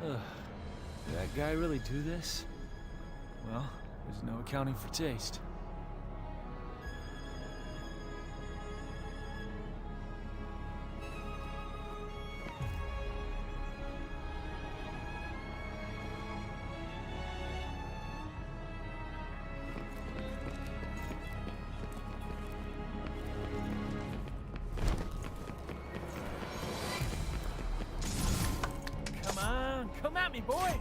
Ugh. Did that guy really do this? Well, there's no accounting for taste. Come on, come at me, boy!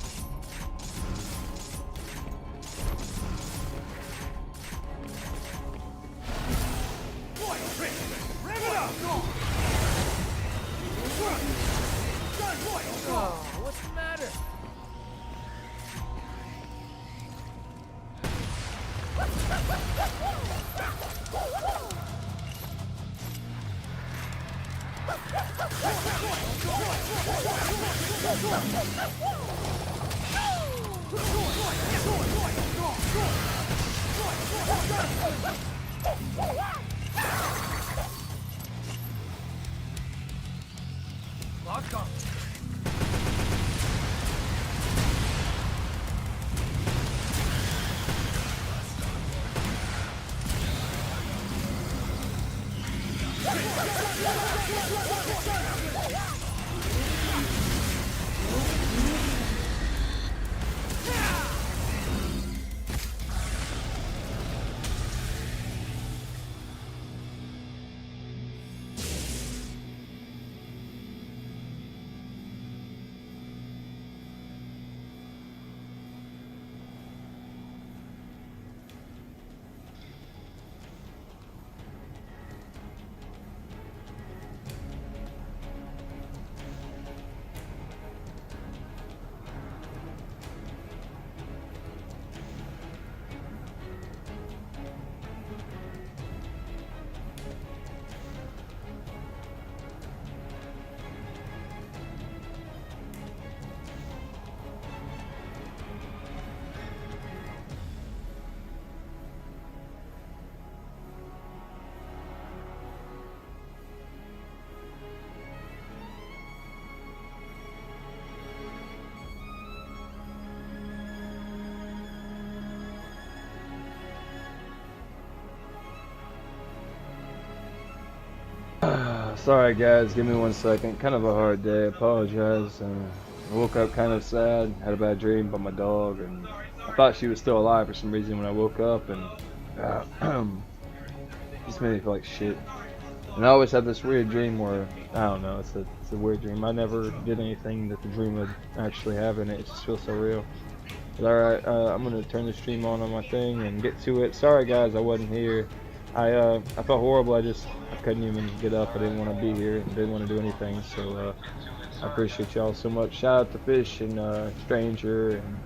Oh, what's the matter? Lock on. Sorry guys, give me 1 second. Kind of a hard day. Apologize. I woke up kind of sad. Had a bad dream about my dog, and I thought she was still alive for some reason when I woke up, and just made me feel like shit. And I always have this weird dream where I don't know. It's a weird dream. I never did anything that the dream would actually have in it. It just feels so real. But alright, I'm gonna turn the stream on my thing and get to it. Sorry guys, I wasn't here. I felt horrible. I couldn't even get up. I didn't want to be here. I didn't want to do anything. So I appreciate y'all so much. Shout out to Fish and Stranger and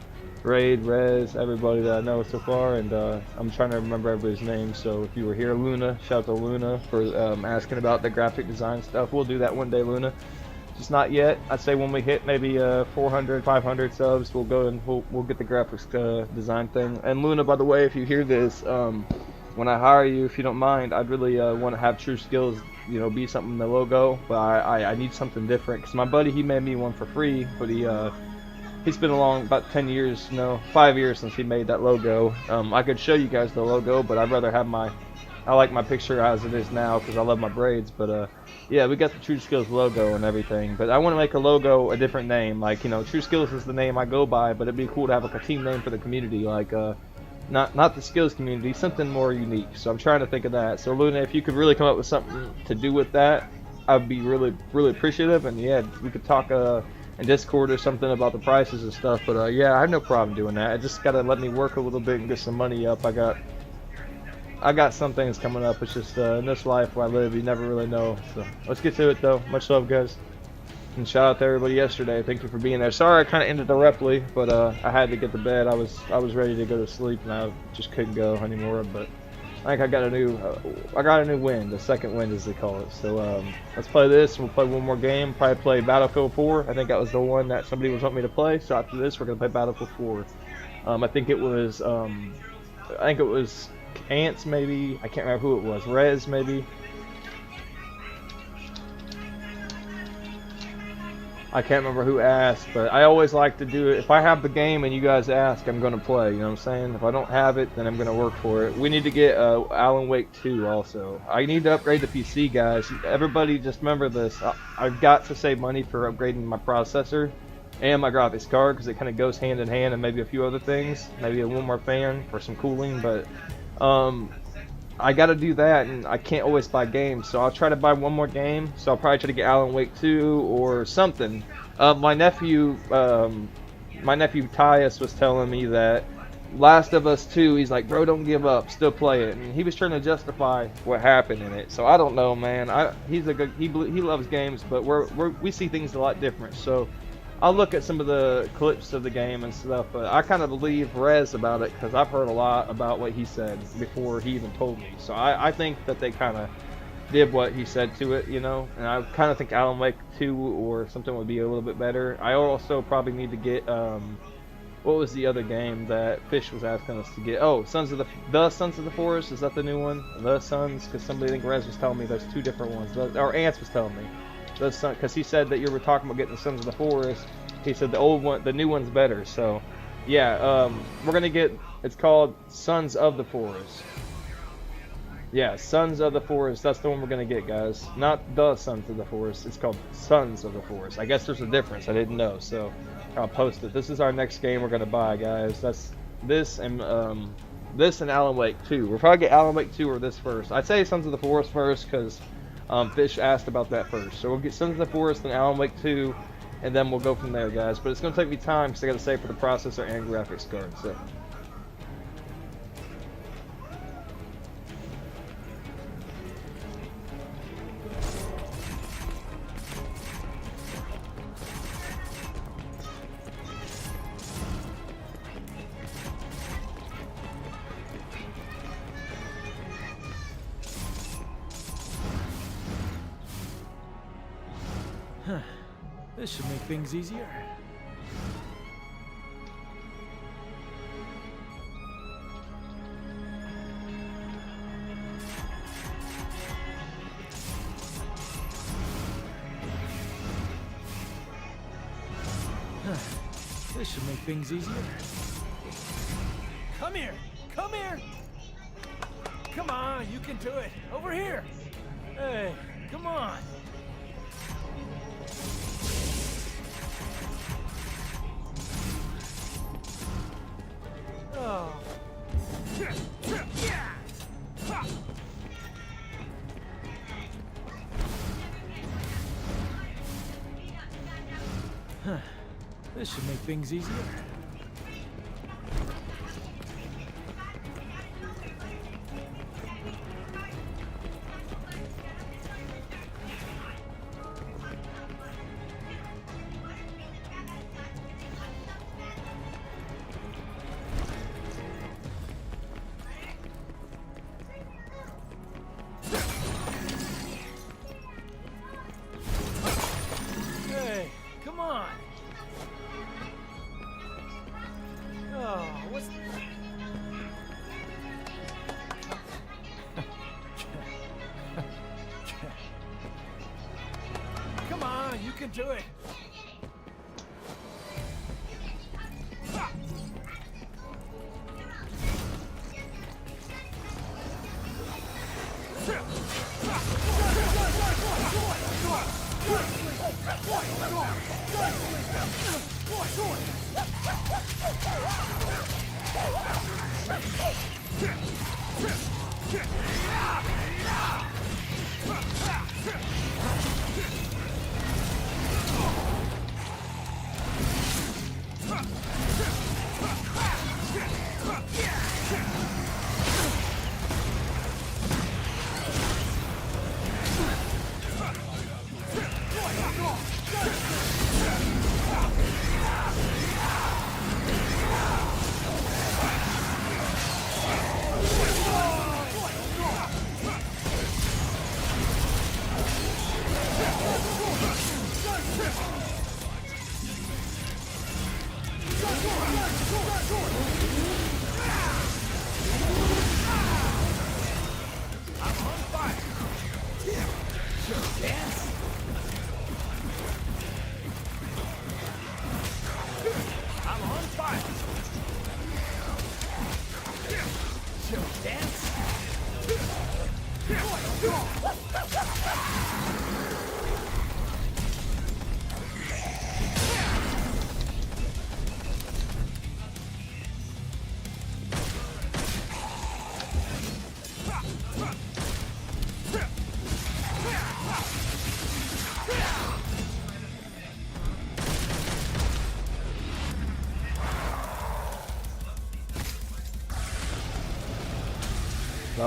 Raid, Rez, everybody that I know so far. And I'm trying to remember everybody's name. So if you were here, Luna, shout out to Luna for asking about the graphic design stuff. We'll do that one day, Luna. Just not yet. I'd say when we hit maybe 400, 500 subs, we'll go and we'll get the graphics design thing. And Luna, by the way, if you hear this, when I hire you, if you don't mind, I'd really want to have True Skills, you know, be something in the logo. But I need something different, because my buddy, he made me one for free, but he's been along about 10 years, no, 5 years since he made that logo. I could show you guys the logo, but I'd rather have I like my picture as it is now, because I love my braids. But yeah, we got the True Skills logo and everything, but I want to make a logo a different name. Like, you know, True Skills is the name I go by, but it'd be cool to have like a team name for the community, like not the skills community, something more unique. So I'm trying to think of that. So Luna, if you could really come up with something to do with that, I'd be really appreciative. And yeah, we could talk in Discord or something about the prices and stuff. But yeah, I have no problem doing that. I just gotta let me work a little bit and get some money up. I got some things coming up. It's just in this life where I live, you never really know. So let's get to it though. Much love, guys. And shout out to everybody yesterday. Thank you for being there. Sorry I kind of ended abruptly, but I had to get to bed. I was ready to go to sleep, and I just couldn't go anymore. But I think I got a new win, the second win as they call it. So let's play this. We'll play one more game. Probably play Battlefield 4. I think that was the one that somebody was wanting me to play. So after this, we're gonna play Battlefield 4. I think it was Ants maybe. I can't remember who it was. Rez maybe. I can't remember who asked, but I always like to do it. If I have the game and you guys ask, I'm going to play, you know what I'm saying? If I don't have it, then I'm going to work for it. We need to get Alan Wake 2 also. I need to upgrade the PC, guys. Everybody just remember this. I've got to save money for upgrading my processor and my graphics card because it kind of goes hand in hand, and maybe a few other things. Maybe a little more fan for some cooling, but I gotta do that, and I can't always buy games, so I'll try to buy one more game. So I'll probably try to get Alan Wake 2 or something. My nephew Tyus was telling me that Last of Us 2. He's like, bro, don't give up, still play it. And he was trying to justify what happened in it. So I don't know, man. He loves games, but we see things a lot different. So I'll look at some of the clips of the game and stuff, but I kind of believe Rez about it because I've heard a lot about what he said before he even told me. So I think that they kind of did what he said to it, you know, and I kind of think Alan Wake 2 or something would be a little bit better. I also probably need to get, what was the other game that Fish was asking us to get? Oh, Sons of the Forest, is that the new one? The Sons, because somebody, I think Rez was telling me there's two different ones, or Ants was telling me. Because he said that you were talking about getting the Sons of the Forest. He said the new one's better. So, yeah, we're gonna get. It's called Sons of the Forest. Yeah, Sons of the Forest. That's the one we're gonna get, guys. Not the Sons of the Forest. It's called Sons of the Forest. I guess there's a difference. I didn't know. So, I'll post it. This is our next game we're gonna buy, guys. That's this and Alan Wake 2. We'll probably get Alan Wake 2 or this first. I'd say Sons of the Forest first because. Fish asked about that first. So we'll get Sons of the Forest, then Alan Wake 2, and then we'll go from there, guys. But it's going to take me time because I got to save for the processor and graphics card. So. Huh. This should make things easier. Huh. This should make things easier. Come here! Come here! Come on, you can do it! Over here! Hey, come on! Oh. Huh. This should make things easier. Hey, come on. Oh, what's... Come on, you can do it.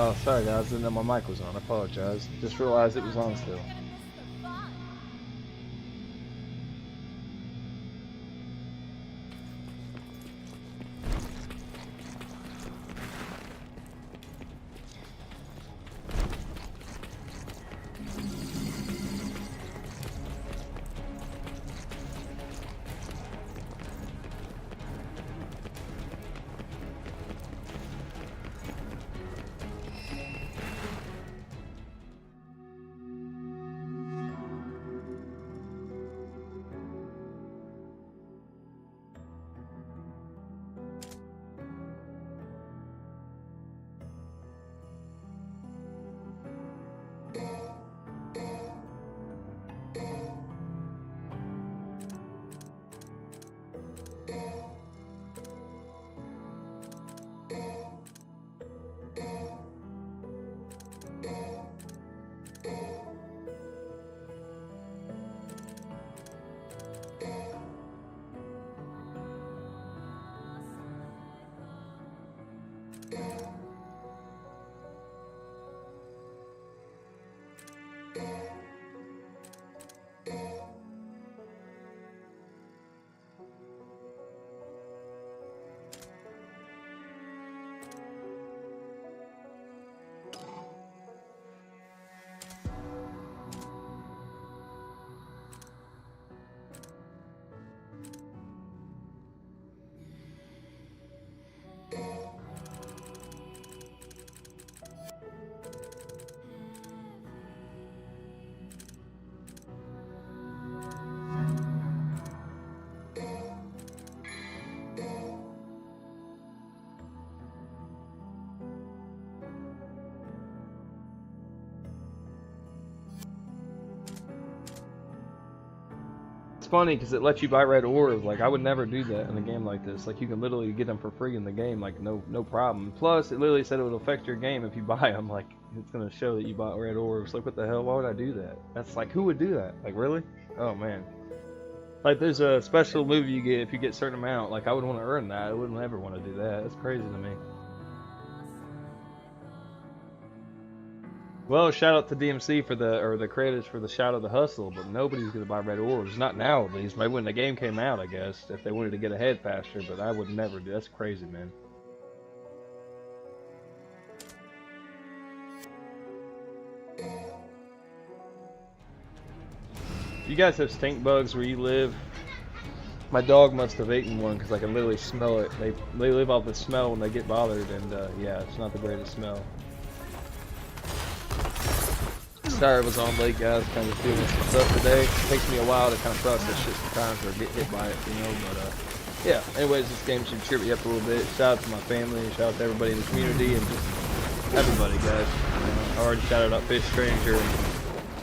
Oh, sorry guys, didn't know my mic was on. I apologize. Just realized it was on still. Funny because it lets you buy red orbs. Like, I would never do that in a game like this. Like, you can literally get them for free in the game, like no problem. Plus it literally said it would affect your game if you buy them. Like, it's gonna show that you bought red orbs. Like, what the hell, why would I do that? That's like, who would do that? Like, really? Oh man. Like, there's a special move you get if you get a certain amount. Like, I would want to earn that. I wouldn't ever want to do that. That's crazy to me. Well, shout out to DMC for the creators for the Shout of the Hustle, but nobody's gonna buy red orbs. Not now, at least. Maybe when the game came out, I guess, if they wanted to get ahead faster. But I would never do. That's crazy, man. You guys have stink bugs where you live? My dog must have eaten one because I can literally smell it. They live off the smell when they get bothered, and yeah, it's not the greatest smell. Sorry I was on late, guys. Kind of doing some stuff today. It takes me a while to kind of process shit sometimes or get hit by it, you know. But yeah. Anyways, this game should cheer me up a little bit. Shout out to my family. Shout out to everybody in the community and just everybody, guys. I already shouted out Fish Stranger and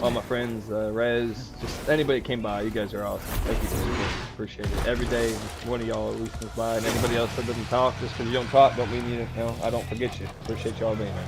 all my friends, Rez, just anybody that came by. You guys are awesome. Thank you guys. Appreciate it. Every day, one of y'all at least comes by, and anybody else that doesn't talk, just because you don't talk, don't mean you know. I don't forget you. Appreciate y'all being there.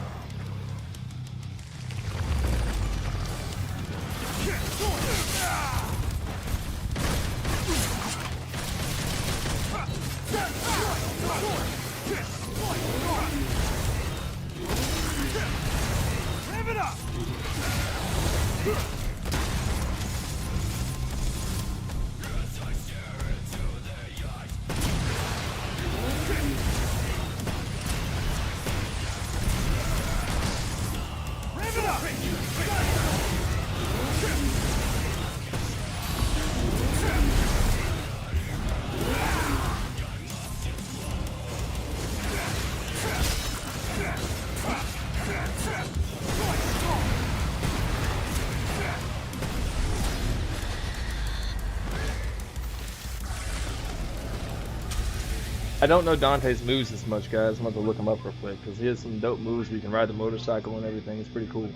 I don't know Dante's moves as much, guys. I'm about to look him up real quick because he has some dope moves where you can ride the motorcycle and everything. It's pretty cool.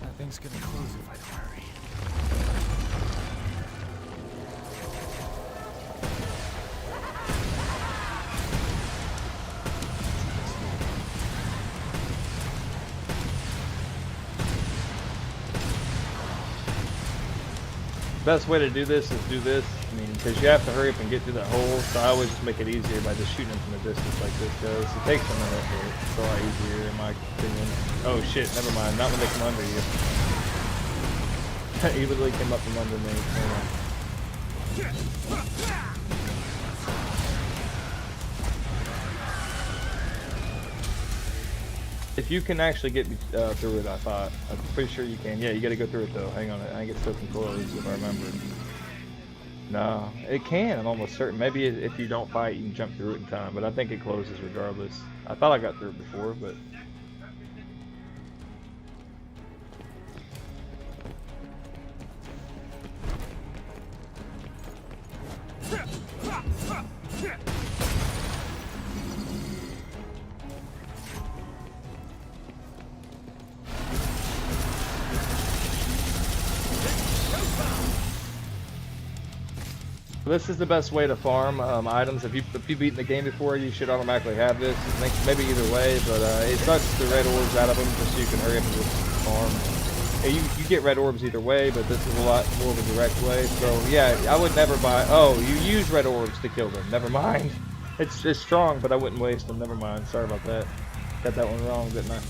That thing's gonna close if I don't hurry. Best way to do this is do this. I mean, because you have to hurry up and get through that hole. So I always just make it easier by just shooting them from a distance like this does. It takes a minute, but it's a lot easier in my opinion. Oh shit! Never mind. Not when they come under you. He literally came up from under me. If you can actually get through it, I thought. I'm pretty sure you can. Yeah, you gotta go through it though. Hang on, I think it's still closed if I remember. No, it can. I'm almost certain. Maybe if you don't fight, you can jump through it in time. But I think it closes regardless. I thought I got through it before, but. This is the best way to farm items. If you've beaten the game before, you should automatically have this. I think maybe either way, but it sucks the red orbs out of them just so you can hurry up and just farm. You get red orbs either way, but this is a lot more of a direct way. So yeah, I would never buy. Oh, you use red orbs to kill them. Never mind. It's strong, but I wouldn't waste them. Never mind. Sorry about that. Got that one wrong, didn't I?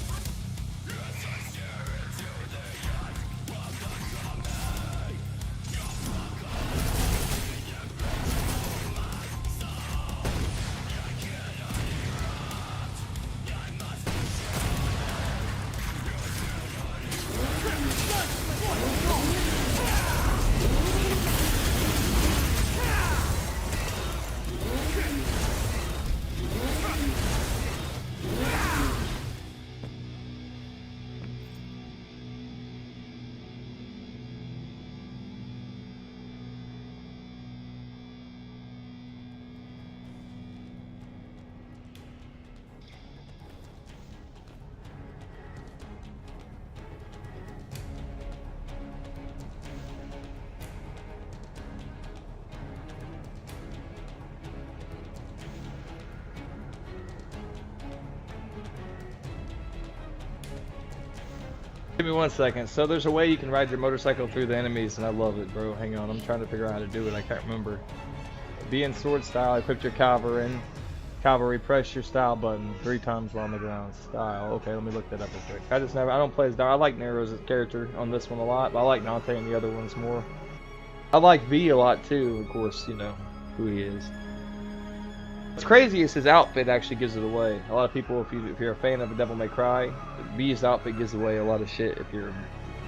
Give me 1 second. So there's a way you can ride your motorcycle through the enemies, and I love it, bro. Hang on, I'm trying to figure out how to do it. I can't remember. Be in sword style. Equip your cavalry. Press your style button 3 times while on the ground. Style. Okay, let me look that up real quick. I don't play as Dante. I like Nero's character on this one a lot, but I like Dante and the other ones more. I like V a lot too. Of course, you know who he is. What's crazy is his outfit actually gives it away. A lot of people, if you're a fan of Devil May Cry, V's outfit gives away a lot of shit if you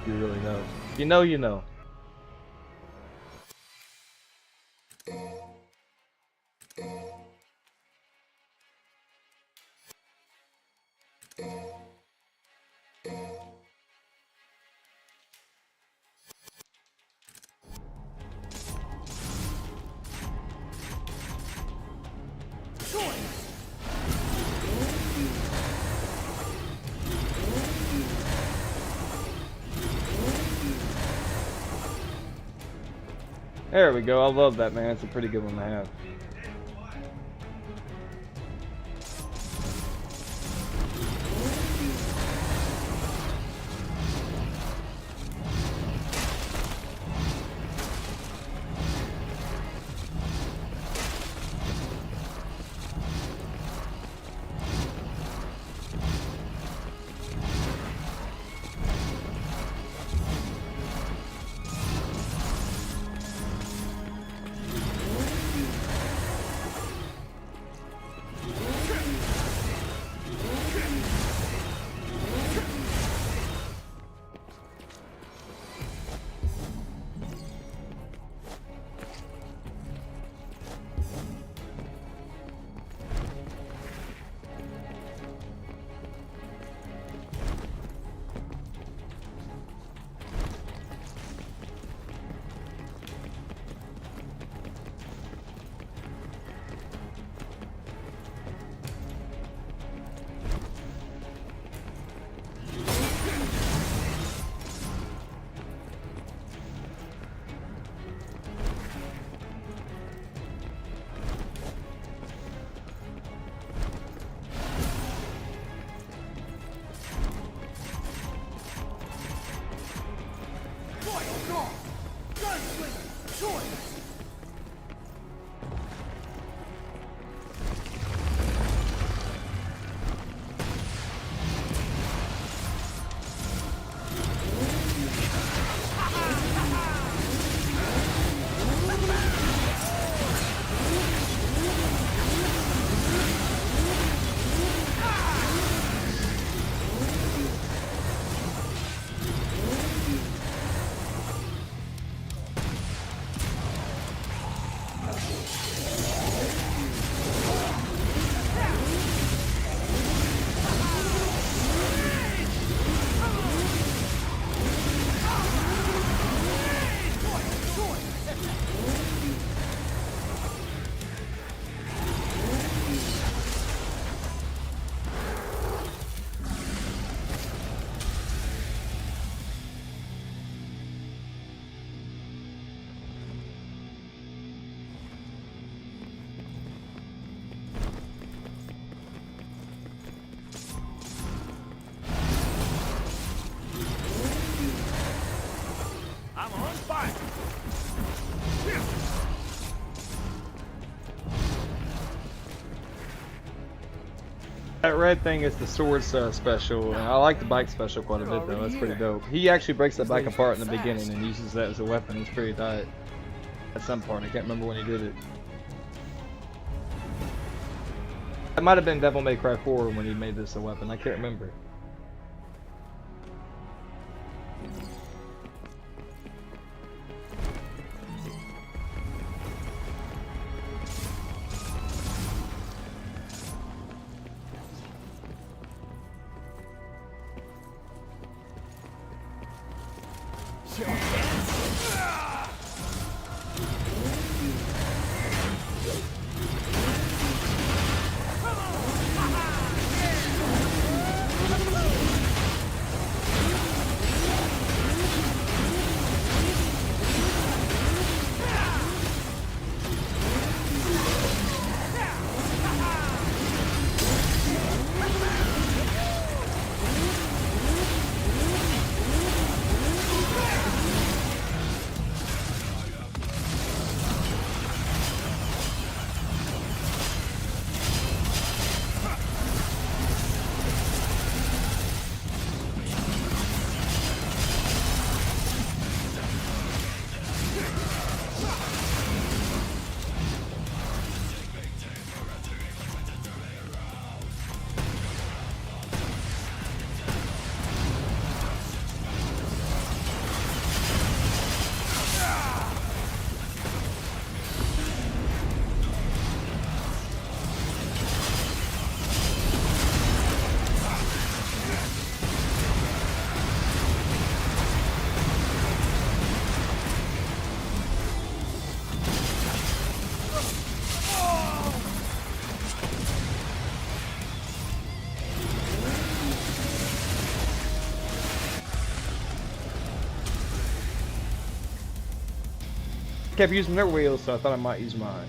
really know. If you know, you know. There we go. I love that, man. It's a pretty good one to have. that red thing is the sword special. And I like the bike special quite a bit though. That's pretty dope. He actually breaks the bike apart in the beginning and uses that as a weapon. It's pretty tight. At some point, I can't remember when he did it. It might have been Devil May Cry 4 when he made this a weapon. I can't remember. Kept using their wheels, so I thought I might use mine.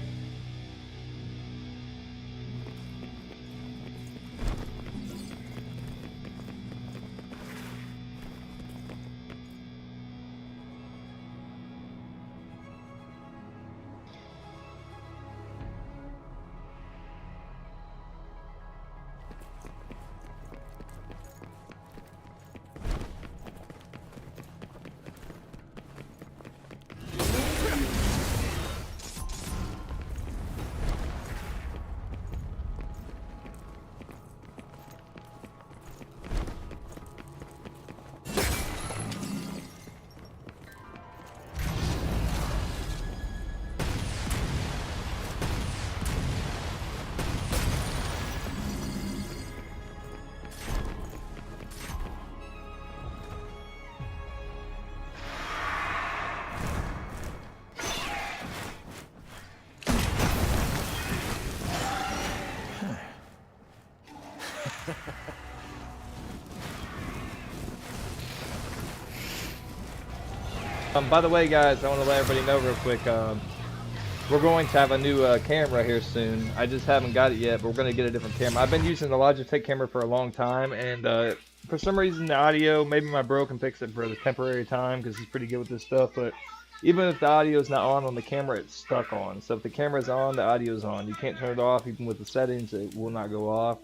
By the way, guys, I want to let everybody know real quick. We're going to have a new camera here soon. I just haven't got it yet, but we're going to get a different camera. I've been using the Logitech camera for a long time, and for some reason the audio, maybe my bro can fix it for the temporary time because he's pretty good with this stuff, but even if the audio is not on the camera, it's stuck on. So if the camera's on, the audio's on. You can't turn it off. Even with the settings, it will not go off.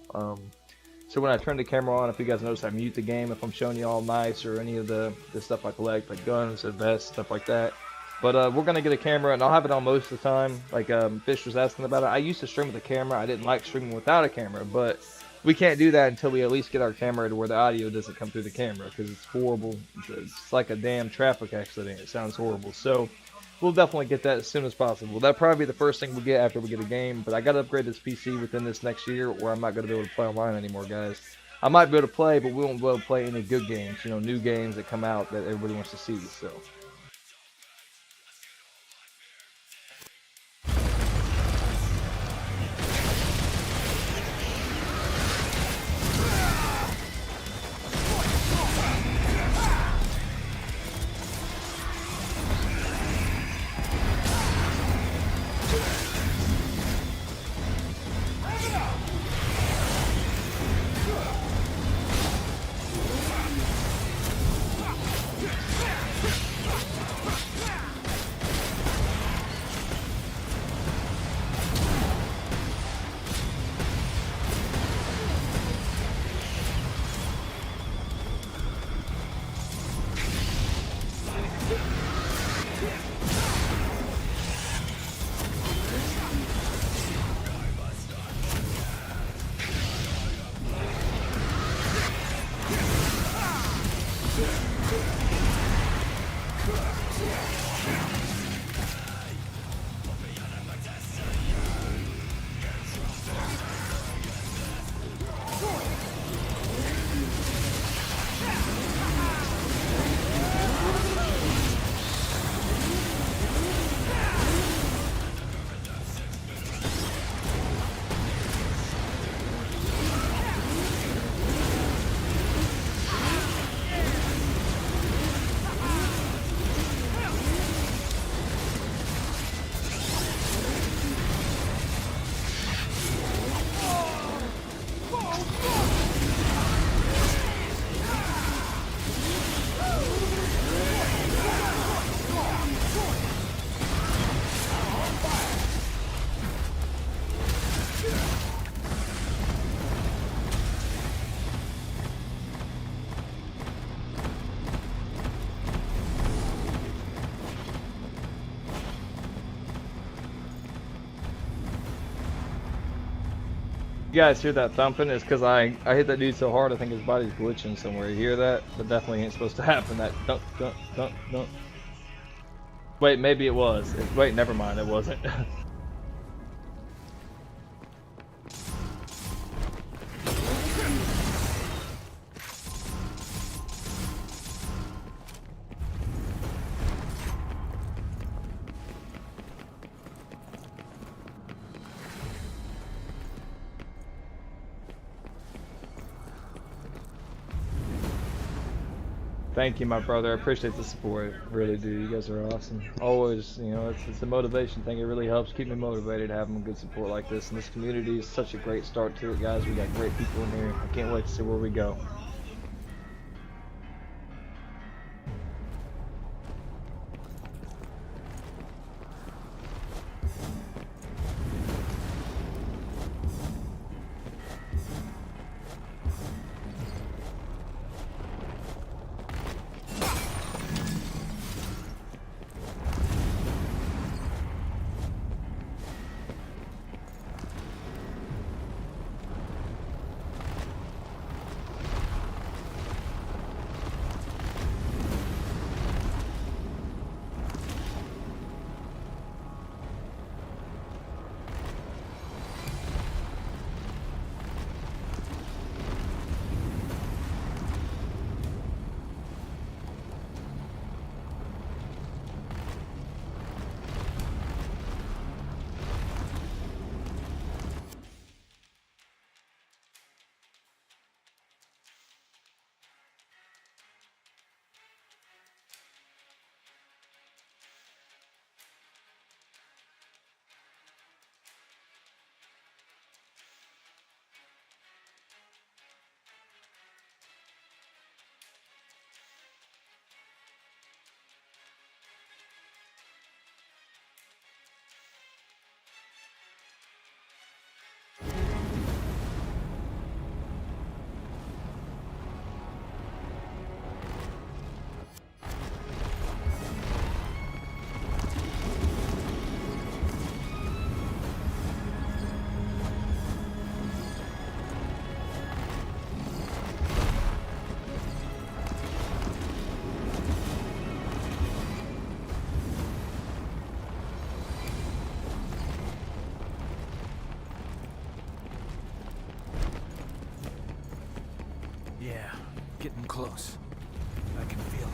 So when I turn the camera on, if you guys notice, I mute the game if I'm showing you all nice or any of the stuff I collect, like guns, vests, stuff like that. But we're going to get a camera, and I'll have it on most of the time. Like Fish was asking about it. I used to stream with a camera. I didn't like streaming without a camera, but we can't do that until we at least get our camera to where the audio doesn't come through the camera, because it's horrible. It's like a damn traffic accident. It sounds horrible. So we'll definitely get that as soon as possible. That'll probably be the first thing we'll get after we get a game, but I got to upgrade this PC within this next year, or I'm not going to be able to play online anymore, guys. I might be able to play, but we won't be able to play any good games, you know, new games that come out that everybody wants to see, so. You guys hear that thumping? It's because I hit that dude so hard I think his body's glitching somewhere. You hear that? That definitely ain't supposed to happen. That dunk, dunk, dunk, dunk. Wait, maybe it was. Wait, never mind. It wasn't. Thank you, my brother. I appreciate the support. Really do. You guys are awesome. Always, you know, it's a motivation thing. It really helps keep me motivated having good support like this. And this community is such a great start to it, guys. We got great people in here. I can't wait to see where we go. Yeah, getting close. I can feel it.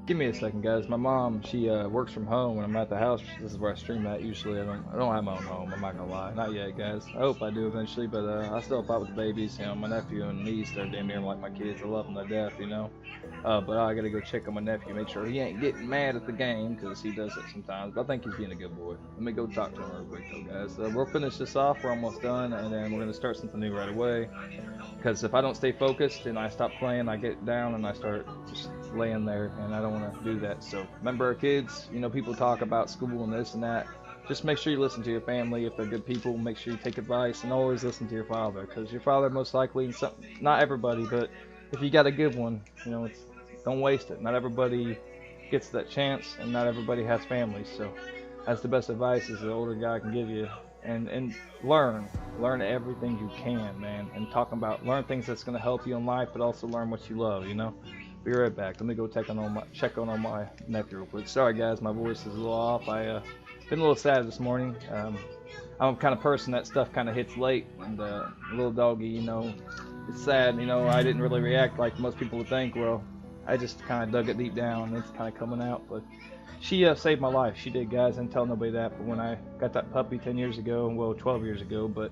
Give me a second, guys. My mom, she works from home when I'm at the house. This is where I stream at usually. I don't have my own home. I'm not gonna lie, not yet, guys. I hope I do eventually, but I still help out with the babies. You know, my nephew and niece, they're damn near like my kids. I love them to death, you know. But I gotta go check on my nephew, make sure he ain't getting mad at the game, because he does it sometimes. But I think he's being a good boy. Let me go talk to him real quick, though, guys. We'll finish this off. We're almost done, and then we're gonna start something new right away. Because if I don't stay focused and I stop playing, I get down and I start just laying there, and I don't want to do that. So remember, kids, you know, people talk about school and this and that. Just make sure you listen to your family. If they're good people, make sure you take advice, and always listen to your father, because your father most likely, not everybody, but if you got a good one, you know, don't waste it. Not everybody gets that chance, and not everybody has families. So that's the best advice is the older guy can give you. And learn everything you can, man. And talking about learn things that's gonna help you in life, but also learn what you love. You know. Be right back. Let me go check on all my nephew real quick. Sorry guys, my voice is a little off. Been a little sad this morning. I'm the kind of person that stuff kind of hits late, and little doggy, you know, it's sad. You know, I didn't really react like most people would think. Well, I just kind of dug it deep down, and it's kind of coming out, but. She saved my life. She did, guys. I didn't tell nobody that. But when I got that puppy 10 years ago, well, 12 years ago, but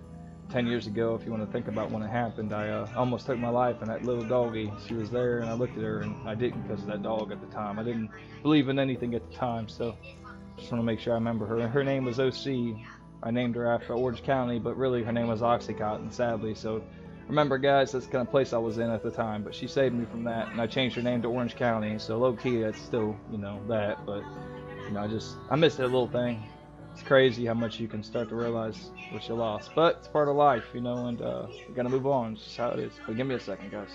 10 years ago, if you want to think about when it happened, I almost took my life. And that little doggy, she was there, and I looked at her, and I didn't because of that dog at the time. I didn't believe in anything at the time, so just want to make sure I remember her. Her name was OC. I named her after Orange County, but really her name was Oxycontin, sadly. So remember, guys, that's the kind of place I was in at the time. But she saved me from that, and I changed her name to Orange County. So low key, that's still, you know, that. But you know, I miss that little thing. It's crazy how much you can start to realize what you lost. But it's part of life, you know, and you gotta move on. It's just how it is. But give me a second, guys.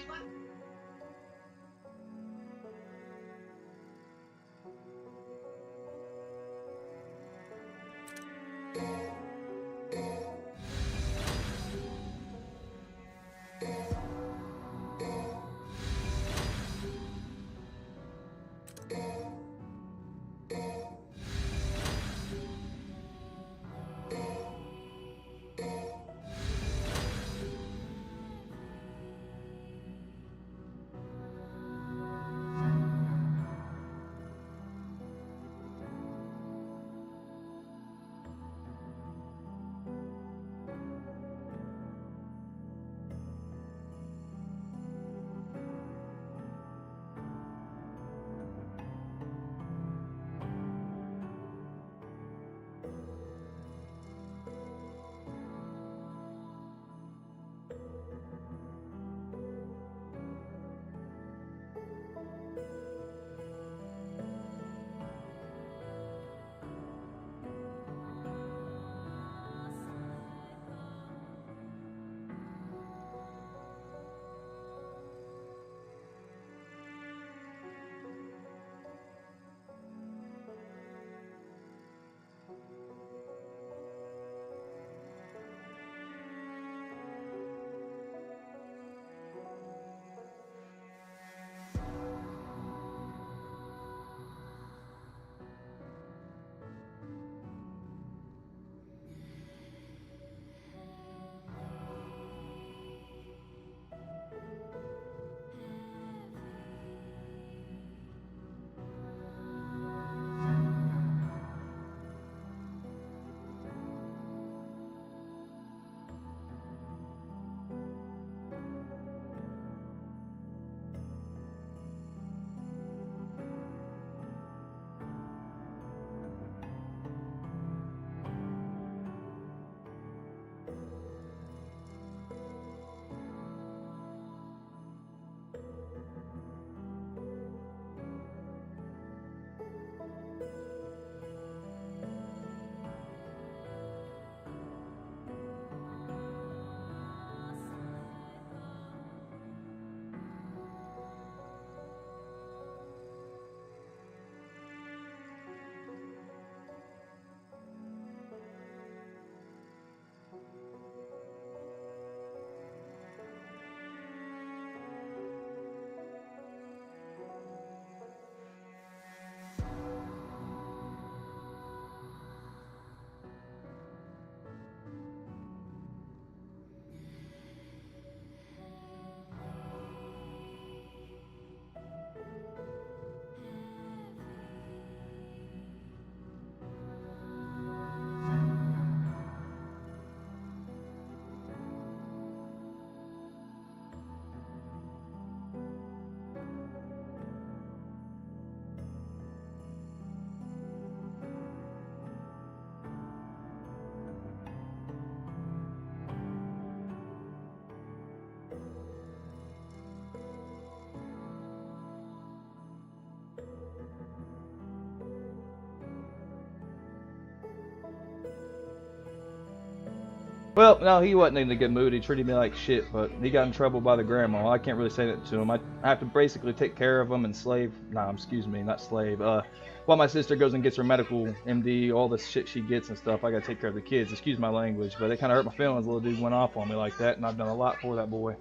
Well, no, he wasn't in a good mood. He treated me like shit, but he got in trouble by the grandma. I can't really say that to him. I have to basically take care of him and slave. Nah, excuse me, not slave. While my sister goes and gets her medical MD, all the shit she gets and stuff, I gotta take care of the kids. Excuse my language, but it kind of hurt my feelings. The little dude went off on me like that, and I've done a lot for that boy.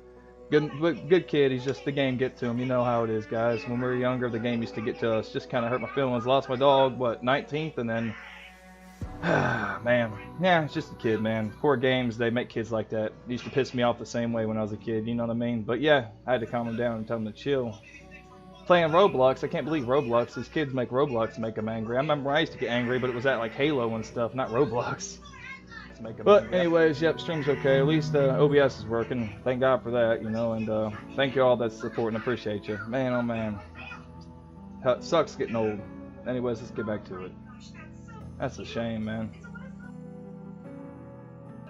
Good kid. He's just, the game get to him. You know how it is, guys. When we were younger, the game used to get to us. Just kind of hurt my feelings. Lost my dog, what, 19th, and then. Man, yeah, it's just a kid, man. Poor games, they make kids like that. It used to piss me off the same way when I was a kid, you know what I mean? But yeah, I had to calm him down and tell him to chill. Playing Roblox, I can't believe Roblox. These kids make Roblox make them angry. I remember I used to get angry, but it was at like Halo and stuff, not Roblox. But anyways, yep, stream's okay. At least OBS is working. Thank God for that, you know, and thank you all that's supporting. Appreciate you. Man, oh man. It sucks getting old. Anyways, let's get back to it. That's a shame, man.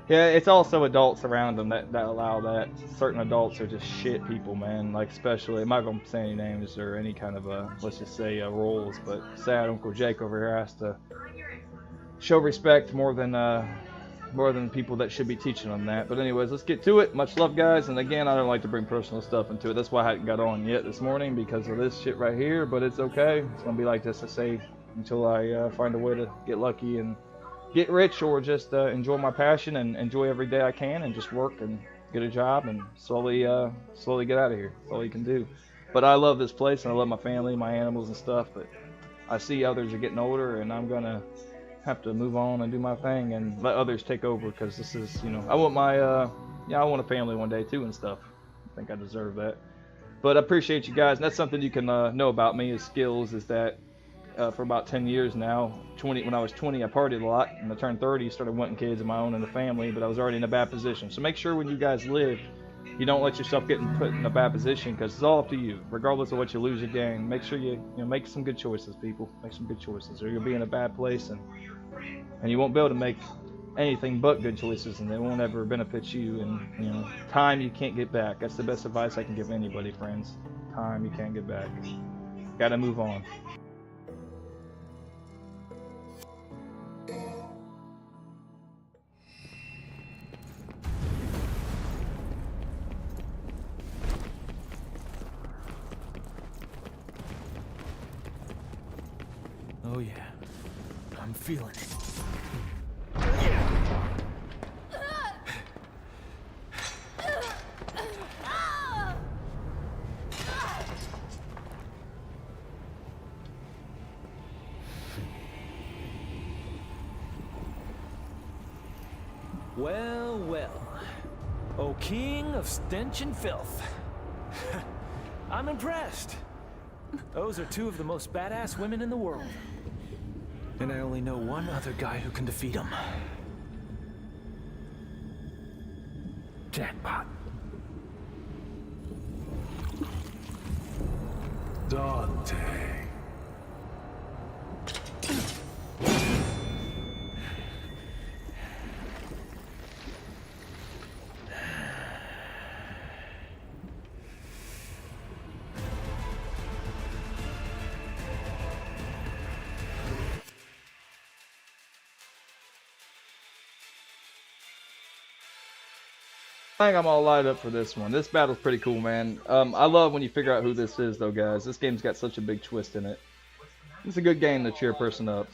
Yeah, it's also adults around them that allow that. Certain adults are just shit people, man. Like, especially, I'm not going to say any names or any kind of, let's just say, roles, but sad Uncle Jake over here has to show respect more than people that should be teaching them that. But anyways, let's get to it. Much love, guys. And again, I don't like to bring personal stuff into it. That's why I hadn't got on yet this morning, because of this shit right here, but it's okay. It's going to be like this, I say, until I find a way to get lucky and get rich, or just enjoy my passion and enjoy every day I can, and just work and get a job and slowly get out of here. That's all you can do. But I love this place, and I love my family, my animals and stuff, but I see others are getting older, and I'm gonna have to move on and do my thing and let others take over, because this is, you know, I want my I want a family one day too and stuff. I think I deserve that. But I appreciate you guys, and that's something you can know about me, is skills, is that for about 10 years now. When I was 20, I partied a lot. When I turned 30, started wanting kids of my own and a family, but I was already in a bad position. So make sure when you guys live, you don't let yourself get put in a bad position, because it's all up to you. Regardless of what you lose or gain, make sure you make some good choices, people. Make some good choices, or you'll be in a bad place, and you won't be able to make anything but good choices, and they won't ever benefit you. And time you can't get back. That's the best advice I can give anybody, friends. Time you can't get back. Gotta move on. Oh yeah, I'm feeling it. Well, well. O king of stench and filth. I'm impressed. Those are two of the most badass women in the world. And I only know one other guy who can defeat them. Jackpot. Dante. I think I'm all lined up for this one. This battle's pretty cool, man. I love when you figure out who this is, though, guys. This game's got such a big twist in it. It's a good game to cheer a person up.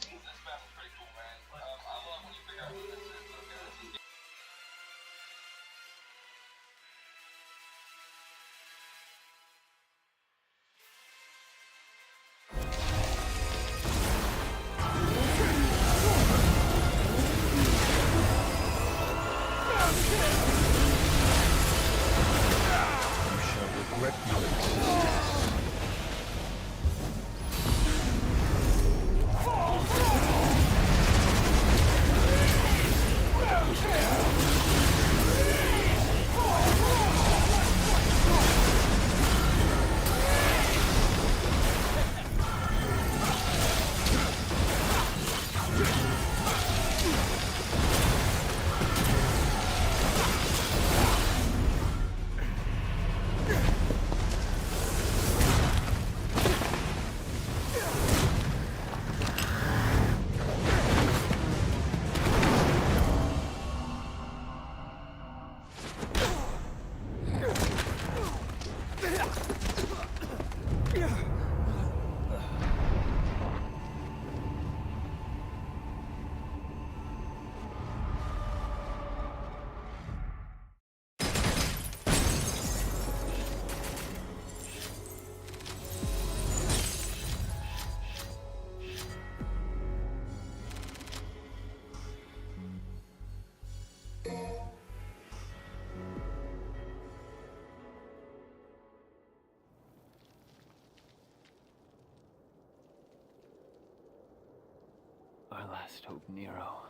Our last hope, Nero,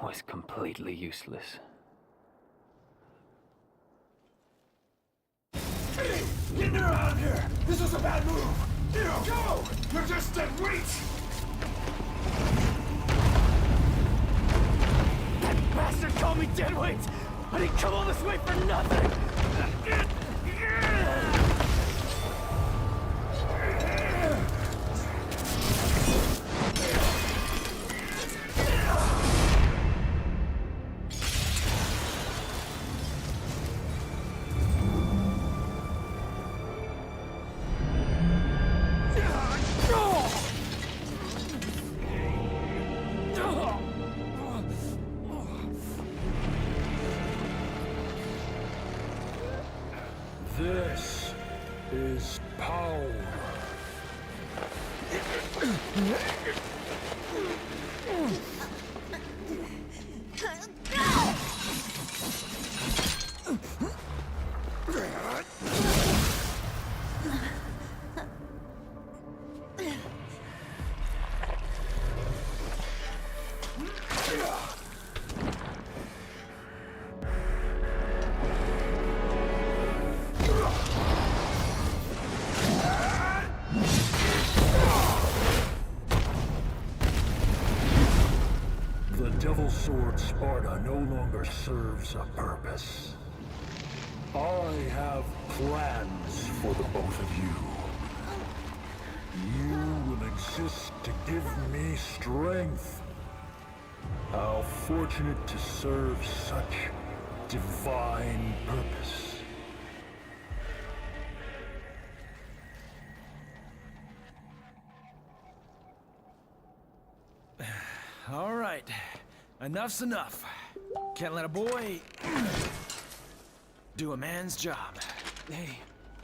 was completely useless. Hey! Get Nero out of here! This was a bad move! Nero, go! You're just dead weight! That bastard called me deadweight! I didn't come all this way for nothing! This is power. The Devil Sword Sparta no longer serves a purpose. I have plans for the both of you. You will exist to give me strength. How fortunate to serve such divine purpose. All right, enough's enough. Can't let a boy do a man's job. Hey,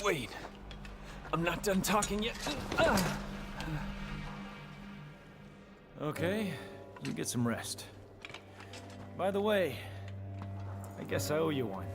wait. I'm not done talking yet. Okay, you get some rest. By the way, I guess I owe you one.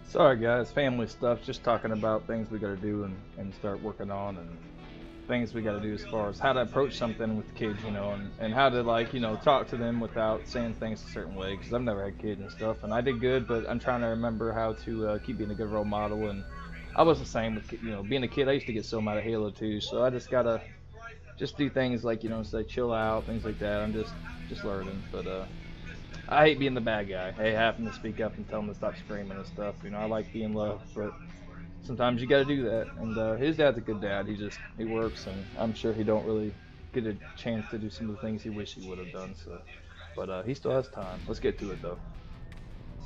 Sorry guys, family stuff, just talking about things we gotta do and start working on, and things we gotta do as far as how to approach something with kids, you know, and how to, like, you know, talk to them without saying things a certain way, because I've never had kids and stuff, and I did good, but I'm trying to remember how to keep being a good role model. And I was the same with, you know, being a kid. I used to get so mad at Halo too, so I just gotta just do things like, you know, say chill out, things like that. I'm just learning, but I hate being the bad guy. I hate having to speak up and tell them to stop screaming and stuff. You know, I like being loved, but sometimes you got to do that. And his dad's a good dad. He works, and I'm sure he don't really get a chance to do some of the things he wish he would have done. So, but he still has time. Let's get to it though.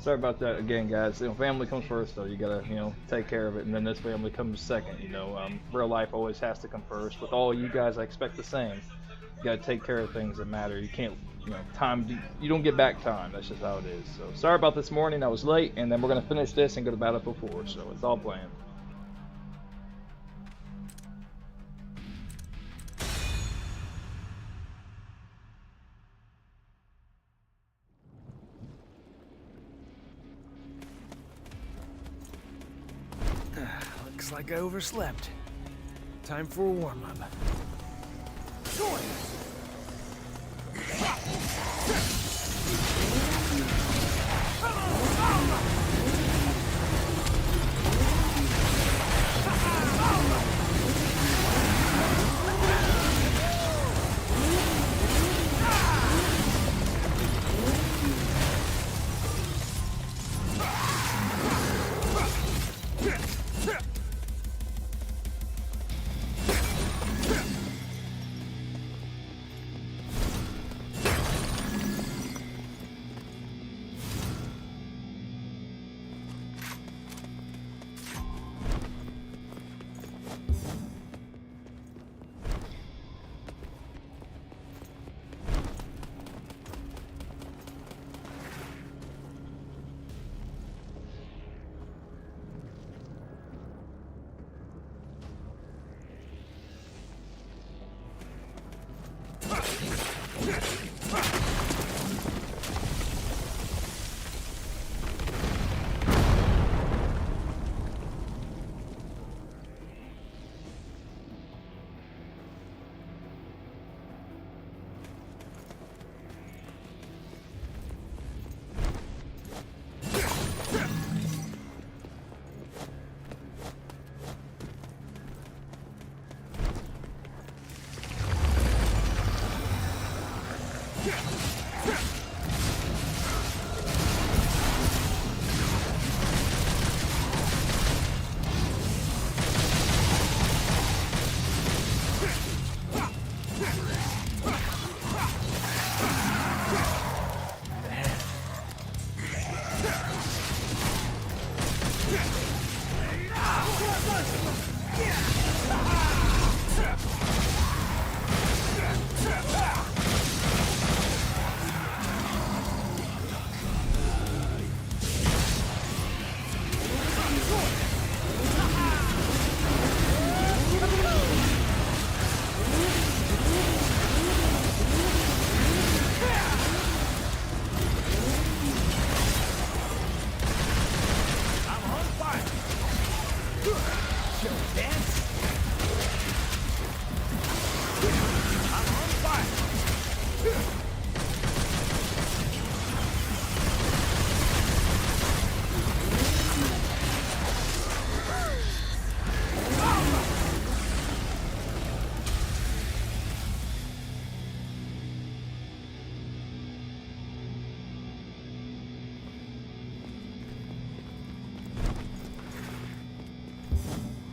Sorry about that again, guys. You know, family comes first, though. You gotta, you know, take care of it, and then this family comes second. You know, real life always has to come first. With all you guys, I expect the same. You gotta take care of things that matter. You can't, you know, you don't get back time. That's just how it is. So sorry about this morning. I was late, and then we're gonna finish this and go to Battlefield 4. So it's all planned. Looks like I overslept. Time for a warm-up. Join us!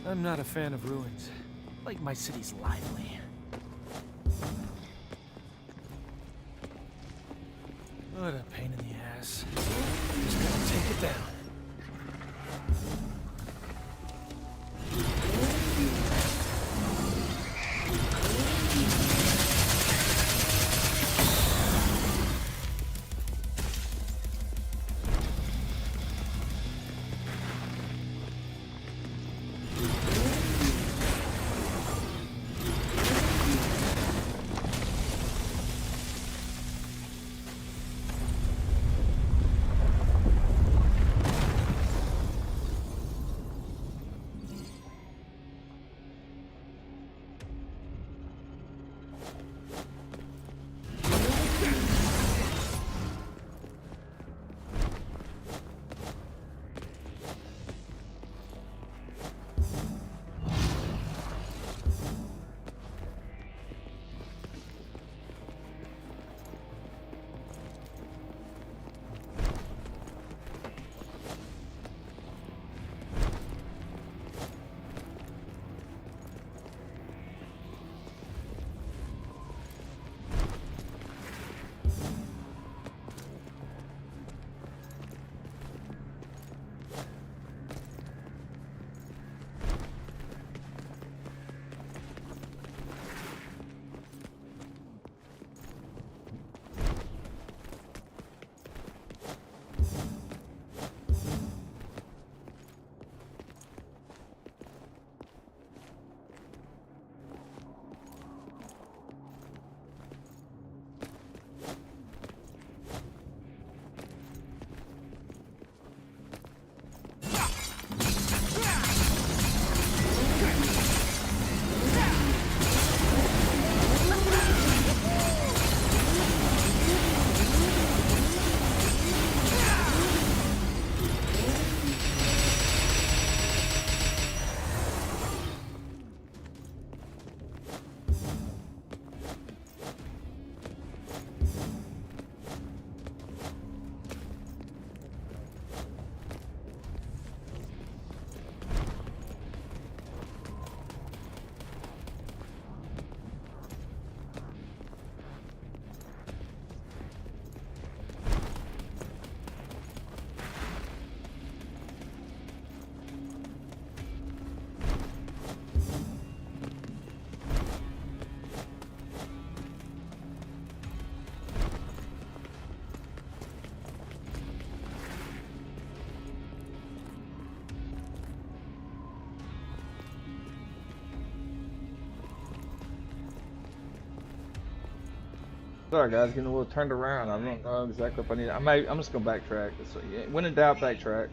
I'm not a fan of ruins. I like my cities lively. What a pain in the ass. Just gotta take it down. Sorry guys, getting a little turned around. I don't know exactly if I need. I'm just gonna backtrack. So, yeah, when in doubt, backtrack.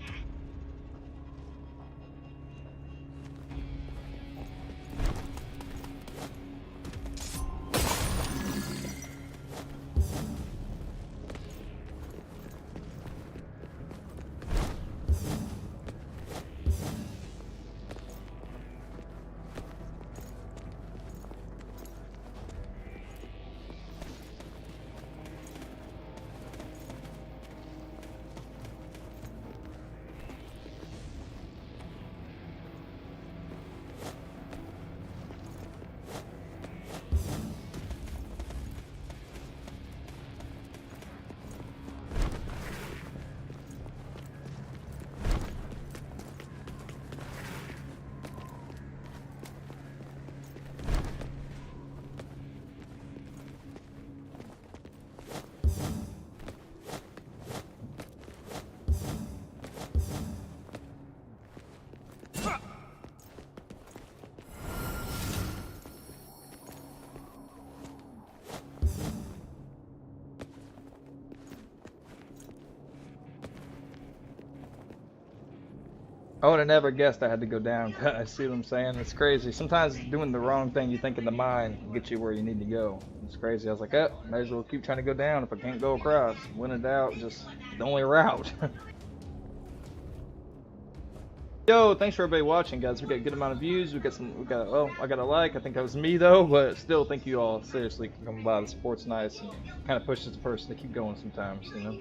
I would have never guessed I had to go down, guys. See what I'm saying? It's crazy. Sometimes doing the wrong thing you think in the mind will get you where you need to go. It's crazy. I was like, oh, might as well keep trying to go down if I can't go across. When in doubt, just the only route. Yo, thanks for everybody watching, guys. We got a good amount of views. I got a like. I think that was me though, but still, thank you all seriously for coming by. The support's nice and kind of pushes the person to keep going sometimes, you know.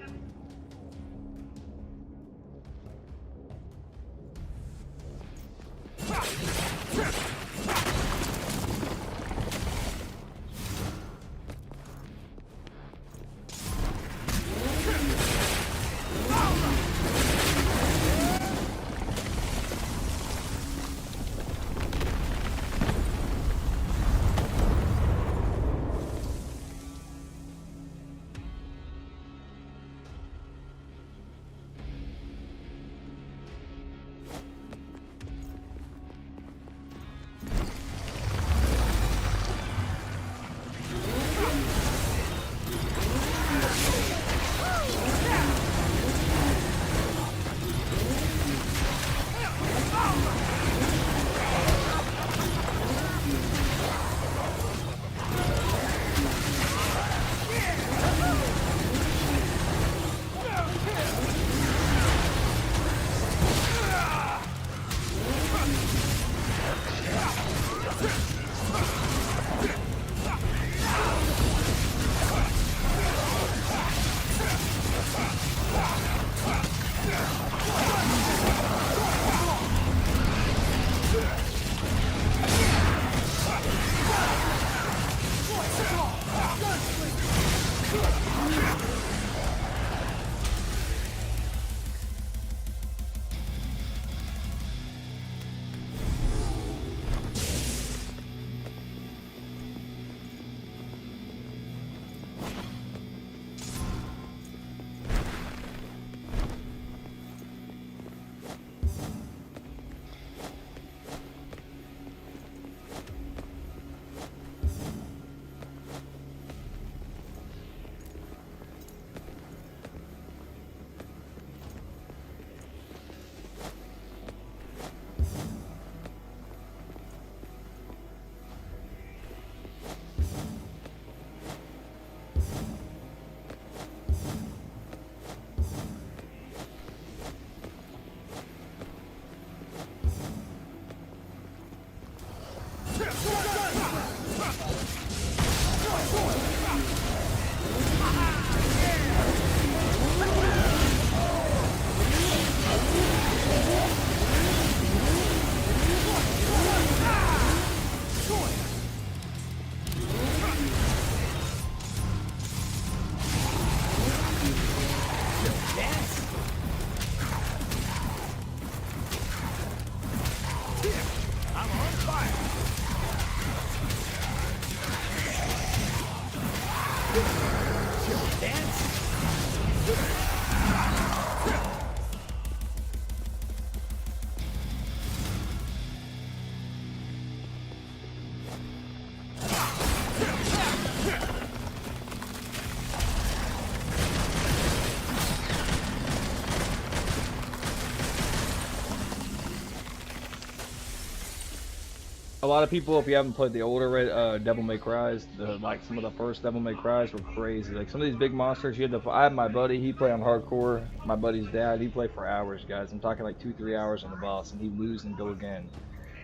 A lot of people, if you haven't played the older Devil May Cry's, like some of the first Devil May Cry's were crazy. Like some of these big monsters, you had to. I had my buddy, he played on hardcore. My buddy's dad, he played for hours, guys. I'm talking like 2-3 hours on the boss, and he'd lose and go again.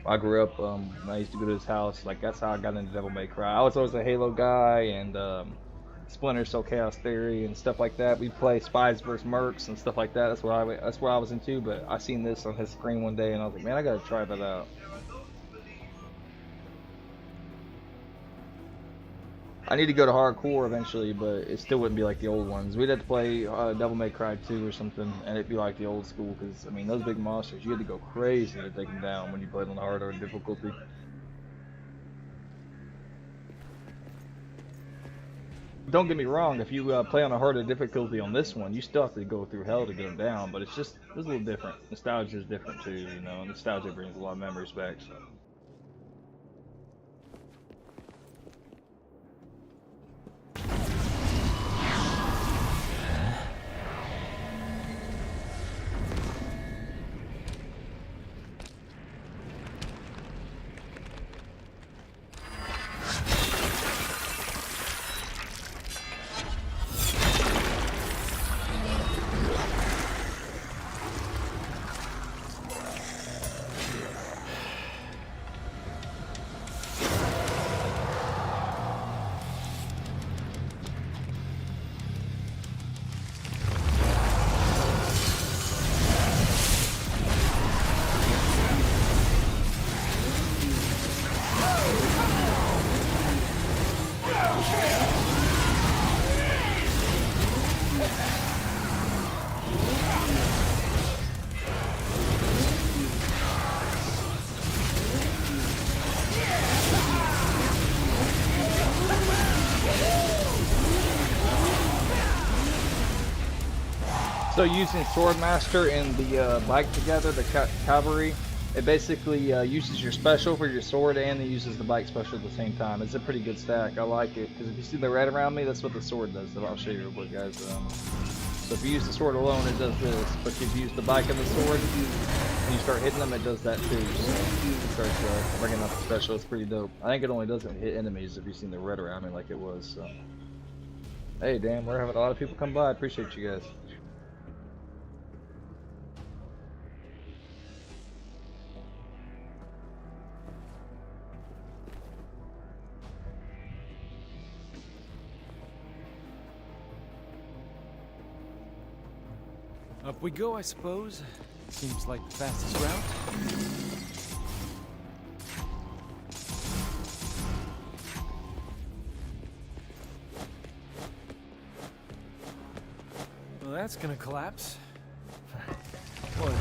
I grew up, I used to go to his house. Like that's how I got into Devil May Cry. I was always a Halo guy and Splinter Cell Chaos Theory and stuff like that. We'd play Spies vs Mercs and stuff like that. That's what I was into. But I seen this on his screen one day, and I was like, man, I gotta try that out. I need to go to hardcore eventually, but it still wouldn't be like the old ones. We'd have to play Devil May Cry 2 or something, and it'd be like the old school, because, I mean, those big monsters, you had to go crazy to take them down when you played on the harder difficulty. Don't get me wrong, if you play on a harder difficulty on this one, you still have to go through hell to get them down, but it's a little different. Nostalgia is different too, you know, nostalgia brings a lot of memories back, so. So using Swordmaster and the bike together, the cavalry, it basically uses your special for your sword and it uses the bike special at the same time. It's a pretty good stack. I like it because if you see the red around me, that's what the sword does. I'll show you real quick, guys. So if you use the sword alone, it does this. But if you use the bike and the sword, and you start hitting them, it does that too. So it starts bringing up the special. It's pretty dope. I think it only doesn't hit enemies if you've seen the red around me like it was. So. Hey, damn, we're having a lot of people come by. I appreciate you guys. Up we go, I suppose. Seems like the fastest route. Well, that's gonna collapse. What?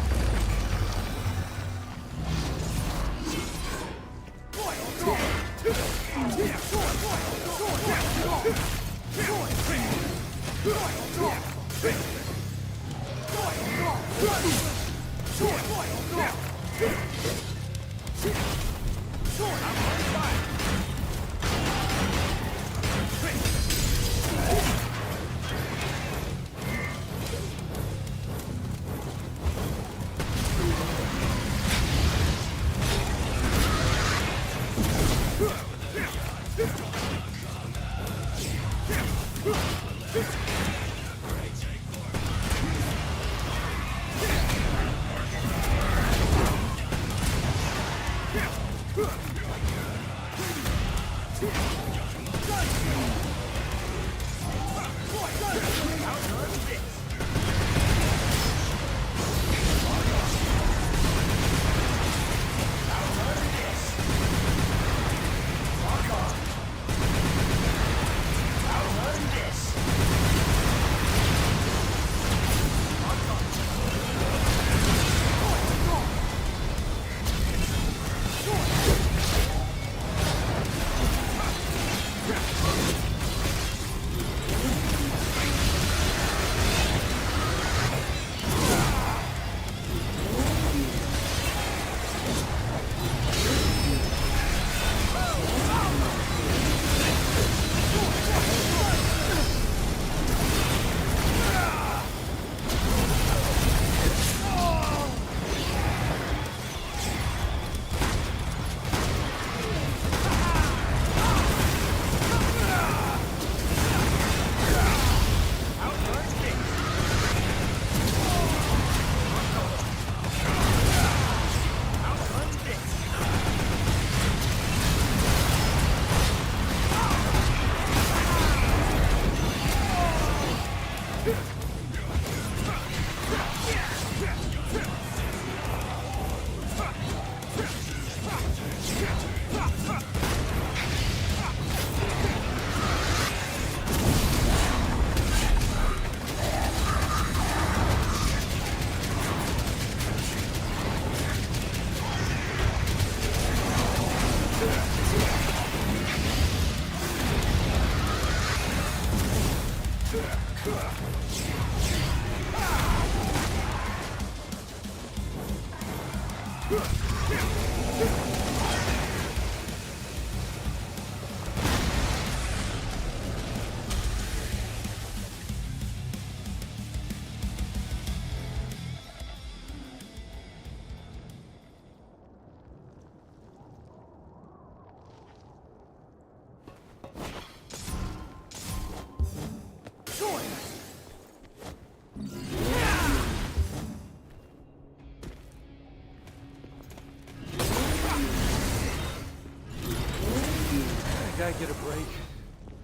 I get a break.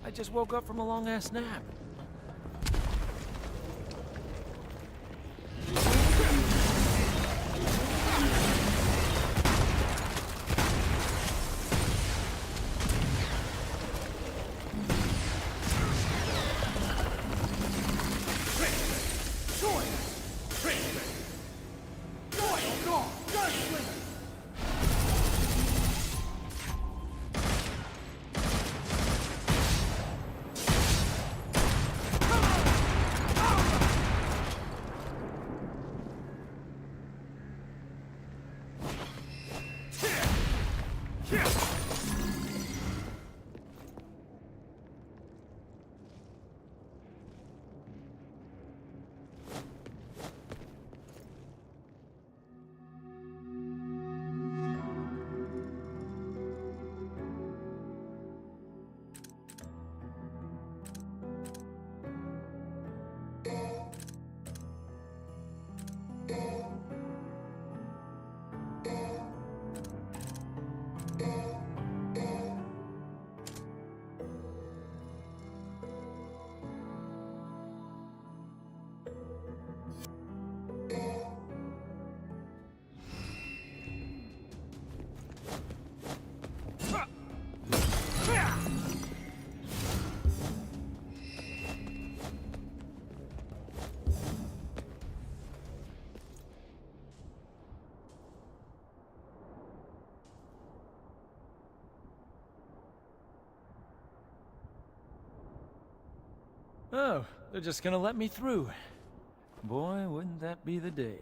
I just woke up from a long-ass nap. Oh, they're just gonna let me through. Boy, wouldn't that be the day.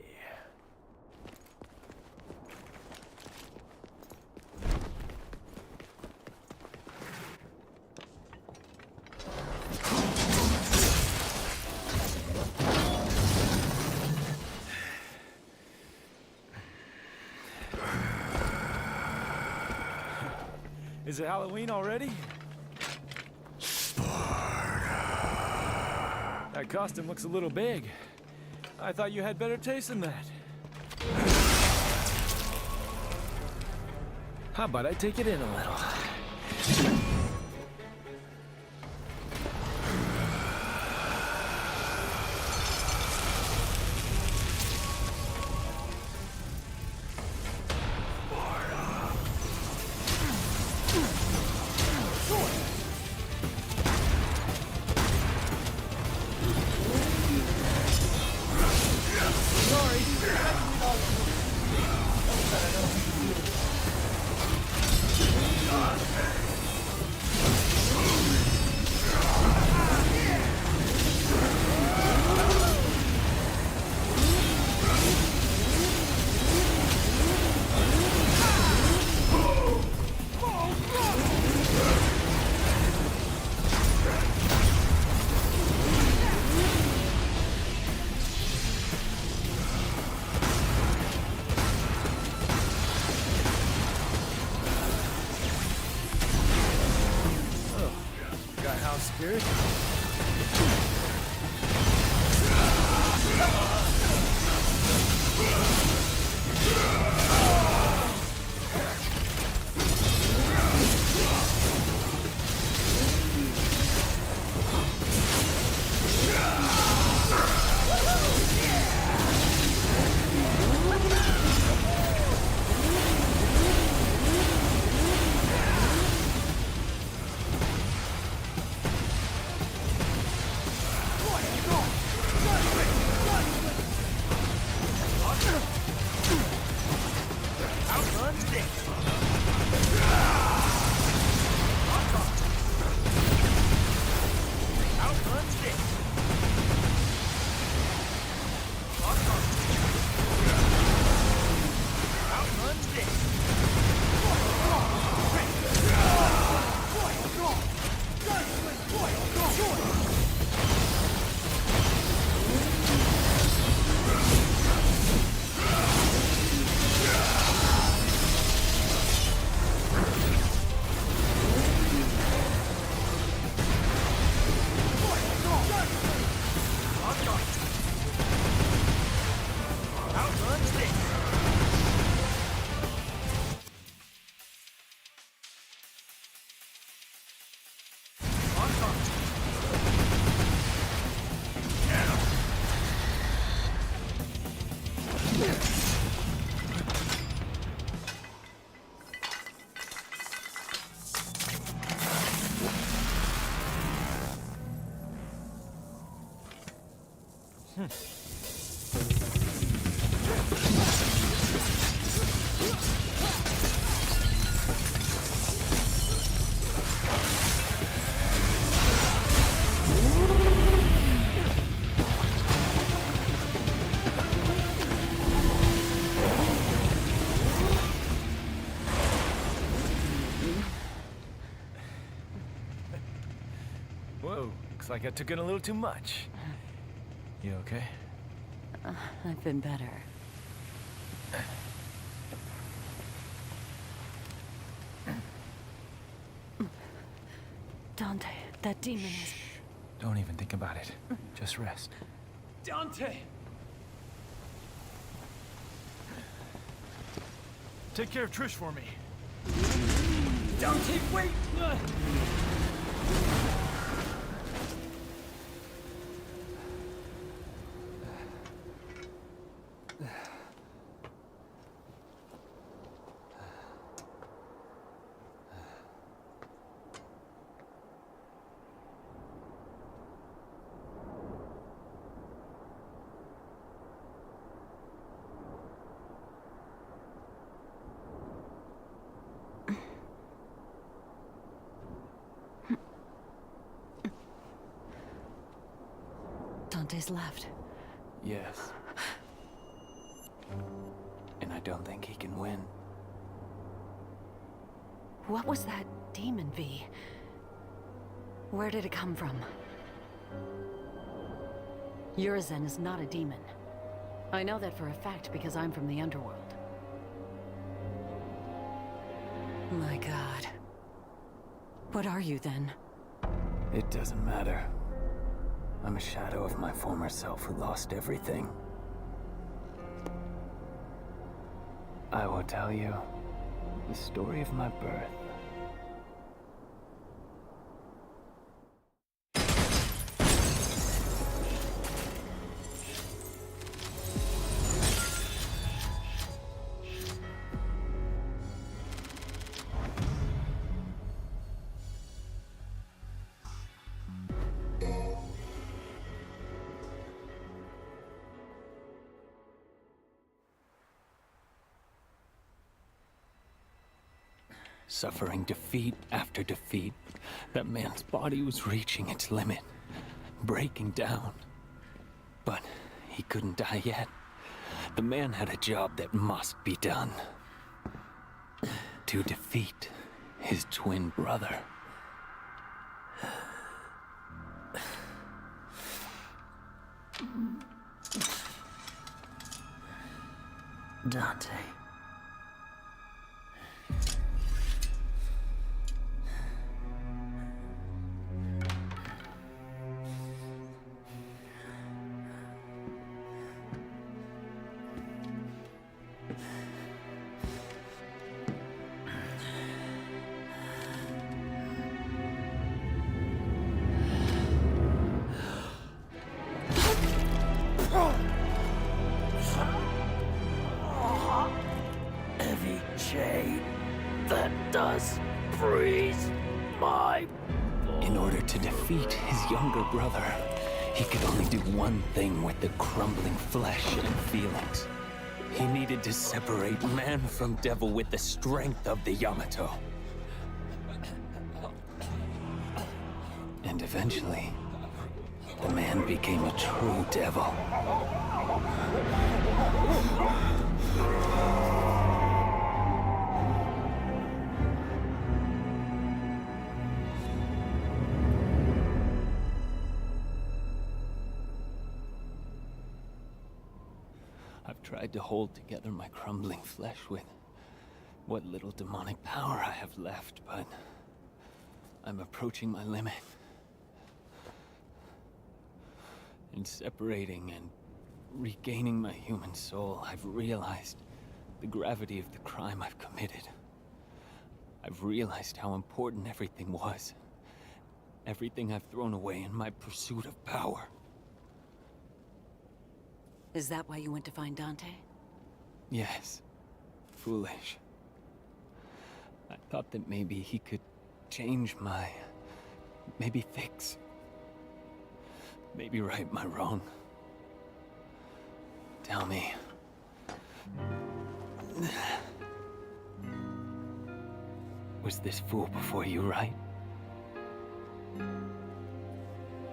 Is it Halloween already? That costume looks a little big. I thought you had better taste than that. How about I take it in a little? Scared? Whoa, looks like I took in a little too much. You okay? I've been better. Dante, that demon is... Don't even think about it. Just rest. Dante! Take care of Trish for me. Dante, wait! Dante's left. Yes. And I don't think he can win. What was that demon, V? Where did it come from? Urizen is not a demon. I know that for a fact because I'm from the underworld. My God. What are you then? It doesn't matter. I'm a shadow of my former self who lost everything. I will tell you the story of my birth. Suffering defeat after defeat, that man's body was reaching its limit, breaking down. But he couldn't die yet. The man had a job that must be done. To defeat his twin brother. Dante. Heavy chain that does freeze my... In order to defeat his younger brother, he could only do one thing with the crumbling flesh and feelings. He needed to separate man from devil with the strength of the Yamato. And eventually, the man became a true devil. I've tried to hold together my crumbling flesh with what little demonic power I have left, but I'm approaching my limit. In separating and regaining my human soul, I've realized the gravity of the crime I've committed. I've realized how important everything was. Everything I've thrown away in my pursuit of power. Is that why you went to find Dante? Yes. Foolish. I thought that maybe he could change maybe fix. Maybe right my wrong. Tell me. Was this fool before you, right?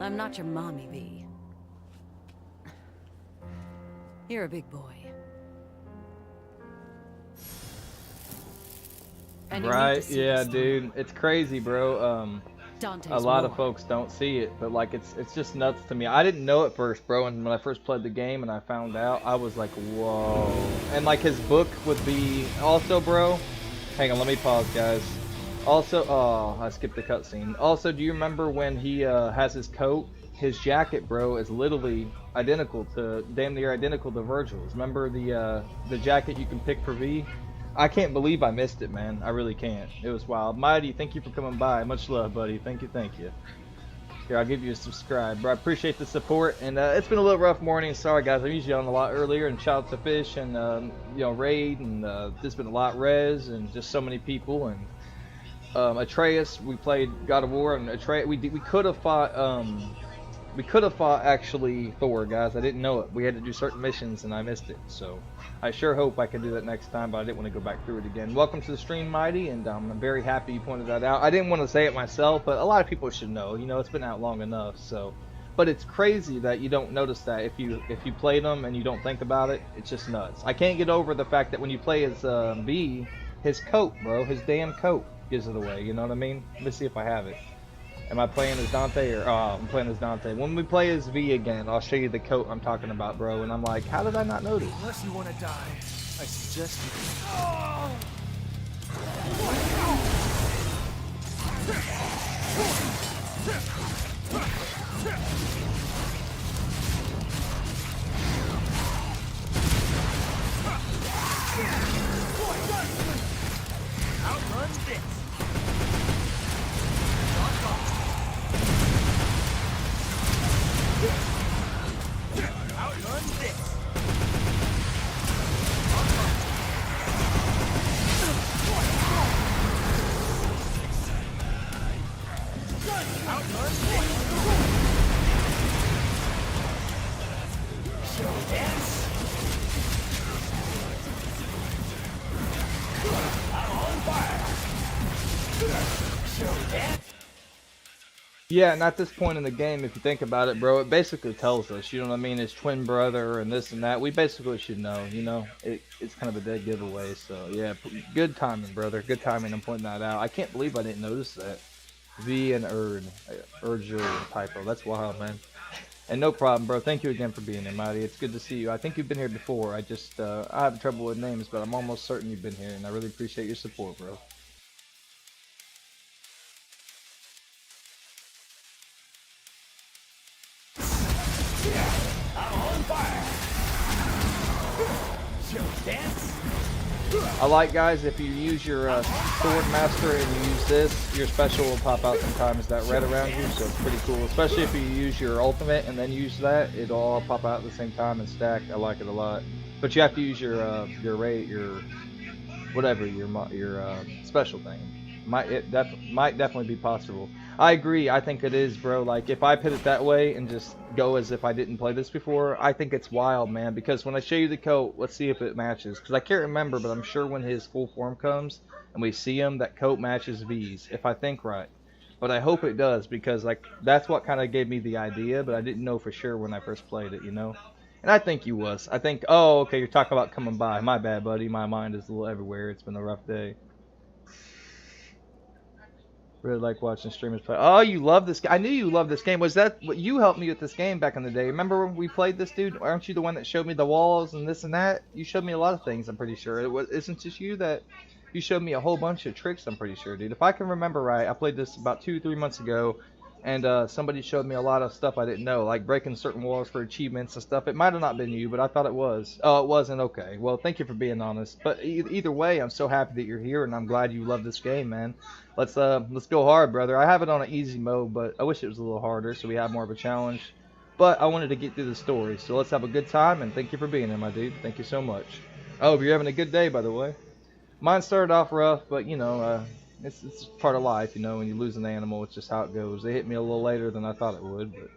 I'm not your mommy, V. You're a big boy. And you need to Right? see Yeah, this through. dude. It's crazy, bro. Dante's A lot of war. folks don't see it, but like it's just nuts to me. I didn't know at first, bro, and when I first played the game and I found out, I was like, whoa. And like his book would be also, bro. Hang on, let me pause, guys. Also, oh, I skipped the cutscene. Also, do you remember when he has his coat? His jacket, bro, is literally identical to, damn near identical to Virgil's. Remember the jacket you can pick for V? I can't believe I missed it, man. I really can't. It was wild. Mighty, thank you for coming by. Much love, buddy. Thank you, thank you. Here, I'll give you a subscribe, bro. I appreciate the support, and it's been a little rough morning. Sorry, guys. I'm usually on a lot earlier, and shout out to Fish and you know, Raid, and there's been a lot Rez, and just so many people, and Atreus. We played God of War, and Atreus. We could have fought actually Thor, guys. I didn't know it. We had to do certain missions, and I missed it. So I sure hope I can do that next time, but I didn't want to go back through it again. Welcome to the stream, Mighty, and I'm very happy you pointed that out. I didn't want to say it myself, but a lot of people should know. You know, it's been out long enough. So, but it's crazy that you don't notice that if you play them and you don't think about it. It's just nuts. I can't get over the fact that when you play as B, his coat, bro, his damn coat gives it away. You know what I mean? Let me see if I have it. Am I playing as Dante or I'm playing as Dante? When we play as V again, I'll show you the coat I'm talking about, bro. And I'm like, how did I not notice? Unless you want to die, I suggest you. Outrun this. Outrun this. Outrun this. Show this. I'm on fire. Show that. Yeah, and at this point in the game, if you think about it, bro, it basically tells us, you know what I mean, his twin brother and this and that. We basically should know, you know. It's kind of a dead giveaway, so yeah, good timing, brother. Good timing. I'm pointing that out. I can't believe I didn't notice that. V and Urgil typo. That's wild, man. And no problem, bro. Thank you again for being here, Mighty. It's good to see you. I think you've been here before. I have trouble with names, but I'm almost certain you've been here, and I really appreciate your support, bro. I'm on fire. Show dance. I like, guys, if you use your sword master and you use this, your special will pop out sometimes that red around you, so it's pretty cool. Especially if you use your ultimate and then use that, it'll all pop out at the same time and stack. I like it a lot. But you have to use your special thing. That might definitely be possible. I agree. I think it is, bro. Like, if I put it that way and just go as if I didn't play this before, I think it's wild, man. Because when I show you the coat, let's see if it matches. Because I can't remember, but I'm sure when his full form comes and we see him, that coat matches V's, if I think right. But I hope it does, because like that's what kind of gave me the idea, but I didn't know for sure when I first played it, you know. And I think you was. I think, oh, okay, you're talking about coming by. My bad, buddy. My mind is a little everywhere. It's been a rough day. Really like watching streamers play. Oh, you love this game. I knew you loved this game. Was that what you helped me with this game back in the day? Remember when we played this, dude? Aren't you the one that showed me the walls and this and that? You showed me a lot of things, I'm pretty sure. Isn't just you that you showed me a whole bunch of tricks, I'm pretty sure, dude. If I can remember right, I played this about 2-3 months ago, and somebody showed me a lot of stuff I didn't know, like breaking certain walls for achievements and stuff. It might have not been you, but I thought it was. Oh, it wasn't? Okay. Well, thank you for being honest. But either way, I'm so happy that you're here, and I'm glad you love this game, man. Let's go hard, brother. I have it on an easy mode, but I wish it was a little harder so we have more of a challenge. But I wanted to get through the story, so let's have a good time, and thank you for being here, my dude. Thank you so much. Oh, you're having a good day, by the way. Mine started off rough, but you know, it's part of life, you know. When you lose an animal, it's just how it goes. They hit me a little later than I thought it would, but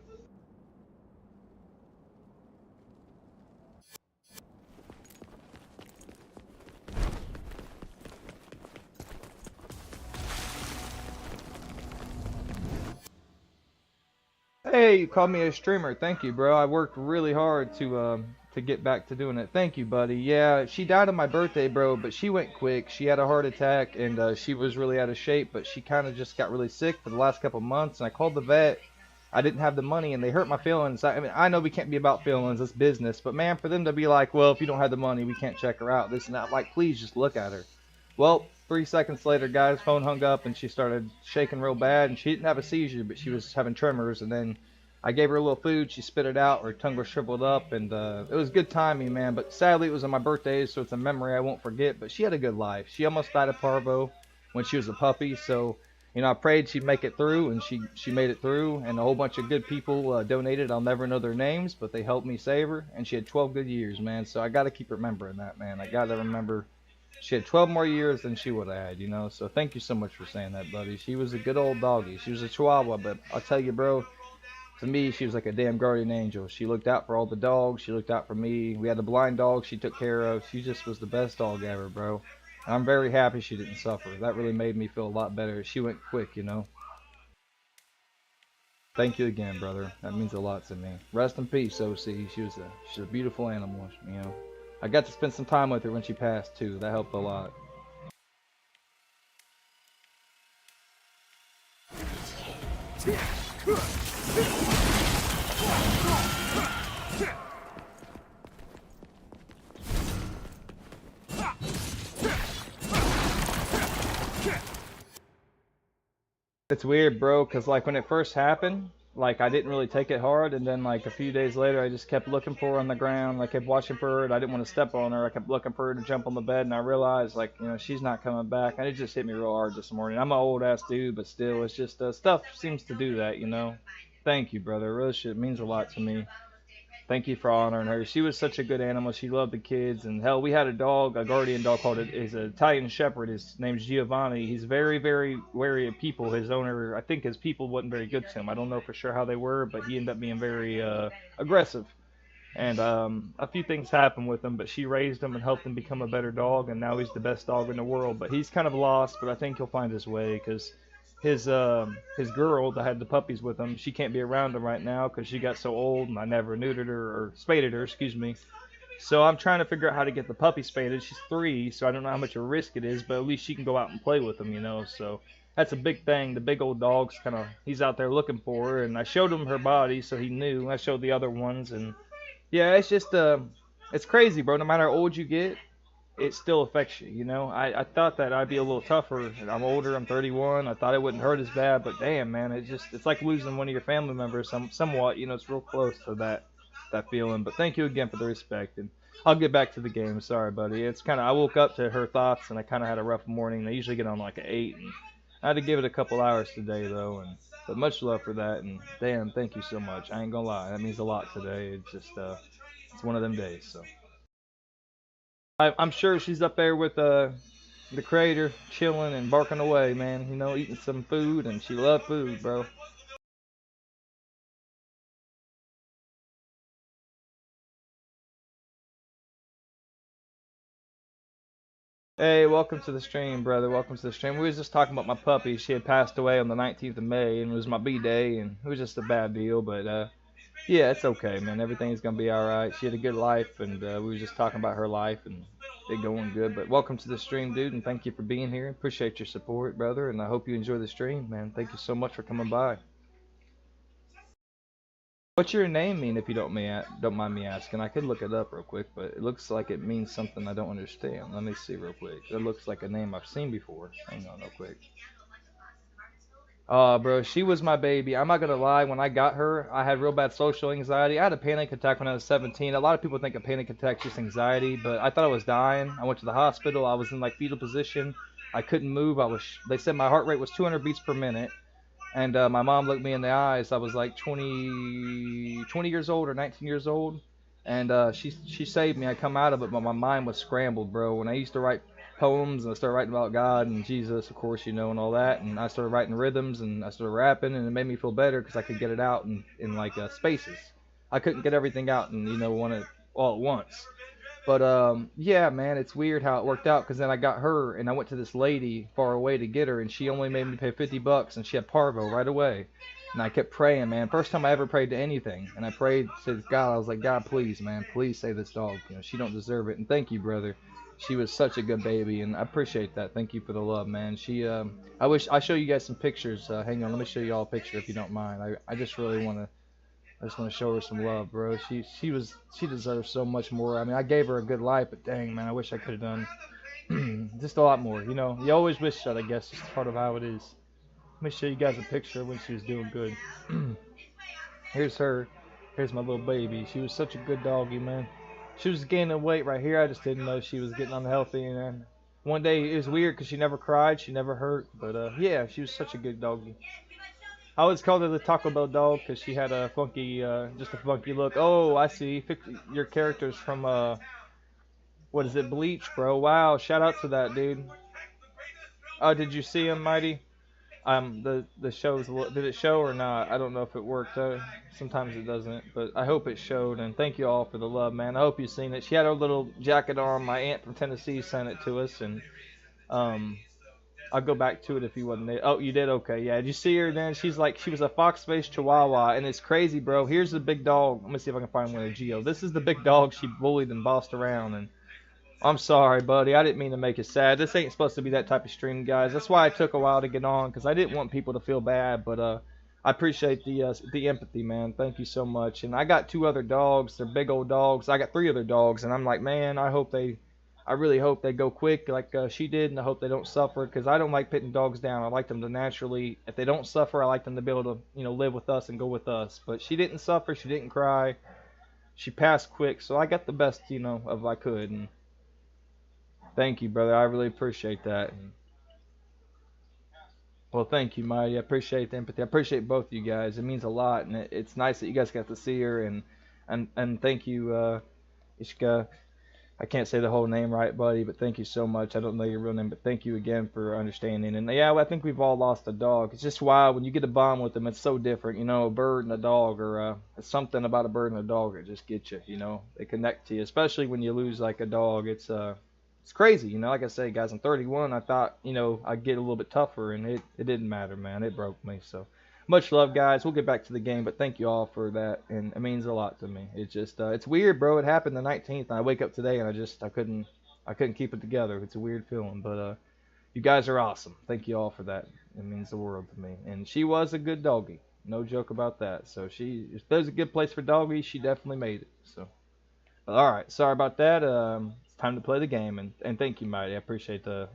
Hey, you called me a streamer. Thank you, bro. I worked really hard to get back to doing it. Thank you, buddy. Yeah, she died on my birthday, bro, but she went quick. She had a heart attack, and she was really out of shape, but she kind of just got really sick for the last couple months, and I called the vet. I didn't have the money, and they hurt my feelings. I mean, I know we can't be about feelings. It's business. But, man, for them to be like, well, if you don't have the money, we can't check her out, this and that. Like, please just look at her. Well, 3 seconds later, guys, phone hung up, and she started shaking real bad. And she didn't have a seizure, but she was having tremors. And then I gave her a little food. She spit it out. Her tongue was shriveled up. And it was good timing, man. But sadly, it was on my birthday, so it's a memory I won't forget. But she had a good life. She almost died of parvo when she was a puppy, so... You know, I prayed she'd make it through, and she made it through, and a whole bunch of good people donated. I'll never know their names, but they helped me save her, and she had 12 good years, man, so I got to keep remembering that, man. I got to remember she had 12 more years than she would have had, you know, so thank you so much for saying that, buddy. She was a good old doggy. She was a chihuahua, but I'll tell you, bro, to me, she was like a damn guardian angel. She looked out for all the dogs. She looked out for me. We had a blind dog she took care of. She just was the best dog ever, bro. I'm very happy she didn't suffer. That really made me feel a lot better. She went quick, you know. Thank you again, brother. That means a lot to me. Rest in peace, OC. She's a beautiful animal, you know. I got to spend some time with her when she passed too. That helped a lot. It's weird, bro, because like when it first happened, like I didn't really take it hard, and then like a few days later I just kept looking for her on the ground. I kept watching for her, and I didn't want to step on her. I kept looking for her to jump on the bed, and I realized, like, you know, she's not coming back. And it just hit me real hard this morning. I'm an old ass dude, but still, it's just stuff seems to do that, you know. Thank you, brother. It really shit means a lot to me. Thank you for honoring her. She was such a good animal. She loved the kids. And hell, we had a dog, a guardian dog called it. He's an Italian Shepherd. His name's Giovanni. He's very, very wary of people. His owner, I think his people wasn't very good to him. I don't know for sure how they were, but he ended up being very aggressive. And a few things happened with him, but she raised him and helped him become a better dog. And now he's the best dog in the world. But he's kind of lost, but I think he'll find his way because his girl that had the puppies with him, she can't be around him right now because she got so old, and I never neutered her or spaded her, excuse me. So I'm trying to figure out how to get the puppy spaded. She's 3, so I don't know how much of a risk it is, but at least she can go out and play with them, you know. So that's a big thing. The big old dog's he's out there looking for her, and I showed him her body so he knew. I showed the other ones, and yeah, it's just it's crazy, bro. No matter how old you get, it still affects you, you know. I thought that I'd be a little tougher. I'm older, I'm 31. I thought it wouldn't hurt as bad, but damn, man, it's like losing one of your family members somewhat, you know. It's real close to that feeling. But thank you again for the respect, and I'll get back to the game. Sorry, buddy. It's I woke up to her thoughts, and I kind of had a rough morning. I usually get on like an 8, and I had to give it a couple hours today, though, but much love for that, and damn, thank you so much. I ain't gonna lie, that means a lot today. It's just it's one of them days, so. I'm sure she's up there with the creator, chilling and barking away, man. You know, eating some food, and she loved food, bro. Hey, welcome to the stream, brother. Welcome to the stream. We was just talking about my puppy. She had passed away on the 19th of May, and it was my B-day, and it was just a bad deal, but yeah, it's okay, man. Everything's gonna be all right. She had a good life, and we were just talking about her life, and it going good. But welcome to the stream, dude, and thank you for being here. Appreciate your support, brother, and I hope you enjoy the stream, man. Thank you so much for coming by. What's your name mean, if you don't mind me asking? I could look it up real quick, but it looks like it means something I don't understand. Let me see real quick. It looks like a name I've seen before. Hang on real quick. Oh, bro, she was my baby. I'm not gonna lie, when I got her, I had real bad social anxiety. I had a panic attack when I was 17. A lot of people think a panic attack is just anxiety, but I thought I was dying. I went to the hospital. I was in like fetal position. I couldn't move. They said my heart rate was 200 beats per minute. And my mom looked me in the eyes. I was like 20 years old or 19 years old. And she saved me. I come out of it, but my mind was scrambled, bro. When I used to write poems, and I started writing about God and Jesus, of course, you know, and all that, and I started writing rhythms, and I started rapping, and it made me feel better because I could get it out in like spaces. I couldn't get everything out and, you know, want it all at once. But yeah, man, it's weird how it worked out, because then I got her, and I went to this lady far away to get her, and she only made me pay $50, and she had parvo right away. And I kept praying, man. First time I ever prayed to anything. And I prayed to God. I was like, God, please, man, please save this dog. You know, she don't deserve it. And thank you, brother. She was such a good baby, and I appreciate that. Thank you for the love, man. She, I wish I show you guys some pictures. Hang on, let me show you all a picture if you don't mind. I just really want to. I just want to show her some love, bro. She deserves so much more. I mean, I gave her a good life, but dang, man, I wish I could have done just a lot more. You know, you always wish that. I guess it's part of how it is. Let me show you guys a picture of when she was doing good. Here's her. Here's my little baby. She was such a good doggy, man. She was gaining weight right here. I just didn't know she was getting unhealthy. And then one day it was weird because she never cried, she never hurt. But yeah, she was such a good doggy. I always called her the Taco Bell dog because she had a funky, just a funky look. Oh, I see. Your character's from what is it, Bleach, bro? Wow, shout out to that dude. Oh, did you see him, Mighty? The show's, did it show or not? I don't know if it worked. Sometimes it doesn't, but I hope it showed. And thank you all for the love, man. I hope you've seen it. She had her little jacket on. My aunt from Tennessee sent it to us, and I'll go back to it if you wasn't there. Oh, you did? Okay, yeah. Did you see her then? She was a fox-faced Chihuahua, and it's crazy, bro. Here's the big dog. Let me see if I can find one of Geo. This is the big dog she bullied and bossed around, and I'm sorry, buddy. I didn't mean to make it sad. This ain't supposed to be that type of stream, guys. That's why it took a while to get on, because I didn't want people to feel bad. But I appreciate the empathy, man. Thank you so much. And I got 2 other dogs. They're big old dogs. I got 3 other dogs, and I'm like, man, I really hope they go quick like she did, and I hope they don't suffer, because I don't like putting dogs down. I like them to naturally, if they don't suffer, I like them to be able to, you know, live with us and go with us. But she didn't suffer. She didn't cry. She passed quick, so I got the best, you know, of I could. And thank you, brother. I really appreciate that. Well, thank you, Mighty. I appreciate the empathy. I appreciate both of you guys. It means a lot, and it's nice that you guys got to see her. And thank you, Ishka. I can't say the whole name right, buddy, but thank you so much. I don't know your real name, but thank you again for understanding. And yeah, I think we've all lost a dog. It's just wild when you get a bond with them. It's so different, you know, a bird and a dog, or it's something about a bird and a dog that just gets you. You know, they connect to you, especially when you lose like a dog. It's crazy, you know. Like I say, guys, I'm 31. I thought, you know, I'd get a little bit tougher, and it didn't matter, man. It broke me. So much love, guys. We'll get back to the game, but thank you all for that, and it means a lot to me. It's just it's weird, bro. It happened the 19th, and I wake up today, and I couldn't keep it together. It's a weird feeling, but you guys are awesome. Thank you all for that. It means the world to me. And she was a good doggy, no joke about that. So if there's a good place for doggies, she definitely made it. So, but all right, sorry about that. It's time to play the game, and thank you, Mighty. I appreciate the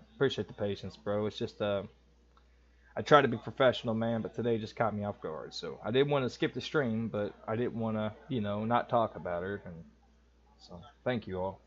patience, bro. It's just I try to be professional, man, but today just caught me off guard. So I didn't want to skip the stream, but I didn't want to, you know, not talk about her. And so thank you all.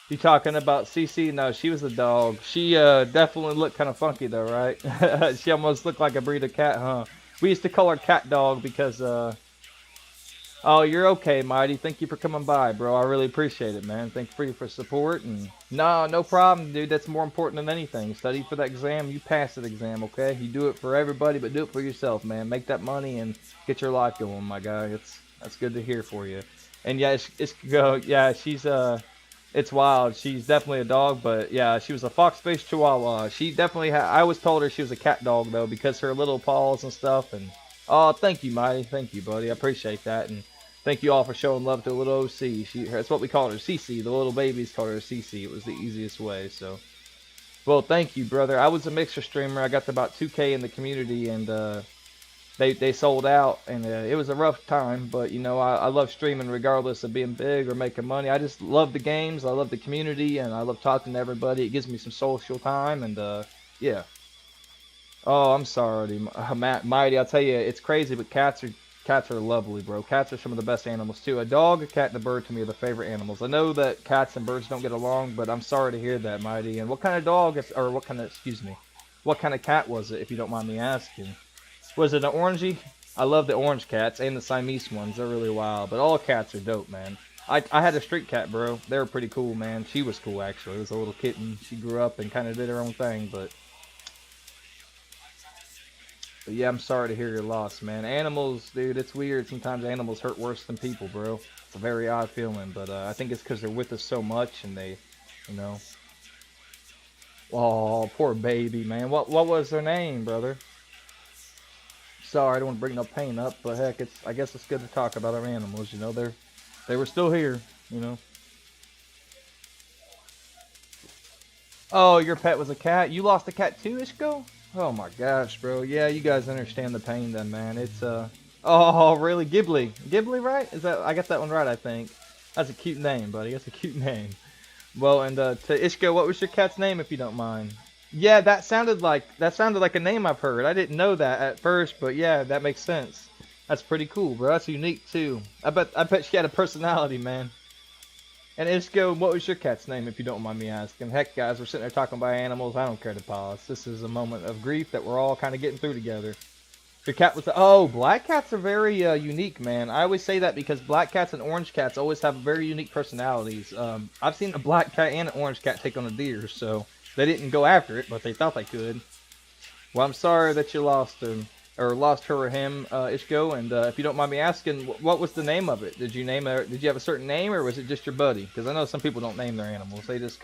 You talking about CC? No, she was a dog. She definitely looked kind of funky though, right? She almost looked like a breed of cat, huh? We used to call her Cat Dog because oh, you're okay, Mighty. Thank you for coming by, bro. I really appreciate it, man. Thank you for your support. And no problem, dude. That's more important than anything. Study for that exam. You pass that exam, okay? You do it for everybody, but do it for yourself, man. Make that money and get your life going, my guy. That's good to hear for you. And yeah, yeah, she's it's wild. She's definitely a dog, but yeah, she was a fox-faced Chihuahua. She definitely I always told her she was a cat dog though, because her little paws and stuff. And oh, thank you, Mighty. Thank you, buddy. I appreciate that. And thank you all for showing love to little OC. That's what we called her, CC. The little babies called her CC. It was the easiest way. So, well, thank you, brother. I was a mixer streamer. I got to about 2K in the community, and they sold out, and it was a rough time. But you know, I love streaming regardless of being big or making money. I just love the games. I love the community, and I love talking to everybody. It gives me some social time, and yeah. Oh, I'm sorry, Mighty. I'll tell you, it's crazy, but cats Cats are lovely, bro. Cats are some of the best animals, too. A dog, a cat, and a bird, to me, are the favorite animals. I know that cats and birds don't get along, but I'm sorry to hear that, Mighty. And what kind of dog, or what kind of, excuse me, what kind of cat was it, if you don't mind me asking? Was it an orangey? I love the orange cats and the Siamese ones. They're really wild. But all cats are dope, man. I had a street cat, bro. They were pretty cool, man. She was cool, actually. It was a little kitten. She grew up and kind of did her own thing, but yeah, I'm sorry to hear your loss, man. Animals, dude, it's weird. Sometimes animals hurt worse than people, bro. It's a very odd feeling, but I think it's because they're with us so much and they, you know. Oh, poor baby, man. What was their name, brother? Sorry, I don't want to bring no pain up, but heck, I guess it's good to talk about our animals, you know. They were still here, you know. Oh, your pet was a cat? You lost a cat too, Ishko? Oh my gosh, bro. Yeah, you guys understand the pain then, man. It's, oh, really? Ghibli. Ghibli, right? I got that one right, I think. That's a cute name, buddy. That's a cute name. Well, and, to Ishko, what was your cat's name, if you don't mind? Yeah, that sounded like a name I've heard. I didn't know that at first, but yeah, that makes sense. That's pretty cool, bro. That's unique, too. I bet she had a personality, man. And Ishko, what was your cat's name, if you don't mind me asking? Heck, guys, we're sitting there talking about animals. I don't care to pause. This is a moment of grief that we're all kind of getting through together. Your cat was... Oh, black cats are very unique, man. I always say that because black cats and orange cats always have very unique personalities. I've seen a black cat and an orange cat take on a deer, so they didn't go after it, but they thought they could. Well, I'm sorry that you lost him. Or lost her or him, Ishko, and if you don't mind me asking, what was the name of it? Did you have a certain name, or was it just your buddy? Because I know some people don't name their animals; they just,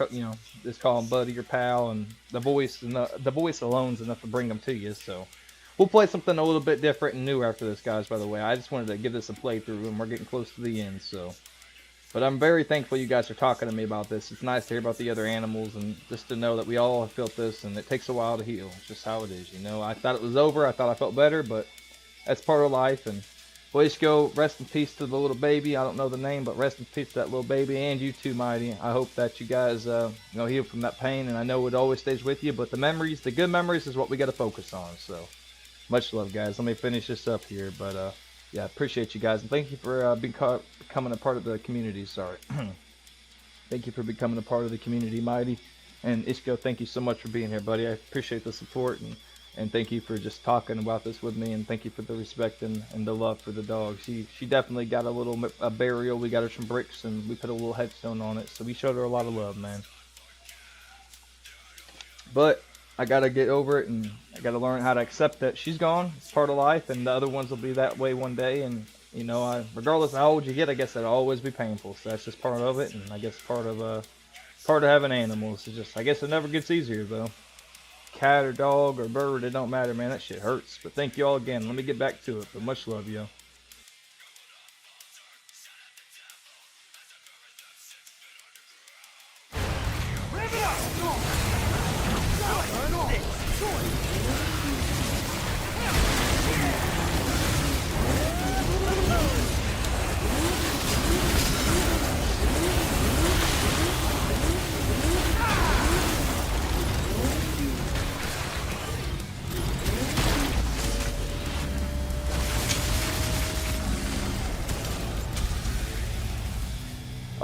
just call them buddy or pal, and the voice alone is enough to bring them to you. So, we'll play something a little bit different and new after this, guys. By the way, I just wanted to give this a playthrough, and we're getting close to the end. So, but I'm very thankful you guys are talking to me about this. It's nice to hear about the other animals and just to know that we all have felt this and it takes a while to heal. It's just how it is, you know. I thought it was over. I thought I felt better, but that's part of life. And please go rest in peace to the little baby. I don't know the name, but rest in peace to that little baby and you too, Mighty. I hope that you guys, heal from that pain. And I know it always stays with you, but the memories, the good memories is what we got to focus on. So much love, guys. Let me finish this up here, but, yeah, appreciate you guys, and thank you for becoming a part of the community. Sorry. Thank you for becoming a part of the community, Mighty. And Ishko, thank you so much for being here, buddy. I appreciate the support, and thank you for just talking about this with me, and thank you for the respect and the love for the dog. She definitely got a burial. We got her some bricks, and we put a little headstone on it, so we showed her a lot of love, man. But I gotta get over it, and I gotta learn how to accept that she's gone. It's part of life, and the other ones will be that way one day. And you know, regardless of how old you get, I guess that'll always be painful. So that's just part of it, and I guess part of having animals. It's just, I guess it never gets easier though. Cat or dog or bird, it don't matter, man. That shit hurts. But thank you all again. Let me get back to it. But much love, yo.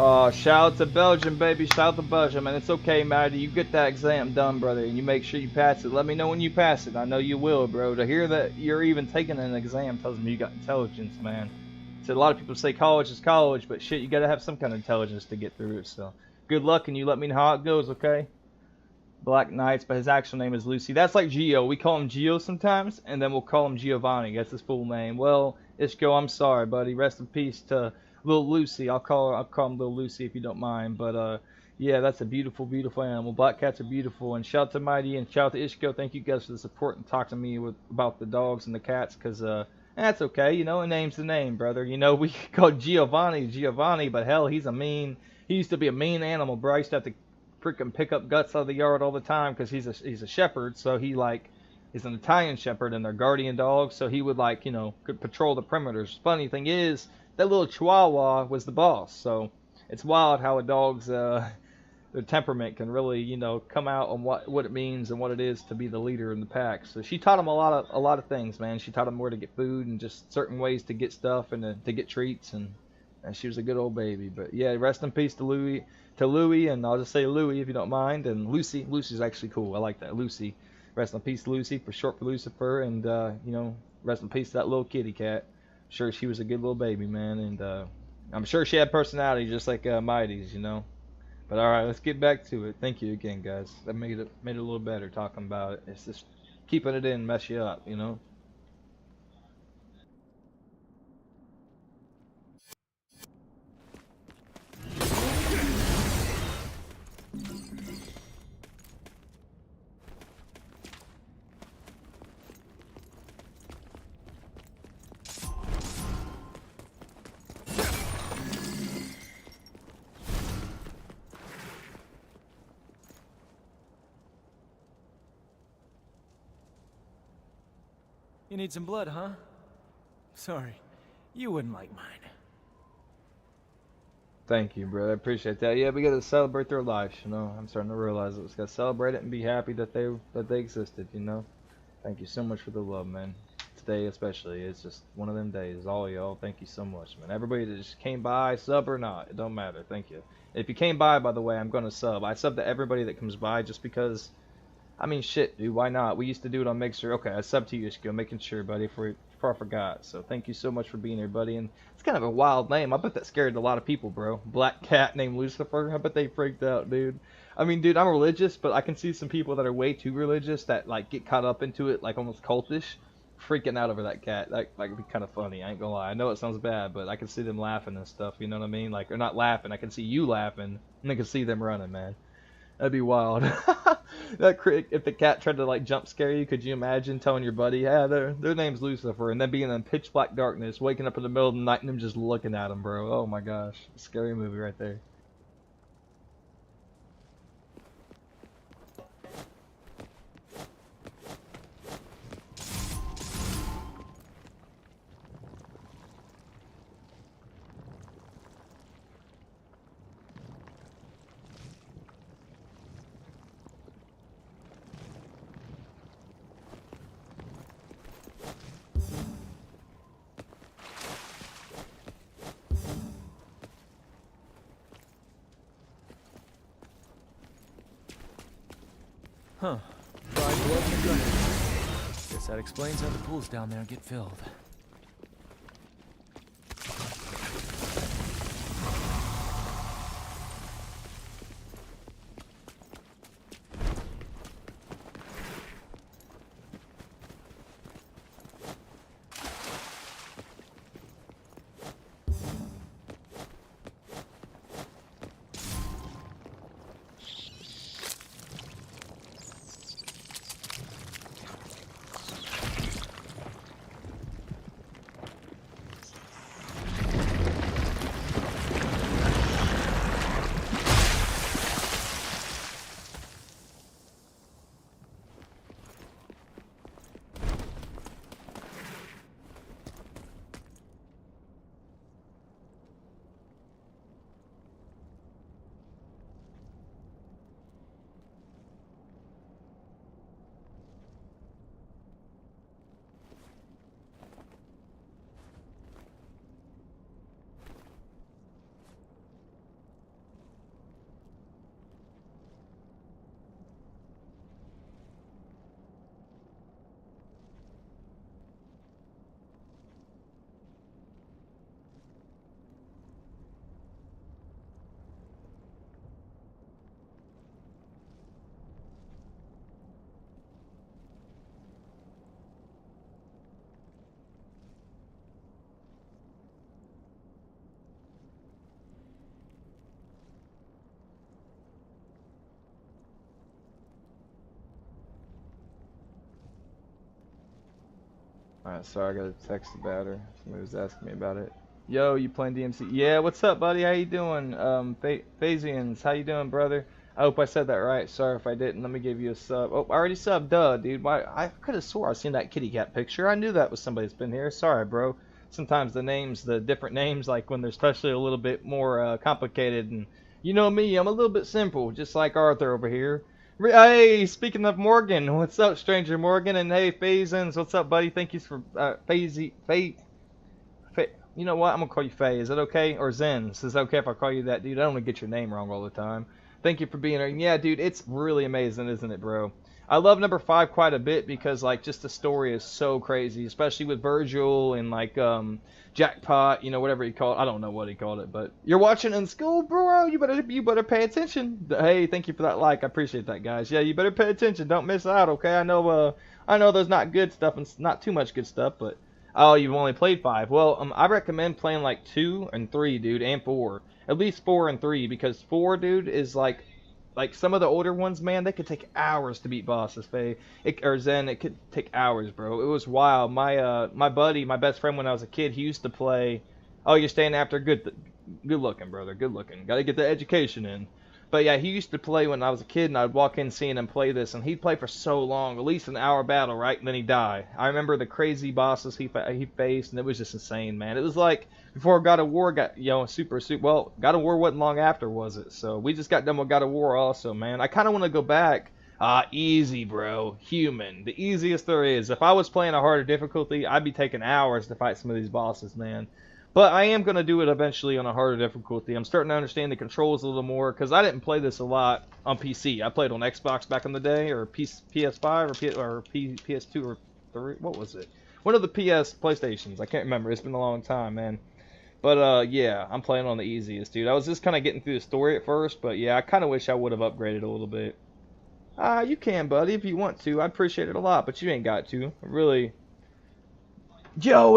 Oh, shout out to Belgium, baby. Shout out to Belgium. And it's okay, Matty. You get that exam done, brother. And you make sure you pass it. Let me know when you pass it. I know you will, bro. To hear that you're even taking an exam tells me you got intelligence, man. So a lot of people say college is college, but shit, you got to have some kind of intelligence to get through it. So good luck, and you let me know how it goes, okay? Black Knights, but his actual name is Lucy. That's like Gio. We call him Gio sometimes, and then we'll call him Giovanni. That's his full name. Well, Ishko, I'm sorry, buddy. Rest in peace to Little Lucy. I'll call him Little Lucy if you don't mind. But yeah, that's a beautiful, beautiful animal. Black cats are beautiful. And shout out to Mighty and shout out to Ishko. Thank you guys for the support and talk to me about the dogs and the cats, because that's okay. You know, a name's the name, brother. You know, we call Giovanni, but hell, he used to be a mean animal, bro. I used to have to freaking pick up guts out of the yard all the time because he's a shepherd. So he's an Italian shepherd and they're guardian dogs. So he would could patrol the perimeters. Funny thing is, that little Chihuahua was the boss. So it's wild how a dog's their temperament can really, you know, come out on what it means and what it is to be the leader in the pack. So she taught them a lot of things, man. She taught them where to get food and just certain ways to get stuff and to get treats, and she was a good old baby. But yeah, rest in peace to Louie, and I'll just say Louie if you don't mind, and Lucy. Lucy's actually cool. I like that, Lucy. Rest in peace, Lucy, for short for Lucifer, and you know, rest in peace to that little kitty cat. I'm sure she was a good little baby, man, and I'm sure she had personality just like Mighty's, you know. But all right, let's get back to it. Thank you again, guys. That made it a little better talking about it. It's just keeping it in mess you up, you know. You need some blood, huh? Sorry, you wouldn't like mine. Thank you, brother. I appreciate that. Yeah, we gotta celebrate their lives, you know. I'm starting to realize it. We gotta celebrate it and be happy that they existed, you know. Thank you so much for the love, man. Today especially, it's just one of them days. All y'all, thank you so much, man. Everybody that just came by, sub or not, it don't matter. Thank you. If you came by the way, I'm gonna sub. I sub to everybody that comes by just because. I mean, shit, dude, why not? We used to do it on Mixer. Okay, I subbed to you, Ishko, making sure, buddy, before I forgot. So thank you so much for being here, buddy. And it's kind of a wild name. I bet that scared a lot of people, bro. Black cat named Lucifer. I bet they freaked out, dude. I mean, dude, I'm religious, but I can see some people that are way too religious that, like, get caught up into it, like, almost cultish, freaking out over that cat. That would be kind of funny, I ain't gonna lie. I know it sounds bad, but I can see them laughing and stuff, you know what I mean? Like, they're not laughing. I can see you laughing, and I can see them running, man. That'd be wild. If the cat tried to like jump scare you, could you imagine telling your buddy, "Yeah, their name's Lucifer," and then being in pitch black darkness, waking up in the middle of the night and them just looking at him, bro? Oh my gosh, scary movie right there. Huh. Fried blood and a gun. Guess that explains how the pools down there get filled. Alright, sorry, I got a text about her. Somebody was asking me about it. Yo, you playing DMC? Yeah, what's up, buddy? How you doing? Phasians, how you doing, brother? I hope I said that right. Sorry if I didn't. Let me give you a sub. Oh, I already subbed. Duh, dude. Why? I could have swore I seen that kitty cat picture. I knew that was somebody that's been here. Sorry, bro. Sometimes the different names, like when they're especially a little bit more complicated and You know me, I'm a little bit simple, just like Arthur over here. Hey, speaking of Morgan, what's up, Stranger Morgan? And hey, Phazens, what's up, buddy? Thank you for you know what? I'm gonna call you Faye. Is that okay? Or Zens? Is that okay if I call you that, dude? I don't want to get your name wrong all the time. Thank you for being here. Yeah, dude, it's really amazing, isn't it, bro? I love number 5 quite a bit because, like, just the story is so crazy, especially with Virgil and, like, Jackpot, you know, whatever he called it. I don't know what he called it, but you're watching in school, bro. You better pay attention. Hey, thank you for that like. I appreciate that, guys. Yeah, you better pay attention. Don't miss out, okay? I know there's not good stuff and not too much good stuff, but oh, you've only played 5. Well, I recommend playing like 2 and 3, dude, and 4. At least 4 and 3, because 4, dude, is like some of the older ones, man, they could take hours to beat bosses, Faye. Or Zen, it could take hours, bro. It was wild. My buddy, my best friend when I was a kid, he used to play. Oh, you're staying after? Good looking, brother. Good looking. Got to get the education in. But yeah, he used to play when I was a kid, and I'd walk in seeing him play this, and he'd play for so long, at least an hour battle, right? And then he'd die. I remember the crazy bosses he faced, and it was just insane, man. It was like before God of War got, you know, super. Well, God of War wasn't long after, was it? So we just got done with God of War also, man. I kind of want to go back. Easy, bro. Human. The easiest there is. If I was playing a harder difficulty, I'd be taking hours to fight some of these bosses, man. But I am going to do it eventually on a harder difficulty. I'm starting to understand the controls a little more, because I didn't play this a lot on PC. I played on Xbox back in the day, or PS5, or PS2, or 3. What was it? One of the PlayStations. I can't remember. It's been a long time, man. But, yeah, I'm playing on the easiest, dude. I was just kind of getting through the story at first, but, yeah, I kind of wish I would have upgraded a little bit. You can, buddy, if you want to. I'd appreciate it a lot, but you ain't got to. Really. Yo,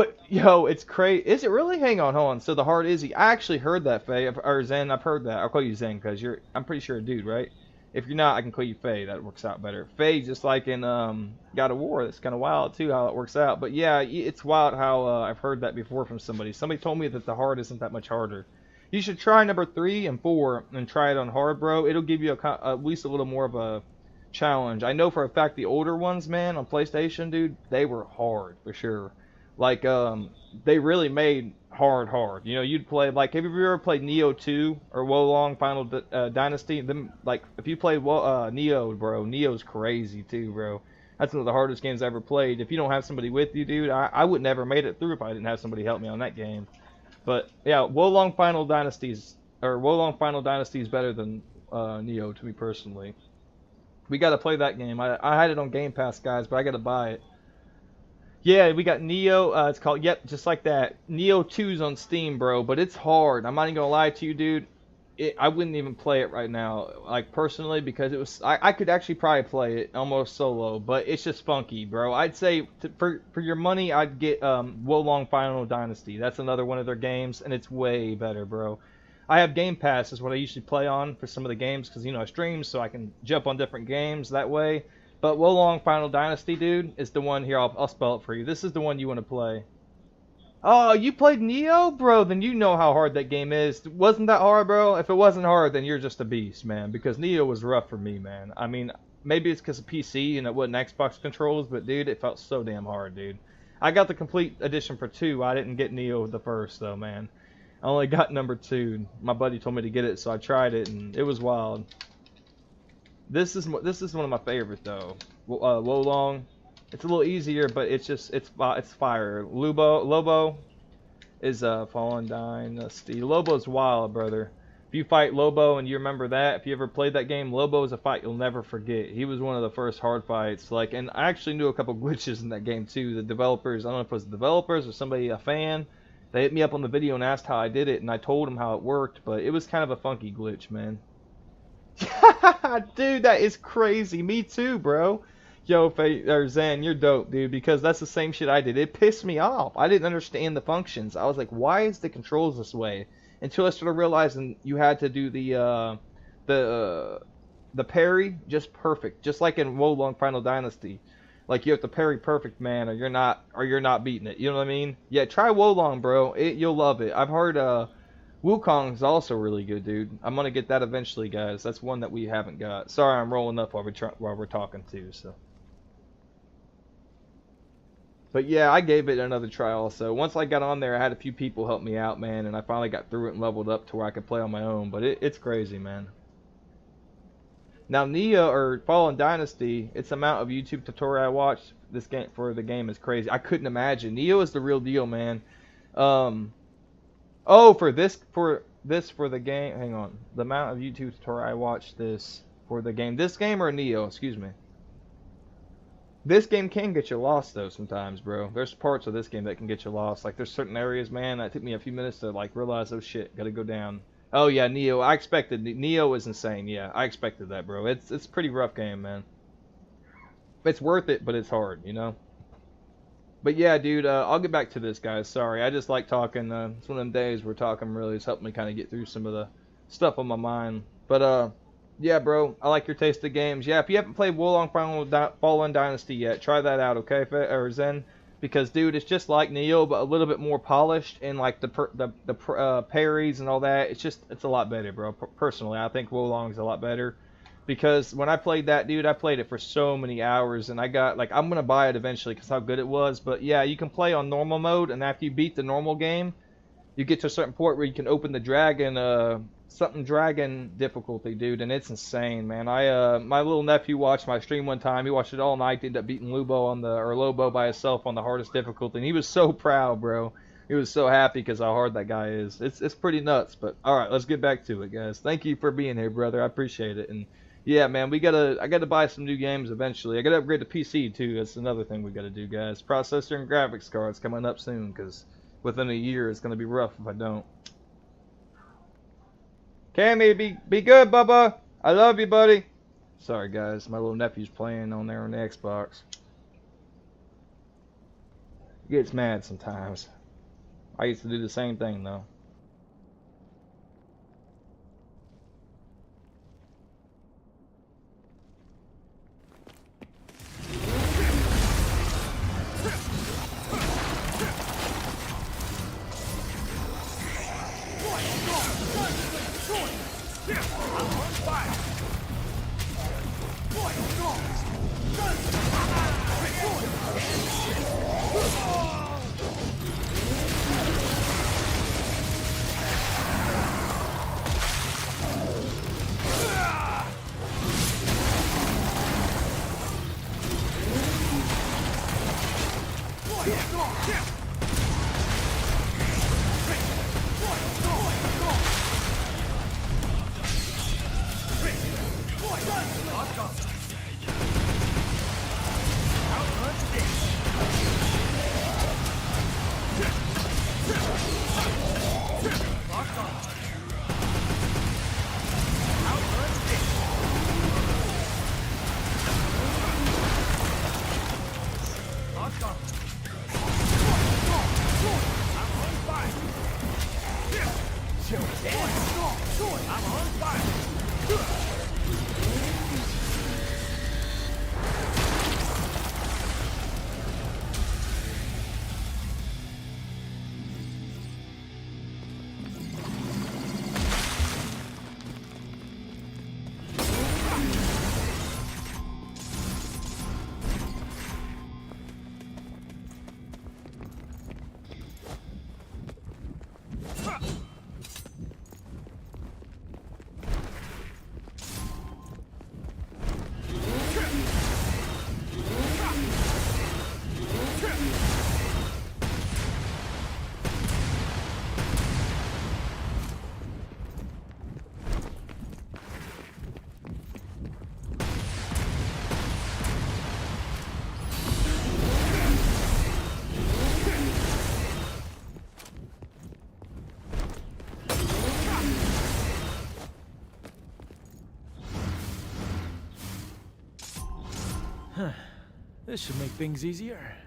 it's crazy. Is it really? Hang on, hold on. So the hard Izzy. I actually heard that, Faye. Or Zen, I've heard that. I'll call you Zen because I'm pretty sure a dude, right? If you're not, I can call you Faye. That works out better. Faye, just like in God of War. That's kind of wild, too, how it works out. But yeah, it's wild how I've heard that before from somebody. Somebody told me that the hard isn't that much harder. You should try number 3 and 4 and try it on hard, bro. It'll give you at least a little more of a challenge. I know for a fact the older ones, man, on PlayStation, dude, they were hard for sure. Like, they really made hard. You know, you'd play, like, have you ever played Neo 2 or Wolong Final Dynasty? Them, like, if you played Neo, bro, Neo's crazy too, bro. That's one of the hardest games I ever played. If you don't have somebody with you, dude, I would never made it through if I didn't have somebody help me on that game. But, yeah, Wolong Final Dynasty is better than Neo to me personally. We got to play that game. I had it on Game Pass, guys, but I got to buy it. Yeah, we got Neo, it's called, yep, just like that. Neo 2's on Steam, bro, but it's hard. I'm not even gonna lie to you, dude. I wouldn't even play it right now, like, personally, because it was, I could actually probably play it almost solo, but it's just funky, bro. I'd say, for your money, I'd get, Wolong Final Dynasty. That's another one of their games, and it's way better, bro. I have Game Pass, is what I usually play on for some of the games, because, you know, I stream, so I can jump on different games that way. But Wolong Final Dynasty, dude, is the one here. I'll spell it for you. This is the one you want to play. Oh, you played Neo? Bro, then you know how hard that game is. Wasn't that hard, bro? If it wasn't hard, then you're just a beast, man. Because Neo was rough for me, man. I mean, maybe it's because of PC and it wasn't Xbox controls, but, dude, it felt so damn hard, dude. I got the complete edition for 2. I didn't get Neo the first, though, man. I only got number 2. My buddy told me to get it, so I tried it, and it was wild. This is one of my favorites though. Wolong, it's a little easier, but it's fire. Lobo is Fallen Dynasty. Lobo's wild, brother. If you fight Lobo and you remember that, if you ever played that game, Lobo is a fight you'll never forget. He was one of the first hard fights. Like, and I actually knew a couple glitches in that game too. The developers, I don't know if it was the developers or somebody, a fan, they hit me up on the video and asked how I did it, and I told them how it worked, but it was kind of a funky glitch, man. Dude, that is crazy. Me too, bro. Yo, Zen, you're dope, dude, because that's the same shit I did. It pissed me off. I didn't understand the functions. I was like, why is the controls this way? Until I started realizing you had to do the parry just perfect, just like in Wolong Final Dynasty. Like, you have to parry perfect, man, or you're not beating it. You know what I mean? Yeah, try Wolong, bro. You'll love it. I've heard Wukong's also really good, dude. I'm gonna get that eventually, guys. That's one that we haven't got. Sorry, I'm rolling up while we're talking too. So, But yeah, I gave it another try also. Once I got on there, I had a few people help me out, man, and I finally got through it and leveled up to where I could play on my own. But it's crazy, man. Now, Neo or Fallen Dynasty, its amount of YouTube tutorial I watched this game for the game is crazy. I couldn't imagine. Neo is the real deal, man. Oh, for the game. Hang on. The amount of YouTube tutorial I watched this for the game. This game or Neo? Excuse me. This game can get you lost though sometimes, bro. There's parts of this game that can get you lost. Like there's certain areas, man, that took me a few minutes to like realize, oh shit, gotta go down. Oh yeah, Neo. I expected Neo is insane. Yeah, I expected that, bro. It's a pretty rough game, man. It's worth it, but it's hard, you know. But yeah, dude, I'll get back to this, guys. Sorry, I just like talking. It's one of them days where talking really has helped me kind of get through some of the stuff on my mind. But yeah, bro, I like your taste of games. Yeah, if you haven't played Wolong Fallen Dynasty yet, try that out, okay, or Zen? Because, dude, it's just like Neo, but a little bit more polished, and like the parries and all that. It's a lot better, bro. Personally, I think Wolong's a lot better. Because when I played that, dude, I played it for so many hours, and I got, like, I'm going to buy it eventually because how good it was. But, yeah, you can play on normal mode, and after you beat the normal game, you get to a certain point where you can open the dragon, something dragon difficulty, dude, and it's insane, man. My little nephew watched my stream one time. He watched it all night, ended up beating Lobo by himself on the hardest difficulty, and he was so proud, bro. He was so happy because how hard that guy is. It's pretty nuts, but, all right, let's get back to it, guys. Thank you for being here, brother. I appreciate it, and yeah, man, I gotta buy some new games eventually. I gotta upgrade the PC too. That's another thing we gotta do, guys. Processor and graphics cards coming up soon, because within a year it's gonna be rough if I don't. Cammy, be good, Bubba. I love you, buddy. Sorry, guys, my little nephew's playing on there on the Xbox. He gets mad sometimes. I used to do the same thing though. This should make things easier.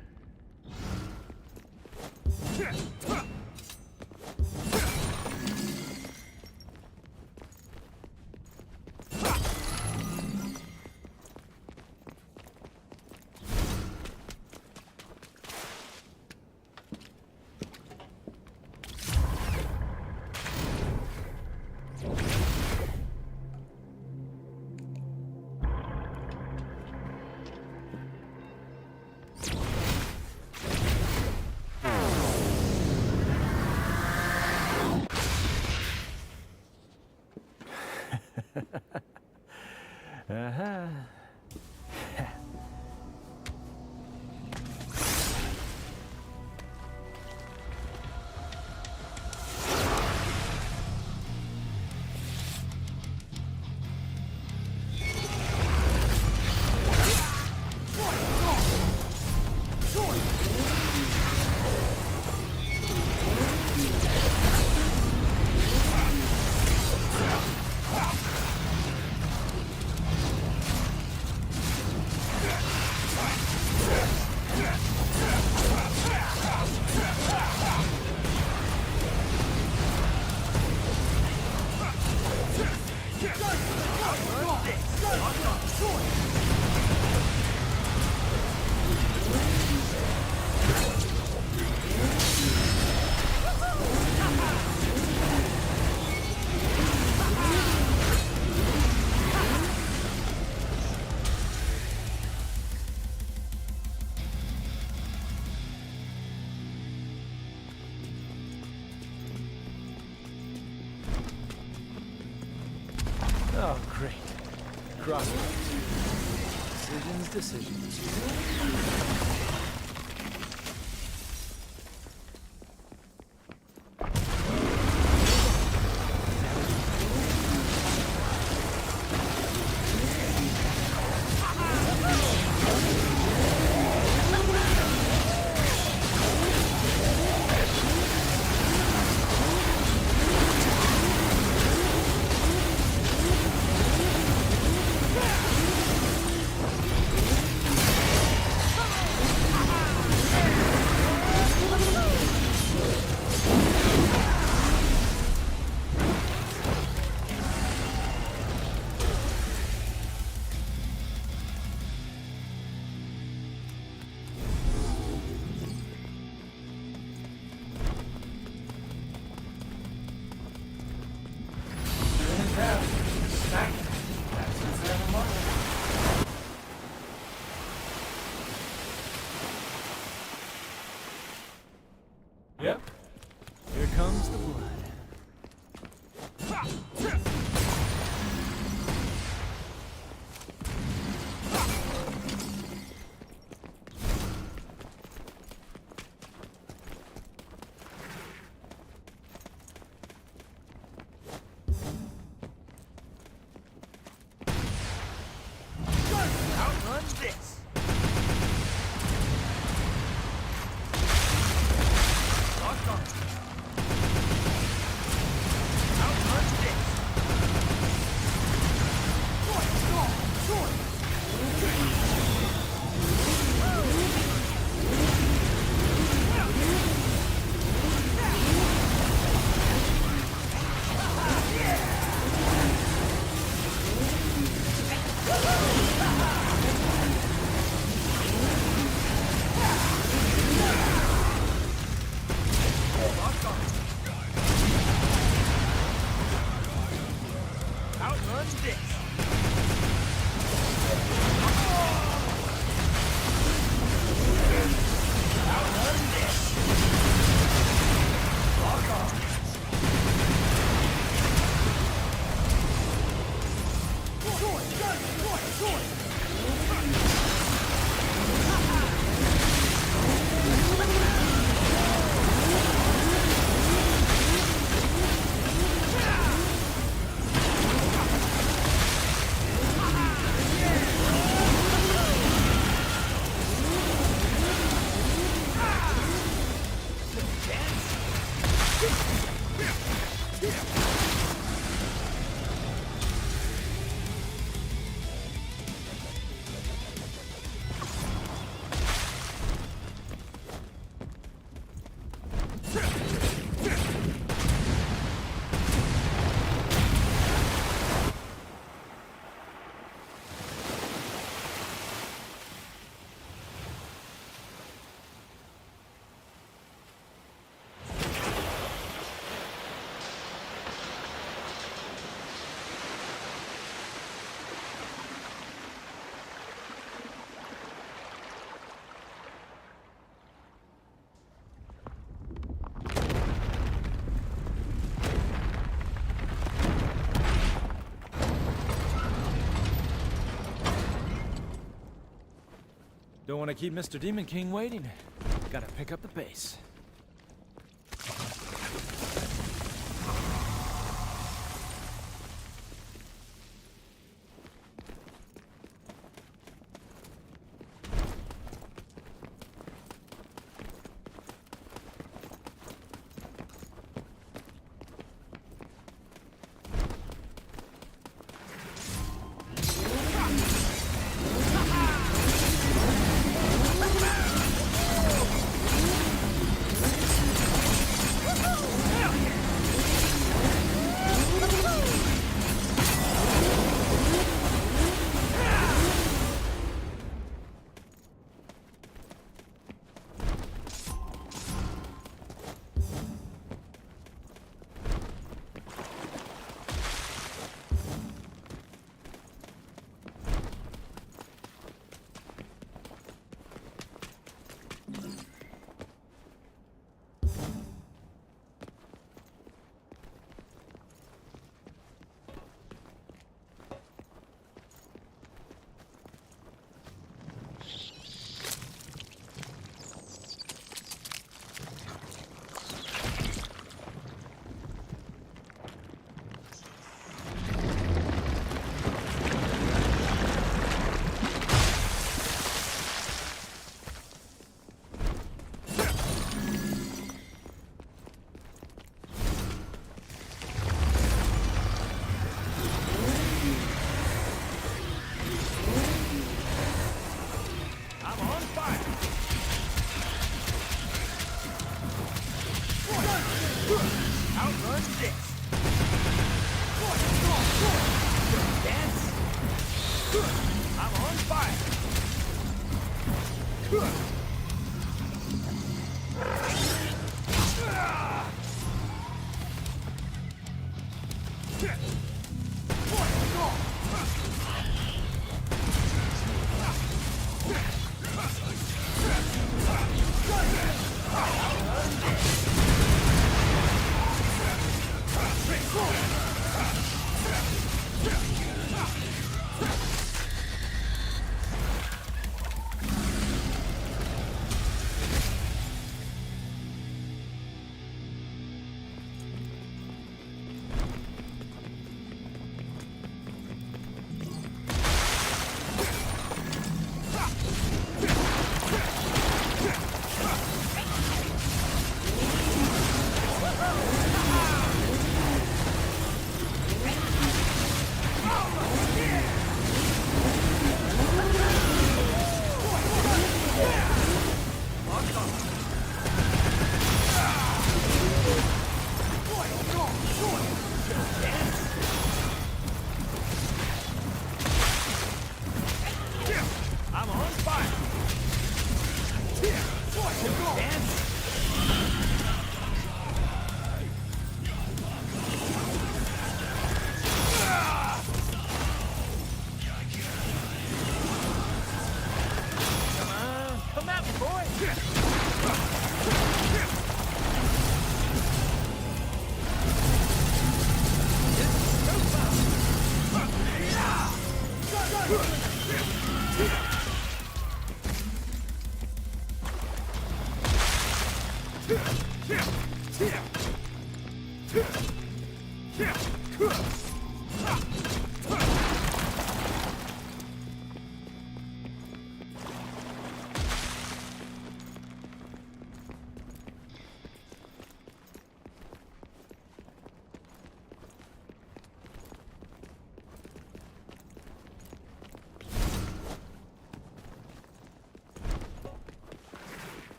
Uh-huh. Oh, great. Crossroads. Decisions. Don't want to keep Mr. Demon King waiting. Gotta pick up the pace.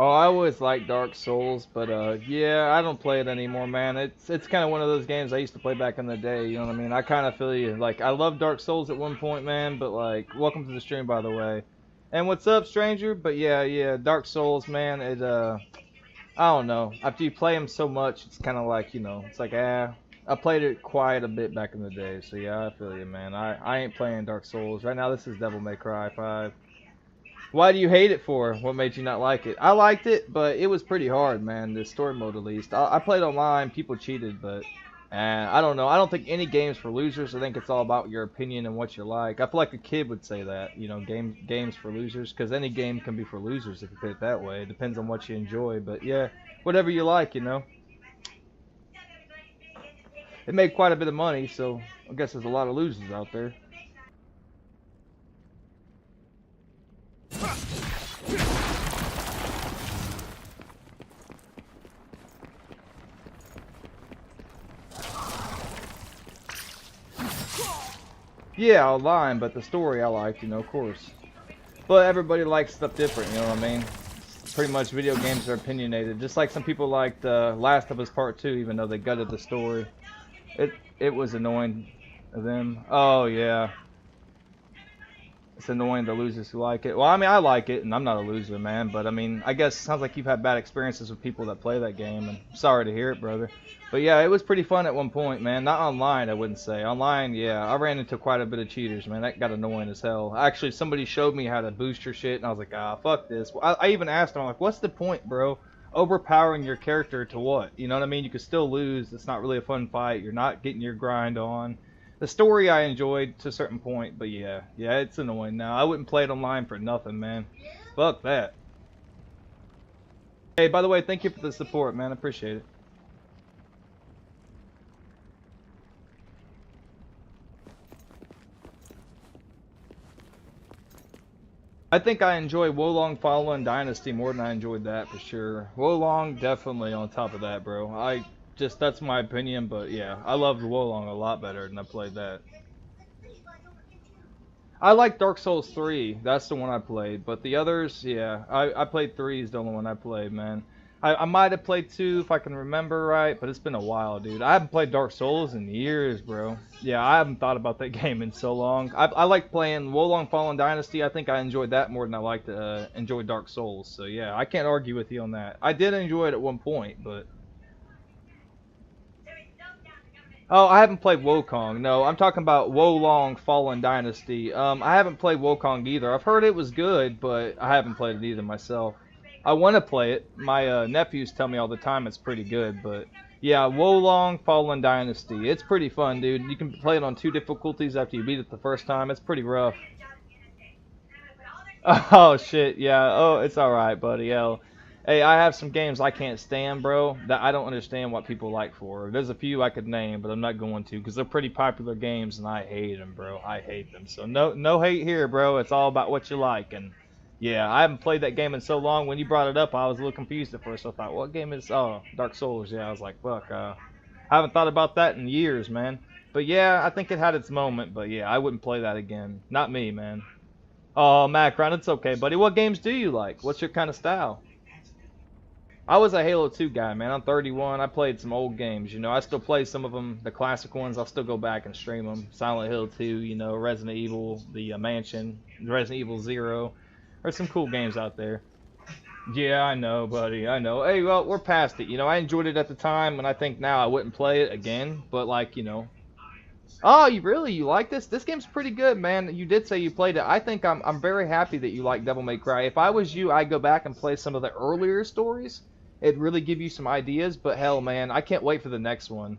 Oh, I always liked Dark Souls, but yeah, I don't play it anymore, man. It's kind of one of those games I used to play back in the day. You know what I mean? I kind of feel you. Like I loved Dark Souls at one point, man. But like, welcome to the stream, by the way. And what's up, stranger? But yeah, Dark Souls, man. I don't know. After you play them so much, it's kind of like, it's like I played it quiet a bit back in the day. So yeah, I feel you, man. I ain't playing Dark Souls right now. This is Devil May Cry 5. Why do you hate it for? What made you not like it? I liked it, but it was pretty hard, man. The story mode, at least. I played online. People cheated, but I don't know. I don't think any game's for losers. I think it's all about your opinion and what you like. I feel like a kid would say that, games for losers, because any game can be for losers if you put it that way. It depends on what you enjoy, but yeah, whatever you like, It made quite a bit of money, so I guess there's a lot of losers out there. Yeah, online, but the story I liked, of course. But everybody likes stuff different, you know what I mean? Pretty much video games are opinionated. Just like some people liked Last of Us Part 2, even though they gutted the story. It was annoying of them. Oh, yeah. It's annoying the losers who like it. Well, I mean, I like it, and I'm not a loser, man. But, I mean, I guess it sounds like you've had bad experiences with people that play that game. And I'm sorry to hear it, brother. But, yeah, it was pretty fun at one point, man. Not online, I wouldn't say. Online, yeah, I ran into quite a bit of cheaters, man. That got annoying as hell. Actually, somebody showed me how to boost your shit, and I was like, fuck this. I even asked them, I'm like, what's the point, bro? Overpowering your character to what? You know what I mean? You could still lose. It's not really a fun fight. You're not getting your grind on. The story I enjoyed to a certain point, but yeah, it's annoying now. I wouldn't play it online for nothing, man. Fuck that. Hey, by the way, thank you for the support, man. I appreciate it. I think I enjoy Wolong Fallen Dynasty more than I enjoyed that for sure. Wolong definitely on top of that, bro. That's my opinion, but yeah, I loved Wolong a lot better than I played that. I like Dark Souls 3, that's the one I played, but the others, yeah, I played 3 is the only one I played, man. I might have played 2 if I can remember right, but it's been a while, dude. I haven't played Dark Souls in years, bro. Yeah, I haven't thought about that game in so long. I like playing Wolong Fallen Dynasty. I think I enjoyed that more than I liked to enjoy Dark Souls, so yeah, I can't argue with you on that. I did enjoy it at one point, but... Oh, I haven't played Wukong. No, I'm talking about Wolong Fallen Dynasty. I haven't played Wukong either. I've heard it was good, but I haven't played it either myself. I want to play it. My nephews tell me all the time it's pretty good, but yeah, Wolong Fallen Dynasty. It's pretty fun, dude. You can play it on 2 difficulties after you beat it the first time. It's pretty rough. Oh, shit, yeah. Oh, it's alright, buddy. Hell. Hey, I have some games I can't stand, bro, that I don't understand what people like for. There's a few I could name, but I'm not going to, because they're pretty popular games, and I hate them, bro. I hate them. So no hate here, bro. It's all about what you like. And yeah, I haven't played that game in so long. When you brought it up, I was a little confused at first. I thought, what game is... Oh, Dark Souls. Yeah, I was like, fuck. I haven't thought about that in years, man. But yeah, I think it had its moment, but yeah, I wouldn't play that again. Not me, man. Oh, Macron, it's okay, buddy. What games do you like? What's your kind of style? I was a Halo 2 guy, man. I'm 31. I played some old games, I still play some of them, the classic ones. I'll still go back and stream them. Silent Hill 2, Resident Evil, the Mansion, Resident Evil 0. There's some cool games out there. Yeah, I know, buddy. I know. Hey, well, we're past it. I enjoyed it at the time, and I think now I wouldn't play it again. But, like, Oh, you like this? This game's pretty good, man. You did say you played it. I think I'm very happy that you like Devil May Cry. If I was you, I'd go back and play some of the earlier stories. It'd really give you some ideas, but hell, man, I can't wait for the next one.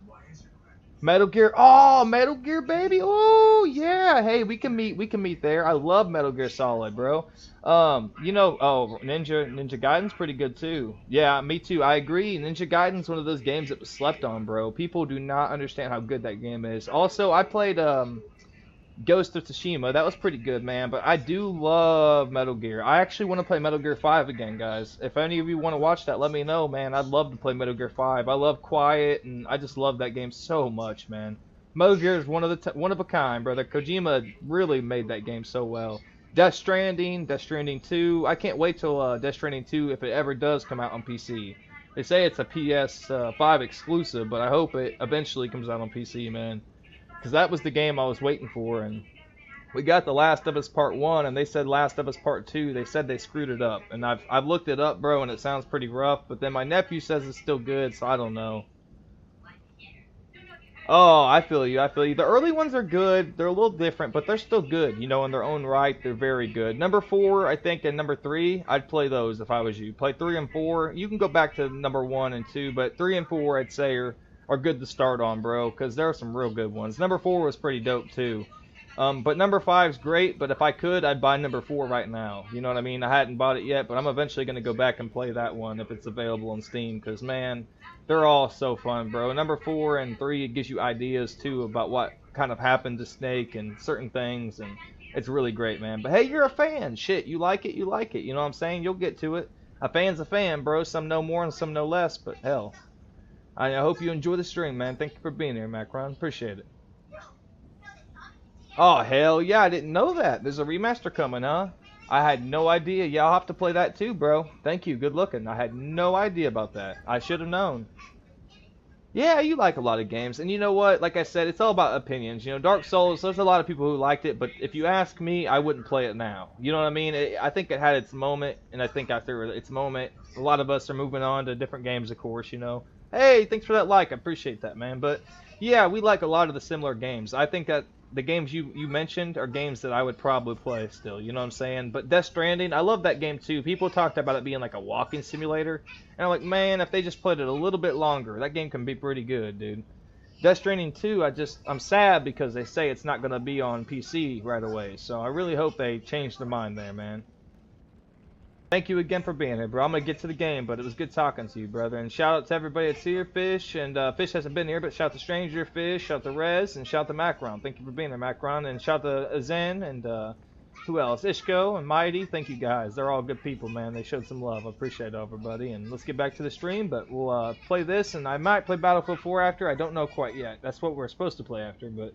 Metal Gear. Oh, Metal Gear, baby. Oh, yeah. Hey, we can meet there. I love Metal Gear Solid, bro. Oh, Ninja Gaiden's pretty good too. Yeah, me too. I agree. Ninja Gaiden's one of those games that was slept on, bro. People do not understand how good that game is. Also, I played Ghost of Tsushima. That was pretty good, man. But I do love Metal Gear. I actually want to play Metal Gear 5 again, guys. If any of you want to watch that, let me know, man. I'd love to play Metal Gear 5. I love Quiet, and I just love that game so much, man. Metal Gear is one of a kind, brother. Kojima really made that game so well. Death Stranding, Death Stranding 2. I can't wait till Death Stranding 2 if it ever does come out on PC. They say it's a PS5 exclusive, but I hope it eventually comes out on PC, man. Because that was the game I was waiting for, and we got The Last of Us Part 1, and they said Last of Us Part 2, they said they screwed it up. And I've looked it up, bro, and it sounds pretty rough, but then my nephew says it's still good, so I don't know. Oh, I feel you, I feel you. The early ones are good, they're a little different, but they're still good, you know, in their own right, they're very good. Number 4, I think, and number 3, I'd play those if I was you. Play 3 and 4, you can go back to number 1 and 2, but 3 and 4, I'd say, are good to start on, bro, because there are some real good ones. Number 4 was pretty dope, too. But number 5's great, but if I could, I'd buy number 4 right now. You know what I mean? I hadn't bought it yet, but I'm eventually going to go back and play that one if it's available on Steam, because, man, they're all so fun, bro. Number 4 and 3, it gives you ideas, too, about what kind of happened to Snake and certain things, and it's really great, man. But, hey, you're a fan. Shit, you like it, you like it. You know what I'm saying? You'll get to it. A fan's a fan, bro. Some know more and some know less, but, hell. I hope you enjoy the stream, man. Thank you for being here, Macron. Appreciate it. Oh, hell yeah, I didn't know that. There's a remaster coming, huh? I had no idea. Yeah, I'll have to play that too, bro. Thank you, good looking. I had no idea about that. I should have known. Yeah, you like a lot of games. And you know what? Like I said, it's all about opinions. You know, Dark Souls, there's a lot of people who liked it, but if you ask me, I wouldn't play it now. You know what I mean? I think it had its moment, and I think after its moment, a lot of us are moving on to different games, of course, you know. Hey, thanks for that like. I appreciate that, man. But, yeah, we like a lot of the similar games. I think that the games you mentioned are games that I would probably play still, you know what I'm saying? But Death Stranding, I love that game too. People talked about it being like a walking simulator, and I'm like, man, if they just played it a little bit longer, that game can be pretty good, dude. Death Stranding 2, I'm sad because they say it's not going to be on PC right away, so I really hope they change their mind there, man. Thank you again for being here, bro. I'm going to get to the game, but it was good talking to you, brother. And shout out to everybody that's here, Fish. And Fish hasn't been here, but shout out to Stranger, Fish, shout out to Rez, and shout out to Macron. Thank you for being there, Macron. And shout out to Zen, and who else? Ishko and Mighty. Thank you, guys. They're all good people, man. They showed some love. I appreciate everybody. And let's get back to the stream, but we'll play this, and I might play Battlefield 4 after. I don't know quite yet. That's what we're supposed to play after, but...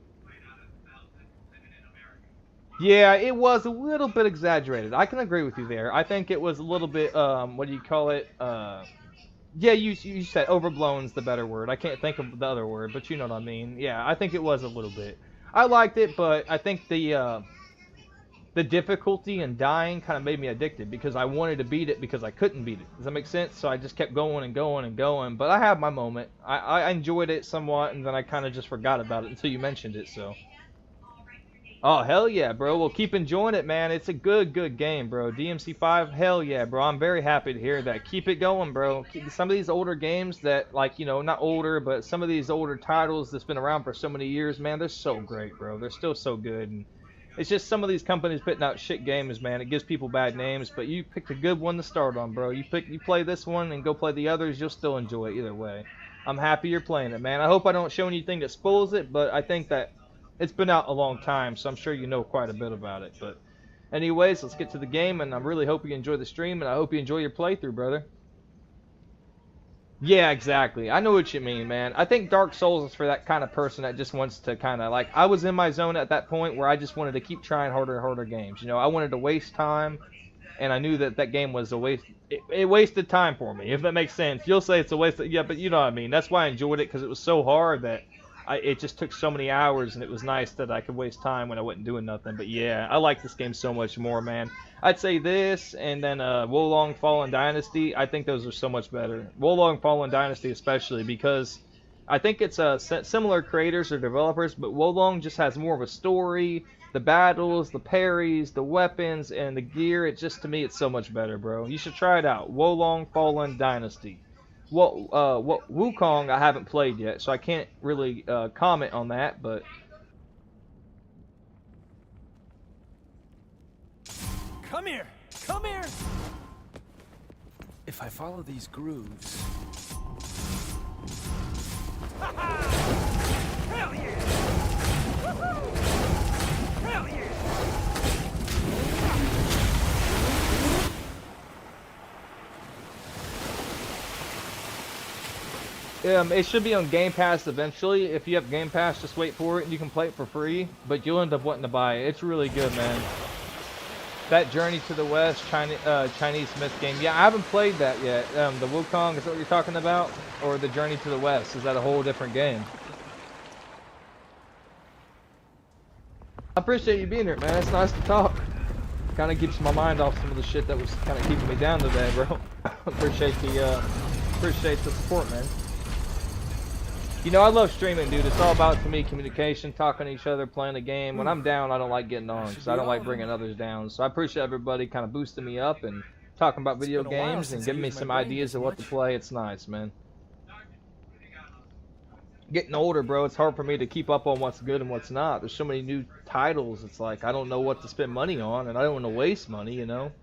Yeah, it was a little bit exaggerated. I can agree with you there. I think it was a little bit, what do you call it? Yeah, you said overblown's the better word. I can't think of the other word, but you know what I mean. Yeah, I think it was a little bit. I liked it, but I think the difficulty and dying kind of made me addicted because I wanted to beat it because I couldn't beat it. Does that make sense? So I just kept going and going and going. But I had my moment. I enjoyed it somewhat, and then I kind of just forgot about it until you mentioned it, so... Oh, hell yeah, bro. Well, keep enjoying it, man. It's a good game, bro. DMC5, hell yeah, bro. I'm very happy to hear that. Keep it going, bro. Some of these older games that, like, you know, not older, but some of these older titles that's been around for so many years, man, they're so great, bro. They're still so good. And it's just some of these companies putting out shit games, man. It gives people bad names, but you picked a good one to start on, bro. You play this one and go play the others, you'll still enjoy it either way. I'm happy you're playing it, man. I hope I don't show anything that spoils it, but I think that it's been out a long time, so I'm sure you know quite a bit about it. But anyways, let's get to the game, and I really hope you enjoy the stream, and I hope you enjoy your playthrough, brother. Yeah, exactly. I know what you mean, man. I think Dark Souls is for that kind of person that just wants to kind of, like, I was in my zone at that point where I just wanted to keep trying harder and harder games. You know, I wanted to waste time, and I knew that game was a waste. It wasted time for me, if that makes sense. You'll say it's a waste of, yeah, but you know what I mean. That's why I enjoyed it, because it was so hard that it just took so many hours, and it was nice that I could waste time when I wasn't doing nothing. But yeah, I like this game so much more, man. I'd say this, and then Wolong Fallen Dynasty. I think those are so much better. Wolong Fallen Dynasty especially, because I think it's similar creators or developers, but Wolong just has more of a story. The battles, the parries, the weapons, and the gear, to me, it's so much better, bro. You should try it out. Wolong Fallen Dynasty. Wukong I haven't played yet, so I can't really comment on that, but... Come here! Come here! If I follow these grooves... Hell yeah! Woohoo! Hell yeah! It should be on Game Pass eventually. If you have Game Pass, just wait for it and you can play it for free. But you'll end up wanting to buy it. It's really good, man. That Journey to the West Chinese myth game. Yeah, I haven't played that yet. The Wukong, is that what you're talking about? Or the Journey to the West? Is that a whole different game? I appreciate you being here, man. It's nice to talk. Kind of keeps my mind off some of the shit that was kind of keeping me down today, bro. Appreciate the support, man. You know, I love streaming, dude. It's all about, to me, communication, talking to each other, playing a game. When I'm down, I don't like getting on, because I don't like bringing others down. So I appreciate everybody kind of boosting me up and talking about video games and giving me some ideas of what to play. It's nice, man. Getting older, bro, it's hard for me to keep up on what's good and what's not. There's so many new titles, it's like I don't know what to spend money on, and I don't want to waste money, you know?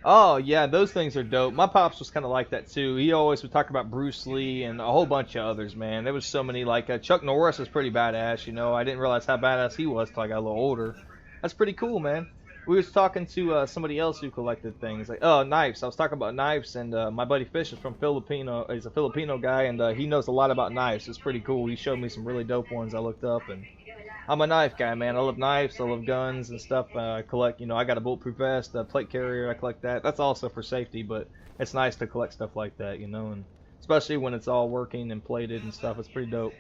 Oh, yeah, those things are dope. My pops was kind of like that, too. He always would talk about Bruce Lee and a whole bunch of others, man. There was so many, like, Chuck Norris was pretty badass, you know? I didn't realize how badass he was till I got a little older. That's pretty cool, man. We was talking to somebody else who collected things, like, oh, knives. I was talking about knives, and my buddy Fish is from Filipino. He's a Filipino guy, and he knows a lot about knives. It's pretty cool. He showed me some really dope ones I looked up, and I'm a knife guy, man. I love knives, I love guns and stuff. I collect, you know, I got a bulletproof vest, a plate carrier, I collect that. That's also for safety, but it's nice to collect stuff like that, you know, and especially when it's all working and plated and stuff. It's pretty dope.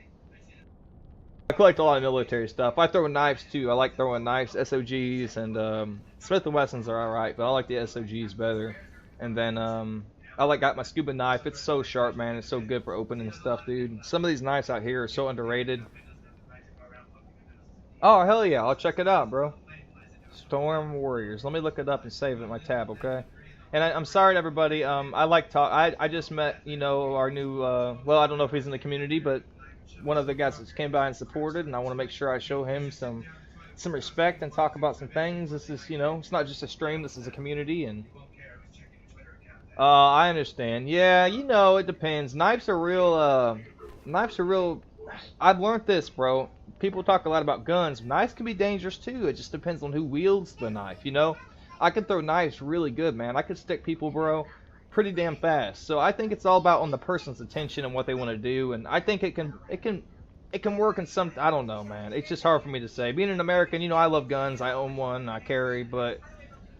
I collect a lot of military stuff. I throw knives too. I like throwing knives, SOGs, and Smith & Wessons are alright, but I like the SOGs better. And then I got my scuba knife. It's so sharp, man. It's so good for opening stuff, dude. Some of these knives out here are so underrated. Oh, hell yeah. I'll check it out, bro. Storm Warriors. Let me look it up and save it in my tab, okay? And I'm sorry to everybody. I like talk. I just met, you know, our new, well, I don't know if he's in the community, but one of the guys that came by and supported, and I want to make sure I show him some respect and talk about some things. This is, you know, it's not just a stream. This is a community, and I understand. Yeah, you know, it depends. Knives are real. I've learned this, bro. People talk a lot about guns. Knives can be dangerous too. It just depends on who wields the knife, you know? I can throw knives really good, man. I can stick people, bro, pretty damn fast. So I think it's all about on the person's attention and what they want to do, and I think it can work in some, I don't know, man. It's just hard for me to say. Being an American, you know, I love guns. I own one. I carry, but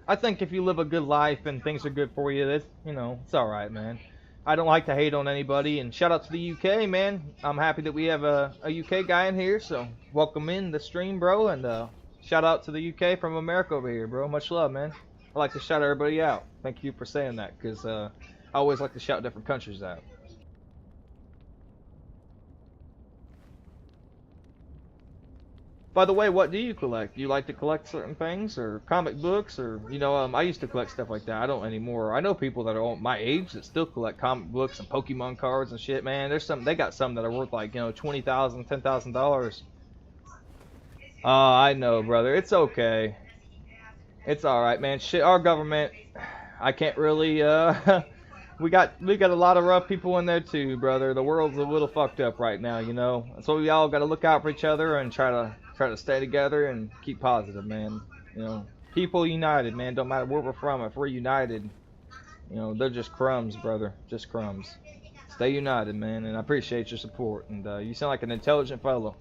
I think if you live a good life and things are good for you, that's, you know, it's all right, man. I don't like to hate on anybody, and shout out to the UK, man. I'm happy that we have a UK guy in here, so welcome in the stream, bro, and shout out to the UK from America over here, bro. Much love, man. I like to shout everybody out. Thank you for saying that, because I always like to shout different countries out. By the way, what do you collect? Do you like to collect certain things, or comic books, or, you know, I used to collect stuff like that. I don't anymore. I know people that are my age that still collect comic books and Pokemon cards and shit, man. There's some, they got some that are worth like, you know, $20,000, $10,000. Oh, I know, brother. It's okay. It's all right, man. Shit, our government, I can't really, we got a lot of rough people in there too, brother. The world's a little fucked up right now, you know. So we all got to look out for each other and try to stay together and keep positive, man. You know, people united, man. Don't matter where we're from. If we're united, you know, they're just crumbs, brother. Just crumbs. Stay united, man. And I appreciate your support. And you sound like an intelligent fellow.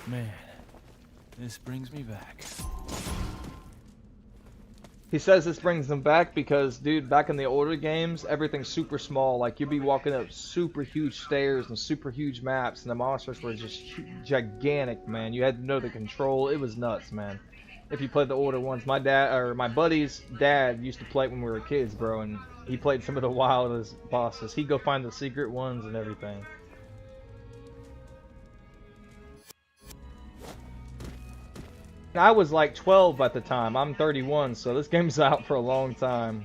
Man, this brings me back. He says this brings them back because, dude, back in the older games, everything's super small. Like, you'd be walking up super huge stairs and super huge maps, and the monsters were just gigantic, man. You had to know the control. It was nuts, man. If you played the older ones, my buddy's dad used to play it when we were kids, bro, and he played some of the wildest bosses. He'd go find the secret ones and everything. I was like 12 at the time. I'm 31, so this game's out for a long time.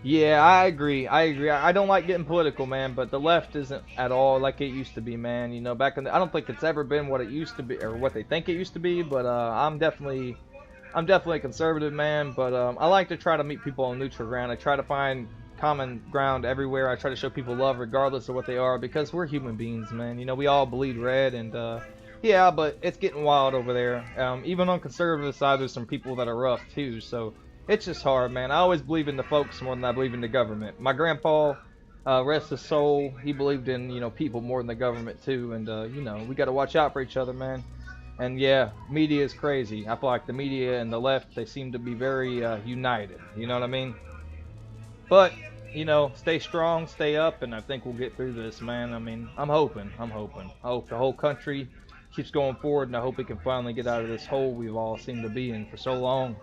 Yeah, I agree. I don't like getting political, man, but the left isn't at all like it used to be, man. You know, back in the, I don't think it's ever been what it used to be, or what they think it used to be, but I'm definitely a conservative, man, but I like to try to meet people on neutral ground. I try to find common ground everywhere. I try to show people love regardless of what they are, because we're human beings, man. You know, we all bleed red, and yeah, but it's getting wild over there. Even on conservative side, there's some people that are rough too, so it's just hard, man. I always believe in the folks more than I believe in the government. My grandpa, rest his soul, he believed in, you know, people more than the government too, and you know, we got to watch out for each other, man. And yeah, media is crazy. I feel like the media and the left, they seem to be very united. You know what I mean? But, you know, stay strong, stay up, and I think we'll get through this, man. I mean, I'm hoping. I hope the whole country keeps going forward, and I hope we can finally get out of this hole we've all seemed to be in for so long.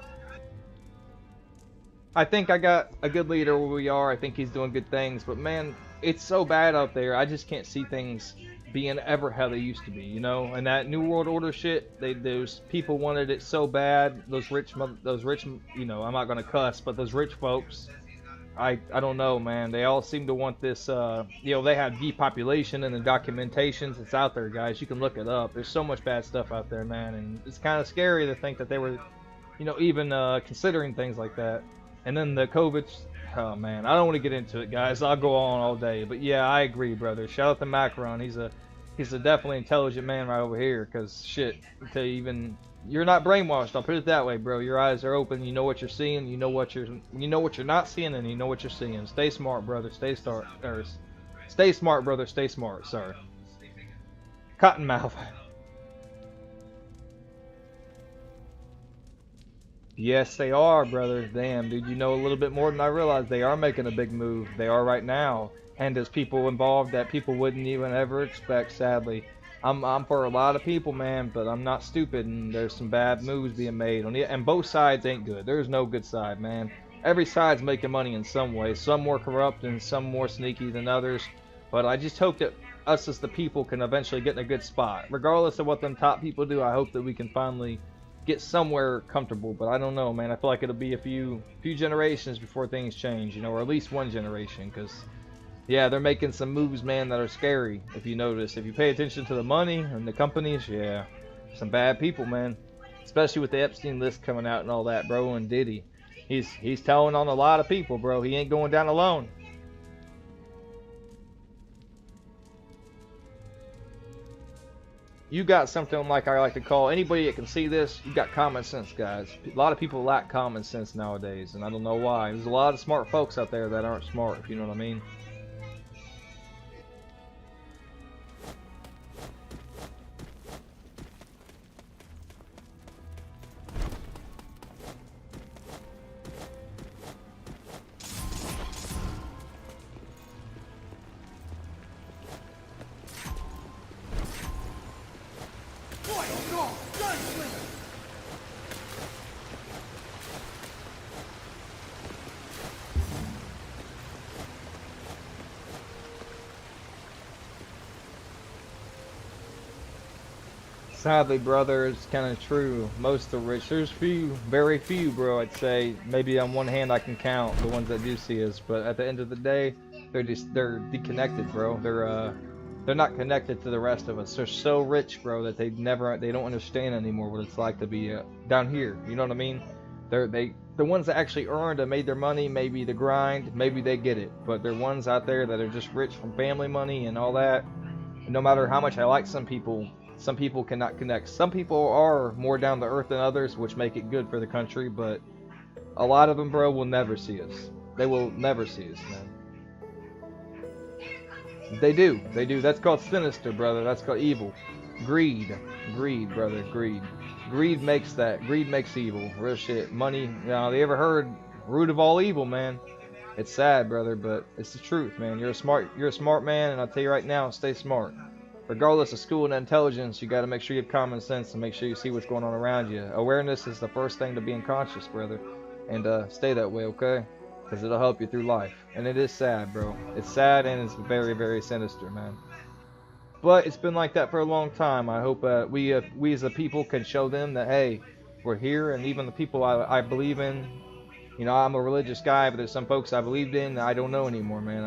I think I got a good leader where we are. I think he's doing good things, but man, it's so bad out there. I just can't see things being ever how they used to be, you know. And that New World Order shit, those people wanted it so bad. Those rich, you know, I'm not gonna cuss, but those rich folks, I don't know, man. They all seem to want this. You know, they have depopulation and the documentations. It's out there, guys. You can look it up. There's so much bad stuff out there, man, and it's kind of scary to think that they were, you know, even considering things like that. And then the COVID, oh man, I don't want to get into it, guys. I'll go on all day. But yeah, I agree, brother. Shout out to Macron. He's a definitely intelligent man right over here. Cause shit, to even you're not brainwashed. I'll put it that way, bro. Your eyes are open. You know what you're seeing. You know what you're not seeing, and you know what you're seeing. Stay smart, brother. Stay smart, brother. Stay smart. Sorry. Cottonmouth. Yes, they are, brother. Damn, dude, you know a little bit more than I realized. They are making a big move. They are right now. And there's people involved that people wouldn't even ever expect, sadly. I'm for a lot of people, man, but I'm not stupid, and there's some bad moves being made. And both sides ain't good. There's no good side, man. Every side's making money in some way. Some more corrupt and some more sneaky than others. But I just hope that us as the people can eventually get in a good spot. Regardless of what them top people do, I hope that we can finally get somewhere comfortable. But I don't know, man. I feel like it'll be a few generations before things change, you know, or at least one generation, because yeah, they're making some moves, man, that are scary. If you notice, if you pay attention to the money and the companies, yeah, some bad people, man. Especially with the Epstein list coming out and all that, bro. And Diddy, he's telling on a lot of people, bro. He ain't going down alone. You got something like I like to call anybody that can see this. You got common sense, guys. A lot of people lack common sense nowadays, and I don't know why. There's a lot of smart folks out there that aren't smart, if you know what I mean. Sadly, brother, it's kind of true. Most of the rich, there's very few, bro, I'd say. Maybe on one hand I can count the ones that do see us, but at the end of the day, they're disconnected, bro. They're not connected to the rest of us. They're so rich, bro, that they don't understand anymore what it's like to be down here. You know what I mean? The ones that actually earned and made their money, maybe the grind, maybe they get it. But there are ones out there that are just rich from family money and all that. And no matter how much I like some people cannot connect. Some people are more down to earth than others, which make it good for the country, but a lot of them, bro, will never see us. They will never see us, man. They do. That's called sinister, brother. That's called evil. Greed, brother, greed. Greed makes evil. Real shit. Money, you know, they ever heard root of all evil, man? It's sad, brother, but it's the truth, man. You're a smart man, and I'll tell you right now, stay smart. Regardless of school and intelligence, you got to make sure you have common sense and make sure you see what's going on around you. Awareness is the first thing to being conscious, brother. And stay that way, okay? Because it'll help you through life. And it is sad, bro. It's sad and it's very, very sinister, man. But it's been like that for a long time. I hope we as a people can show them that, hey, we're here. And even the people I believe in, you know, I'm a religious guy, but there's some folks I believed in that I don't know anymore, man.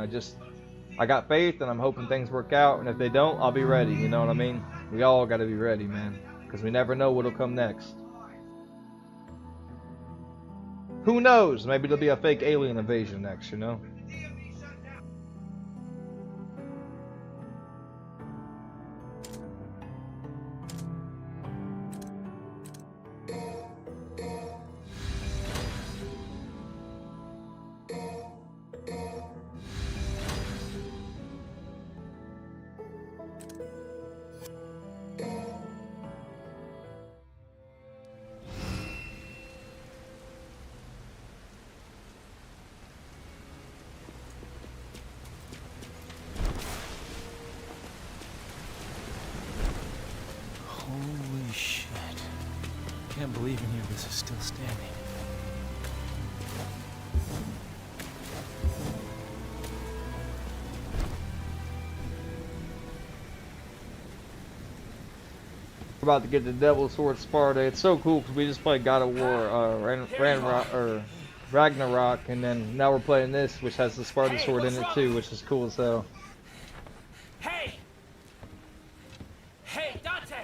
I got faith, and I'm hoping things work out, and if they don't, I'll be ready, you know what I mean? We all got to be ready, man, because we never know what'll come next. Who knows? Maybe there'll be a fake alien invasion next, you know? can't believe any of this is still standing. We're about to get the Devil's Sword Sparta. It's so cool because we just played God of War, Ragnarok, and then now we're playing this, which has the Sparta sword in it too, which is cool as hell. Hey! Hey, Dante!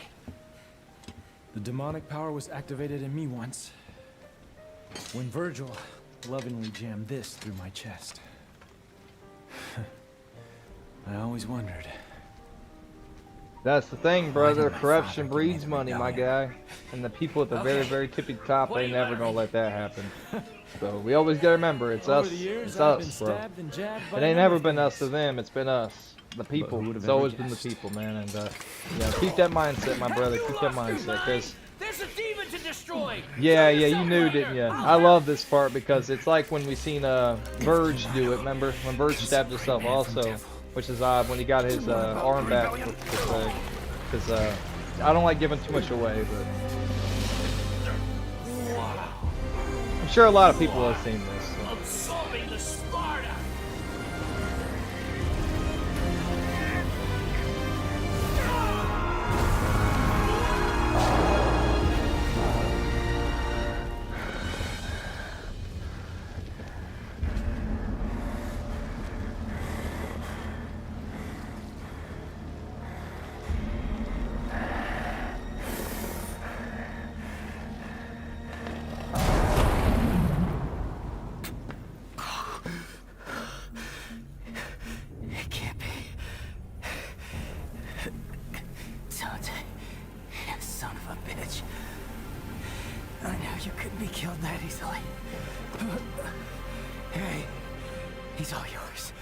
The demonic power was activated in me once, when Virgil lovingly jammed this through my chest. I always wondered. That's the thing, brother. did my Corruption father breeds commit money, my rebellion? guy. And the people at the very, Okay. very tippy top, What do they you never want? gonna let that happen. So we always gotta remember, it's Over us. the years, It's I've been us, bro. stabbed and jabbed by It ain't a never number of been us to things. them. It's been us, the people. who would've It's ever always been the guessed? people, man. And yeah, keep that mindset, my brother. Keep that mindset, cause There's a demon to destroy. yeah, you knew, didn't you? I love this part because it's like when we seen Verge do it. Remember when Verge stabbed himself also, which is odd when he got his arm back. Because I don't like giving too much away, but I'm sure a lot of people have seen this. So. Absorbing the Sparta. It can't be. Dante, you son of a bitch. I knew you couldn't be killed that easily. Hey, he's all yours.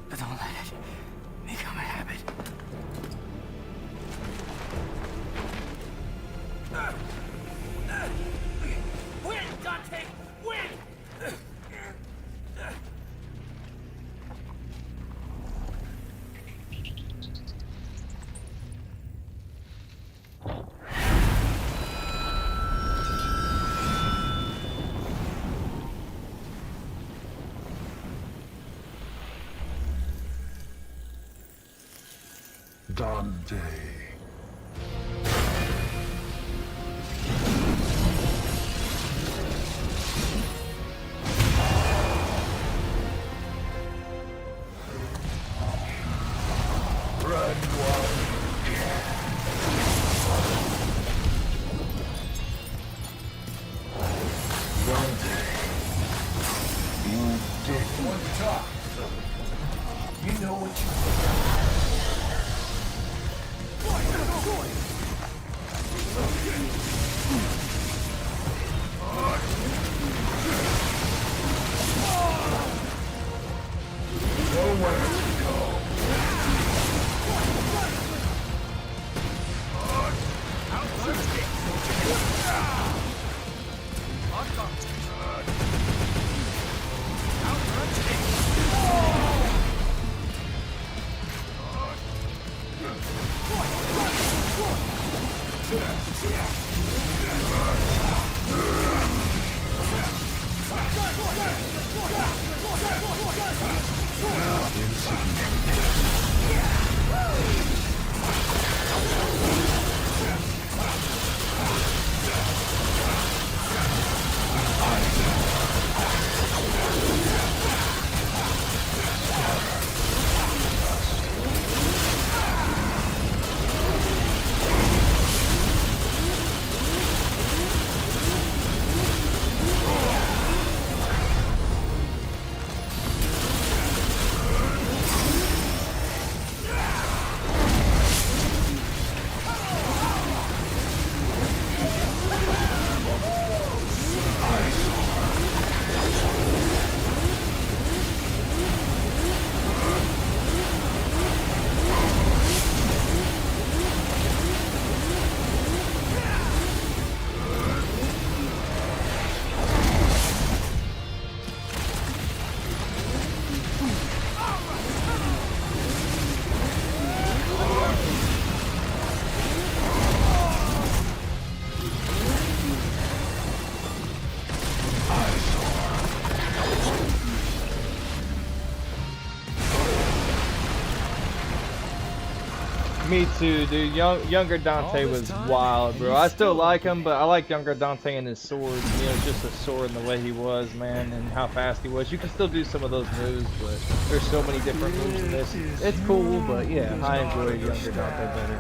But don't let it become a habit. Win, Dante! Win! Dante. Red one. Dante. You did want to talk. You know what you nowhere to go. Me too, dude. Younger Dante was wild, bro. I still like him, but I like younger Dante and his sword. You know, just a sword and the way he was, man, and how fast he was. You can still do some of those moves, but there's so many different moves in this. It's cool, but yeah, I enjoy younger Dante better.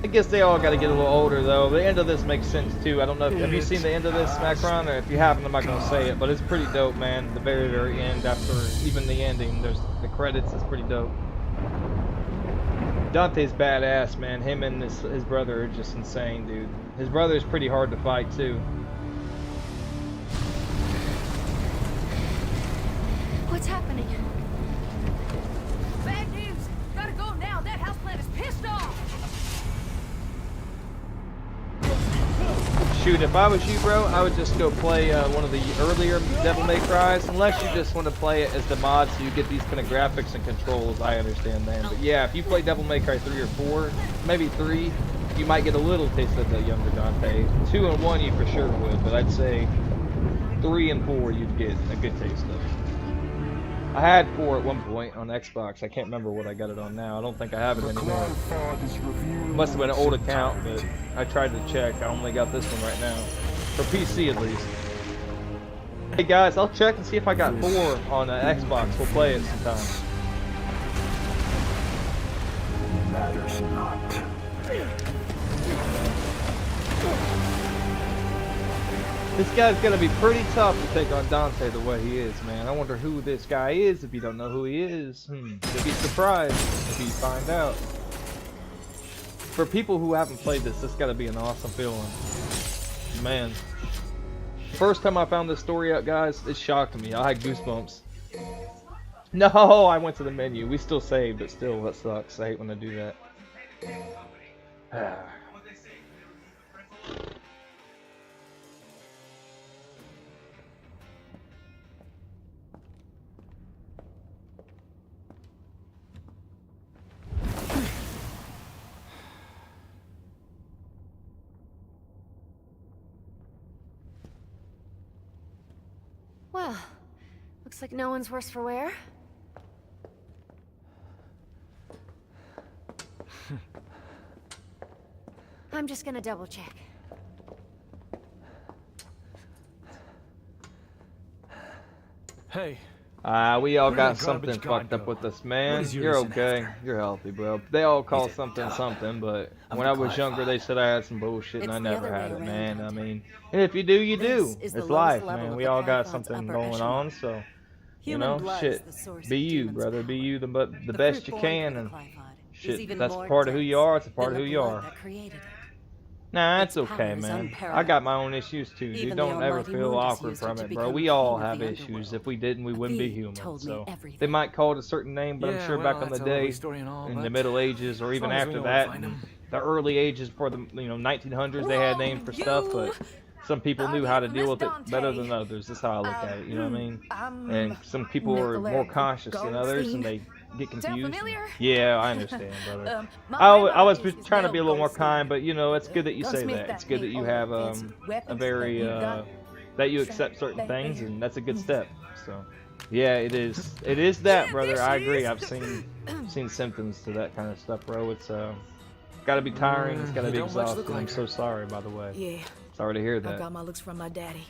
I guess they all got to get a little older, though. The end of this makes sense, too. I don't know if have you seen the end of this, Macron, or if you haven't, I'm not going to say it, but it's pretty dope, man. The very, very end, after even the ending, there's the credits is pretty dope. Dante's badass, man. Him and his brother are just insane, dude. His brother's pretty hard to fight, too. What's happening? Bad news! Gotta go now! That houseplant is pissed off! Shoot, if I was you, bro, I would just go play one of the earlier Devil May Cry's, unless you just want to play it as the mod so you get these kind of graphics and controls. I understand, man. But yeah, if you play Devil May Cry 3 or 4, maybe 3, you might get a little taste of the younger Dante. 2 and 1 you for sure would, but I'd say 3 and 4 you'd get a good taste of. I had 4 at one point on Xbox. I can't remember what I got it on now. I don't think I have it anymore. Must have been an old account, but I tried to check. I only got this one right now. For PC at least. Hey guys, I'll check and see if I got 4 on Xbox. We'll play it sometime. Matters not. This guy's gonna be pretty tough to take on Dante the way he is, man. I wonder who this guy is if you don't know who he is. You'll be surprised if you find out. For people who haven't played this gotta be an awesome feeling. Man. First time I found this story out, guys, it shocked me. I had goosebumps. No, I went to the menu. We still saved, but still, that sucks. I hate when I do that. Well, looks like no one's worse for wear. I'm just gonna double check. Hey, We all Where got did something garbage God fucked up go? with us, What man. is yours You're in okay. after? You're healthy, bro. They all call He's a something dog something, but of when the I was younger, they Glyphod. said I had some bullshit, and It's I the never other had way it, around, man. I Dante. mean, and if you do, you do. This is the It's lowest life, level man. of We the all got Glyphod's something upper going echelon. on, so you Human know, blood shit. is the source of Be you, demon's brother. Be power. you the The best fruit you born can, from and the Glyphod is shit. even That's more part of who you are. It's a part than of who the you blood are. that created it. Nah, Its it's power okay, is man. I unparalleled. got my own issues too, dude. Even the Don't ever almighty feel moon just awkward used it from to it, bro. become We all king of have the issues. underworld. If we didn't, we wouldn't be Thee human. told me So everything. they might call it a certain name, but I'm Yeah, sure well, back in the that's a lovely day, story and all, in but the Middle Ages, or as even long as we after know where to that, find 'em. the early ages for the 1900s, they had names for stuff, but some people knew how to deal with it better than others. That's how I look at it. You know what I mean? And some people are more cautious than others, and they get Sound confused. familiar? Yeah, I understand, brother. My I was grandmother is trying to be a little more Goldstein. kind, but you know, it's good that you say Gunsmith that. that It's good that mean you all have the fancy a weapons very that you got. that you accept certain things, and that's a good step. So, yeah, it is. It is that, Yeah, brother. there I she agree. is. I've seen symptoms to that kind of stuff, bro. It's gotta be tiring. It's gotta you be don't much look exhausting. I'm like so sorry, by the way. Yeah, Sorry to hear I that. got my looks from my daddy.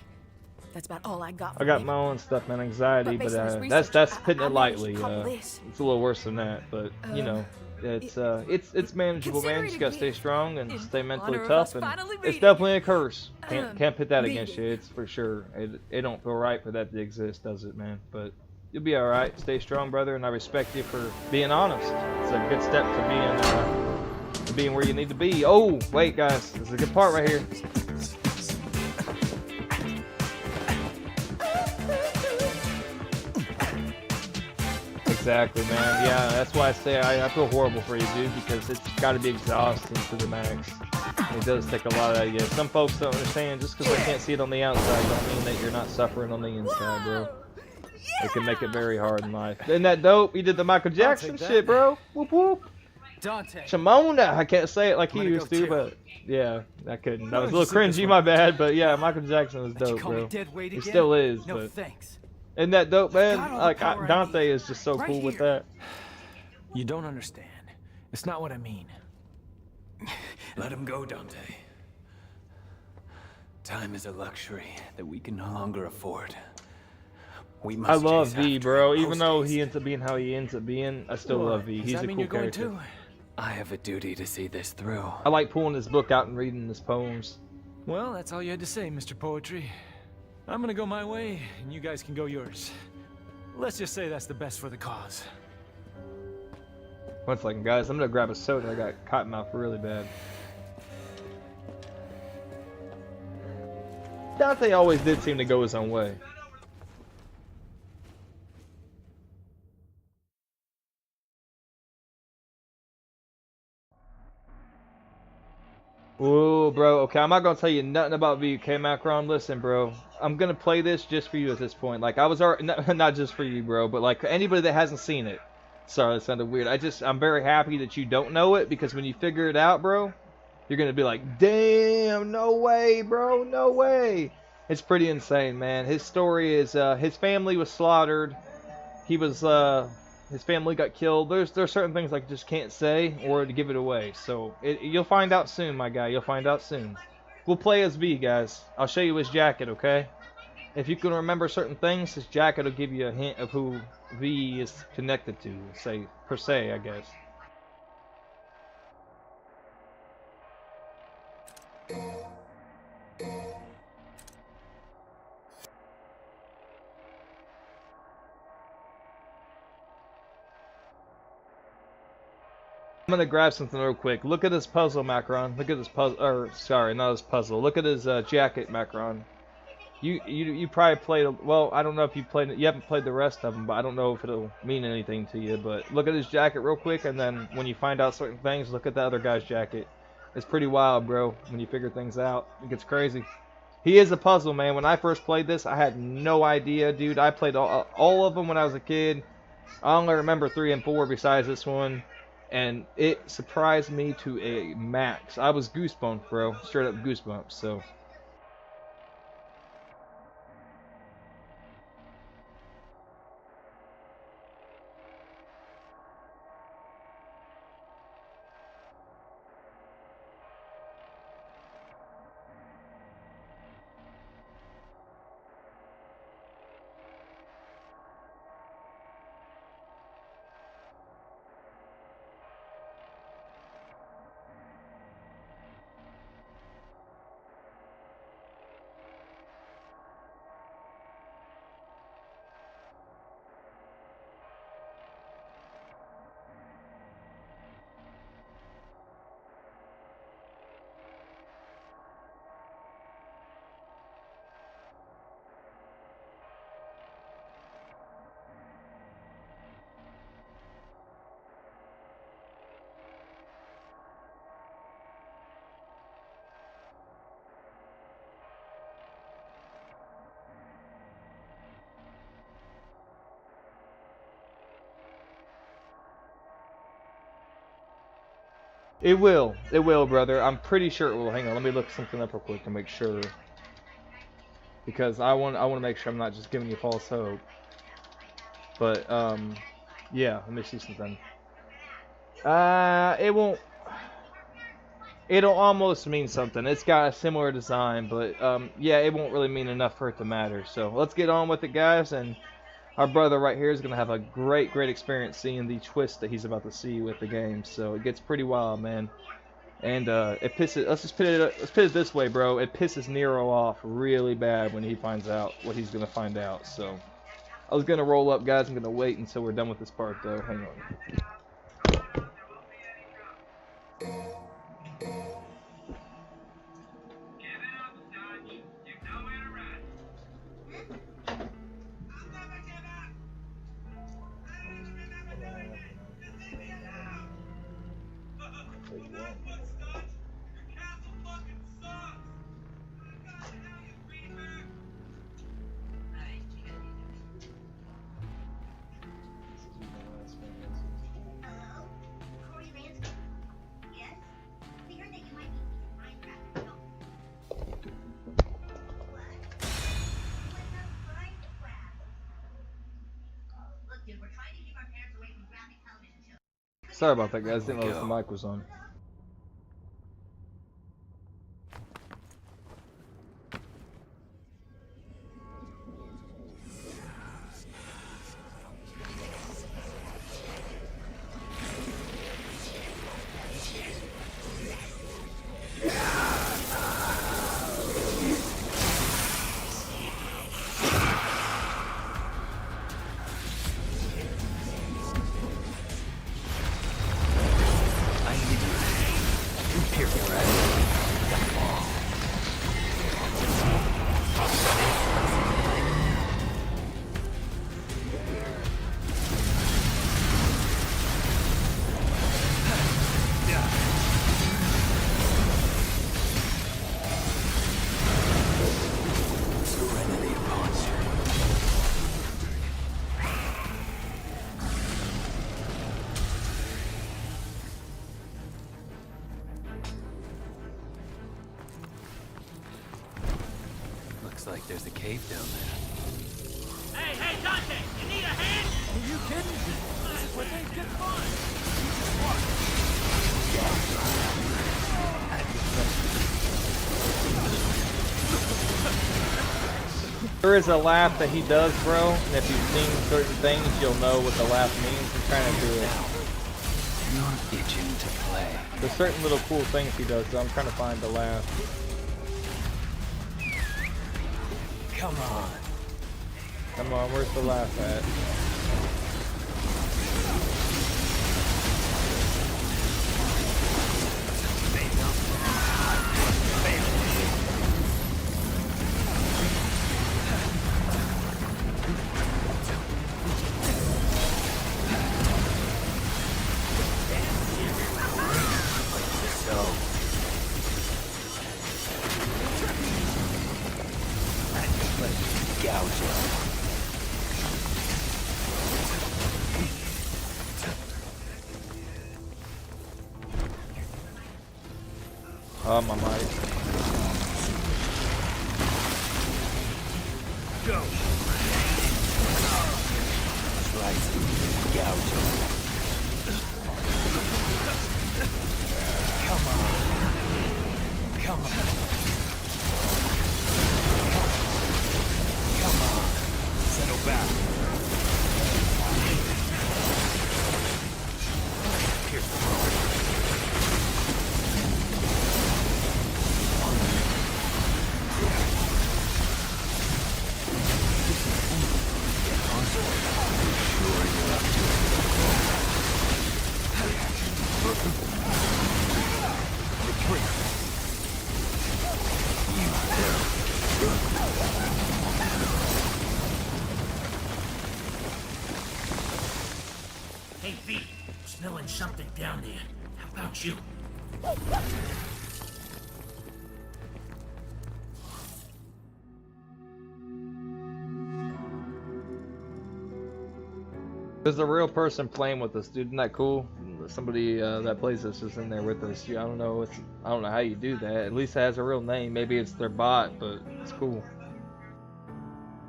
That's about all I got. I from got him. my own stuff, man, anxiety, But but based on his that's research, putting I it managed lightly. to couple this. It's a little worse than that, but you know, it's manageable, man. You just gotta stay strong and stay mentally honor of tough, us and finally it's meeting. definitely a curse. Can't put that against meeting. you. It's for sure. It don't feel right for that to exist, does it, man? But you'll be all right. Stay strong, brother, and I respect you for being honest. It's a good step to being where you need to be. Oh, wait, guys, there's a good part right here. Exactly, man. Yeah, that's why I say I feel horrible for you, dude, because it's got to be exhausting to the max. It does take a lot out of you. Some folks don't understand. Just because I can't see it on the outside don't mean that you're not suffering on the inside, bro. It can make it very hard in life. Isn't that dope? You did the Michael Jackson take that. shit, bro. Whoop whoop. Dante. Shimona. I can't say it like he I'm gonna used go to, too. but yeah, I couldn't. That Why was a don't you little sit this cringy, way? my bad. But yeah, Michael Jackson was Did you dope, call me bro. dead weight He again? still is, No but thanks. isn't that dope, man? got all the Like power I Dante need. is just so Right cool with here. that. You don't understand. It's not what I mean. Let him go, Dante. Time is a luxury that we can no longer afford. We must I love chase V, after bro. him Even though post-haste. he ends up being how he ends up being, I still love V. Does He's that a mean cool you're going character. too? I have a duty to see this through. I like pulling his book out and reading his poems. Well, that's all you had to say, Mr. Poetry. I'm gonna go my way, and you guys can go yours. Let's just say that's the best for the cause. One second, guys. I'm gonna grab a soda. I got cotton mouth really bad. Dante always did seem to go his own way. Ooh, bro. Okay, I'm not gonna tell you nothing about VK Macron. Listen, bro. I'm gonna play this just for you at this point. Like I was already, not just for you, bro, but like anybody that hasn't seen it. Sorry, that sounded weird. I'm very happy that you don't know it because when you figure it out, bro, you're gonna be like, damn, no way, bro, no way. It's pretty insane, man. His story is, his family was slaughtered. He was, his family got killed. There's certain things I just can't say or to give it away. So you'll find out soon, my guy. You'll find out soon. We'll play as V, guys. I'll show you his jacket, okay? If you can remember certain things, his jacket will give you a hint of who V is connected to, say, per se, I guess. I'm gonna grab something real quick. Look at this puzzle, Macron. Look at this puzzle, or sorry, not his puzzle. Look at his jacket, Macron. You probably played. Well, I don't know if you played. You haven't played the rest of them, but I don't know if it'll mean anything to you. But look at his jacket real quick, and then when you find out certain things, look at the other guy's jacket. It's pretty wild, bro. When you figure things out, it gets crazy. He is a puzzle, man. When I first played this, I had no idea, dude. I played all of them when I was a kid. I only remember 3 and 4 besides this one. And it surprised me to a max. I was goosebumped, bro. Straight up goosebumps, so. It will, brother. I'm pretty sure it will. Hang on, let me look something up real quick to make sure, because I want to make sure I'm not just giving you false hope. But yeah, let me see something. It won't. It'll almost mean something. It's got a similar design, but yeah, it won't really mean enough for it to matter. So let's get on with it, guys, and our brother right here is going to have a great experience seeing the twist that he's about to see with the game. So it gets pretty wild, man. And it pisses. Let's put it this way, bro. It pisses Nero off really bad when he finds out what he's going to find out. So I was going to roll up, guys. I'm going to wait until we're done with this part, though. Hang on. Sorry about that, guys. Didn't know the mic was on. Like there's a cave down there. Hey, Dante! You need a hand? Are you kidding? This is where things get fun. There is a laugh that he does, bro, and if you've seen certain things, you'll know what the laugh means. I'm trying to do it. You're itching to play. There's certain little cool things he does, so I'm trying to find the laugh. Come on. Come on, where's the laugh at? Oh, my mic. Go! That's right. Gouge him. Come on. Come on. Come on. Settle back. Here's the road. Hey, V. Smelling something down there. How about you? There's a real person playing with us, dude. Isn't that cool? Somebody that plays this is in there with us. I don't know. I don't know how you do that. At least it has a real name. Maybe it's their bot, but it's cool.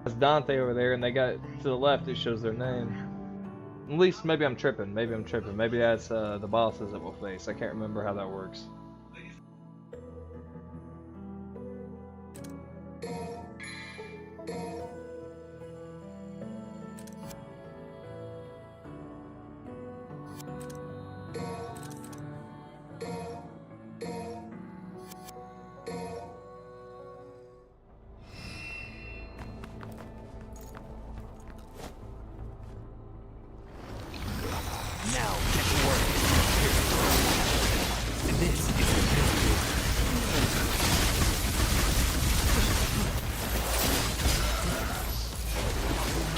That's Dante over there, and they got to the left. It shows their name. At least maybe I'm tripping. Maybe I'm tripping. Maybe that's the bosses that we'll face. I can't remember how that works. Now get to work. This is the pistol.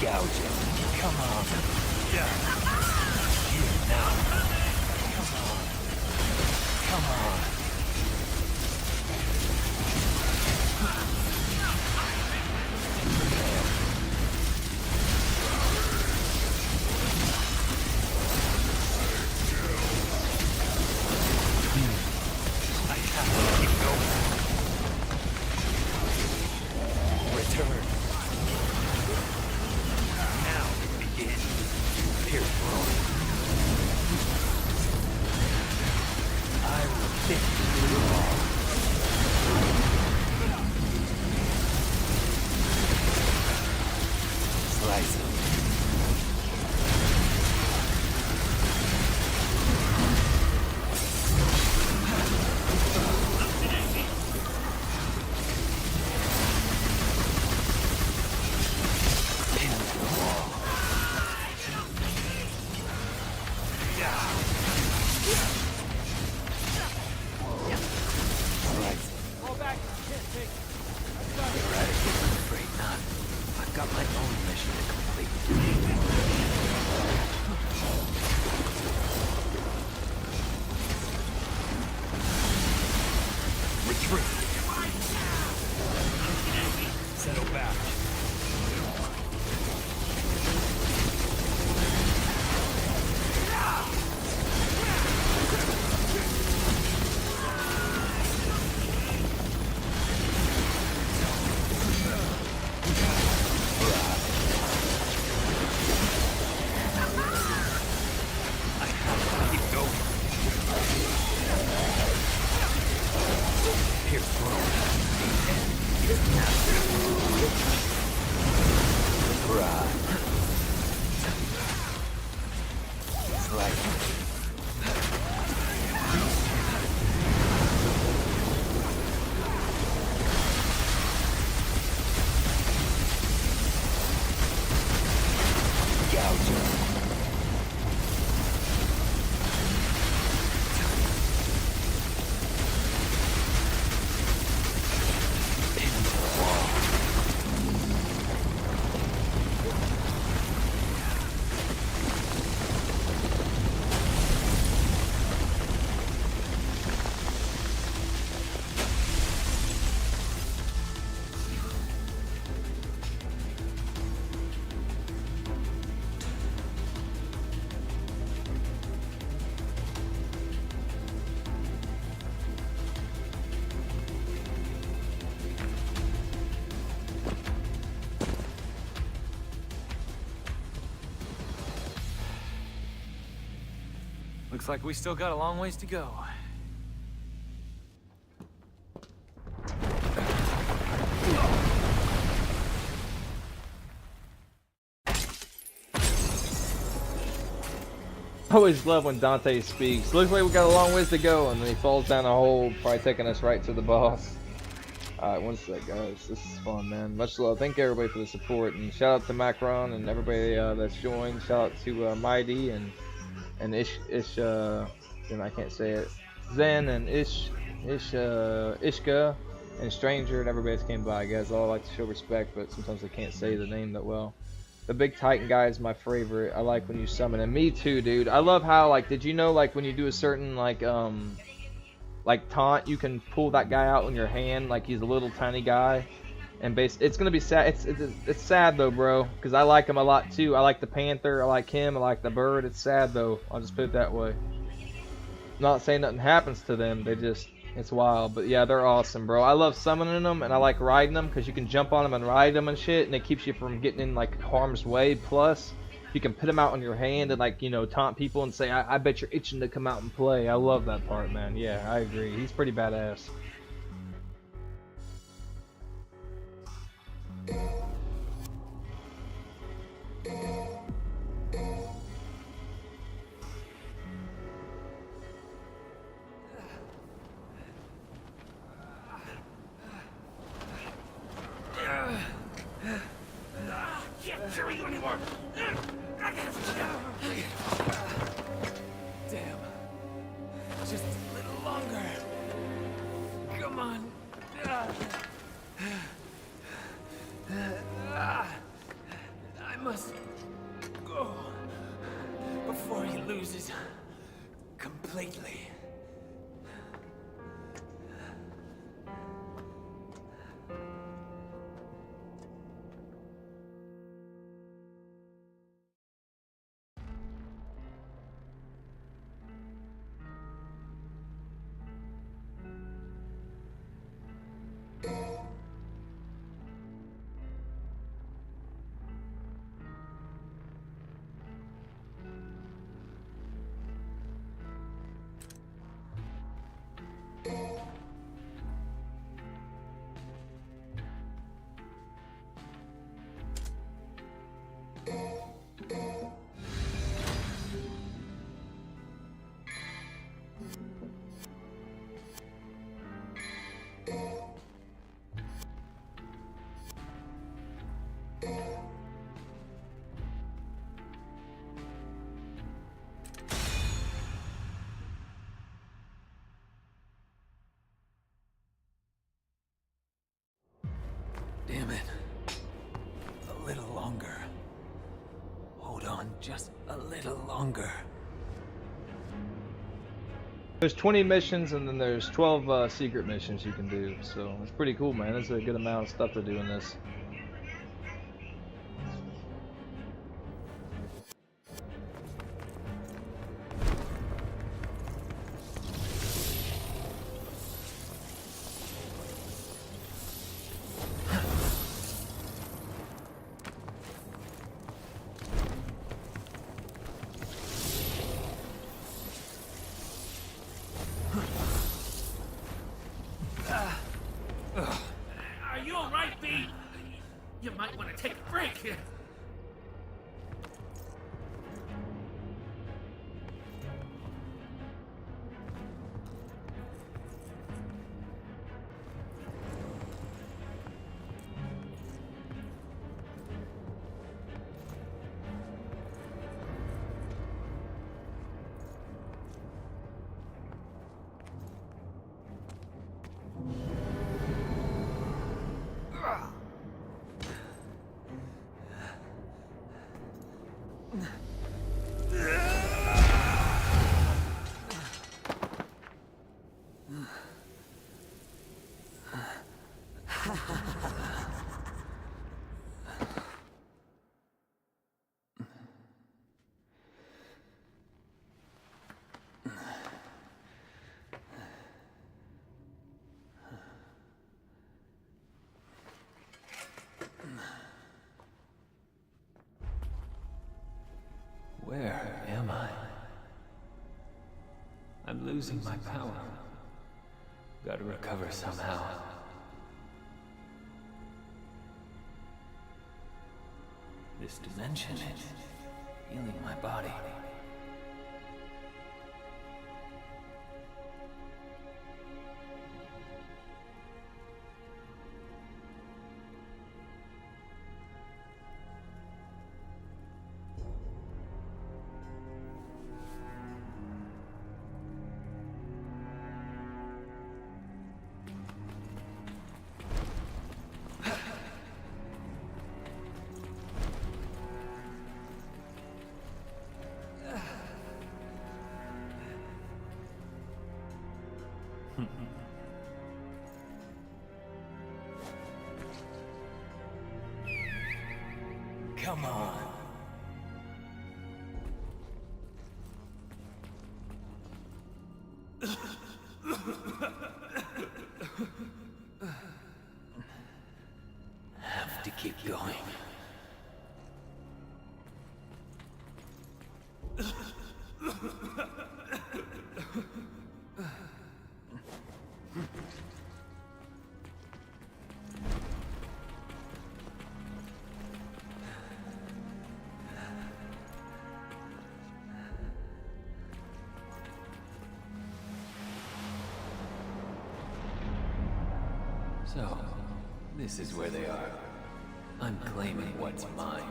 Gouge him. Come on. Yeah. Here now. Come on. Come on. Return. Now begin. Here's Rome. Looks like we still got a long ways to go. I always love when Dante speaks. Looks like we got a long ways to go, and then he falls down a hole, probably taking us right to the boss. Alright, one sec, guys. This is fun, man. Much love. Thank you, everybody, for the support, and shout out to Macron and everybody that's joined. Shout out to Mighty and I can't say it. Zen and Ishka and Stranger and everybody that came by, guys. All like to show respect, but sometimes I can't say the name that well. The big Titan guy is my favorite. I like when you summon him. Me too, dude. I love how, like, did you know, like, when you do a certain, like taunt, you can pull that guy out in your hand, like he's a little tiny guy. And it's gonna be sad. It's sad though, bro, because I like him a lot too. I like the Panther. I like him. I like the bird. It's sad though. I'll just put it that way. Not saying nothing happens to them. It's wild. But yeah, they're awesome, bro. I love summoning them, and I like riding them because you can jump on them and ride them and shit, and it keeps you from getting in like harm's way. Plus, you can put them out on your hand and, like, you know, taunt people and say, I bet you're itching to come out and play. I love that part, man. Yeah, I agree. He's pretty badass. Can't carry you anymore. Damn. Just a little longer. Come on. I must go before he loses completely. just a little longer. There's 20 missions and then there's 12 secret missions you can do, so it's pretty cool, man. There's a good amount of stuff to do in this. Are you alright, B? You might want to take a break here. Where am I? I'm losing my power. Gotta recover somehow. This dimension is healing my body. Come on. Have to keep going. So, this is where they are. I'm claiming what's mine.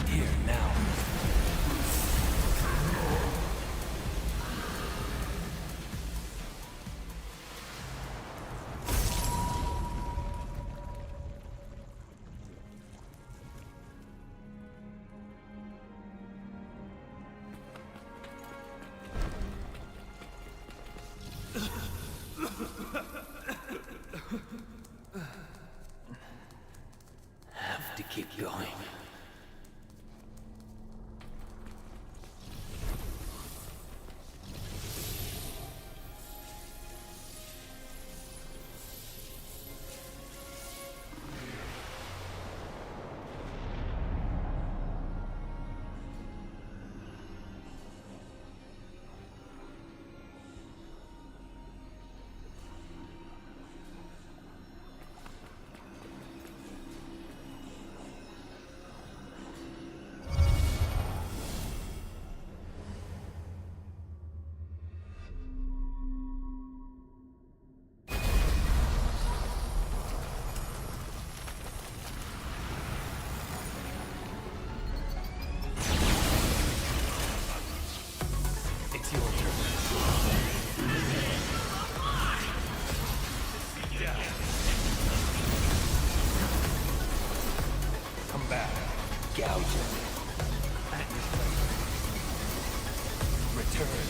Here now. It's your turn. Come back. Gouge him. At your pleasure. Return.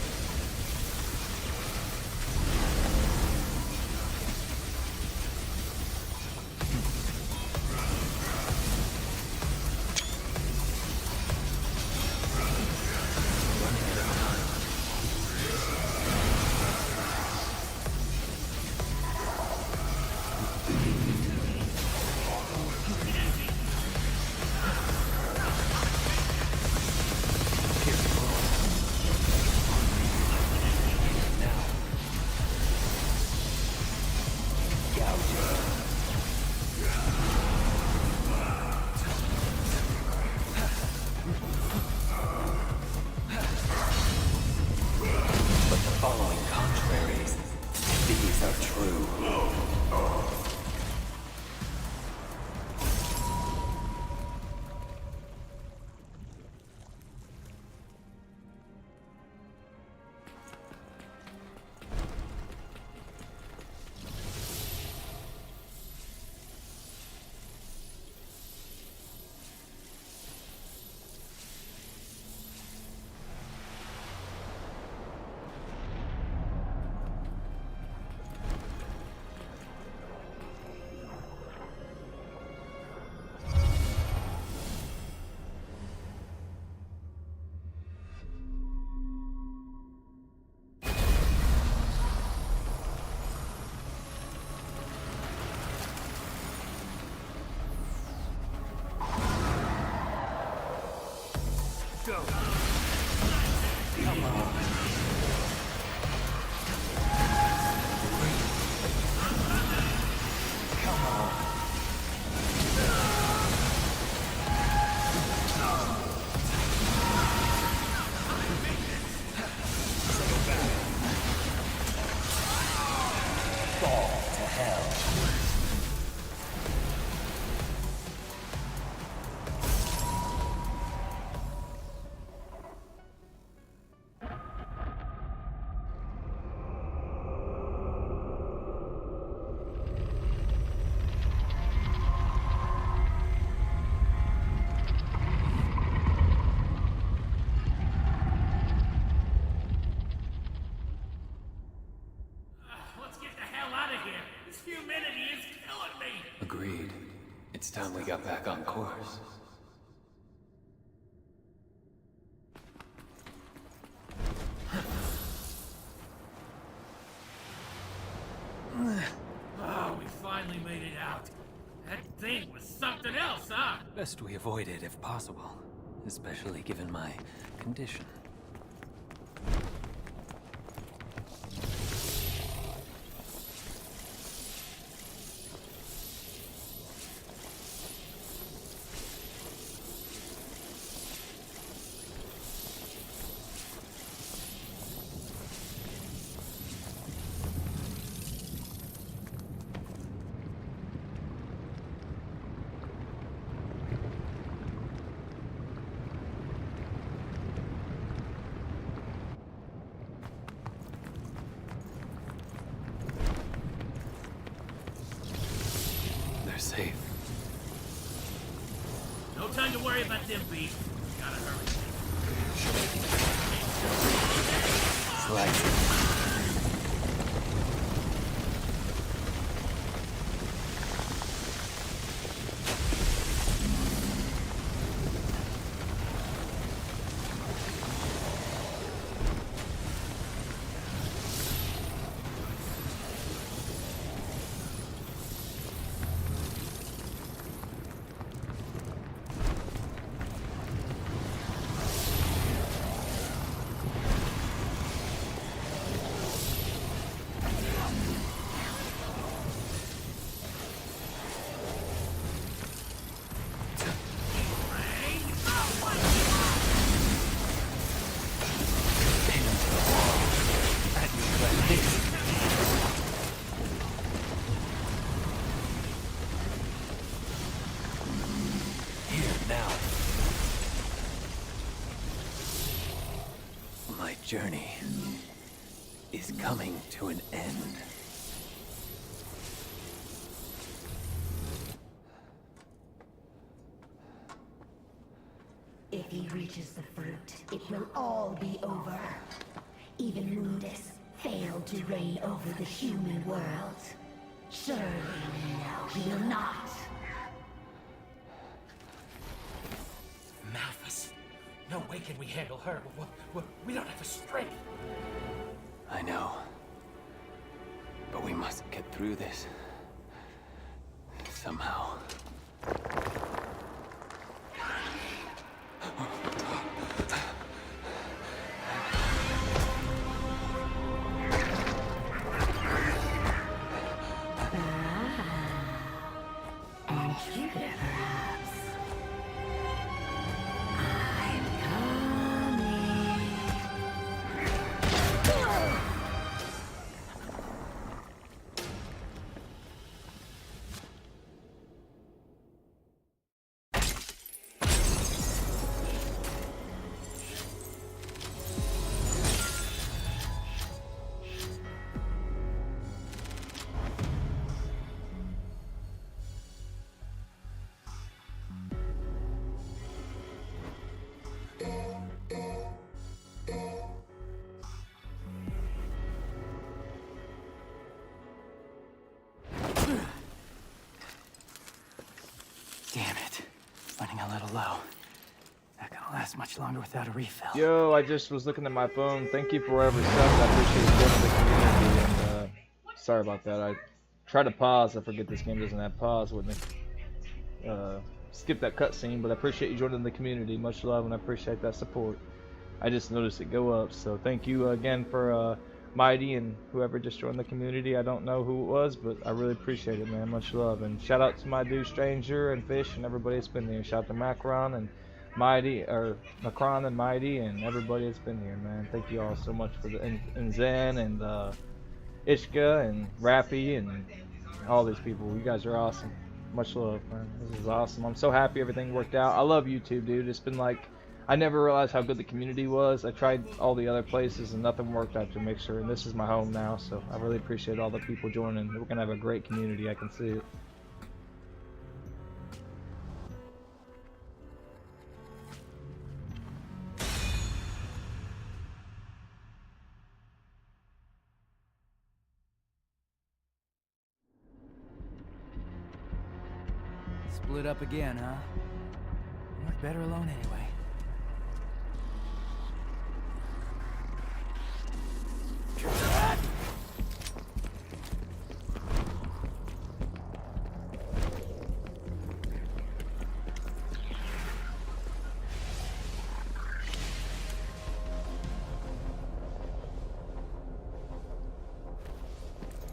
Following contraries, these are true. Go. Come on. Come on. Fall to hell. Let's get the hell out of here. This humidity is killing me. Agreed. It's time we got back on course. Oh, we finally made it out. That thing was something else, huh? Best we avoid it if possible, especially given my condition. They're safe. No time to worry about them, beef. Gotta hurry. Slice it. journey is coming to an end. If he reaches the fruit, it will all be over. Even Mundus failed to reign over the human world. Surely no, he will not. Malphas. No way can we handle her. We don't have the strength. I know. But we must get through this. Somehow. Damn it. Running a little low. Not gonna last much longer without a refill. Yo, I just was looking at my phone. Thank you for whoever subbed. I appreciate you joining the community. And sorry about that. I try to pause. I forget this game doesn't have pause with me. Skip that cutscene, but I appreciate you joining the community. Much love, and I appreciate that support. I just noticed it go up, so thank you again for Mighty and whoever just joined the community. I don't know who it was, but I really appreciate it, man. Much love, and shout out to my dude Stranger and Fish and everybody that's been there. Shout out to Macron and Mighty, or Macron and Mighty, and everybody that's been here, man. Thank you all so much for the and Zen and Ishka and Rappy and all these people. You guys are awesome. Much love, man. This is awesome. I'm so happy everything worked out. I love YouTube, dude. It's been like, I never realized how good the community was. I tried all the other places and nothing worked out to make sure, and this is my home now, so I really appreciate all the people joining. We're gonna have a great community, I can see it. Split up again, huh? Much better alone anyway.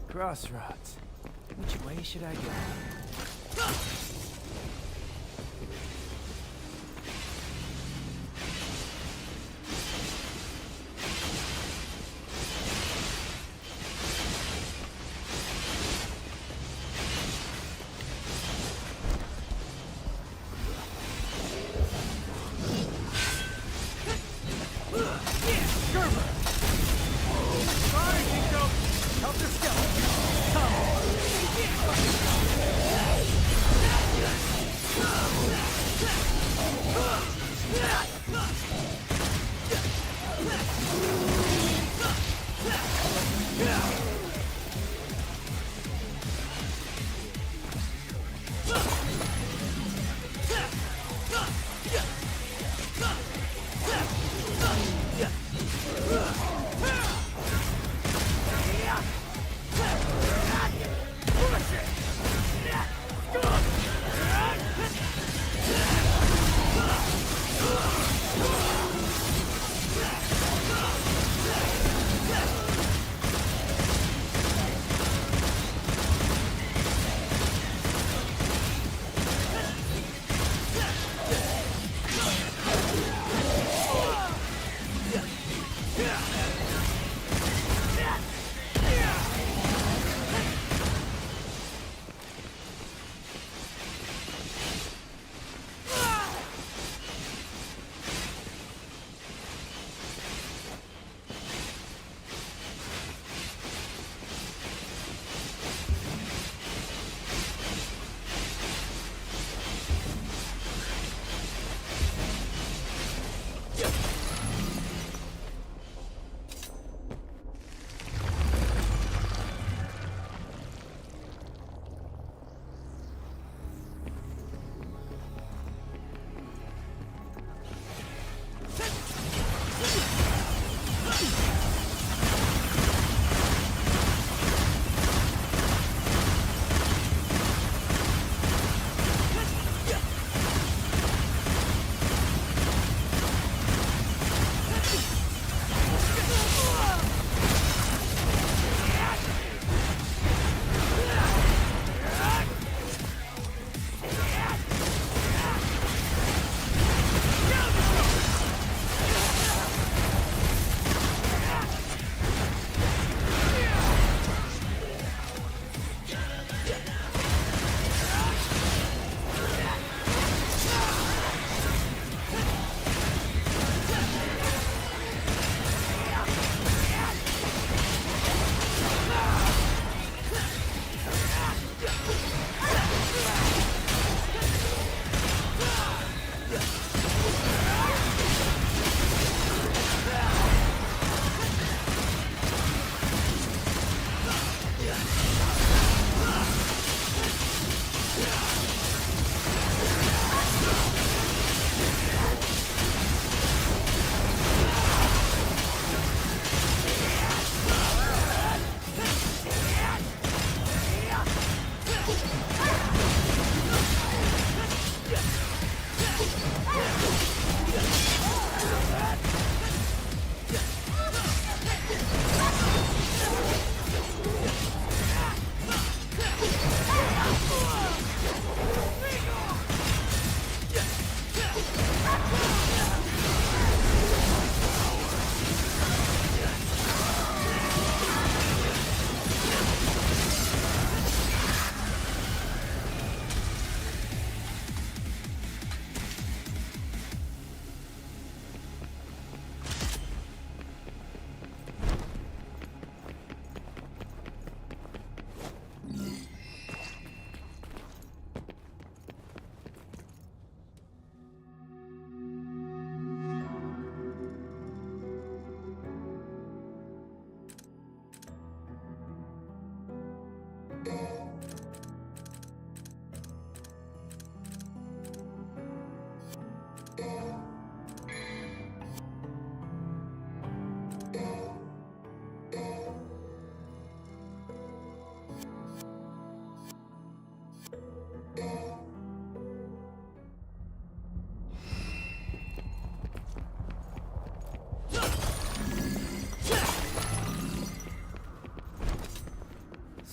Crossroads. Which way should I go?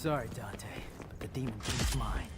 Sorry, Dante, but the demon king's mine.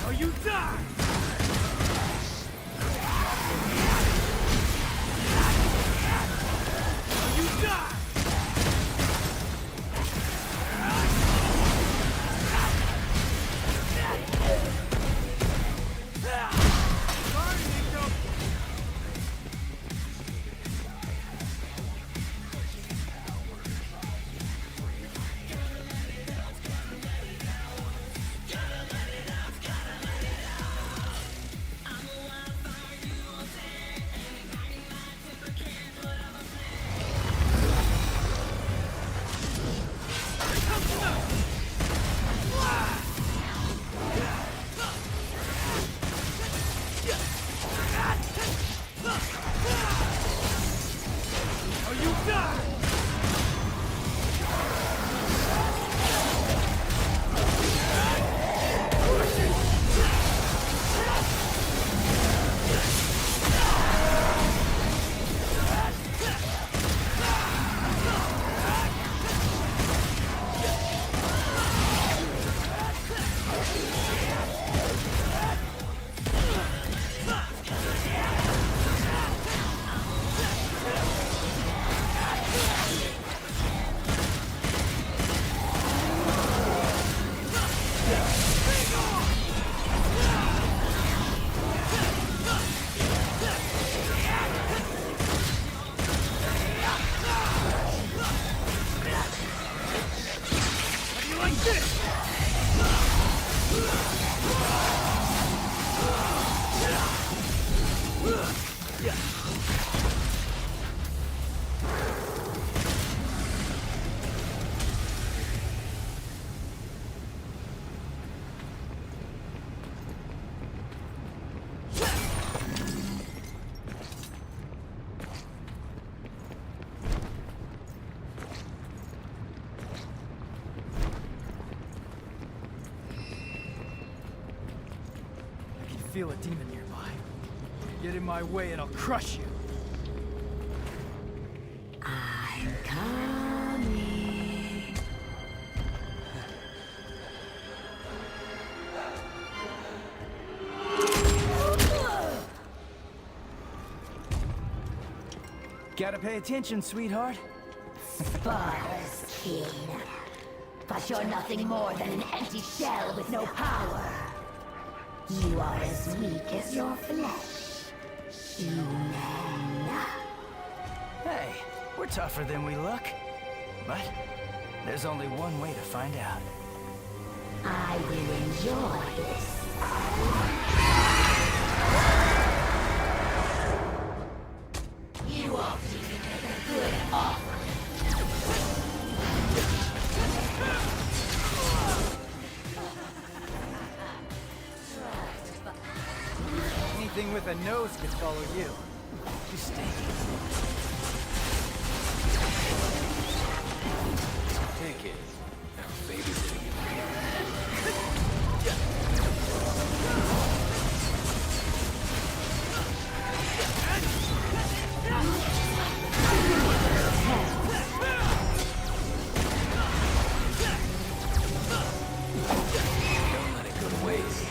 Or you die! Or you die! Feel a demon nearby. Get in my way and I'll crush you. I'm coming. Gotta pay attention, sweetheart. Spotless king. But you're nothing more than an empty shell with no power. You are as weak as your flesh, human. Hey, we're tougher than we look. But there's only one way to find out. I will enjoy this. You won't even make a good offer. Anything with a nose can follow you. You stink. Take it. Now babysitting you. Don't let it go to waste.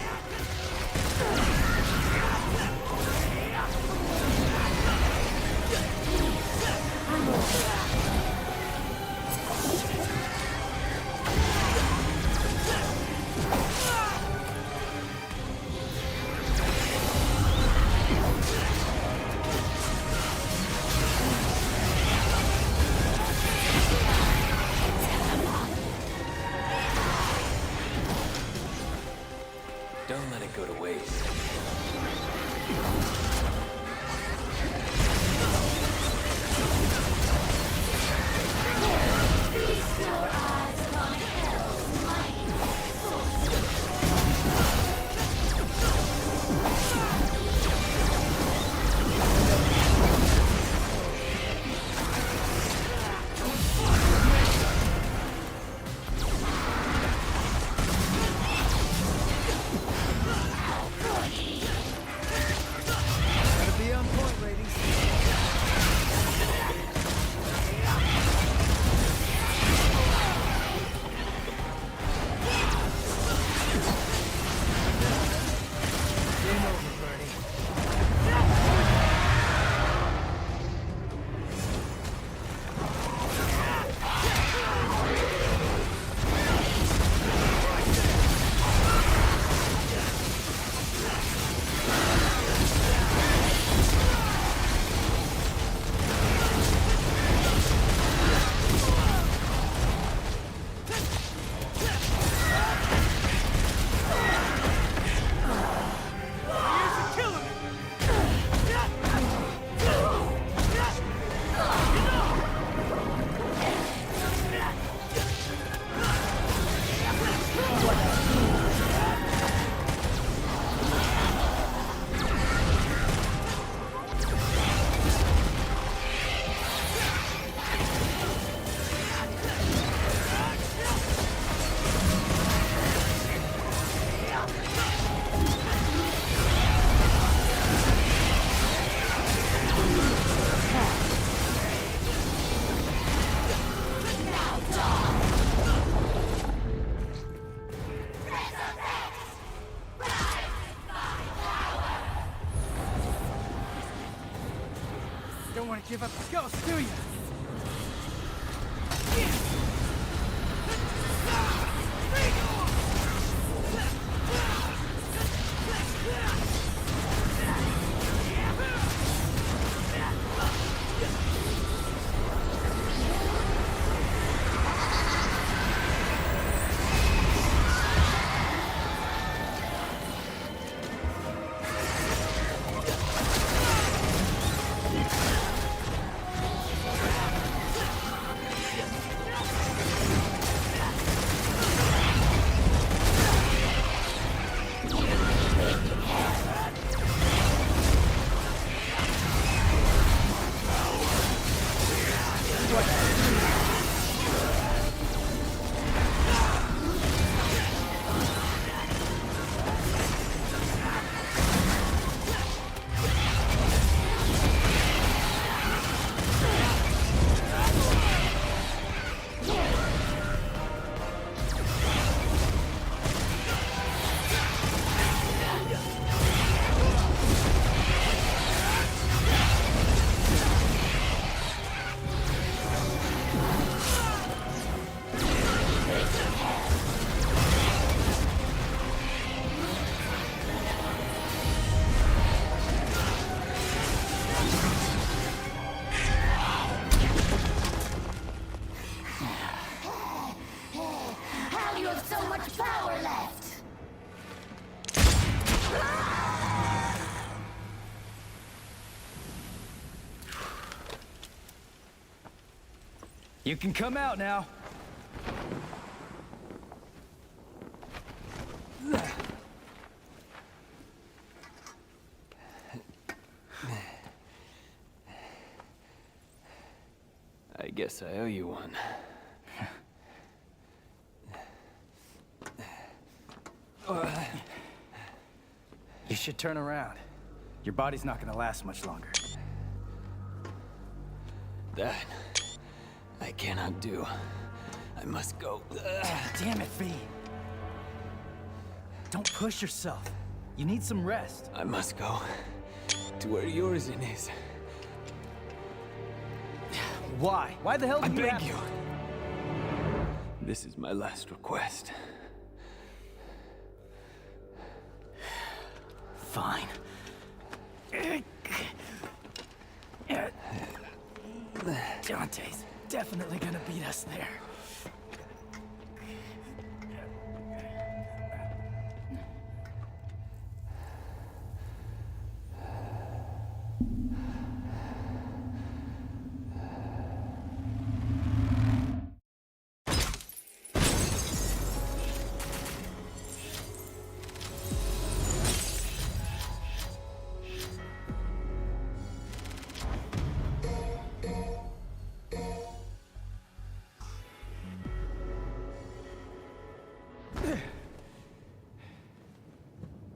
Don't let it go to waste. Don't want to give up the ghost, do you? How you have so much power left? You can come out now. I guess I owe you one. You should turn around. Your body's not gonna last much longer. That I cannot do. I must go. Damn it, V. Don't push yourself. You need some rest. I must go to where Yorzin is. Why? Why the hell I do beg you. This is my last request. Fine. Dante's definitely gonna beat us there.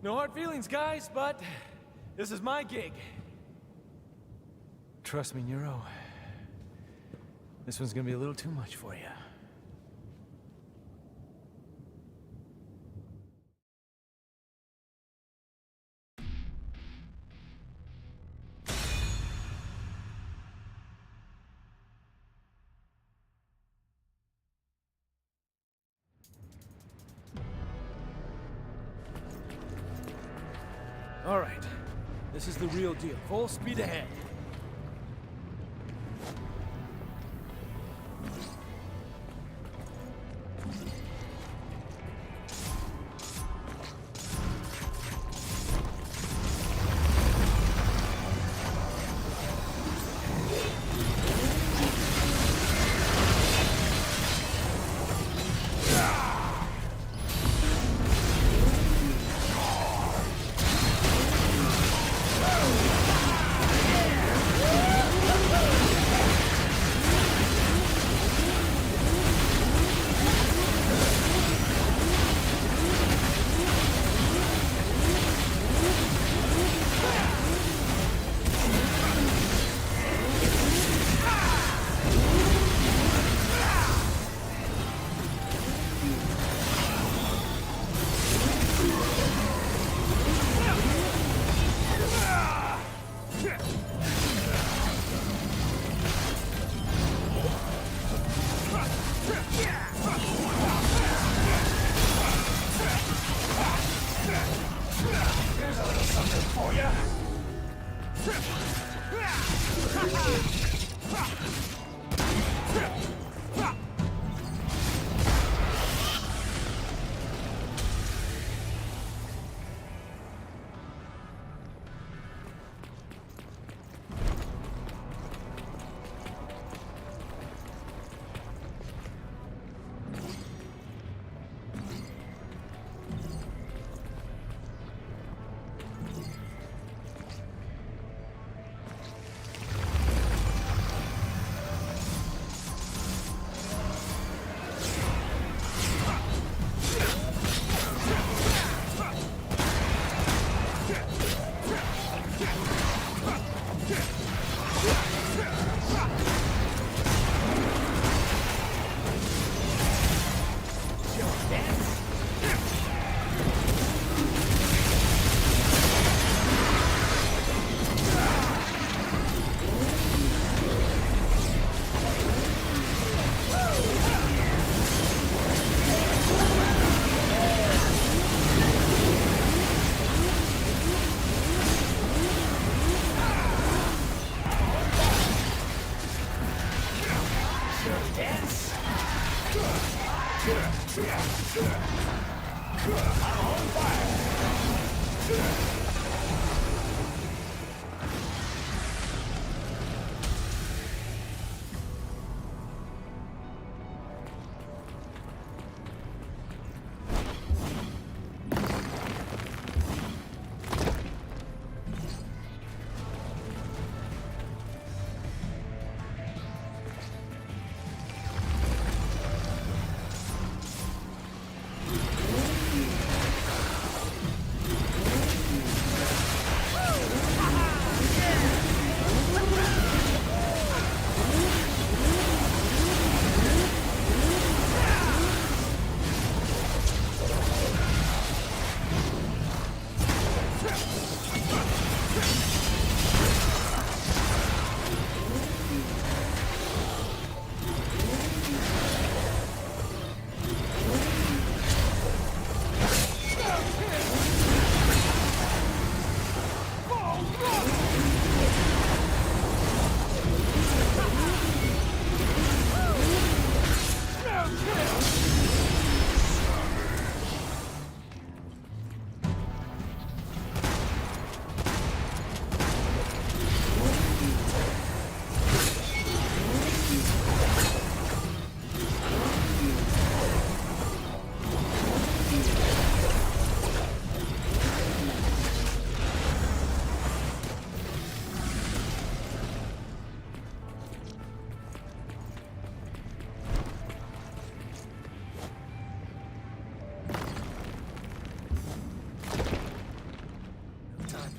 No hard feelings, guys, but this is my gig. Trust me, Nero. This one's gonna be a little too much for you. All right. This is the real deal. Full speed ahead.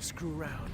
Screw around.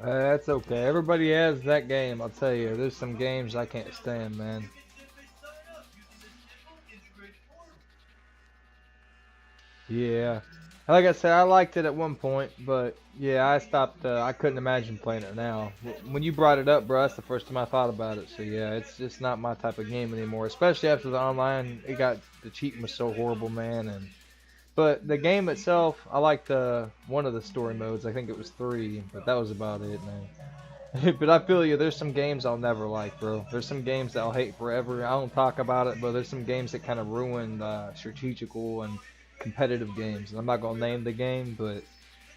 That's okay. Everybody has that game, I'll tell you. There's some games I can't stand, man. Yeah. Like I said, I liked it at one point, but yeah, I stopped. I couldn't imagine playing it now. When you brought it up, bro, that's the first time I thought about it. So yeah, it's just not my type of game anymore. Especially after the online, the cheating was so horrible, man. But the game itself, I liked one of the story modes. I think it was 3, but that was about it, man. But I feel you. There's some games I'll never like, bro. There's some games that I'll hate forever. I don't talk about it, but there's some games that kind of ruin strategical and competitive games. And I'm not gonna name the game, but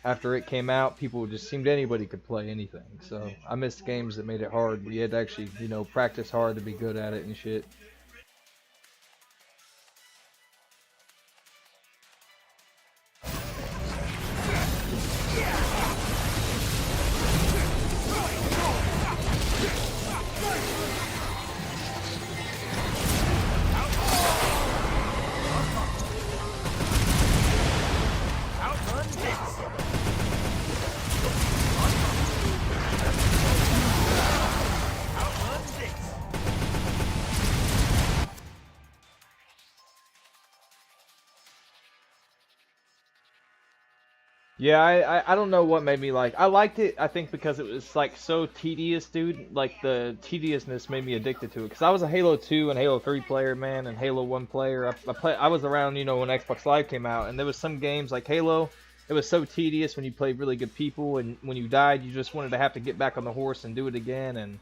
after it came out, people just seemed anybody could play anything. So I missed games that made it hard, but you had to actually, practice hard to be good at it and shit. Yeah, I don't know what made me like. I liked it, I think, because it was like so tedious, dude. Like the tediousness made me addicted to it. Cause I was a Halo 2 and Halo 3 player, man, and Halo 1 player. I was around, when Xbox Live came out, and there was some games like Halo. It was so tedious when you played really good people, and when you died, you just wanted to have to get back on the horse and do it again. And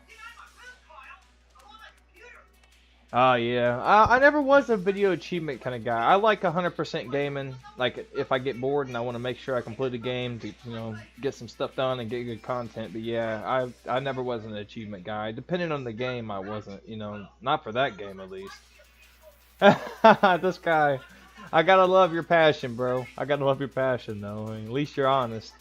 oh yeah, I never was a video achievement kind of guy. I like 100% gaming. Like if I get bored and I want to make sure I complete a game to, get some stuff done and get good content. But yeah, I never was an achievement guy. Depending on the game, I wasn't. Not for that game at least. This guy, I gotta love your passion, bro. I gotta love your passion, though. I mean, at least you're honest.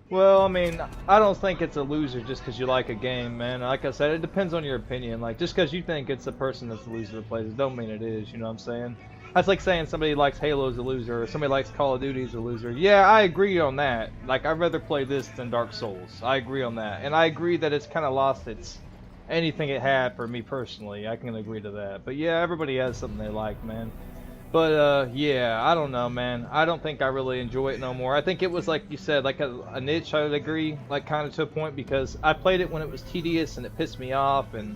Well, I mean, I don't think it's a loser just because you like a game, man. Like I said, it depends on your opinion. Like, just because you think it's the person that's the loser that plays it, don't mean it is, you know what I'm saying? That's like saying somebody likes Halo is a loser, or somebody likes Call of Duty is a loser. Yeah, I agree on that. Like, I'd rather play this than Dark Souls. I agree on that. And I agree that it's kind of lost anything it had for me personally. I can agree to that. But yeah, everybody has something they like, man. But, yeah, I don't know, man. I don't think I really enjoy it no more. I think it was, like you said, like a niche, I would agree, like, kind of to a point, because I played it when it was tedious and it pissed me off, and...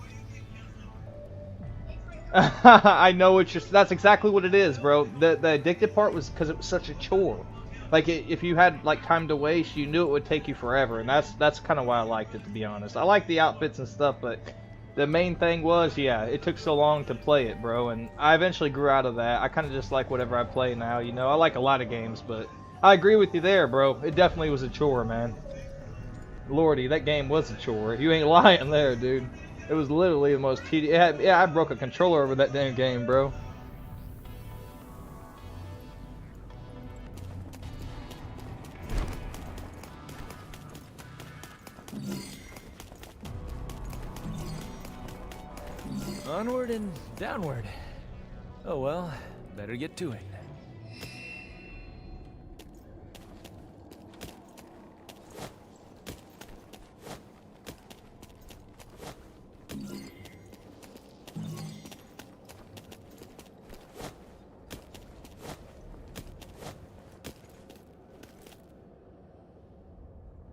I know that's exactly what it is, bro. The addictive part was because it was such a chore. Like, if you had, like, time to waste, you knew it would take you forever, and that's kind of why I liked it, to be honest. I like the outfits and stuff, but... the main thing was, yeah, it took so long to play it, bro, and I eventually grew out of that. I kind of just like whatever I play now, I like a lot of games, but I agree with you there, bro. It definitely was a chore, man. Lordy, that game was a chore. You ain't lying there, dude. It was literally the most tedious. Yeah, I broke a controller over that damn game, bro. Onward and downward. Oh well, better get to it.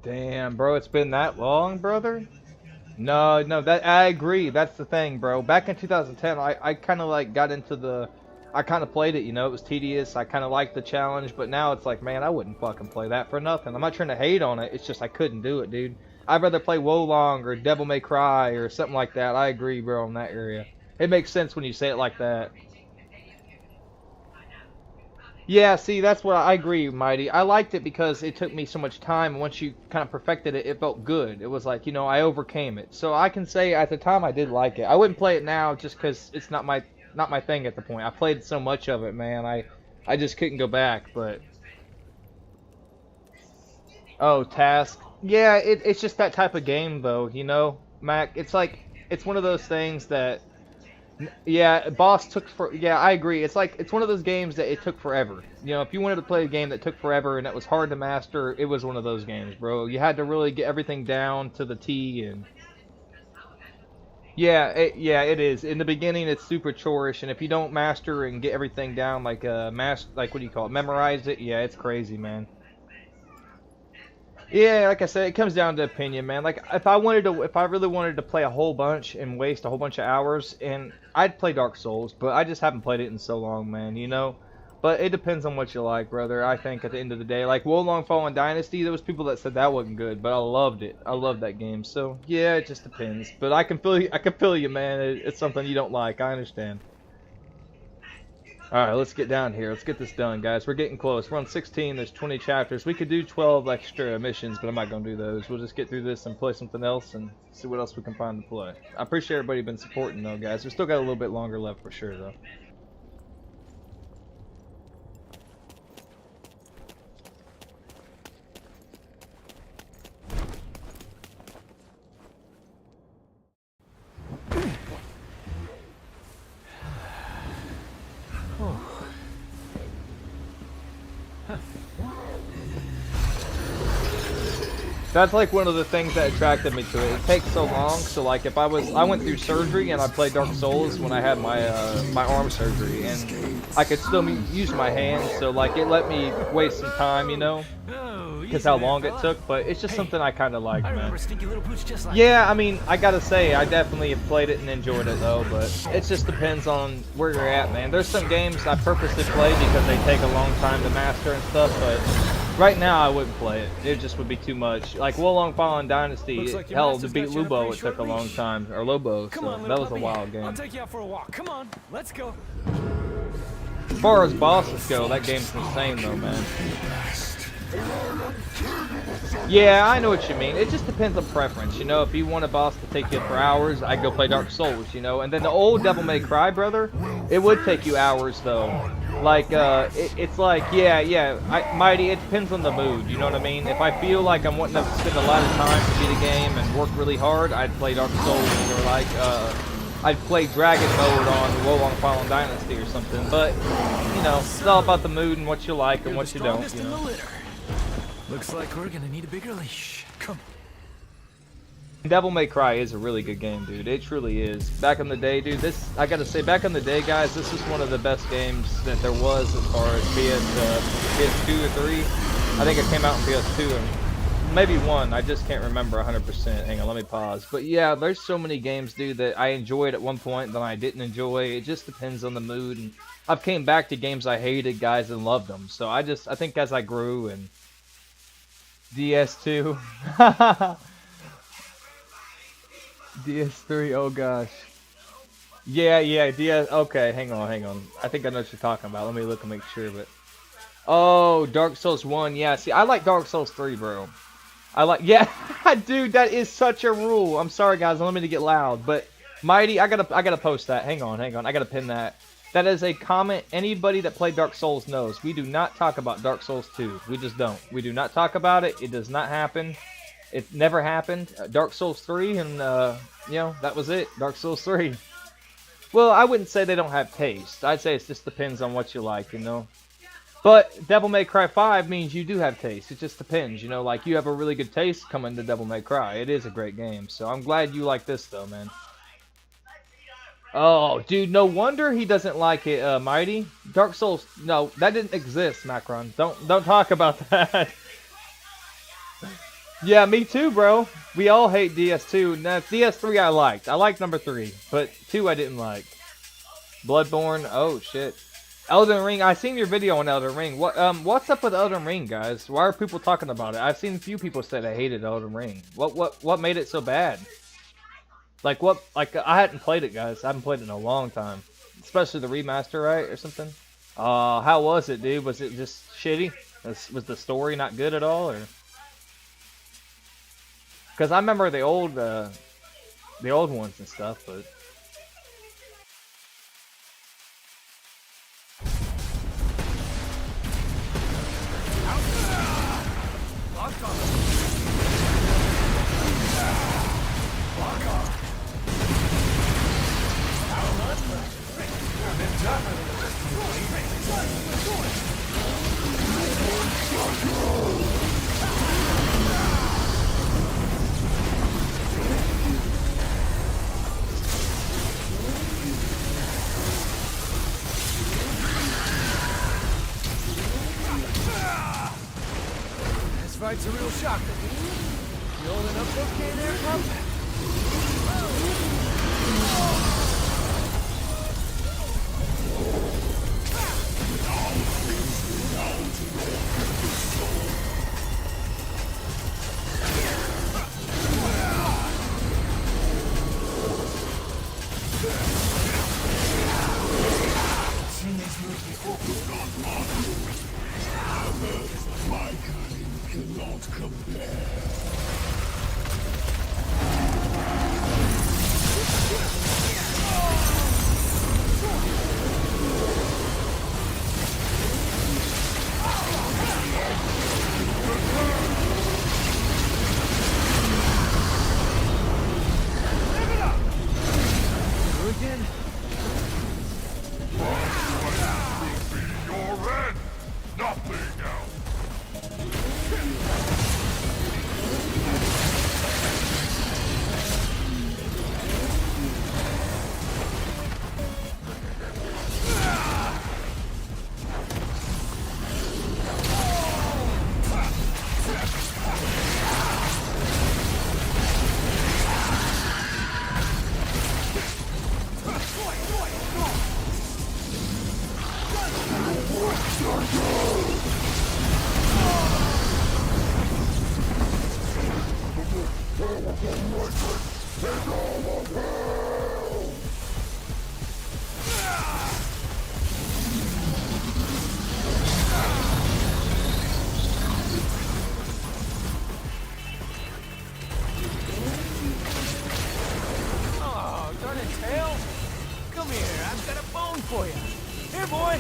Damn, bro, it's been that long, brother? No, that I agree. That's the thing, bro. Back in 2010, I kind of like got into the I kind of played it, you know, it was tedious. I kind of liked the challenge, but now it's like, man, I wouldn't fucking play that for nothing. I'm not trying to hate on it. It's just I couldn't do it, dude. I'd rather play Wolong or Devil May Cry or something like that. I agree, bro, in that area. It makes sense when you say it like that. Yeah, see, that's what I agree, Mighty. I liked it because it took me so much time, and once you kind of perfected it, it felt good. It was like, you know, I overcame it. So I can say at the time I did like it. I wouldn't play it now just because it's not my thing at the point. I played so much of it, man. I just couldn't go back, but... Oh, Task. Yeah, it's just that type of game, though, you know, Mac. It's like, it's one of those things that... Yeah, boss took for. Yeah, I agree. It's like it's one of those games that it took forever. You know, if you wanted to play a game that took forever and that was hard to master, it was one of those games, bro. You had to really get everything down to the T and. Yeah, it is. In the beginning, it's super chorish, and if you don't master and get everything down, like like what do you call it, memorize it. Yeah, it's crazy, man. Yeah, like I said, it comes down to opinion, man. Like if I really wanted to play a whole bunch and waste a whole bunch of hours, and I'd play Dark Souls, but I just haven't played it in so long, man. You know, but it depends on what you like, brother. I think at the end of the day, like Wolong Fallen Dynasty, there was people that said that wasn't good, but I loved it. I love that game. So yeah, it just depends. But I can feel you. I can feel you, man. It's something you don't like. I understand. Alright, let's get down here. Let's get this done, guys. We're getting close. We're on 16. There's 20 chapters. We could do 12 extra missions, but I'm not going to do those. We'll just get through this and play something else and see what else we can find to play. I appreciate everybody been supporting, though, guys. We still got a little bit longer left for sure, though. That's like one of the things that attracted me to it. It takes so long, so like if I went through surgery and I played Dark Souls when I had my my arm surgery, and I could still use my hands, so like it let me waste some time, you know, because how long it took. But it's just something I kind of like, man. Yeah, I mean, I gotta say, I definitely have played it and enjoyed it though, but it just depends on where you're at, man. There's some games I purposely play because they take a long time to master and stuff, but right now I wouldn't play it. It just would be too much. Like Wolong Fallen Dynasty, Like hell, to beat Lubo it took a long time, or Lobo, so that was a wild game. I'll take you out for a walk. Come on, let's go. As far as bosses go, that game's insane though, man. Yeah, I know what you mean. It just depends on preference, you know. If you want a boss to take you for hours, I'd go play Dark Souls, you know. And then the old Devil May Cry, brother, it would take you hours though. Like, it's like, Mighty, it depends on the mood, you know what I mean? If I feel like I'm wanting to spend a lot of time to beat a game and work really hard, I'd play Dark Souls, or like, I'd play Dragon Mode on Wolong Fallen Dynasty or something. But, you know, it's all about the mood and what you like and what you don't, you know. Looks like we're gonna need a bigger leash. Come. Devil May Cry is a really good game, dude. It truly is. Back in the day, dude, I gotta say, back in the day, guys, this was one of the best games that there was as far as PS2 or 3. I think it came out on PS2 and maybe 1. I just can't remember 100%. Hang on, let me pause. But yeah, there's so many games, dude, that I enjoyed at one point, then I didn't enjoy. It just depends on the mood. And I've came back to games I hated, guys, and loved them. So I think as I grew and DS2. DS3, oh gosh. Yeah, DS, okay, hang on. I think I know what you're talking about. Let me look and make sure, but... Oh, Dark Souls 1, yeah, see, I like Dark Souls 3, bro. Yeah, dude, that is such a rule. I'm sorry, guys, I don't mean to get loud, but... Mighty, I gotta post that. Hang on, I gotta pin that. That is a comment anybody that played Dark Souls knows. We do not talk about Dark Souls 2. We just don't. We do not talk about it. It does not happen. It never happened. Dark Souls 3, and, you know, that was it. Dark Souls 3. Well, I wouldn't say they don't have taste. I'd say it just depends on what you like, you know. But Devil May Cry 5 means you do have taste. It just depends, you know. Like, you have a really good taste coming to Devil May Cry. It is a great game. So I'm glad you like this, though, man. Oh, dude, no wonder he doesn't like it, Mighty. Dark Souls, no, that didn't exist, Macron. Don't talk about that. Yeah, me too, bro. We all hate DS2. Now, DS3 I liked. I liked number 3, but 2 I didn't like. Bloodborne, oh shit. Elden Ring. I seen your video on Elden Ring. What's up with Elden Ring, guys? Why are people talking about it? I've seen a few people say they hated Elden Ring. What made it so bad? Like what? Like I hadn't played it, guys. I haven't played it in a long time. Especially the remaster, right, or something. How was it, dude? Was it just shitty? Was the story not good at all, or? Because I remember the old ones and stuff, but. This fight's a real shocker. You holding up okay there, pup? Oh, darn it, Tails! Come here, I've got a bone for you. Here, boy!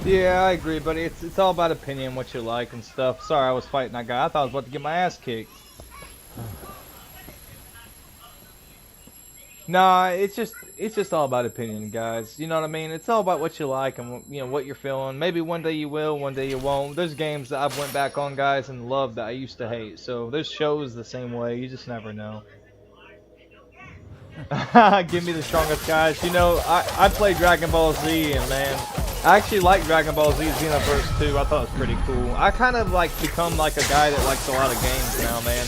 Yeah, I agree, but it's all about opinion, what you like and stuff. Sorry, I was fighting that guy. I thought I was about to get my ass kicked. Nah, it's just all about opinion, guys. You know what I mean? It's all about what you like and what you're feeling. Maybe one day you will, one day you won't. There's games that I've went back on, guys, and loved that I used to hate. So there's shows the same way. You just never know. Give me the strongest guys. I played Dragon Ball Z, and man, I actually like Dragon Ball Z Xenoverse 2. I thought it was pretty cool. I kind of become like a guy that likes a lot of games now, man.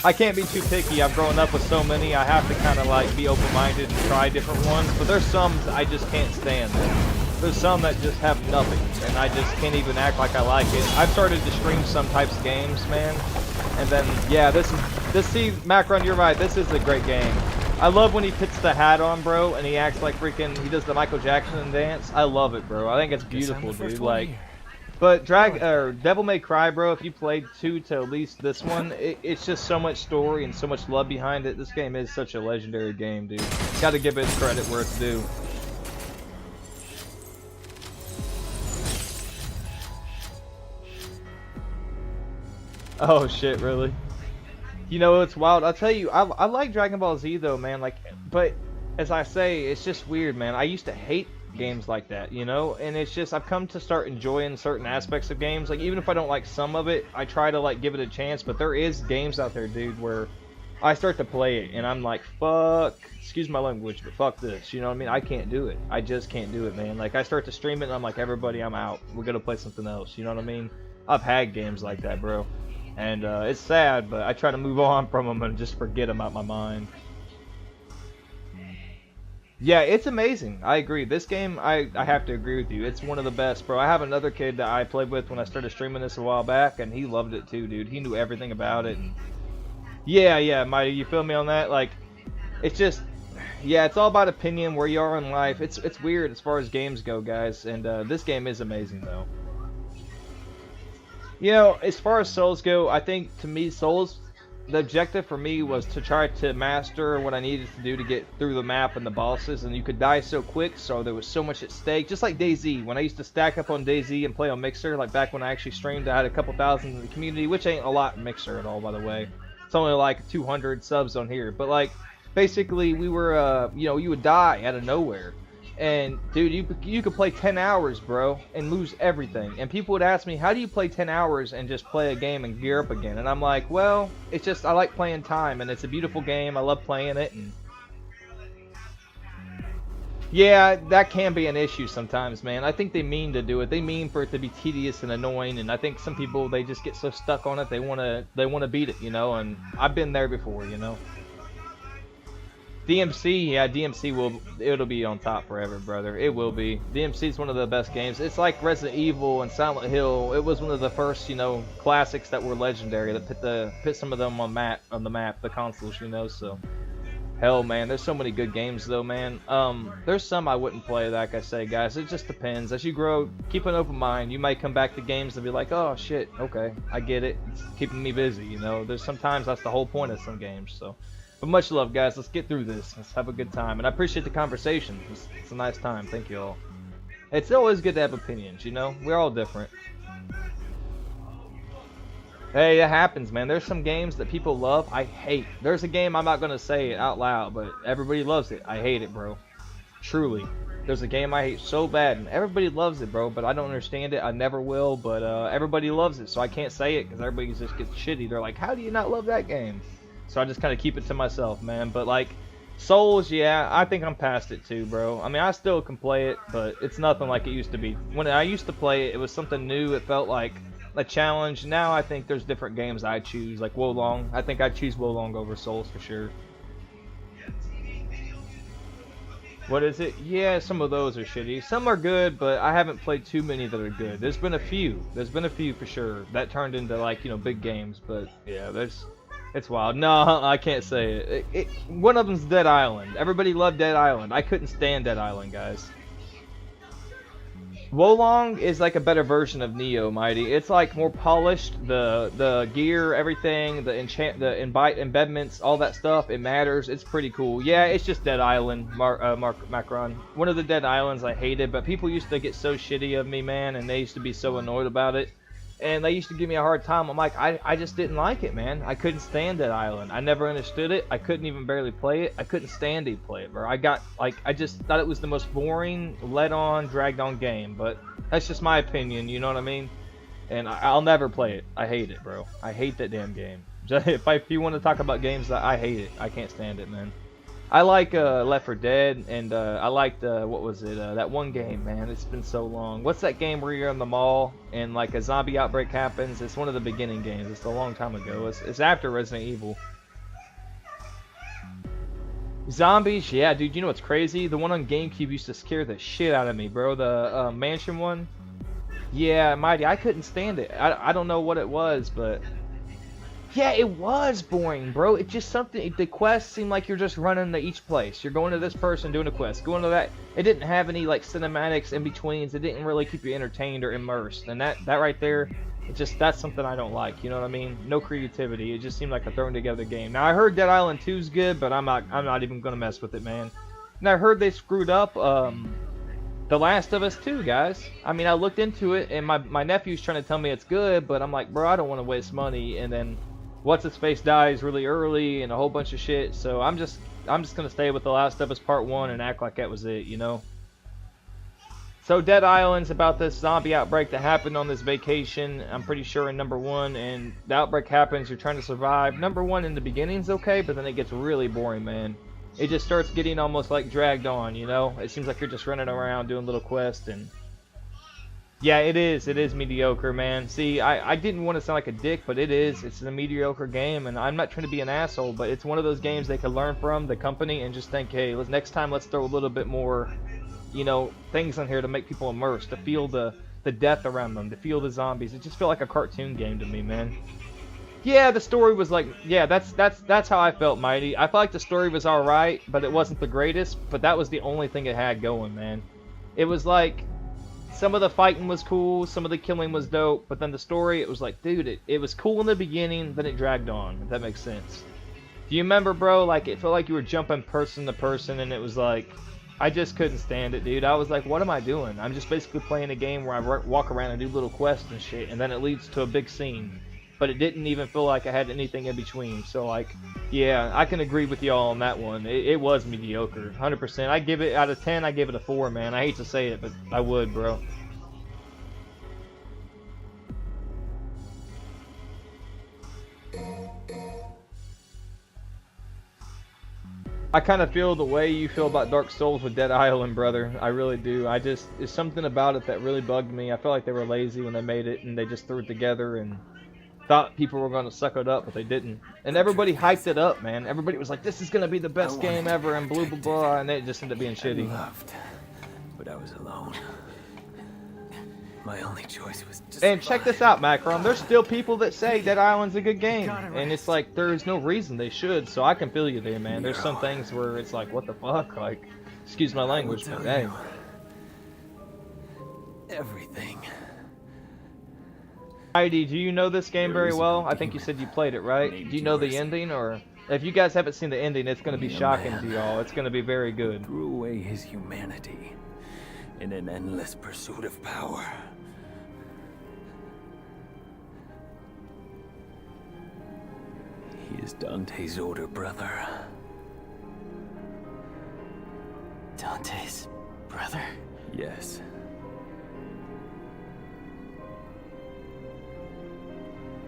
I can't be too picky. I've grown up with so many. I have to kind of be open-minded and try different ones. But there's some I just can't stand. There's some that just have nothing, and I just can't even act like I like it. I've started to stream some types of games, man, and then, yeah, see, Macron, you're right, this is a great game. I love when he puts the hat on, bro, and he acts like freaking, he does the Michael Jackson dance. I love it, bro. I think it's beautiful, dude. Like, but Devil May Cry, bro, if you played 2 to at least this one, it's just so much story and so much love behind it. This game is such a legendary game, dude. Gotta give it credit where it's due. Oh shit, really? You know, it's wild. I'll tell you, I like Dragon Ball Z though, man. Like, but as I say, it's just weird, man. I used to hate games like that, you know, and it's just I've come to start enjoying certain aspects of games. Like, even if I don't like some of it, I try to like give it a chance. But there is games out there, dude, where I start to play it and I'm like, fuck, excuse my language, but fuck this, you know what I mean? I can't do it. I just can't do it, man. Like, I start to stream it and I'm like, everybody, I'm out. We're gonna play something else, you know what I mean? I've had games like that, bro. And it's sad, but I try to move on from them and just forget them out my mind. Yeah, it's amazing. I agree. This game, I have to agree with you. It's one of the best, bro. I have another kid that I played with when I started streaming this a while back, and he loved it too, dude. He knew everything about it. And yeah, Mighty, you feel me on that? Like, it's just, yeah, it's all about opinion, where you are in life. It's weird as far as games go, guys. And this game is amazing, though. You know, as far as Souls go, I think, to me, Souls, the objective for me was to try to master what I needed to do to get through the map and the bosses, and you could die so quick, so there was so much at stake. Just like DayZ, when I used to stack up on DayZ and play on Mixer, like back when I actually streamed, I had a couple thousand in the community, which ain't a lot in Mixer at all, by the way. It's only like 200 subs on here, but like, basically, we were, you know, you would die out of nowhere. And dude, you could play 10 hours, bro, and lose everything. And people would ask me, how do you play 10 hours and just play a game and gear up again? And I'm like, well, it's just, I like playing time, and it's a beautiful game. I love playing it. And yeah, that can be an issue sometimes, man. I think they mean to do it. They mean for it to be tedious and annoying. And I think some people, they just get so stuck on it, they wanna beat it, you know. And I've been there before, you know. DMC, yeah, it'll be on top forever, brother. It will be. DMC is one of the best games. It's like Resident Evil and Silent Hill. It was one of the first, you know, classics that were legendary, that put some of them on the map, the consoles, you know. So, hell, man, there's so many good games though, man. There's some I wouldn't play, like I say, guys. It just depends. As you grow, keep an open mind. You might come back to games and be like, oh shit, okay, I get it. It's keeping me busy, you know. There's sometimes that's the whole point of some games. So. But much love, guys. Let's get through this. Let's have a good time. And I appreciate the conversation. It's a nice time. Thank you all. It's always good to have opinions, you know? We're all different. Hey, it happens, man. There's some games that people love. I hate. There's a game, I'm not going to say it out loud, but everybody loves it. I hate it, bro. Truly. There's a game I hate so bad, and everybody loves it, bro, but I don't understand it. I never will, but everybody loves it, so I can't say it because everybody just gets shitty. They're like, how do you not love that game? So I just kind of keep it to myself, man. But like, Souls, yeah, I think I'm past it too, bro. I mean, I still can play it, but it's nothing like it used to be. When I used to play it, it was something new. It felt like a challenge. Now I think there's different games I choose, like Wolong. I think I'd choose Wolong over Souls for sure. What is it? Yeah, some of those are shitty. Some are good, but I haven't played too many that are good. There's been a few. There's been a few for sure that turned into, like, you know, big games. But yeah, it's wild. No, I can't say it. One of them's Dead Island. Everybody loved Dead Island. I couldn't stand Dead Island, guys. Wolong is like a better version of Neo, Mighty. It's like more polished. The gear, everything, the embedments, all that stuff. It matters. It's pretty cool. Yeah, it's just Dead Island, Macron. One of the Dead Islands I hated, but people used to get so shitty of me, man, and they used to be so annoyed about it. And they used to give me a hard time. I'm like, I just didn't like it, man. I couldn't stand Dead Island. I never understood it. I couldn't even barely play it. I couldn't stand to play it, bro. I just thought it was the most boring, let-on, dragged-on game. But that's just my opinion, you know what I mean? And I'll never play it. I hate it, bro. I hate that damn game. If you want to talk about games, I hate it. I can't stand it, man. I like Left 4 Dead, and I liked, what was it, that one game, man, it's been so long. What's that game where you're in the mall, and like a zombie outbreak happens? It's one of the beginning games, it's a long time ago. It's after Resident Evil. Zombies, yeah, dude. You know what's crazy? The one on GameCube used to scare the shit out of me, bro. The mansion one. Yeah, Mighty, I couldn't stand it. I don't know what it was, but yeah, it was boring, bro. It just something. The quests seemed like you're just running to each place. You're going to this person doing a quest, going to that. It didn't have any like cinematics in betweens. It didn't really keep you entertained or immersed. And that right there, that's something I don't like. You know what I mean? No creativity. It just seemed like a thrown together game. Now I heard Dead Island 2's good, but I'm not even gonna mess with it, man. And I heard they screwed up The Last of Us 2, guys. I mean, I looked into it, and my nephew's trying to tell me it's good, but I'm like, bro, I don't want to waste money. And then what's his face dies really early and a whole bunch of shit. So I'm just gonna stay with The Last of Us Part 1 and act like that was it, you know. So Dead Island's about this zombie outbreak that happened on this vacation. I'm pretty sure in number 1, and the outbreak happens. You're trying to survive. Number 1 in the beginning's okay, but then it gets really boring, man. It just starts getting almost like dragged on, you know. It seems like you're just running around doing little quests and. Yeah, it is mediocre, man. See, I didn't want to sound like a dick, but it is. It's a mediocre game, and I'm not trying to be an asshole, but it's one of those games they could learn from, the company, and just think, hey, next time let's throw a little bit more, you know, things in here to make people immersed, to feel the death around them, to feel the zombies. It just felt like a cartoon game to me, man. Yeah, the story was like, yeah, that's how I felt, Mighty. I felt like the story was alright, but it wasn't the greatest, but that was the only thing it had going, man. It was like, some of the fighting was cool, some of the killing was dope, but then the story, it was like, dude, it was cool in the beginning, then it dragged on, if that makes sense. Do you remember, bro, like, it felt like you were jumping person to person, and it was like, I just couldn't stand it, dude. I was like, what am I doing? I'm just basically playing a game where I walk around and do little quests and shit, and then it leads to a big scene. But it didn't even feel like I had anything in between, so like, yeah, I can agree with y'all on that one. It was mediocre, 100%. I give it, out of 10, I give it a 4, man. I hate to say it, but I would, bro. I kind of feel the way you feel about Dark Souls with Dead Island, brother. I really do. It's something about it that really bugged me. I felt like they were lazy when they made it, and they just threw it together and thought people were going to suck it up, but they didn't. And everybody hyped it up, man. Everybody was like, this is going to be the best game ever, and blah, blah, blah, and it just ended up being shitty. I loved, but I was alone. My only choice was to And check this out, Macron. There's still people that say Dead Island's a good game, and it's like, there's no reason they should, so I can feel you there, man. There's some things where it's like, what the fuck? Like, excuse my language, but hey. Everything. Heidi, do you know this game very well? I think you said you played it, right? Do you know the ending, or if you guys haven't seen the ending, it's going to be shocking to y'all. It's going to be very good. Threw away his humanity in an endless pursuit of power. He is Dante's older brother. Dante's brother? Yes.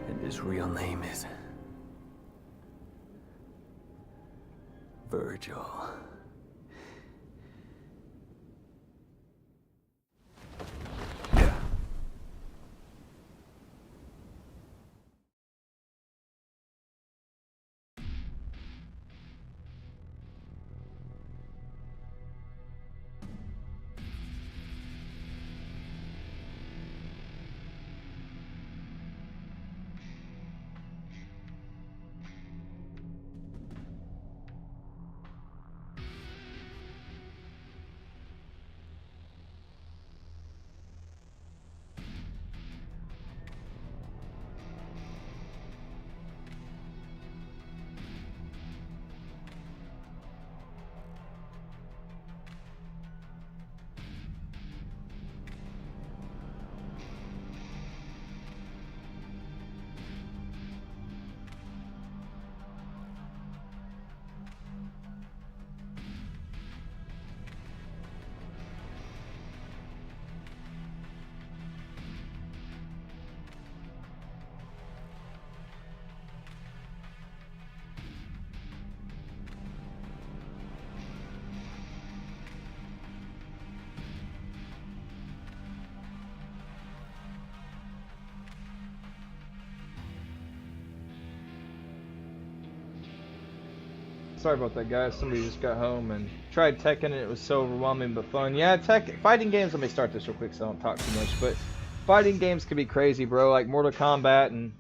And his real name is Virgil. Sorry about that, guys. Somebody just got home and tried Tekken, and it was so overwhelming but fun. Yeah, fighting games. Let me start this real quick so I don't talk too much. But fighting games can be crazy, bro. Like Mortal Kombat and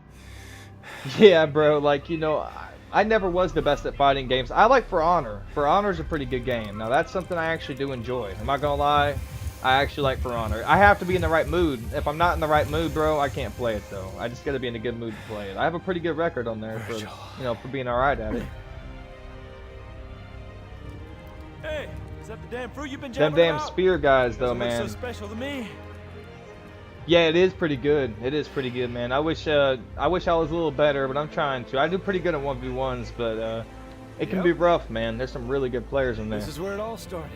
yeah, bro. Like, you know, I never was the best at fighting games. I like For Honor. For Honor's a pretty good game. Now that's something I actually do enjoy. I'm not gonna lie. I actually like For Honor. I have to be in the right mood. If I'm not in the right mood, bro, I can't play it though. I just gotta be in a good mood to play it. I have a pretty good record on there for, you know, for being alright at it. Hey, is that the damn fruit you've been Them jabbing damn about? spear guys though, Doesn't look man. so special to me. Yeah, it is pretty good. It is pretty good, man. I wish I was a little better, but I'm trying to. I do pretty good at 1v1s, but it can be rough, man. There's some really good players in there. This is where it all started.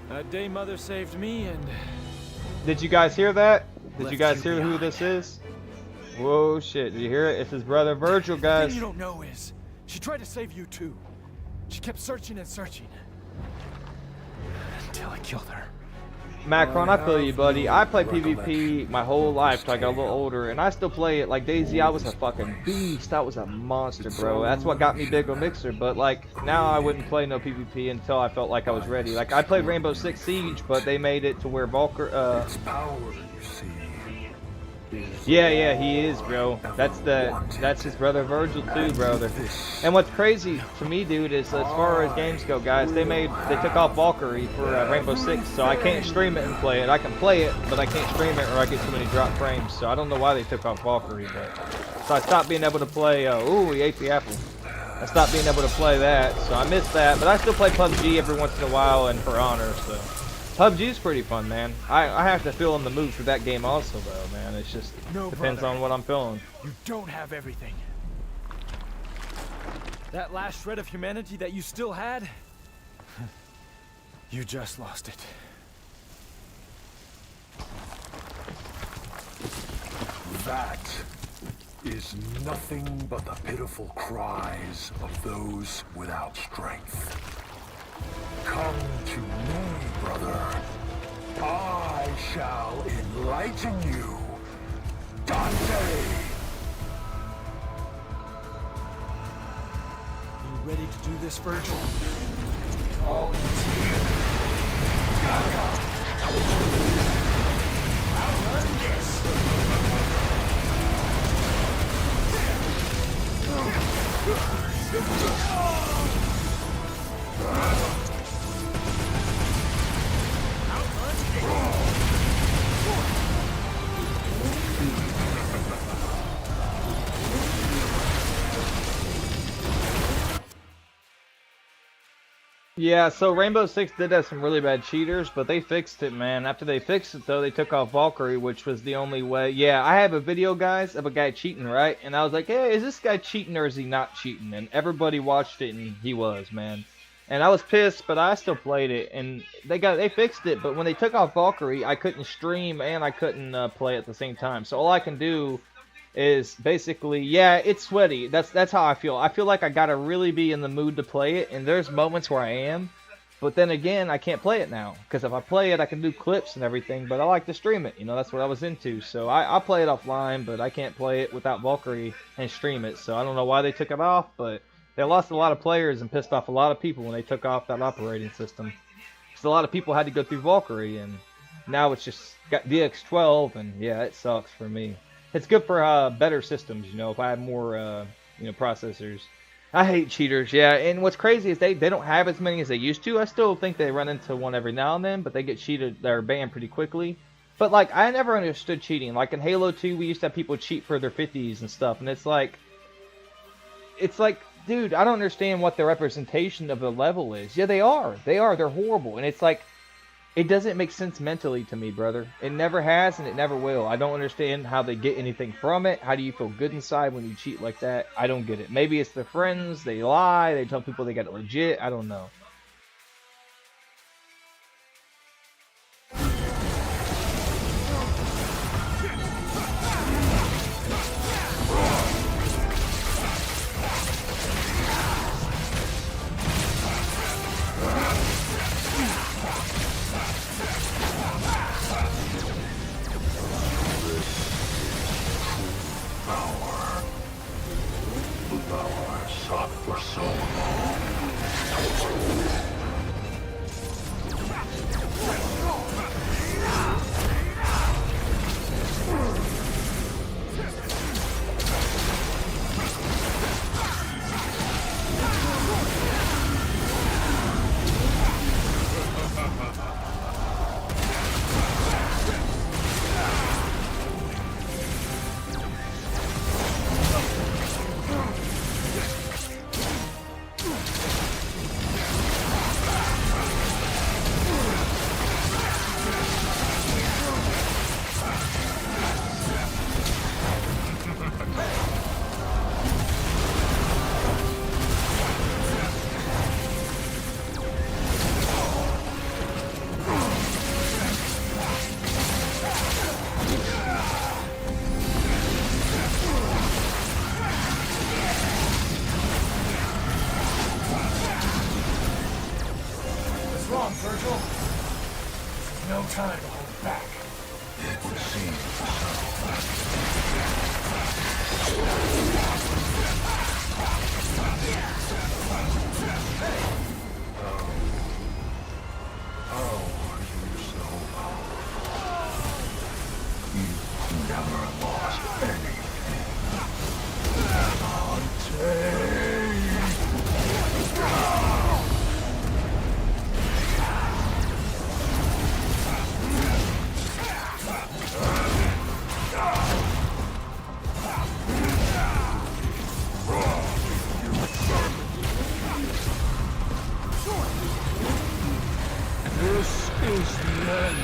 That day Mother saved me and... Did you guys hear that? Did you guys hear who this is? Whoa, shit. Did you hear it? It's his brother Virgil, The guys. thing you don't know is, she tried to save you too. She kept searching and searching. Until I killed her. Macron, I feel you, buddy. I played PvP my whole life till I got a little older, and I still play it. Like DayZ, I was a fucking beast. I was a monster, bro. That's what got me big on Mixer. But like now, I wouldn't play no PvP until I felt like I was ready. Like I played Rainbow Six Siege, but they made it to where Valkyr. Its power, you see, is Yeah, he is, bro. That's his brother Virgil too, brother. And what's crazy to me, dude, is as far as games go, guys, they took off Valkyrie for Rainbow Six, so I can't stream it and play it. I can play it, but I can't stream it or I get too many drop frames. So I don't know why they took off Valkyrie, but so I stopped being able to play. Ooh, he ate the apple. I stopped being able to play that, so I missed that. But I still play PUBG every once in a while and For Honor, so. PUBG's pretty fun, man. I have to feel in the mood for that game also, though, man. It's just depends on what I'm feeling. You don't have everything. That last shred of humanity that you still had, you just lost it. that is nothing but the pitiful cries of those without strength. Come to me, brother. I shall enlighten you, Dante! You ready to do this, Virgil? All is here. Outrun this! Yeah, so Rainbow Six did have some really bad cheaters, but they fixed it, man. After they fixed it, though, they took off Valkyrie, which was the only way. Yeah, I have a video, guys, of a guy cheating, right? And I was like, hey, is this guy cheating or is he not cheating? And everybody watched it, and he was, man. And I was pissed, but I still played it, and they fixed it. But when they took off Valkyrie, I couldn't stream and I couldn't play at the same time. So all I can do is basically, yeah, it's sweaty. That's how I feel. I feel like I gotta really be in the mood to play it, and there's moments where I am, but then again, I can't play it now, because if I play it, I can do clips and everything, but I like to stream it, you know, that's what I was into, so I'll play it offline, but I can't play it without Valkyrie and stream it, so I don't know why they took it off, but they lost a lot of players and pissed off a lot of people when they took off that operating system, because a lot of people had to go through Valkyrie, and now it's just got DX12, and yeah, it sucks for me. It's good for better systems, you know, if I had more, you know, processors. I hate cheaters, yeah, and what's crazy is they don't have as many as they used to. I still think they run into one every now and then, but they get cheated, they're banned pretty quickly. But, like, I never understood cheating. Like, in Halo 2, we used to have people cheat for their 50s and stuff, and it's like, dude, I don't understand what the representation of the level is. Yeah, they're horrible, and it's like, it doesn't make sense mentally to me, brother. It never has, and it never will. I don't understand how they get anything from it. How do you feel good inside when you cheat like that? I don't get it. Maybe it's their friends. They lie. They tell people they got it legit. I don't know. Power, son. for so long. No time to hold back. It would seem Oh, you're so powerful. You never lost anything. This is the end.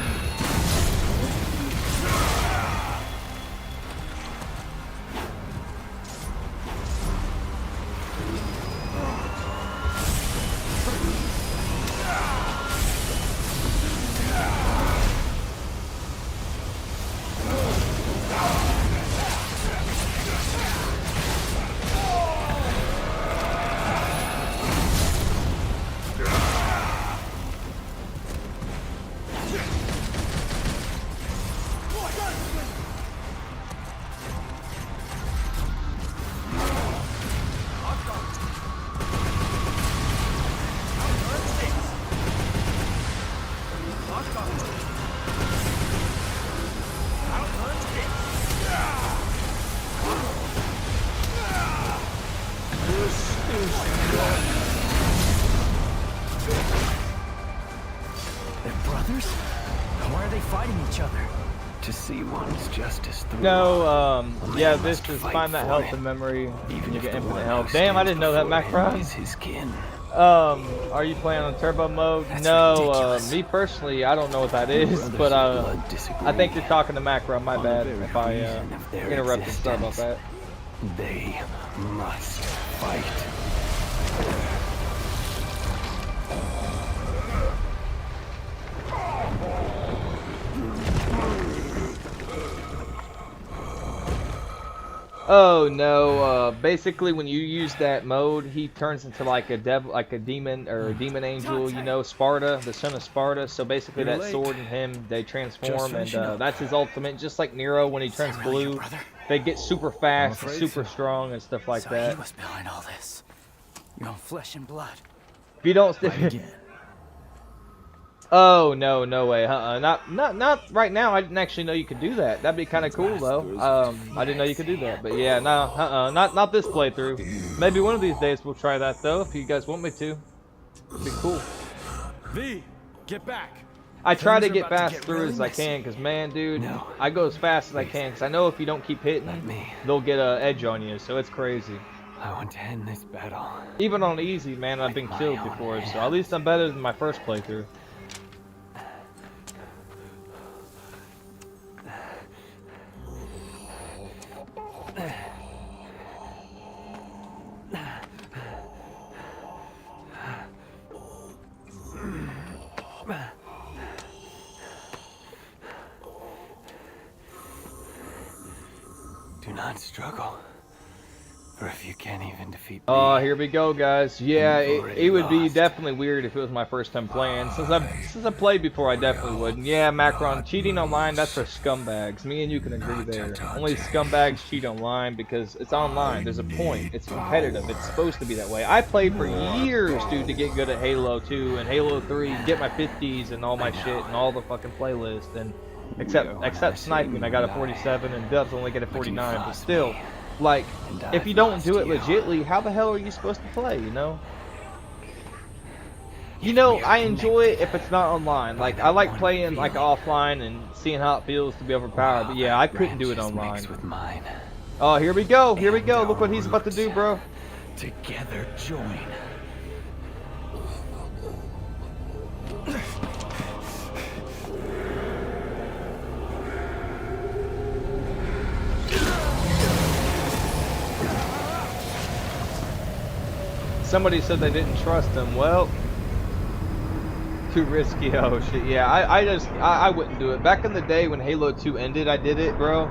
They're brothers? Why are they fighting each other? To see one's justice through. No, yeah, this must is fight find that for health it. in memory. Even You if get the infinite one health. who Damn, I stands didn't know that, before him Macron. is his kin. Are you playing on turbo mode? That's No, ridiculous. me personally, I don't know what that is, Brothers but of blood disagree I think you're talking to Macron. My on the bad very if I reason of their interrupted. Sorry about existence. that. They must fight. Oh no, basically when you use that mode, he turns into like a devil, like a demon or a demon angel, you know, Sparta, the son of Sparta. So basically You're that late. sword and him, they transform, Just and finishing up. that's his ultimate, just like Nero when he Is that turns really your blue. brother? They get super fast and afraid super so. strong and stuff like So that. he was behind all this. Your own flesh and blood. If you don't Fight again. Oh no, no way, not right now. I didn't actually know you could do that. That'd be kind of cool though. I didn't know you could do that, but yeah, no, not this playthrough. Maybe one of these days we'll try that though, if you guys want me to. It'd be cool. V, get back. I try to Things are get about to fast get through really as I messy. can, cause man, dude, No. I go as fast as I can, cause I know if you don't keep hitting, Let me. they'll get a edge on you. So it's crazy. I want to end this battle. Even on easy, man, I've been With my killed own before, so at hands. least I'm better than my first playthrough. Do not struggle. For if you can't even defeat me... Oh, here we go, guys. Yeah, You've already it would be lost. definitely weird if it was my first time playing. Since I've played before, I definitely would. And yeah, Macron, cheating online, that's for scumbags. Me and you can agree there. Only scumbags cheat online because it's online. There's a point. It's competitive. It's supposed to be that way. I played for years, dude, to get good at Halo 2 and Halo 3, get my 50s and all my shit and all the fucking playlists. And except sniping, I got a 47 and Dubs only get a 49, but still. Like, if you don't do it legitly, how the hell are you supposed to play, you know? You know, I enjoy it if it's not online. Like, I like playing, like, offline and seeing how it feels to be overpowered. But yeah, I couldn't do it online. Oh, here we go. Here we go. Look what he's about to do, bro. Together join. Somebody said they didn't trust him. Well, too risky. Oh shit. Yeah, I wouldn't do it. Back in the day when Halo 2 ended, I did it, bro.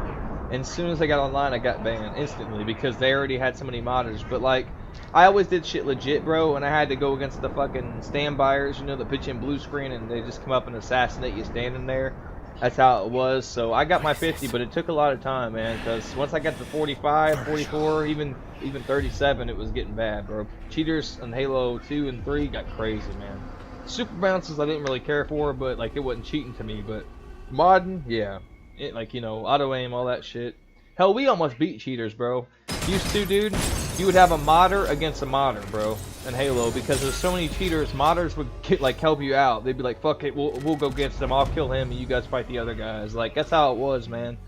And as soon as I got online, I got banned instantly because they already had so many modders. But like, I always did shit legit, bro. And I had to go against the fucking standbyers, you know, the pitch in blue screen, and they just come up and assassinate you standing there. That's how it was. So I got my 50, but it took a lot of time, man. Because once I got to 45, 44, even 37, it was getting bad, bro. Cheaters on Halo 2 and 3 got crazy, man. Super bounces I didn't really care for, but like it wasn't cheating to me. But modding, yeah, it, like, you know, auto aim, all that shit. Hell, we almost beat cheaters, bro. Used to, dude. You would have a modder against a modder, bro, in Halo, because there's so many cheaters. Modders would like help you out. They'd be like, "Fuck it, we'll go against them. I'll kill him, and you guys fight the other guys." Like, that's how it was, man.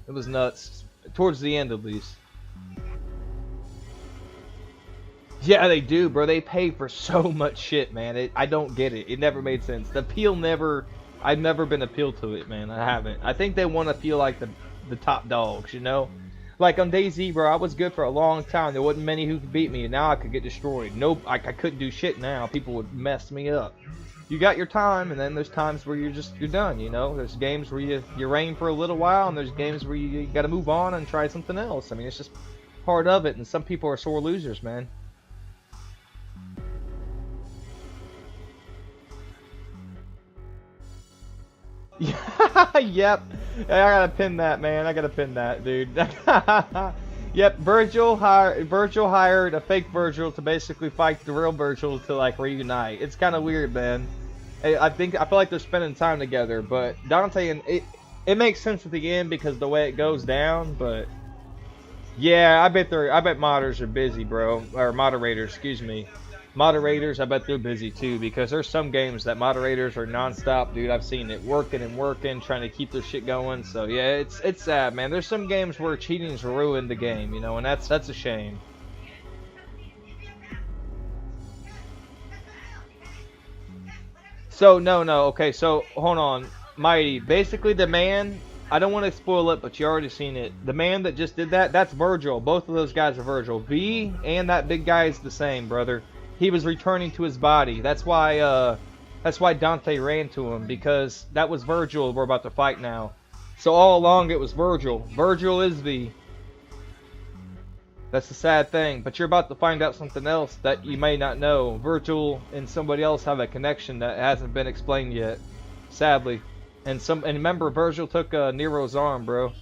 It was nuts. Towards the end, at least. Yeah, they do, bro. They pay for so much shit, man. I don't get it. It never made sense. The appeal never... I've never been appealed to it, man. I haven't. I think they want to feel like the top dogs, you know? Like on DayZ, bro, I was good for a long time. There wasn't many who could beat me, and now I could get destroyed. Nope, I couldn't do shit now. People would mess me up. You got your time, and then there's times where you're done, you know? There's games where you reign for a little while, and there's games where you got to move on and try something else. I mean, it's just part of it, and some people are sore losers, man. Yep, I gotta pin that, man. I gotta pin that, dude. Yep, Virgil hired a fake Virgil to basically fight the real Virgil to like reunite. It's kind of weird, man. I feel like they're spending time together, but Dante and it makes sense at the end because the way it goes down. But yeah, I bet modders are busy, bro, or moderators, excuse me. Moderators, I bet they're busy too, because there's some games that moderators are non-stop, dude. I've seen it working and working, trying to keep their shit going. So yeah, it's sad, man. There's some games where cheating's ruined the game, you know, and that's a shame. So no, okay, so hold on, Mighty. Basically, the man, I don't want to spoil it, but you already seen it. The man that just did that's Virgil. Both of those guys are Virgil. V and that big guy is the same, brother. He was returning to his body. That's why Dante ran to him, because that was Virgil we're about to fight now. So all along it was Virgil. Virgil is V. That's the sad thing. But you're about to find out something else that you may not know. Virgil and somebody else have a connection that hasn't been explained yet, sadly. And remember, Virgil took Nero's arm, bro.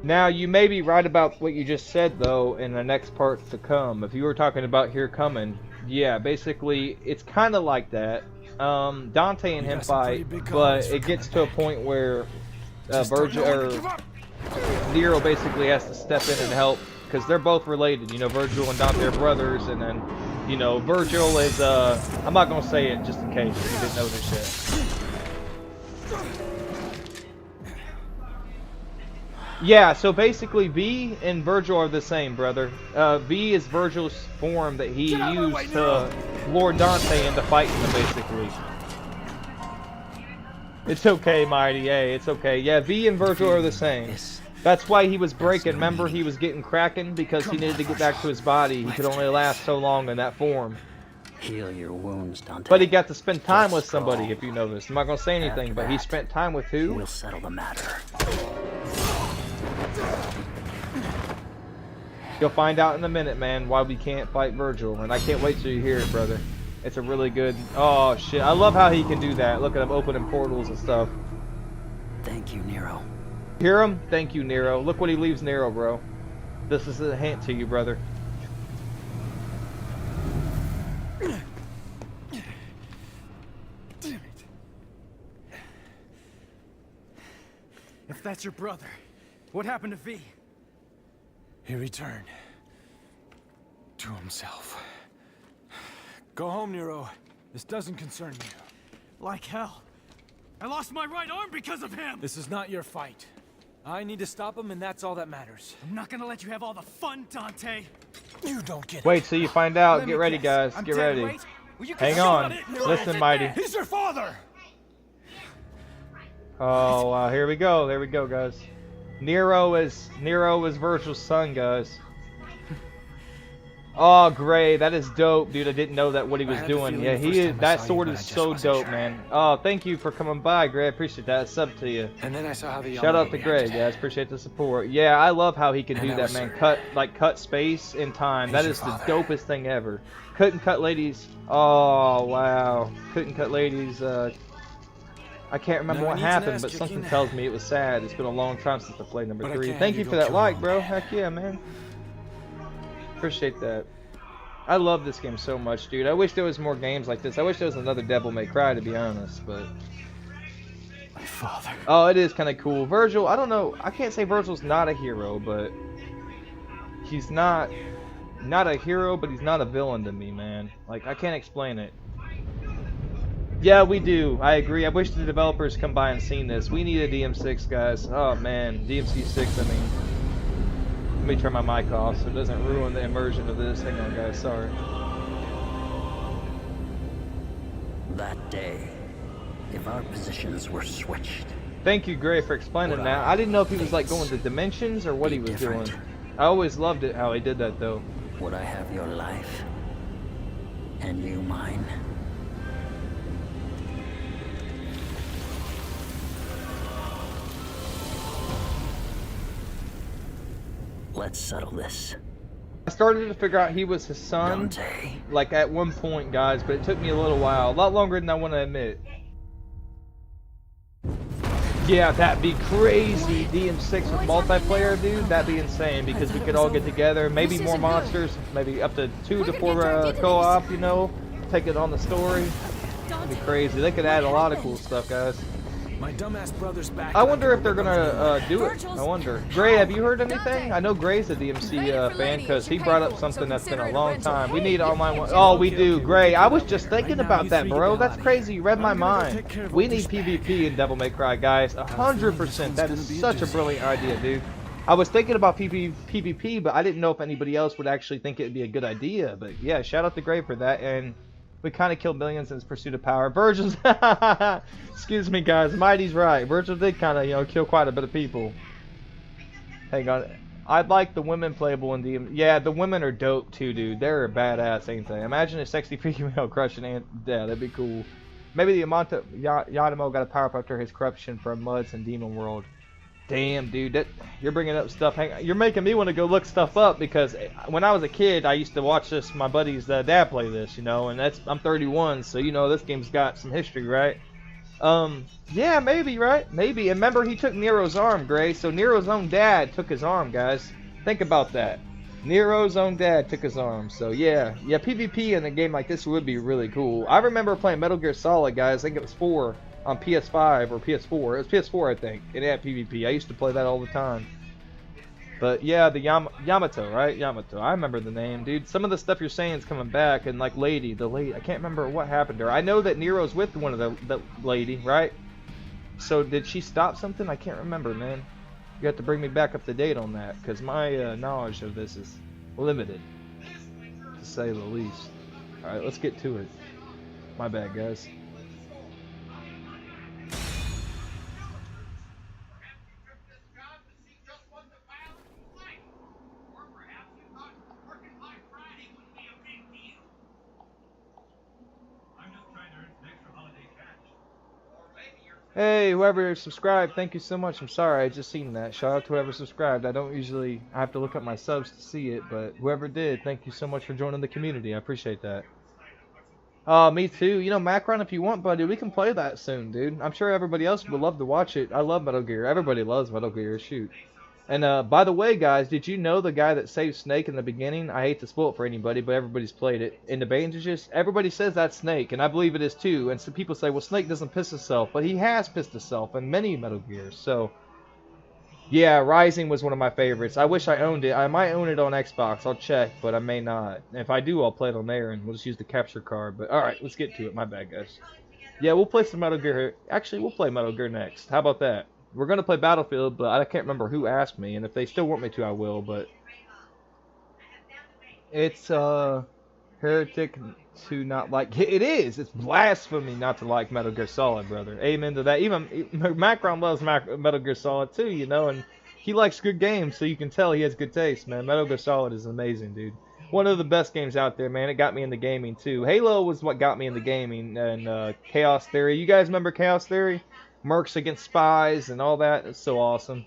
Now, you may be right about what you just said, though, in the next parts to come. If you were talking about Here Coming, yeah, basically, it's kind of like that. Dante and him fight, but it gets to a point where Virgil, or Nero basically has to step in and help, because they're both related. You know, Virgil and Dante are brothers, and then, you know, Virgil is, I'm not going to say it just in case you didn't know this shit. Yeah, so basically V and Virgil are the same, brother. V is Virgil's form that he used to lure Dante into fighting them, basically. It's okay, Mighty. Hey, it's okay. Yeah, V and Virgil are the same. That's why he was breaking. Remember, he was getting Kraken because he needed to get back to his body. He could only last so long in that form. Heal your wounds, Dante. But he got to spend time with somebody, if you noticed. I'm not going to say anything, but he spent time with who? We'll settle the matter. You'll find out in a minute, man, why we can't fight Virgil. And I can't wait till you hear it, brother. It's a really good... Oh, shit. I love how he can do that. Look at him opening portals and stuff. Thank you, Nero. Hear him? Thank you, Nero. Look what he leaves Nero, bro. This is a hint to you, brother. Damn it. If that's your brother, what happened to V? He returned to himself. Go home, Nero. This doesn't concern you. Like hell. I lost my right arm because of him! This is not your fight. I need to stop him, and that's all that matters. I'm not gonna let you have all the fun, Dante. You don't get it. Wait till you find out. Get ready, guys. Get ready. Hang on. Listen, Mighty. He's your father! Oh, here we go. There we go, guys. Nero is Virgil's son, guys. Oh, Gray, that is dope, dude. I didn't know that what he was doing. Yeah, he is. That sword is so dope, man. Oh, thank you for coming by, Gray. I appreciate that. Sub to you. And then I saw how the Shout out to Gray, guys. Appreciate the support. Yeah, I love how he can do that, man. Cut space in time. That is the dopest thing ever. Couldn't cut ladies. Oh, wow. Couldn't cut ladies. I can't remember what happened, but something tells me it was sad. It's been a long time since I played number 3. Thank you for that like, bro. Heck yeah, man. Appreciate that. I love this game so much, dude. I wish there was more games like this. I wish there was another Devil May Cry, to be honest, but... My father. Oh, it is kind of cool. Virgil, I don't know. I can't say Virgil's not a hero, but... He's not a hero, but he's not a villain to me, man. Like, I can't explain it. Yeah, we do. I agree. I wish the developers come by and seen this. We need a DM6, guys. Oh, man. DMC6, I mean... Let me turn my mic off so it doesn't ruin the immersion of this. Hang on, guys. Sorry. That day, if our positions were switched... Thank you, Gray, for explaining that. I didn't know if he was, like, going to dimensions or what he was doing. I always loved it how he did that, though. Would I have your life? And you mine? Let's settle this. I started to figure out he was his son, Dante. like at one point, guys, but it took me a little while. A lot longer than I want to admit. Yeah, that'd be crazy. DM6 with multiplayer, dude. That'd be insane because we could all get together. Maybe more monsters. Maybe up to 2 to 4 co-op, you know. Take it on the story. That'd be crazy. They could add a lot of cool stuff, guys. My dumbass brother's back. I wonder if they're gonna do it. I wonder. Gray, have you heard anything? I know Gray's a DMC fan because he brought up something that's been a long time. We need online one. Oh, we do. Gray, I was just thinking about that, bro. That's crazy. You read my mind. We need PvP in Devil May Cry, guys. 100%. That is such a brilliant idea, dude. I was thinking about PvP, but I didn't know if anybody else would actually think it'd be a good idea. But yeah, shout out to Gray for that. And we kind of killed millions in his pursuit of power. Virgil's... Excuse me, guys. Mighty's right. Virgil did kind of, you know, kill quite a bit of people. Hang on. I'd like the women playable in DM... Yeah, the women are dope, too, dude. They're badass, ain't they? Imagine a sexy female crushing ant... Yeah, that'd be cool. Maybe the Yanamo got a power-up after his corruption from Muds and Demon World. Damn, dude, that you're bringing up stuff. You're making me want to go look stuff up because when I was a kid, I used to watch this. My buddy's dad play this, you know, and I'm 31, so you know this game's got some history, right? Yeah, maybe, right? Maybe. And remember, he took Nero's arm, Gray. So Nero's own dad took his arm, guys. Think about that. Nero's own dad took his arm. So yeah, PvP in a game like this would be really cool. I remember playing Metal Gear Solid, guys. I think it was 4. On PS5 or PS4. It was PS4, I think. It had PvP. I used to play that all the time. But yeah, the Yamato, right? Yamato. I remember the name, dude. Some of the stuff you're saying is coming back. And like the lady. I can't remember what happened to her. I know that Nero's with one of the lady, right? So did she stop something? I can't remember, man. You have to bring me back up to date on that, because my knowledge of this is limited, to say the least. Alright, let's get to it. My bad, guys. Hey, whoever subscribed, thank you so much. I'm sorry, I just seen that. Shout out to whoever subscribed. I have to look up my subs to see it, but whoever did, thank you so much for joining the community. I appreciate that. Me too. You know, Macron, if you want, buddy, we can play that soon, dude. I'm sure everybody else would love to watch it. I love Metal Gear. Everybody loves Metal Gear. Shoot. And by the way, guys, did you know the guy that saved Snake in the beginning? I hate to spoil it for anybody, but everybody's played it. In the bandages, everybody says that's Snake, and I believe it is too. And some people say, well, Snake doesn't piss himself, but he has pissed himself in many Metal Gears. So, yeah, Rising was one of my favorites. I wish I owned it. I might own it on Xbox. I'll check, but I may not. If I do, I'll play it on there, and we'll just use the capture card. But alright, let's get to it. My bad, guys. Yeah, we'll play some Metal Gear here. Actually, we'll play Metal Gear next. How about that? We're going to play Battlefield, but I can't remember who asked me, and if they still want me to, I will, but it's, heretic to not like, it is, it's blasphemy not to like Metal Gear Solid, brother. Amen to that. Even Macron loves Metal Gear Solid too, you know, and he likes good games, so you can tell he has good taste, man. Metal Gear Solid is amazing, dude. One of the best games out there, man. It got me into gaming too. Halo was what got me into gaming, and Chaos Theory. You guys remember Chaos Theory? Mercs against spies and all that. It's so awesome.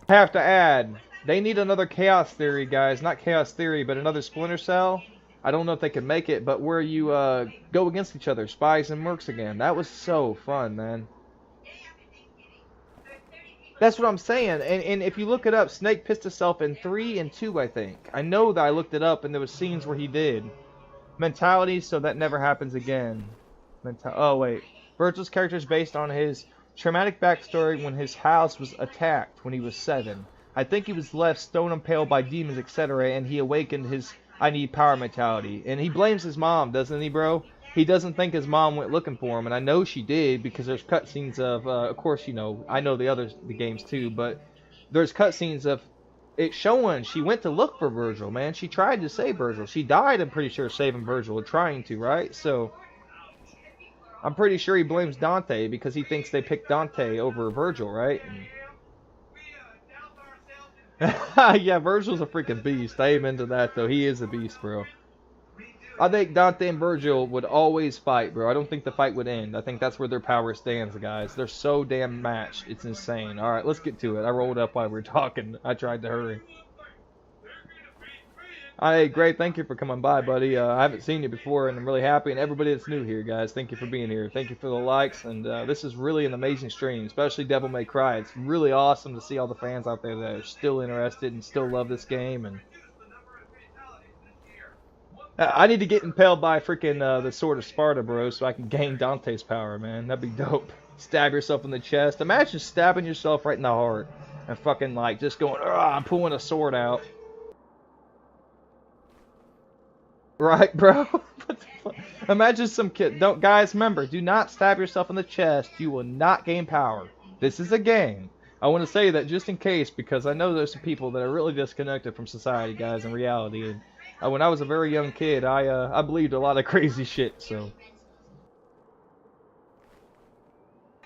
I have to add, they need another Chaos Theory, guys. Not Chaos Theory, but another Splinter Cell. I don't know if they can make it, but where you go against each other, spies and mercs again. That was so fun, man. That's what I'm saying, and if you look it up, Snake pissed himself in 3 and 2, I think. I know that I looked it up, and there was scenes where he did. Mentality, so that never happens again. Oh, wait. Virgil's character is based on his traumatic backstory when his house was attacked when he was 7. I think he was left stone impaled by demons, etc., and he awakened his I need power mentality. And he blames his mom, doesn't he, bro? He doesn't think his mom went looking for him, and I know she did because there's cutscenes of course, you know, I know the games too, but there's cutscenes of it showing she went to look for Virgil, man. She tried to save Virgil. She died, I'm pretty sure, saving Virgil, or trying to, right? So, I'm pretty sure he blames Dante because he thinks they picked Dante over Virgil, right? Yeah, Virgil's a freaking beast. I am into that, though. He is a beast, bro. I think Dante and Virgil would always fight, bro. I don't think the fight would end. I think that's where their power stands, guys. They're so damn matched. It's insane. Alright, let's get to it. I rolled up while we were talking. I tried to hurry. Hey, great. Thank you for coming by, buddy. I haven't seen you before, and I'm really happy. And everybody that's new here, guys, thank you for being here. Thank you for the likes. And this is really an amazing stream, especially Devil May Cry. It's really awesome to see all the fans out there that are still interested and still love this game. And I need to get impaled by freaking the Sword of Sparta, bro, so I can gain Dante's power, man. That'd be dope. Stab yourself in the chest. Imagine stabbing yourself right in the heart and fucking, like, just going, I'm pulling a sword out. Right, bro? Imagine some kid. Guys, remember, do not stab yourself in the chest. You will not gain power. This is a game. I want to say that just in case, because I know there's some people that are really disconnected from society, guys, and reality. And when I was a very young kid, I believed a lot of crazy shit, so.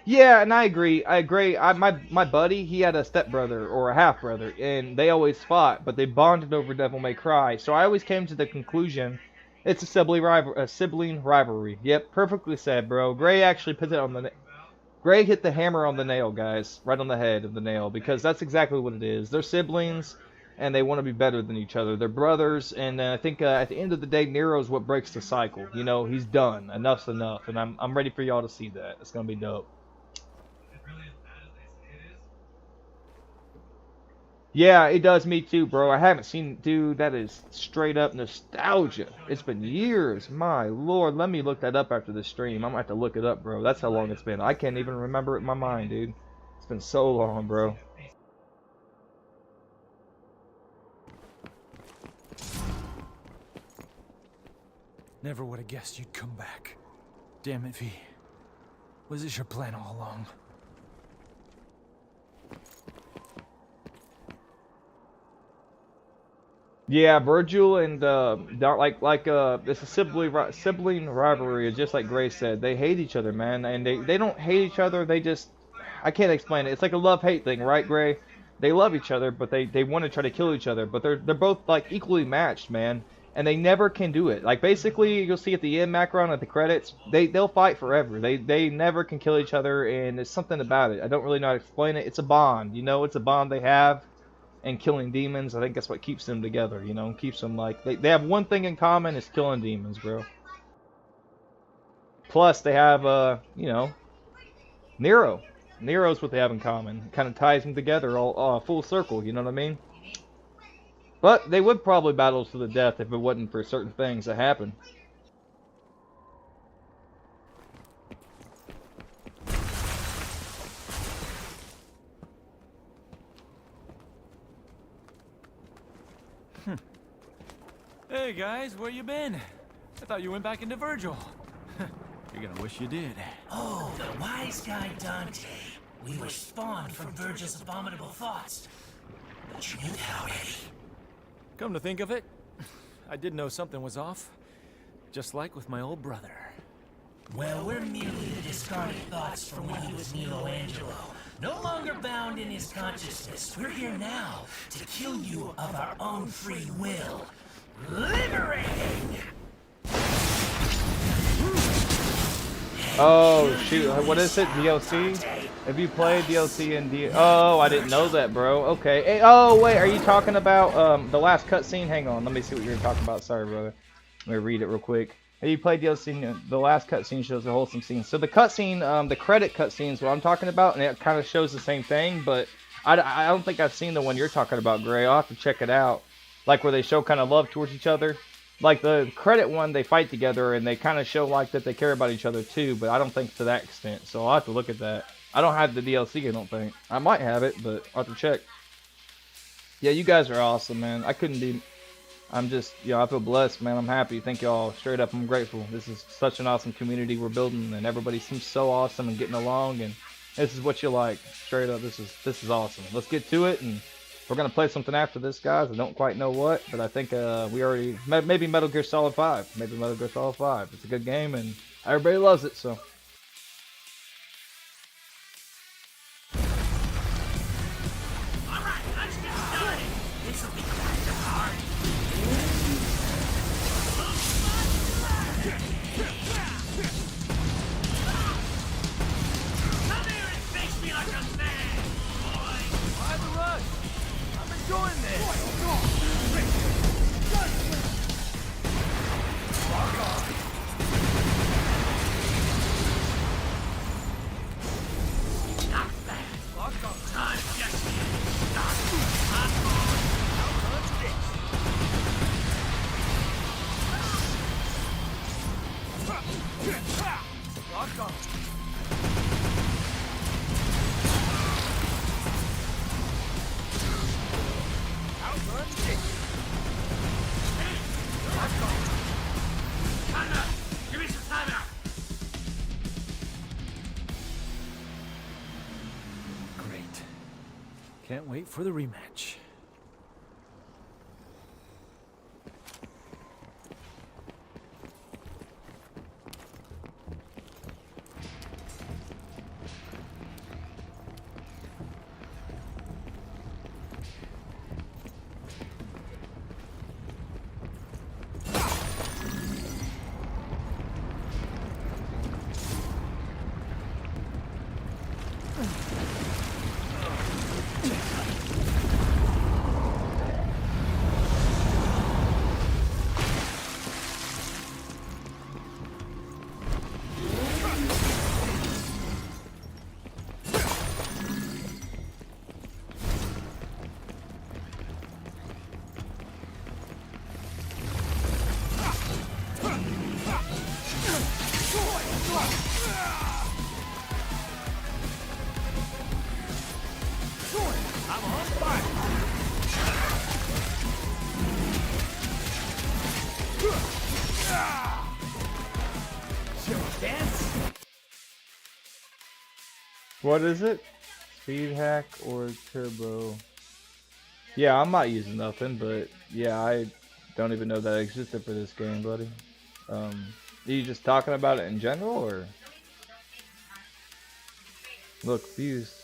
Yeah, and I agree. My buddy, he had a stepbrother or a half-brother, and they always fought, but they bonded over Devil May Cry. So I always came to the conclusion, it's a sibling rivalry. Yep, perfectly said, bro. Gray actually put it on the... Gray hit the hammer on the nail, guys. Right on the head of the nail, because that's exactly what it is. They're siblings, and they want to be better than each other. They're brothers, and I think at the end of the day, Nero's what breaks the cycle. You know, he's done. Enough's enough, and I'm ready for y'all to see that. It's going to be dope. Yeah, it does me too, bro. I haven't seen, dude, that is straight up nostalgia. It's been years. My lord, let me look that up after this stream. I'm gonna have to look it up, bro. That's how long it's been. I can't even remember it in my mind, dude. It's been so long, bro. Never would have guessed you'd come back. Damn it, V. Was this your plan all along? Yeah, Virgil and it's a sibling rivalry. It's just like Gray said. They hate each other, man, and they don't hate each other. They just, I can't explain it. It's like a love-hate thing, right, Gray? They love each other, but they want to try to kill each other. But they're both like equally matched, man, and they never can do it. Like basically, you'll see at the end background at the credits, they'll fight forever. They never can kill each other, and there's something about it. I don't really know how to explain it. It's a bond, you know. It's a bond they have. And killing demons, I think that's what keeps them together, you know, keeps them like, they have one thing in common, is killing demons, bro. Plus, they have, you know, Nero. Nero's what they have in common. It kind of ties them together all full circle, you know what I mean? But they would probably battle to the death if it wasn't for certain things that happen. Hey guys, where you been? I thought you went back into Virgil. You're gonna wish you did. Oh, the wise guy Dante. We were spawned from Virgil's abominable thoughts. But you knew that already. Come to think of it, I did know something was off. Just like with my old brother. Well, we're merely the discarded thoughts from when he was Michelangelo. No longer bound in his consciousness. We're here now to kill you of our own free will. Liberating! Oh shoot, what is it? DLC? Have you played DLC and Oh, I didn't know that, bro. Okay. Hey, oh wait, are you talking about the last cutscene? Hang on, let me see what you're talking about. Sorry, brother. Let me read it real quick. Have you played DLC? The last cutscene shows a wholesome scene. So the cutscene, the credit cutscene is what I'm talking about, and it kind of shows the same thing, but I don't think I've seen the one you're talking about, Gray. I'll have to check it out. Like where they show kind of love towards each other. Like the credit one, they fight together and they kind of show like that they care about each other too, but I don't think to that extent. So I'll have to look at that. I don't have the DLC, I don't think. I might have it, but I'll have to check. Yeah, you guys are awesome, man. I couldn't be... I'm just, you know, I feel blessed, man. I'm happy. Thank y'all. Straight up, I'm grateful. This is such an awesome community we're building, and everybody seems so awesome and getting along, and this is what you like. Straight up, this is awesome. Let's get to it, and we're gonna play something after this, guys. I don't quite know what, but I think we already maybe Metal Gear Solid 5. Maybe Metal Gear Solid 5. It's a good game, and everybody loves it, so. Alright, let's get started. This'll be kind of hard. Come here and face me like a man, boy. Why the rush? I'm enjoying this. Not bad. Time just Lock on. Outrun Dick. Lock on. Give me some time out. Great. Can't wait for the rematch. I'm on fire! What is it? Speed hack or turbo? Yeah, I'm not using nothing, but yeah, I don't even know that existed for this game, buddy. Are you just talking about it in general, or? Look, views.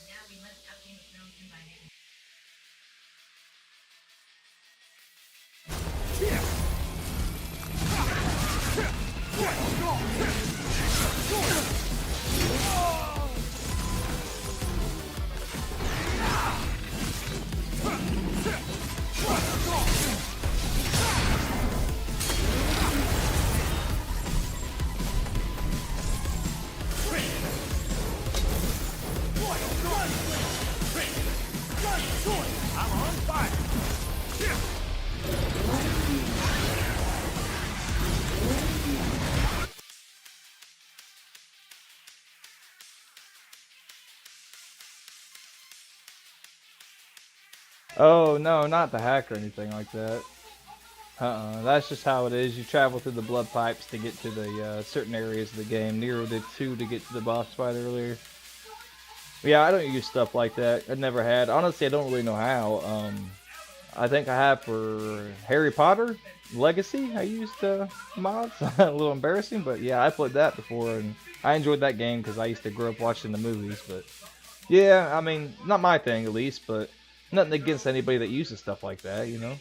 Oh no, not the hack or anything like that. That's just how it is. You travel through the blood pipes to get to the certain areas of the game. Nero did too to get to the boss fight earlier. But yeah, I don't use stuff like that. I never had. Honestly, I don't really know how. I think I have for Harry Potter Legacy. I used mods. A little embarrassing, but yeah, I played that before and I enjoyed that game because I used to grow up watching the movies. But yeah, I mean, not my thing at least, but nothing against anybody that uses stuff like that, you know.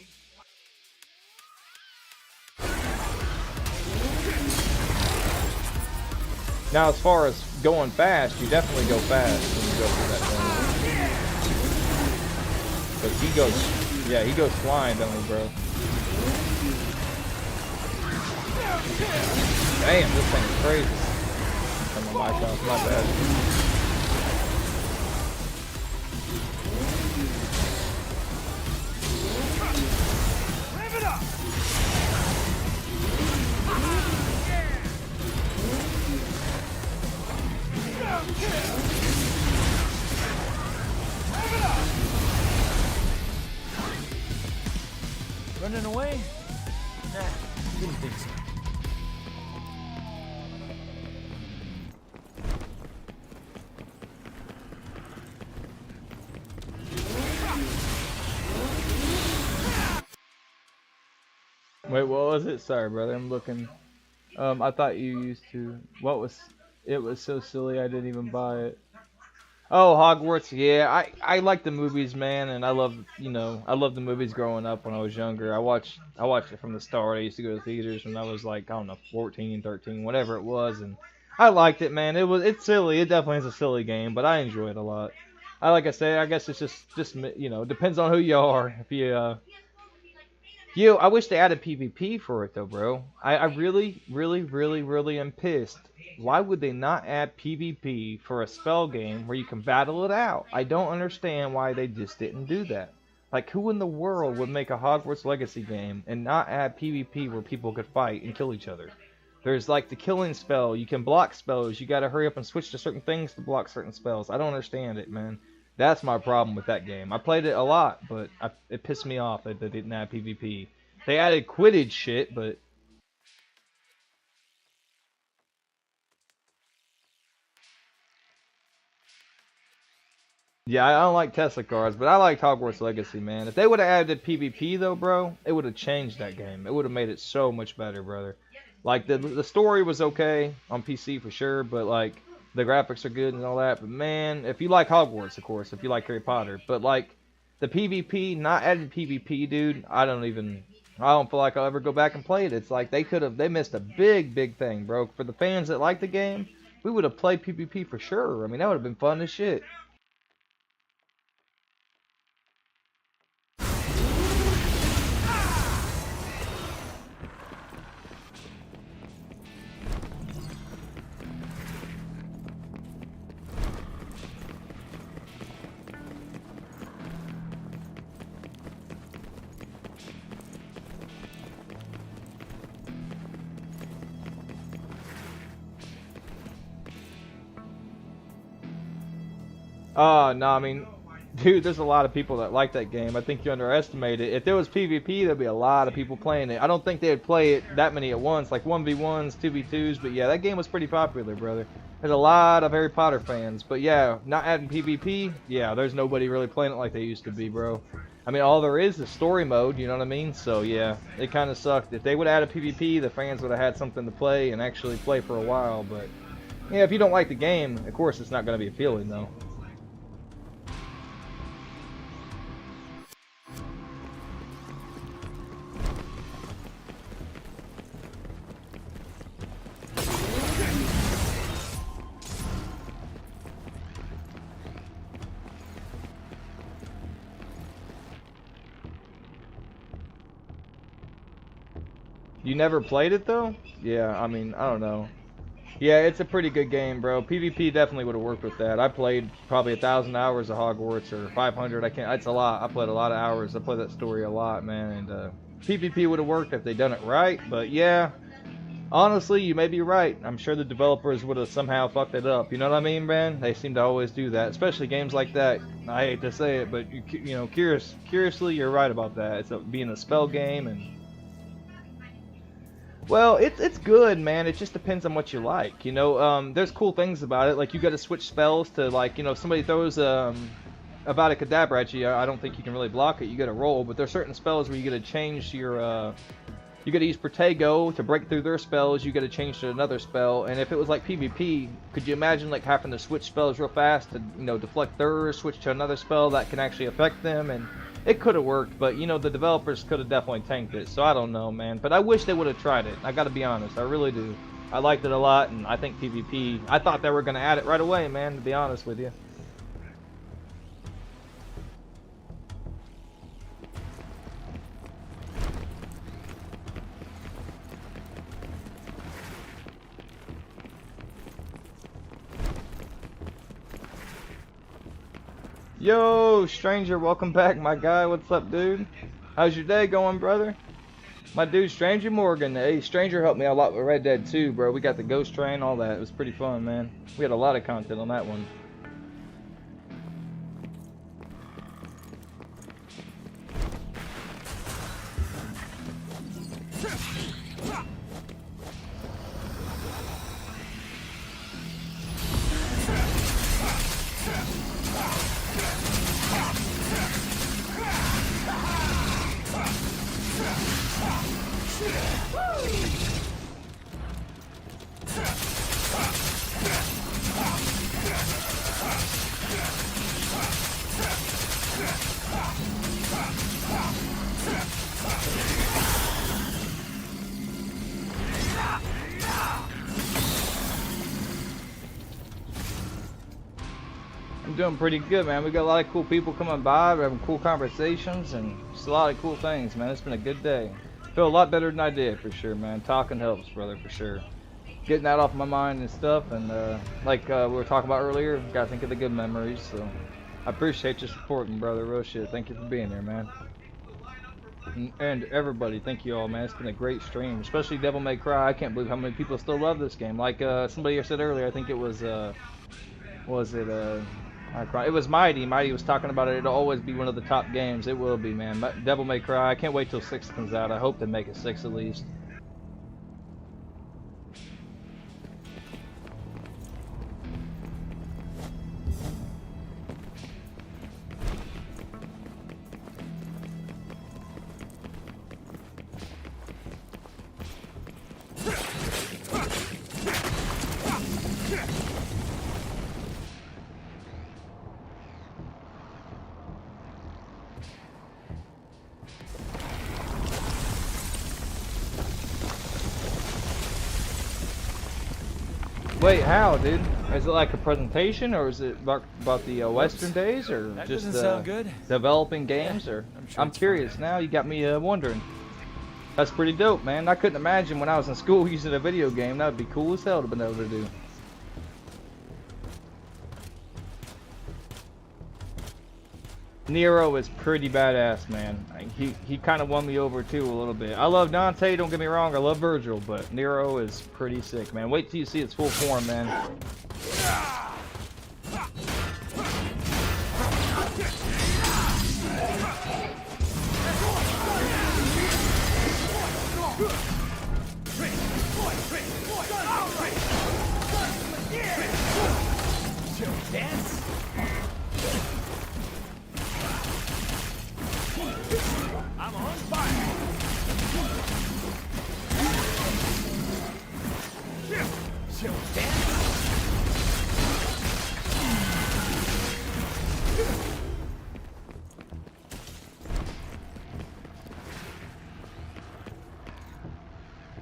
Now, as far as going fast, you definitely go fast when you go through that thing. But he goes, yeah, he goes flying, don't he, bro? Damn, this thing is crazy. Turn my mic off, my bad. Running away? Nah, didn't think so. Wait, what was it? Sorry, brother, I'm looking. I thought you used to. What was? It was so silly I didn't even buy it. Oh, Hogwarts, yeah. I like the movies, man, and I love, you know, I loved the movies growing up when I was younger. I watched it from the start. I used to go to theaters when I was like, I don't know, 14, 13, whatever it was, and I liked it, man. It's silly. It definitely is a silly game, but I enjoy it a lot. Like I say, I guess it's just you know, depends on who you are. If I wish they added PvP for it though, bro. I really, really, really, really am pissed. Why would they not add PvP for a spell game where you can battle it out? I don't understand why they just didn't do that. Like, who in the world would make a Hogwarts Legacy game and not add PvP where people could fight and kill each other? There's like the killing spell, you can block spells, you gotta hurry up and switch to certain things to block certain spells. I don't understand it, man. That's my problem with that game. I played it a lot, but it pissed me off that they didn't add PvP. They added Quidditch shit, but... Yeah, I don't like Tesla cars, but I like Hogwarts Legacy, man. If they would have added PvP, though, bro, it would have changed that game. It would have made it so much better, brother. Like, the story was okay on PC for sure, but, like, the graphics are good and all that. But, man, if you like Hogwarts, of course, if you like Harry Potter. But, like, the PvP, not adding PvP, dude, I don't feel like I'll ever go back and play it. It's like they missed a big thing, bro. For the fans that like the game, we would have played PvP for sure. I mean, that would have been fun as shit. No, I mean, dude, there's a lot of people that like that game. I think you underestimate it. If there was PvP, there'd be a lot of people playing it. I don't think they'd play it that many at once, like 1v1s, 2v2s, but yeah, that game was pretty popular, brother. There's a lot of Harry Potter fans, but yeah, not adding PvP, yeah, there's nobody really playing it like they used to be, bro. I mean, all there is story mode, you know what I mean? So yeah, it kind of sucked. If they would add a PvP, the fans would have had something to play and actually play for a while, but yeah, if you don't like the game, of course it's not going to be appealing though. You never played it though? Yeah, I mean, I don't know. Yeah, it's a pretty good game, bro. PvP definitely would have worked with that. I played probably 1,000 hours of Hogwarts, or 500. I can't. It's a lot. I played a lot of hours. I played that story a lot, man. And PvP would have worked if they done it right. But yeah, honestly, you may be right. I'm sure the developers would have somehow fucked it up. You know what I mean, man? They seem to always do that, especially games like that. I hate to say it, but you know, curiously, you're right about that. It's being a spell game and. Well, it's good, man. It just depends on what you like. You know, there's cool things about it. Like, you got to switch spells to, like, you know, if somebody throws Avada Kedavra at you, I don't think you can really block it. You got to roll. But there's certain spells where you got to change your, you got to use Protego to break through their spells. You got to change to another spell. And if it was like PvP, could you imagine, like, having to switch spells real fast to, you know, deflect theirs, switch to another spell that can actually affect them? And it could have worked, but, you know, the developers could have definitely tanked it, so I don't know, man. But I wish they would have tried it. I gotta be honest, I really do. I liked it a lot, and I think PvP, I thought they were gonna add it right away, man, to be honest with you. Yo, stranger, welcome back, my guy. What's up, dude? How's your day going, brother? My dude, Stranger Morgan. Hey, Stranger helped me out a lot with Red Dead 2, bro. We got the ghost train, all that. It was pretty fun, man. We had a lot of content on that one. I'm doing pretty good, man. We got a lot of cool people coming by. We're having cool conversations and just a lot of cool things, man. It's been a good day. Feel a lot better than I did, for sure, man. Talking helps, brother, for sure. Getting that off my mind and stuff, and like we were talking about earlier, gotta think of the good memories. So I appreciate your supporting, brother. Real shit. Thank you for being there, man. And everybody, thank you all, man. It's been a great stream, especially Devil May Cry. I can't believe how many people still love this game. Like somebody said earlier, I think it was it was Mighty. Mighty was talking about it. It'll always be one of the top games. It will be, man. Devil May Cry. I can't wait till 6 comes out. I hope they make it 6 at least. Wait, how, dude? Is it like a presentation, or is it about the Western days, or That just doesn't sound good. developing games? Yeah, or sure I'm it's curious fine. now. You got me wondering. That's pretty dope, man. I couldn't imagine when I was in school using a video game. That would be cool as hell to be able to do. Nero is pretty badass, man. He kind of won me over too a little bit. I love Dante, don't get me wrong. I love Virgil, but Nero is pretty sick, man. Wait till you see its full form, man.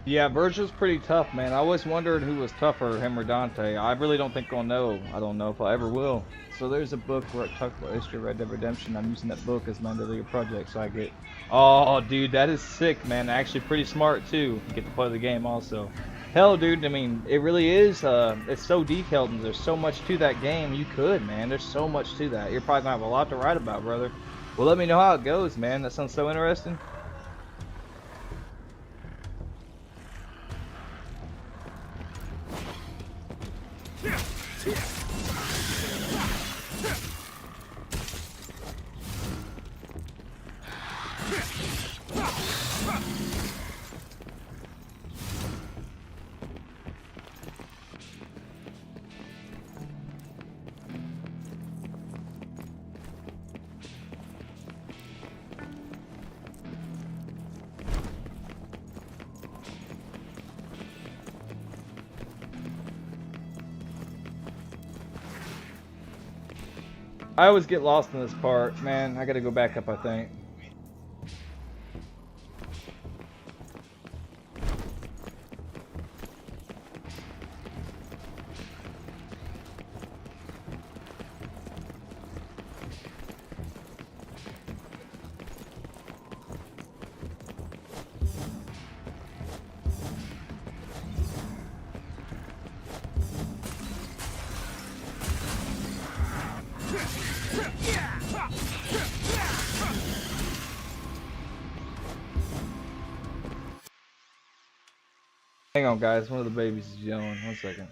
Yeah, Virgil's pretty tough, man. I always wondered who was tougher, him or Dante. I really don't think I'll know. I don't know if I ever will. So there's a book where it talks about history of Red Dead Redemption. I'm using that book as my underlegal project, so I get... Oh, dude, that is sick, man. Actually pretty smart, too. You get to play the game, also. Hell, dude, I mean, it really is, it's so detailed, and there's so much to that game. You could, man. There's so much to that. You're probably gonna have a lot to write about, brother. Well, let me know how it goes, man. That sounds so interesting. I always get lost in this part, man. I gotta go back up, I think. Hang on, guys. One of the babies is yelling. 1 second.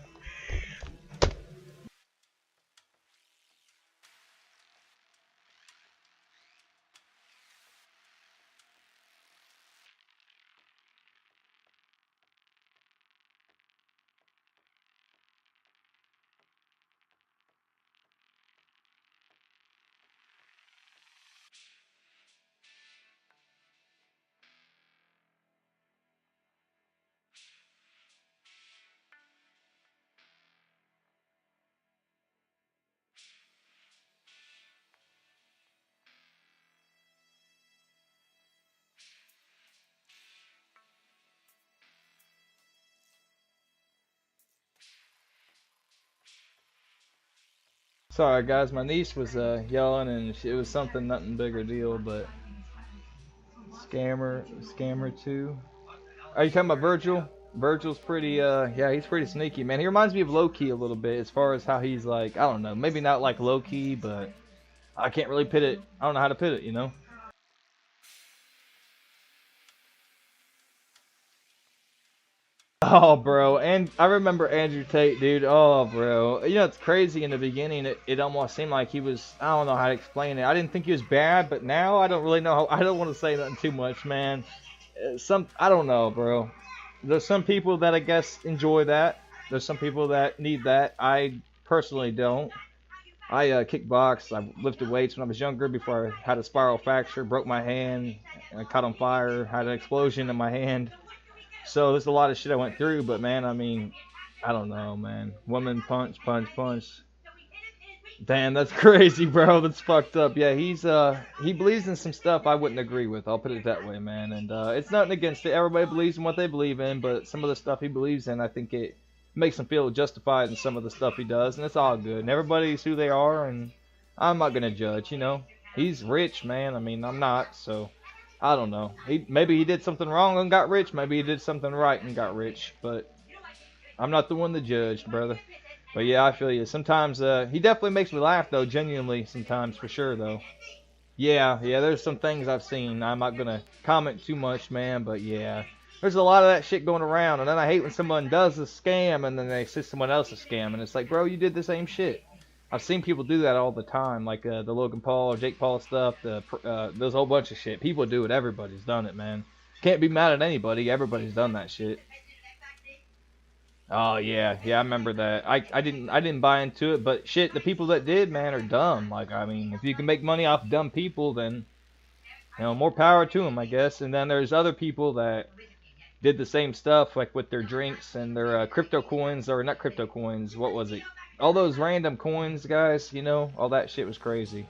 Sorry, guys. My niece was yelling, and it was something, nothing bigger deal, but scammer too. Are you talking about Virgil? Virgil's pretty, yeah, he's pretty sneaky, man. He reminds me of Loki a little bit as far as how he's like, I don't know, maybe not like Loki, but I can't really pit it. I don't know how to pit it, you know? Oh, bro, and I remember Andrew Tate, dude. Oh, bro. You know, it's crazy in the beginning. It almost seemed like he was, I don't know how to explain it. I didn't think he was bad, but now I don't really know how, I don't want to say nothing too much, man. I don't know, bro. There's some people that I guess enjoy that. There's some people that need that. I personally don't. I kickboxed. I lifted weights when I was younger before I had a spiral fracture, broke my hand, I caught on fire, had an explosion in my hand. So there's a lot of shit I went through, but man, I mean, I don't know, man. Woman punch, punch, punch. Damn, that's crazy, bro. That's fucked up. Yeah, he believes in some stuff I wouldn't agree with. I'll put it that way, man. And it's nothing against it. Everybody believes in what they believe in, but some of the stuff he believes in, I think it makes him feel justified in some of the stuff he does, and it's all good. And everybody's who they are, and I'm not gonna judge, you know. He's rich, man. I mean, I'm not, so I don't know. Maybe he did something wrong and got rich. Maybe he did something right and got rich, but I'm not the one to judge, brother. But yeah, I feel you. Sometimes he definitely makes me laugh though, genuinely sometimes for sure though. Yeah, there's some things I've seen. I'm not gonna comment too much, man, but yeah. There's a lot of that shit going around, and then I hate when someone does a scam and then they say someone else a scam, and it's like, bro, you did the same shit. I've seen people do that all the time, like the Logan Paul, Jake Paul stuff, there's a whole bunch of shit. People do it, everybody's done it, man. Can't be mad at anybody, everybody's done that shit. Oh yeah, I remember that. I didn't buy into it, but shit, the people that did, man, are dumb. Like, I mean, if you can make money off dumb people, then more power to them, I guess. And then there's other people that did the same stuff, like with their drinks and their crypto coins, or not crypto coins. What was it? All those random coins, guys. All that shit was crazy.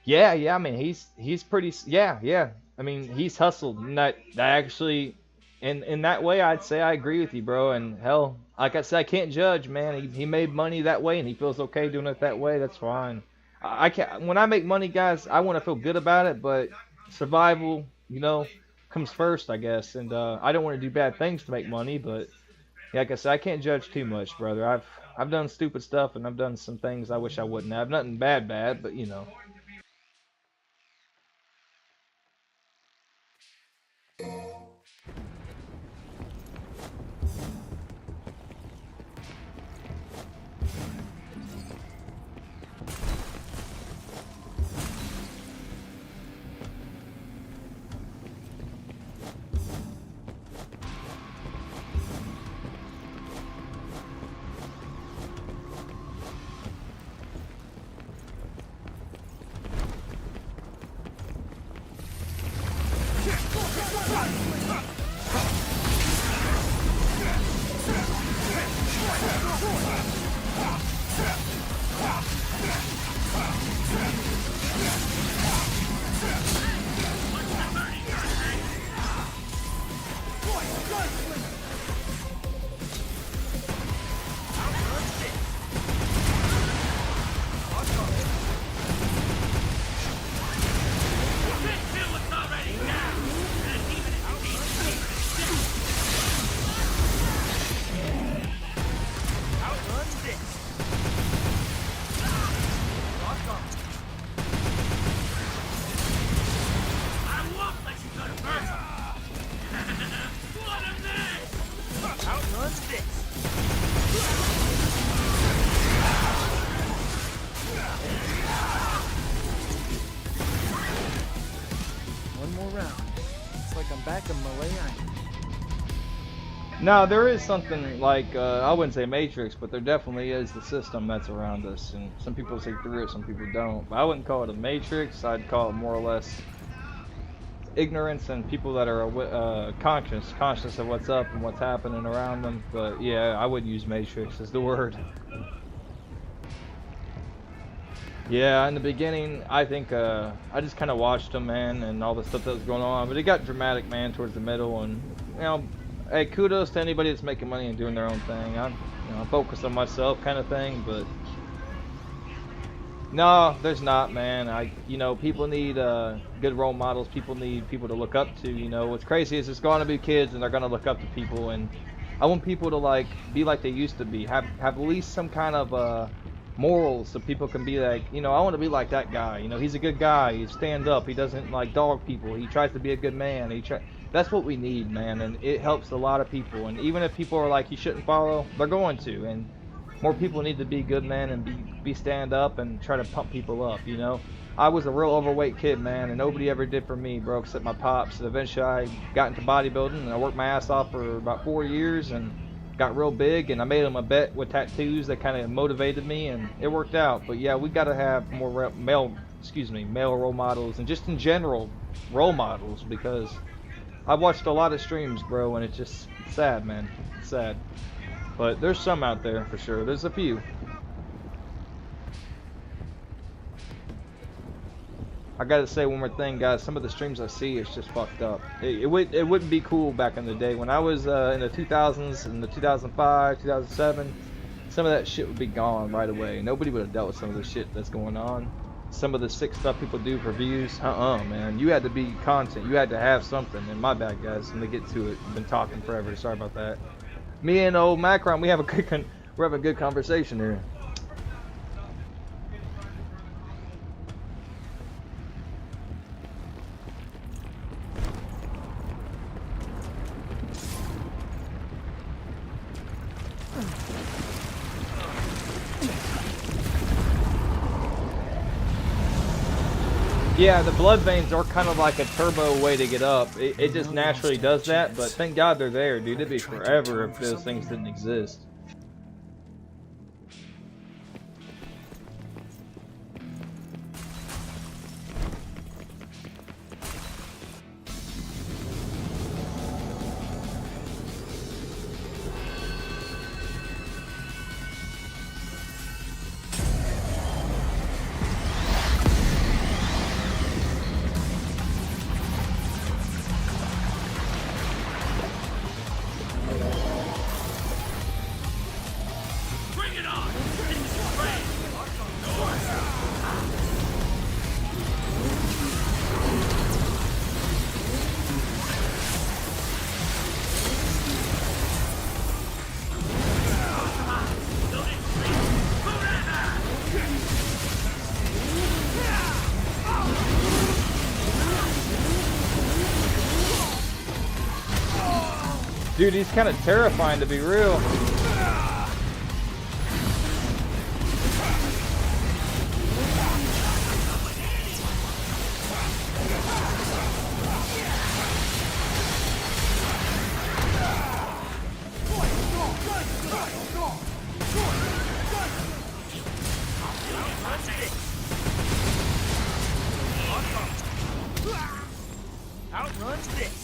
Yeah. I mean, he's pretty. Yeah. I mean, he's hustled. And that actually. And in that way, I'd say I agree with you, bro. And hell, like I said, I can't judge, man. He made money that way, and he feels okay doing it that way. That's fine. I can't. When I make money, guys, I want to feel good about it, but survival, comes first, I guess. And I don't want to do bad things to make money, but yeah, like I said, I can't judge too much, brother. I've done stupid stuff, and I've done some things I wish I wouldn't have. Nothing bad, but you know. One more round. It's like I'm back in Malay Island. Now there is something like I wouldn't say Matrix, but there definitely is the system that's around us, and some people see through it, some people don't. But I wouldn't call it a Matrix. I'd call it more or less ignorance and people that are conscious of what's up and what's happening around them. But yeah, I wouldn't use Matrix as the word. Yeah, in the beginning, I think I just kind of watched them, man, and all the stuff that was going on. But it got dramatic, man, towards the middle, and hey, kudos to anybody that's making money and doing their own thing. I'm focused on myself, kind of thing. But no, there's not, man. People need good role models. People need people to look up to. What's crazy is it's going to be kids, and they're going to look up to people, and I want people to be like they used to be. Have at least some kind of morals so people can be like, I want to be like that guy. He's a good guy. He stand up. He doesn't dog people. He tries to be a good man. That's what we need, man, and it helps a lot of people. And even if people are like you shouldn't follow, they're going to. And more people need to be good men and be stand up and try to pump people up. I was a real overweight kid, man, and nobody ever did for me, bro, except my pops. And eventually I got into bodybuilding, and I worked my ass off for about 4 years and got real big, and I made them a bet with tattoos that kind of motivated me, and it worked out. But yeah, we got to have more male role models, and just in general role models, because I've watched a lot of streams, bro, and it's just sad, man. It's sad. But there's some out there for sure. There's a few. I gotta say one more thing, guys. Some of the streams I see, it's just fucked up. It wouldn't be cool back in the day when I was in the 2000s, in the 2005, 2007. Some of that shit would be gone right away. Nobody would have dealt with some of the shit that's going on. Some of the sick stuff people do for views. Man. You had to be content. You had to have something. And my bad, guys. Let me get to it. I've been talking forever. Sorry about that. Me and old Macron, we're having a good conversation here. Yeah, the blood veins are kind of like a turbo way to get up. It just naturally does that, but thank God they're there, dude. It'd be forever if those things didn't exist. Dude, he's kind of terrifying to be real. Outruns this.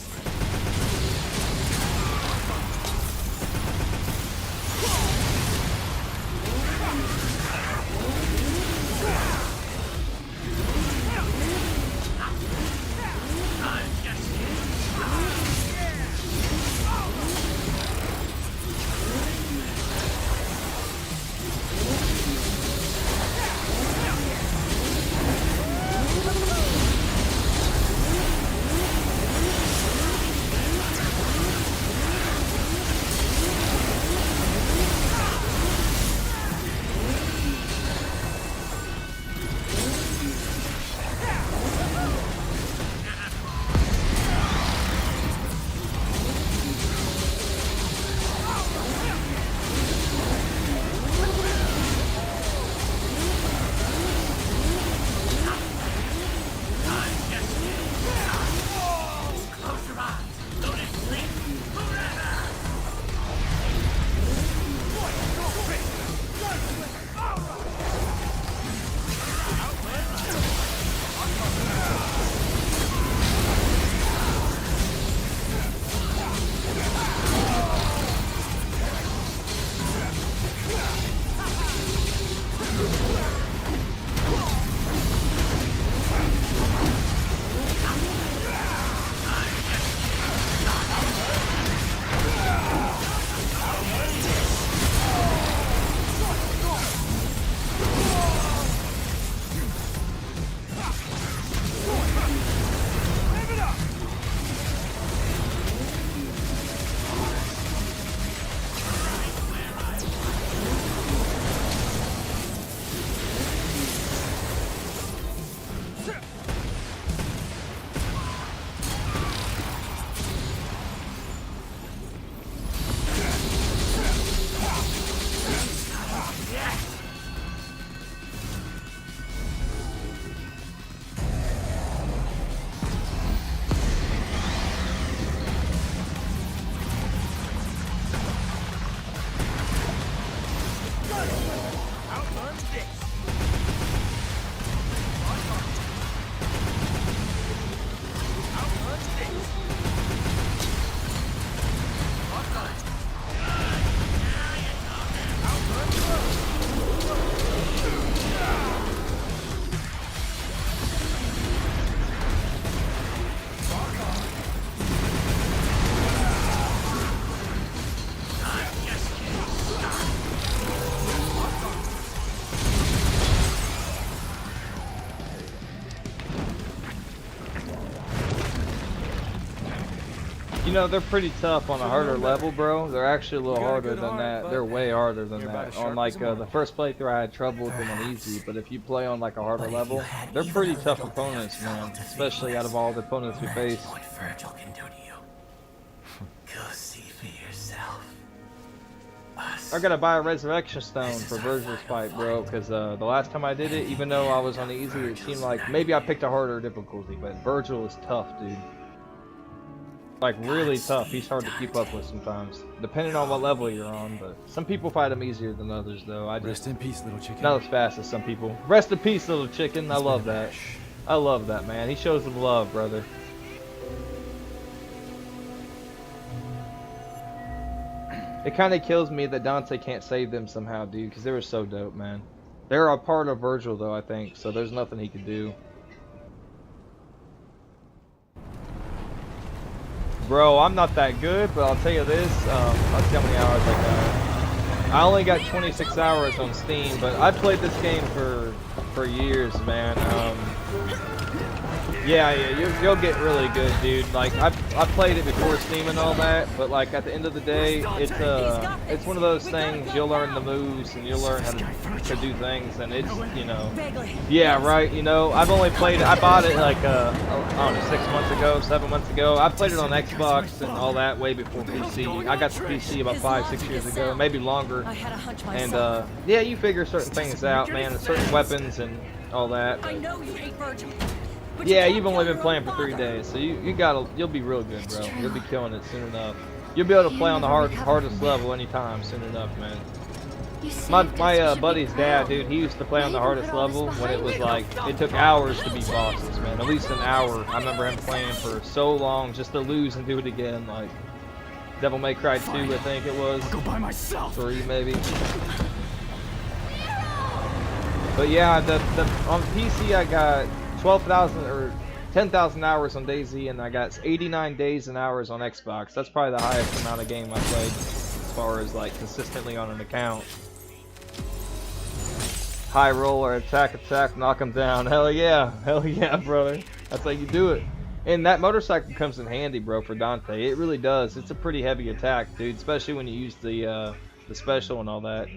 You know, they're pretty tough on a harder level, bro. They're actually a little harder than that. They're way harder than that. On like the first playthrough, I had trouble with them on easy, but if you play on like a harder level, they're pretty tough opponents, man. Especially out of all the opponents we face. What Virgil can do to you. Go see for yourself. I gotta buy a resurrection stone for Virgil's fight, bro, because the last time I did it, even though I was on easy, it seemed like maybe I picked a harder difficulty, but Virgil is tough, dude. Like really tough. He's hard to keep up with sometimes, depending on what level you're on. But some people fight him easier than others, though. Rest in peace, little chicken. Not as fast as some people. Rest in peace, little chicken. I love that. I love that, man. He shows them love, brother. It kind of kills me that Dante can't save them somehow, dude, because they were so dope, man. They're a part of Virgil, though, I think, so there's nothing he could do. Bro, I'm not that good, but I'll tell you this, I'll see how many hours I got. I only got 26 hours on Steam, but I played this game for years, man. Yeah, you'll get really good, dude. Like I played it before Steam and all that, but like at the end of the day, it's one of those things. You'll learn the moves and you'll learn how to do things, and it's, you know, yeah, right. You know, I've only played it. I bought it like I don't know, 6 months ago, 7 months ago. I played it on Xbox and all that way before PC. I got the PC about 5-6 years ago, maybe longer. And yeah, you figure certain things out, man, and certain weapons and all that. But, yeah, you've only been playing for 3 days, so you'll be real good, bro. You'll be killing it soon enough. You'll be able to play on the hardest level anytime soon enough, man. My buddy's dad, dude, he used to play on the hardest level when it was like, it took hours to beat bosses, man. At least an hour. I remember him playing for so long just to lose and do it again, like Devil May Cry 2, I think it was. I'll go by myself. 3 maybe. But yeah, on PC I got 12,000 or 10,000 hours on DayZ, and I got 89 days and hours on Xbox. That's probably the highest amount of game I played as far as like consistently on an account. High roller, attack, knock him down. Hell yeah, brother. That's how you do it. And that motorcycle comes in handy, bro, for Dante. It really does. It's a pretty heavy attack, dude, especially when you use the special and all that.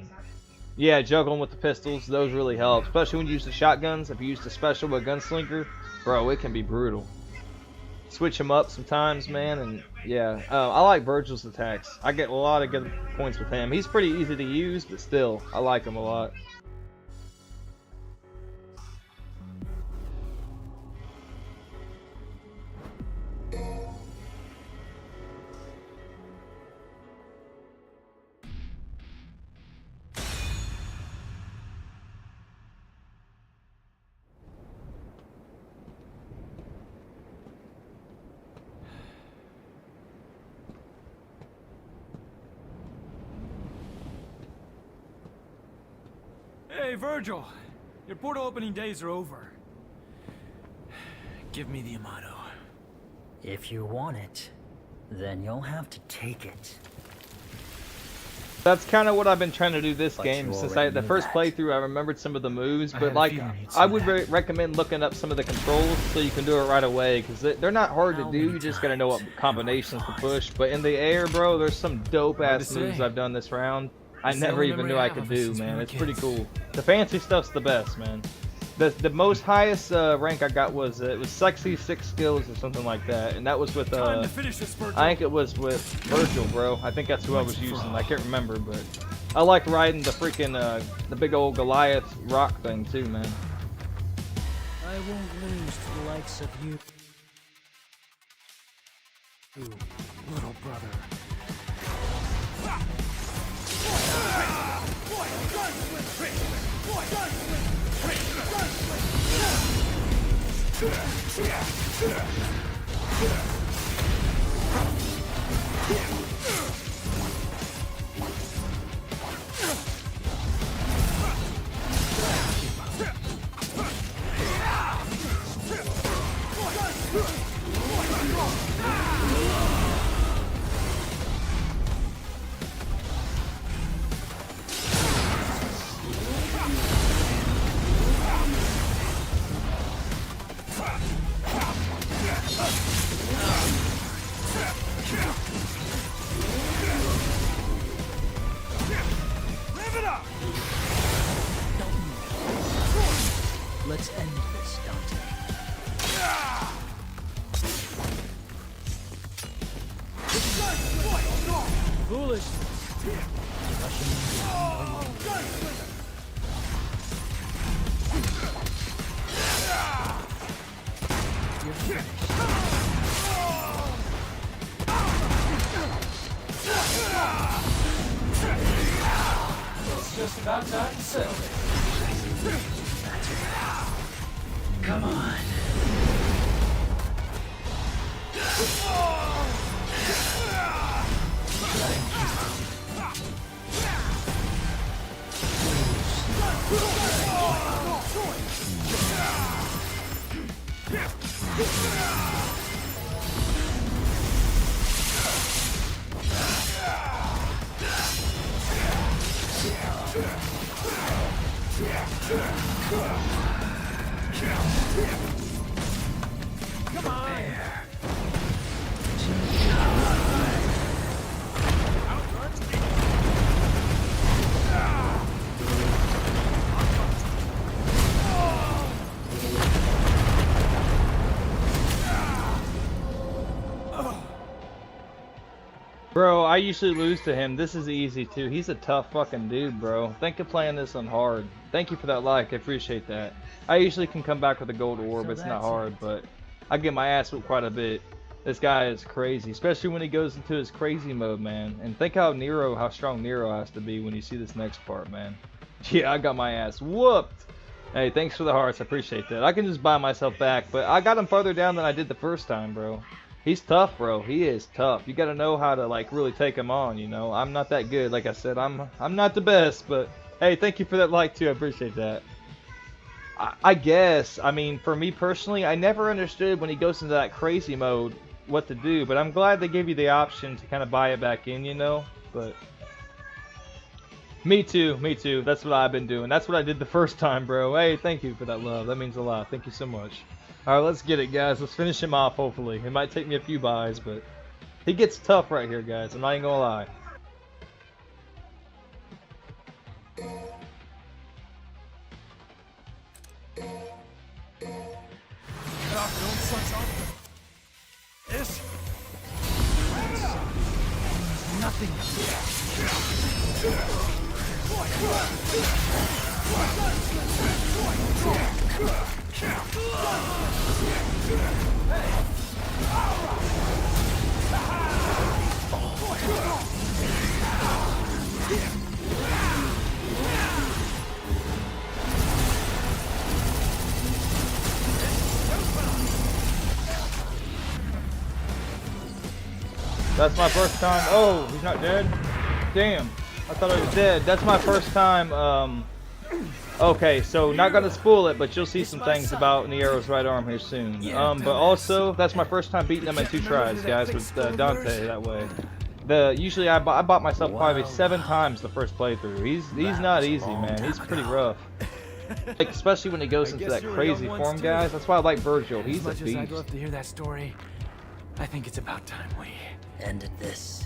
Yeah, juggling with the pistols, those really help. Especially when you use the shotguns. If you use the special with Gunslinger, bro, it can be brutal. Switch them up sometimes, man, and yeah. I like Virgil's attacks. I get a lot of good points with him. He's pretty easy to use, but still, I like him a lot. Hey, Virgil. Your portal opening days are over. Give me the Amato. If you want it, then you'll have to take it. That's kind of what I've been trying to do this game you since already the knew first that. playthrough. I remembered some of the moves, I but had a like feeling you'd I say would that. recommend looking up some of the controls so you can do it right away, because they're not hard to How do. many You just gotta know what times combinations to have I push. But in the air, bro, there's some dope ass to moves say. I've done this round. I It's the never only even memory knew I I have could of it do, since we man. were It's pretty kids. cool. The fancy stuff's the best, man. The most highest rank I got was it was sexy 6 skills or something like that, and that was with Time to finish this, Virgil. I think it was with Virgil, bro. I think that's who I was using. I can't remember, but I liked riding the freaking the big old Goliath rock thing too, man. I won't lose to the likes of you, little brother. Let's end this, Dante. Foolish. It's just about time to settle it. Come on. Bro, I usually lose to him. This is easy too. He's a tough fucking dude, bro. Thank you for playing this on hard. Thank you for that like. I appreciate that. I usually can come back with a gold orb. It's not hard, but I get my ass whooped quite a bit. This guy is crazy, especially when he goes into his crazy mode, man. And think how strong Nero has to be when you see this next part, man. Yeah, I got my ass whooped. Hey, thanks for the hearts. I appreciate that. I can just buy myself back, but I got him farther down than I did the first time, bro. He's tough, bro. He is tough. You got to know how to like really take him on, you know. I'm not that good. Like I said, I'm not the best, but hey, thank you for that like too. I appreciate that. I guess, I mean, for me personally, I never understood when he goes into that crazy mode what to do, but I'm glad they gave you the option to kind of buy it back in, you know. But me too. That's what I've been doing. That's what I did the first time, bro. Hey, thank you for that love. That means a lot. Thank you so much. All right, let's get it, guys. Let's finish him off, hopefully. It might take me a few buys, but he gets tough right here, guys. I'm not even gonna lie. Cut off your own son's arm. This? Nothing. That's my first time. Oh, he's not dead? Damn. I thought he was dead. That's my first time. Okay, so not gonna spoil it, but you'll see some things about Nero's right arm here soon. But also, that's my first time beating him in 2 tries, guys, with Dante that way. Usually I bought myself probably 7 times the first playthrough. He's not easy, man. He's pretty rough. Like, especially when he goes into that crazy form, guys. That's why I like Virgil. He's a beast. As much as I'd love to hear that story, I think it's about time we ended this.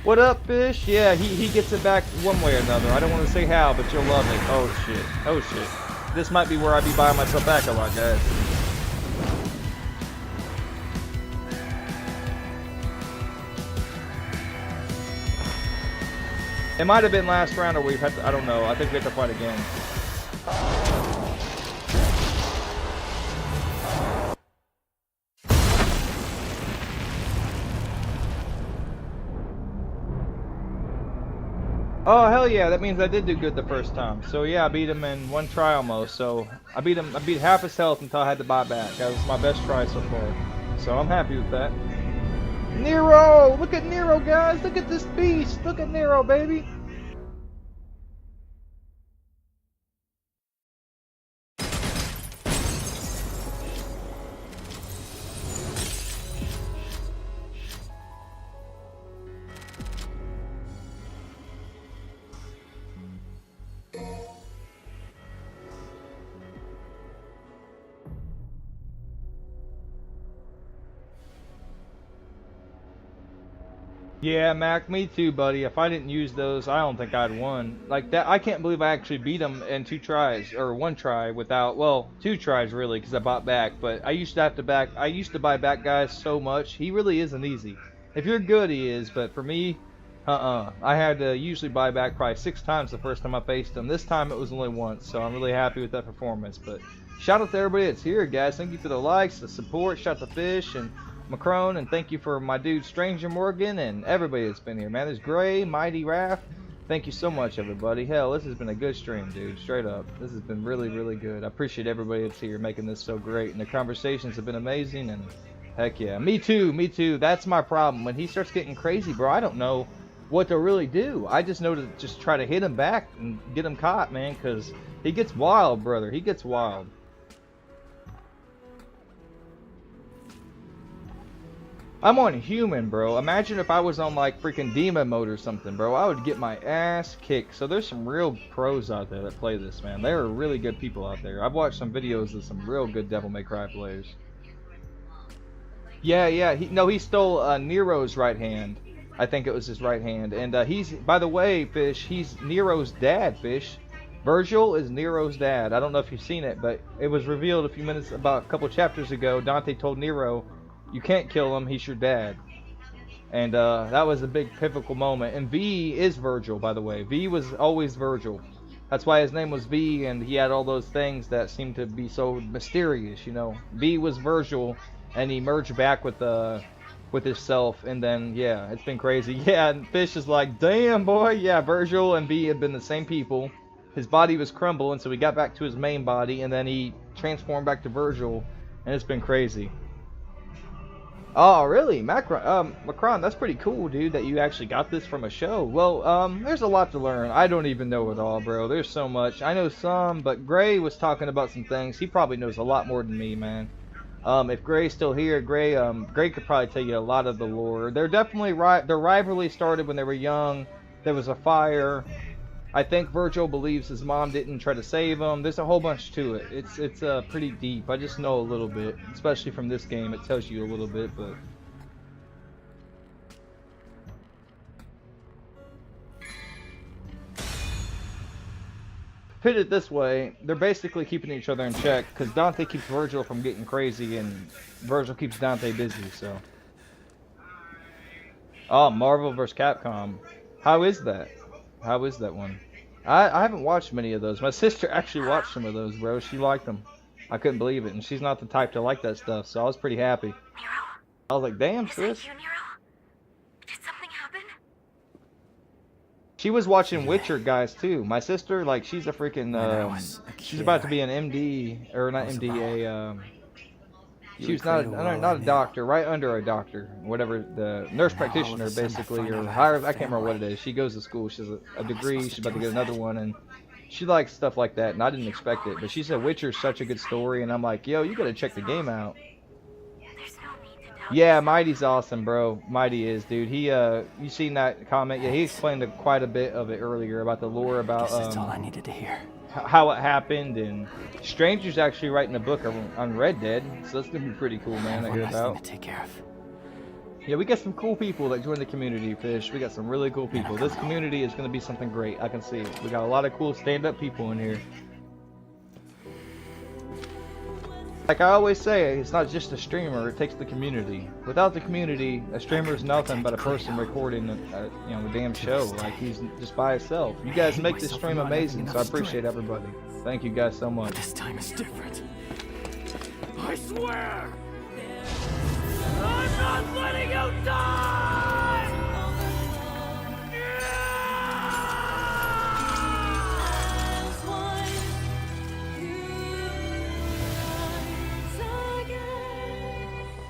What up, Fish? Yeah, he gets it back one way or another. I don't want to say how, but you'll love it. Oh shit. Oh shit. This might be where I be buying myself back a lot, guys. It might have been last round, or we've had to, I don't know. I think we have to fight again. Oh hell yeah, that means I did do good the first time. So yeah, I beat him in 1 try almost. So I beat half his health until I had to buy back. That was my best try so far. So I'm happy with that. Nero! Look at Nero, guys! Look at this beast! Look at Nero, baby! Yeah, Mac, me too, buddy. If I didn't use those, I don't think I'd won. Like that, I can't believe I actually beat him in 2 tries, or 1 try without, well, 2 tries really, because I bought back. But I used to buy back guys so much. He really isn't easy. If you're good, he is, but for me, I had to usually buy back probably 6 times the first time I faced him. This time it was only once, so I'm really happy with that performance. But shout out to everybody that's here, guys. Thank you for the likes, the support. Shout out to Fish and Macron, and thank you for my dude Stranger Morgan and everybody that's been here, man. There's Gray, Mighty Raph. Thank you so much, everybody. Hell, this has been a good stream, dude. Straight up, this has been really, really good. I appreciate everybody that's here making this so great, and the conversations have been amazing. And heck yeah, me too. That's my problem. When he starts getting crazy, bro, I don't know what to really do. I just know to just try to hit him back and get him caught, man, because he gets wild, brother. He gets wild. I'm on human, bro. Imagine if I was on like freaking demon mode or something, bro. I would get my ass kicked. So there's some real pros out there that play this, man. There are really good people out there. I've watched some videos of some real good Devil May Cry players. Yeah. He stole Nero's right hand. I think it was his right hand. And he's, by the way, Fish, he's Nero's dad, Fish. Virgil is Nero's dad. I don't know if you've seen it, but it was revealed about a couple chapters ago. Dante told Nero, "You can't kill him, he's your dad." And that was a big pivotal moment. And V is Virgil, by the way. V was always Virgil. That's why his name was V, and he had all those things that seemed to be so mysterious, you know. V was Virgil, and he merged back with himself, and then, yeah, it's been crazy. Yeah, and Fish is like, damn, boy, yeah, Virgil and V had been the same people. His body was crumbling, so he got back to his main body, and then he transformed back to Virgil, and it's been crazy. Oh, really? Macron, that's pretty cool, dude, that you actually got this from a show. Well, there's a lot to learn. I don't even know it all, bro. There's so much. I know some, but Gray was talking about some things. He probably knows a lot more than me, man. If Gray's still here, Gray could probably tell you a lot of the lore. They're definitely their rivalry started when they were young. There was a fire. I think Virgil believes his mom didn't try to save him. There's a whole bunch to it. It's pretty deep. I just know a little bit, especially from this game. It tells you a little bit, but put it this way, they're basically keeping each other in check because Dante keeps Virgil from getting crazy and Virgil keeps Dante busy. So, oh, Marvel vs. Capcom. How is that? How is that one? I haven't watched many of those. My sister actually watched some of those, bro. She liked them. I couldn't believe it. And she's not the type to like that stuff, so I was pretty happy. Nero? I was like, damn, Is sis. that you, Nero? Did something happen? She was watching Witcher, guys, too. My sister, like, she's a freaking, she's about to be an MD, or not MD, she was not a doctor, right under a doctor, whatever, the nurse practitioner, basically, or however, I can't remember what it is. She goes to school, she has a degree, she's about to get another one, and she likes stuff like that, and I didn't expect it. But she said Witcher's such a good story, and I'm like, yo, you gotta check the game out. There's no need to tell Yeah, Mighty's awesome, bro. Mighty is, dude. He, you seen that comment? Yeah, he explained quite a bit of it earlier about the lore, about, that's all I needed to hear. How it happened, and Stranger's actually writing a book on Red Dead, so that's gonna be pretty cool, man. I hear about. To take care of. Yeah, we got some cool people that join the community, Fish. We got some really cool people. This community is gonna be something great. I can see it. We got a lot of cool stand-up people in here. Like I always say, it's not just a streamer, it takes the community. Without the community, a streamer is nothing but a person recording a damn show. Like, he's just by himself. You guys make this stream amazing, so I appreciate everybody. Thank you guys so much. This time is different. I swear! I'm not letting you die!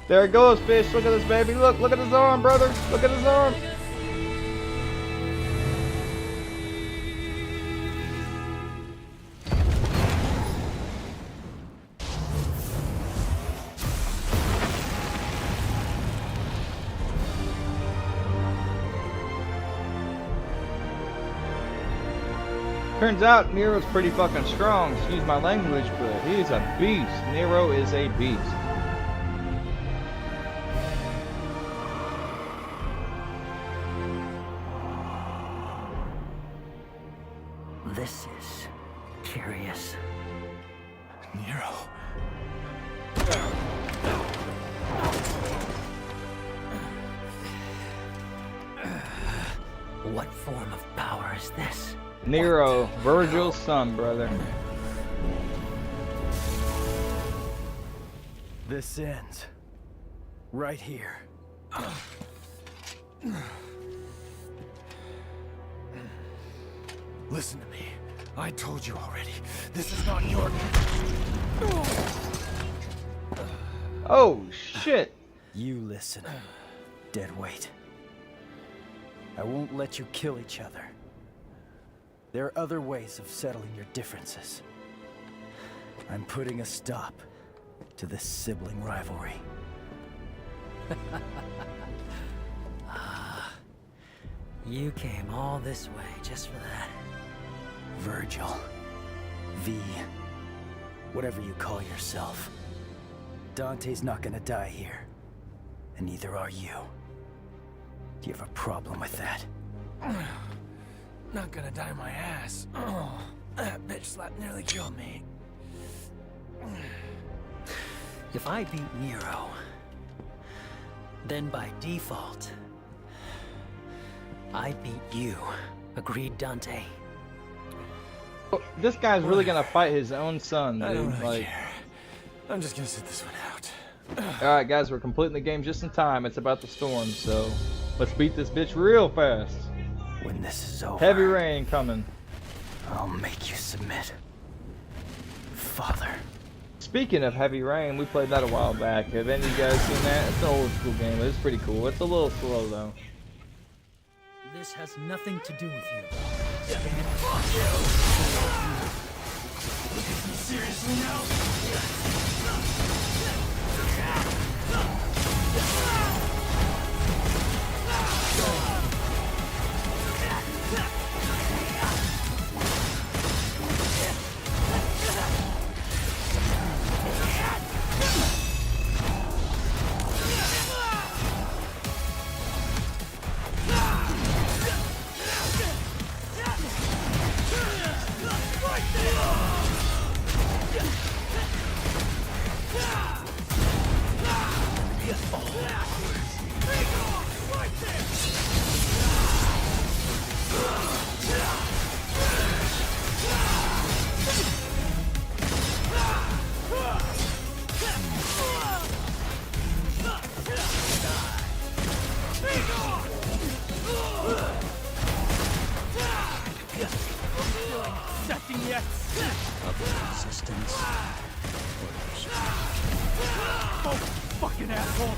There it goes, Fish. Look at this baby. Look at his arm, brother. Look at his arm. Turns out Nero's pretty fucking strong. Excuse my language, but he's a beast. Nero is a beast. This is curious. Nero. What form of power is this? Nero, Virgil's son, brother. This ends right here. Listen to me. I told you already. This is not your... Oh, shit. You listen, deadweight. I won't let you kill each other. There are other ways of settling your differences. I'm putting a stop to this sibling rivalry. You came all this way just for that. Virgil. V. Whatever you call yourself. Dante's not gonna die here. And neither are you. Do you have a problem with that? Not gonna die my ass. Oh, that bitch slap nearly killed me. If I beat Nero, then by default, I beat you. Agreed, Dante? This guy's really gonna fight his own son, I don't dude. really Like, care. I'm just gonna sit this one out. alright guys, we're completing the game just in time. It's about to storm, so let's beat this bitch real fast. When this is over, Heavy rain coming. I'll make you submit. Father. Speaking of heavy rain, we played that a while back. Have any of you guys seen that? It's an old school game, but it's pretty cool. It's a little slow though. This has nothing to do with you. Seriously now? Nothing yet. Resistance. Oh, fucking asshole.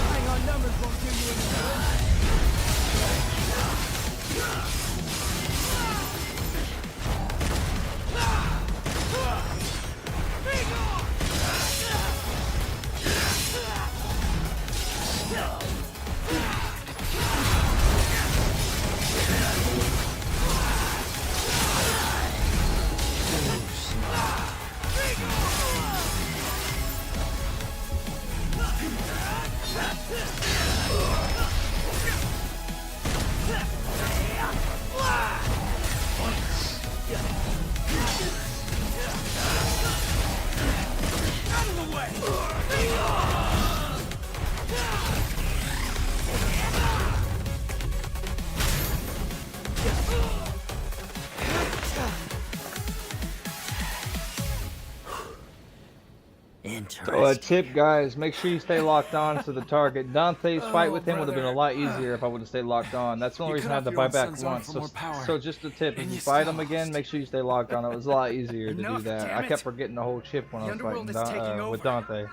Hang on, numbers won't do you any good. So a tip, guys, make sure you stay locked on to the target. Dante's fight with him would have been a lot easier if I would have stayed locked on. That's the only reason I had to buy back once. So just a tip, if you fight him again, make sure you stay locked on. It was a lot easier to do that. I kept forgetting the whole chip when I was fighting with Dante.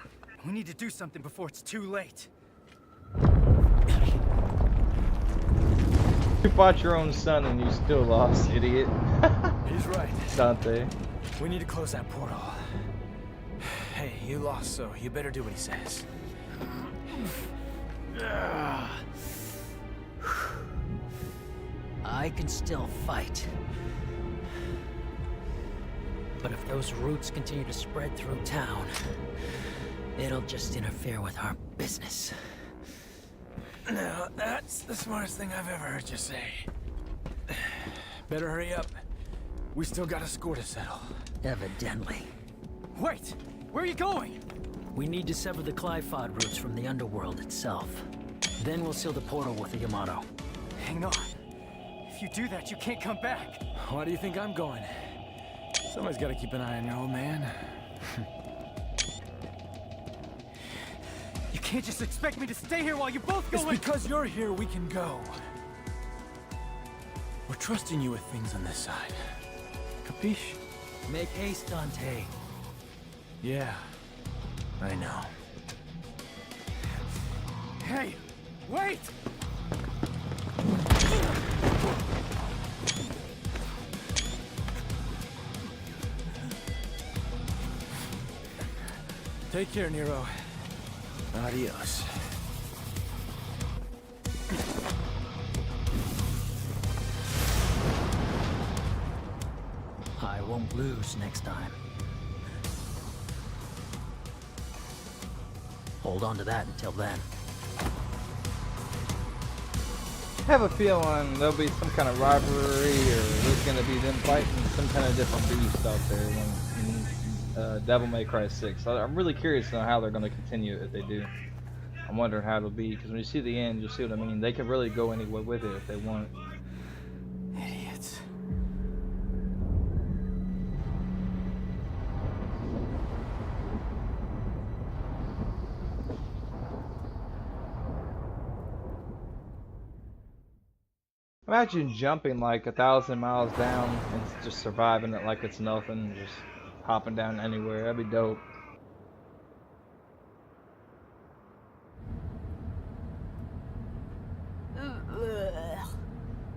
We need to do something before it's too late. You fought your own son and you still lost, idiot. He's right. Dante. We need to close that portal. Hey, you lost, so you better do what he says. I can still fight. But if those roots continue to spread through town, it'll just interfere with our business. Now, that's the smartest thing I've ever heard you say. Better hurry up. We still got a score to settle. Evidently. Wait! Where are you going? We need to sever the Clifod roots from the underworld itself. Then we'll seal the portal with the Yamato. Hang on. If you do that, you can't come back. Why do you think I'm going? Somebody's got to keep an eye on your old man. You can't just expect me to stay here while you both go. It's because you're here we can go. We're trusting you with things on this side. Capiche? Make haste, Dante. Yeah, I know. Hey, wait! Take care, Nero. Adios. I won't lose next time. Hold on to that until then. I have a feeling there'll be some kind of rivalry, or there's going to be them fighting some kind of different beast out there Devil May Cry 6. I'm really curious to know how they're going to continue it if they do. I'm wondering how it'll be, because when you see the end, you'll see what I mean. They could really go anywhere with it if they want. Idiots. Imagine jumping like 1,000 miles down and just surviving it like it's nothing, just hopping down anywhere. That'd be dope.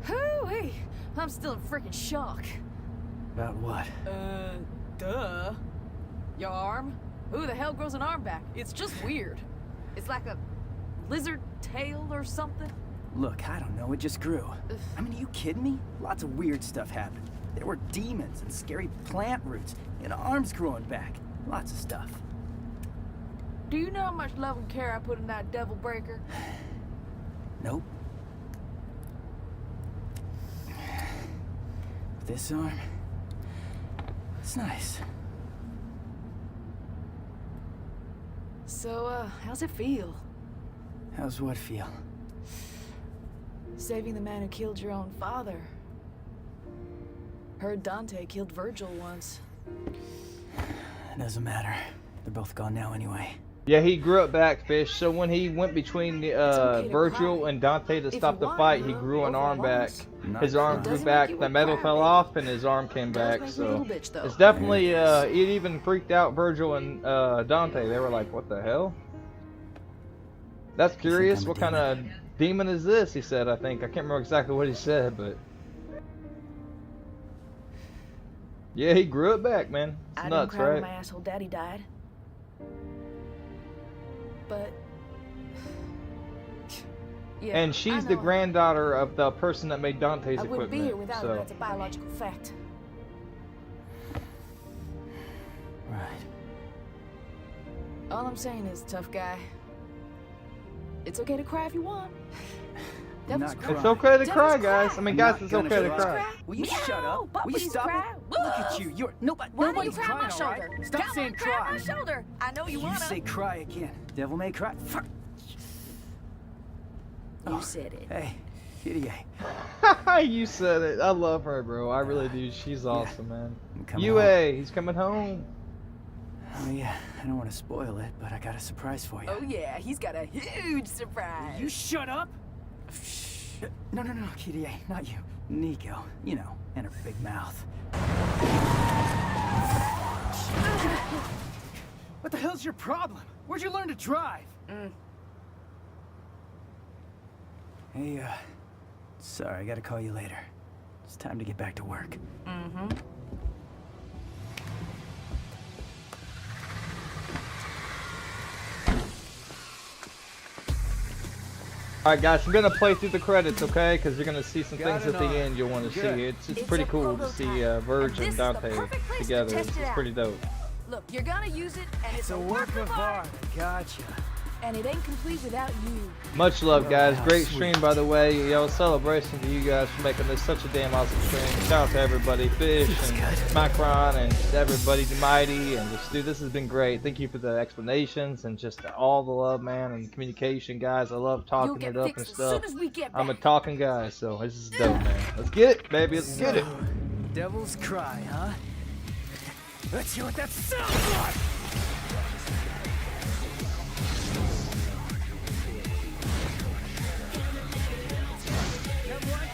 Hooey! I'm still in freaking shock. About what? Duh. Your arm? Who the hell grows an arm back? It's just weird. It's like a lizard tail or something. Look, I don't know, it just grew. I mean, are you kidding me? Lots of weird stuff happened. There were demons and scary plant roots and arms growing back. Lots of stuff. Do you know how much love and care I put in that devil breaker? Nope. This arm, it's nice. So, how's it feel? How's what feel? Saving the man who killed your own father. Heard Dante killed Virgil once. It doesn't matter. They're both gone now anyway. Yeah, he grew it back, Fish. So when he went between the, Virgil and Dante to stop the fight, he grew an arm back. His arm grew back, the metal fell off, and his arm came back. So it's definitely, it even freaked out Virgil and Dante. They were like, what the hell? That's curious. What kind of demon is this? He said, I think. I can't remember exactly what he said, but... yeah, he grew it back, man. It's nuts, didn't cry when right? my asshole daddy died. But... yeah, And she's the granddaughter of the person that made Dante's I wouldn't be here equipment. without So it. That's a biological fact. Right. All I'm saying is, tough guy, it's okay to cry if you want. Devil's Not cry. it's okay to Devil's cry, guys. I mean, guys, not it's gonna okay to cry. cry. Will you Meow, shut up? but Will you please stop cry. it? Look at you. You're nobody. Why don't Nobody's you cry on my crying, all right? shoulder? Stop Come saying on, cry on cry. my shoulder. I know you You wanna. say cry again. Devil may cry. Fuck. You said it. Hey, kitty. You said it. I love her, bro. I really do. She's awesome, man. I'm coming UA, he's coming home. Oh yeah, I don't want to spoil it, but I got a surprise for you. Oh yeah, he's got a huge surprise. You shut up! No, kitty, not you. Nico, you know, and her big mouth. What the hell's your problem? Where'd you learn to drive? Hey, sorry, I gotta call you later. It's time to get back to work. Alright, guys, I'm gonna play through the credits, okay? Because you're gonna see some things at the end you'll want to see. Good. It's pretty cool to see Verge and Dante together. It's pretty dope. Look, you're gonna use it, and it's It's a work of art. Gotcha. and it ain't complete without you. Much love, guys. Oh, Great sweet. stream, by the way. Yo, celebration to you guys for making this such a damn awesome stream. Shout out to everybody, Fish and Macron and everybody, Mighty, and just, dude, this has been great. Thank you for the explanations and just all the love, man, and communication, guys. I love You'll talking get it up and fixed as stuff. soon as we get I'm a back. talking guy, so this is dope, man. Let's get it, baby. Let's get it. Devil's cry, huh? Let's hear what that sounds like!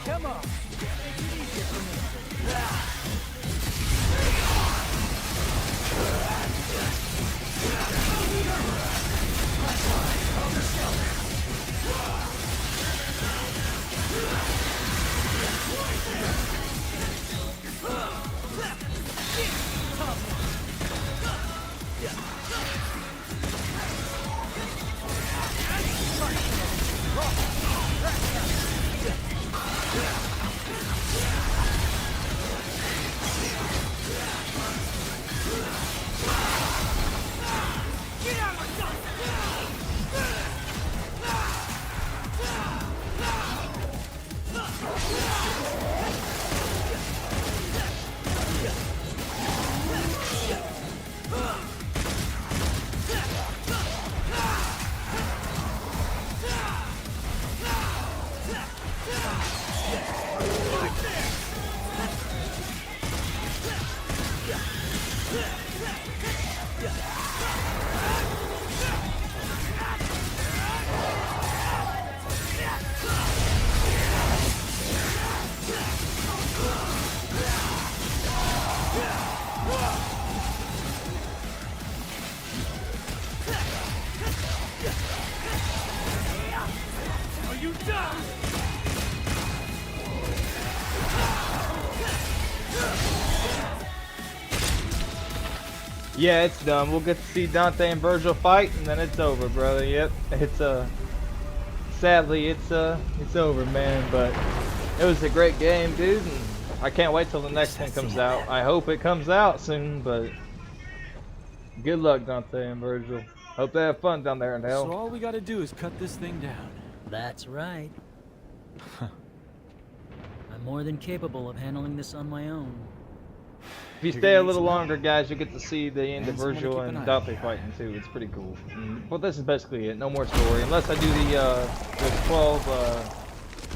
Come on! Are you done? Yeah, it's done. We'll get to see Dante and Virgil fight, and then it's over, brother. Yep, it's sadly it's over, man. But it was a great game, dude. And I can't wait till the next one comes out. I hope it comes out soon, but good luck, Dante and Virgil. Hope they have fun down there in hell. So all we gotta do is cut this thing down. That's right. I'm more than capable of handling this on my own. If you stay a little longer, guys, you'll get to see the end of Virgil and Dante fighting too. It's pretty cool. But this is basically it. No more story, unless I do the 12. I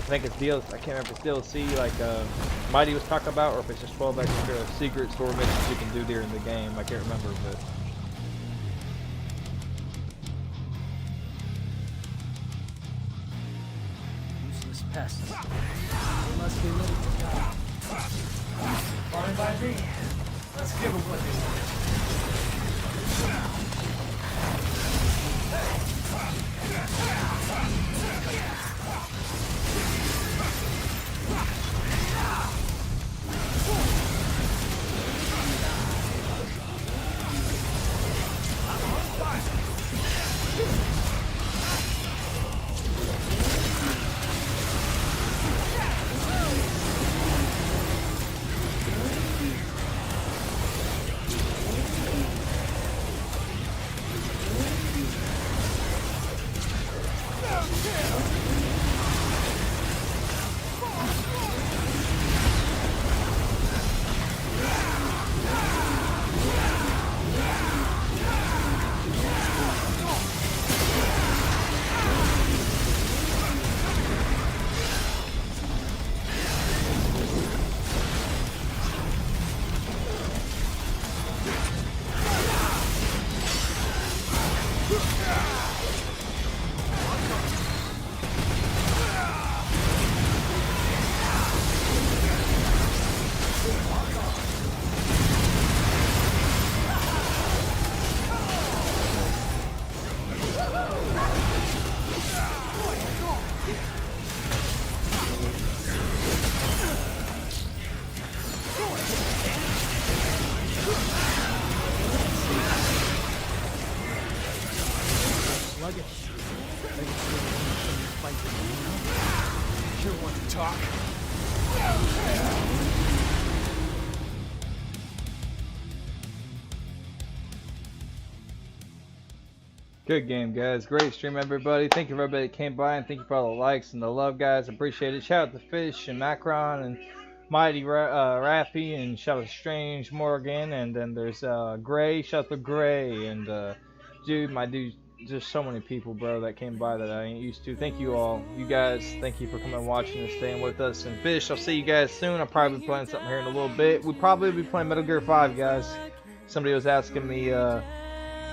think it's DLC. I can't remember if it's DLC like Mighty was talking about, or if it's just 12 extra secret story missions you can do during the game. I can't remember, but. Useless pests. They must be ready to die. Fine by me. Let's give them what they Sure want to talk. Good game, guys. Great stream, everybody. Thank you for everybody that came by, and thank you for all the likes and the love, guys. Appreciate it. Shout out to Fish and Macron and Mighty Raffy, and shout out to Strange Morgan, and then there's Gray. Shout out to Gray, and dude, my dude, just so many people, bro, that came by that I ain't used to. Thank you all. You guys, thank you for coming and watching and staying with us. And Fish, I'll see you guys soon. I'll probably be playing something here in a little bit. We'll probably be playing Metal Gear 5, guys. Somebody was asking me,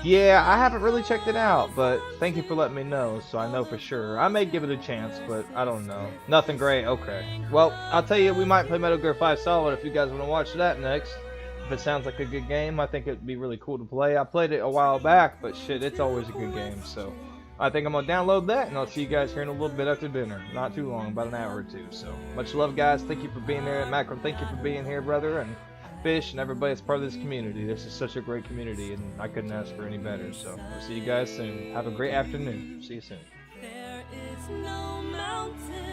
yeah, I haven't really checked it out, but thank you for letting me know, so I know for sure. I may give it a chance, but I don't know. Nothing great, okay. Well, I'll tell you, we might play Metal Gear 5 Solid if you guys want to watch that next. If it sounds like a good game, I think it'd be really cool to play. I played it a while back, but shit, it's always a good game, so I think I'm going to download that, and I'll see you guys here in a little bit after dinner. Not too long, about an hour or two, so much love, guys. Thank you for being there. Macron, thank you for being here, brother, and Fish and everybody that's part of this community. This is such a great community, and I couldn't ask for any better. So I'll see you guys soon. Have a great afternoon. See you soon. There is no mountain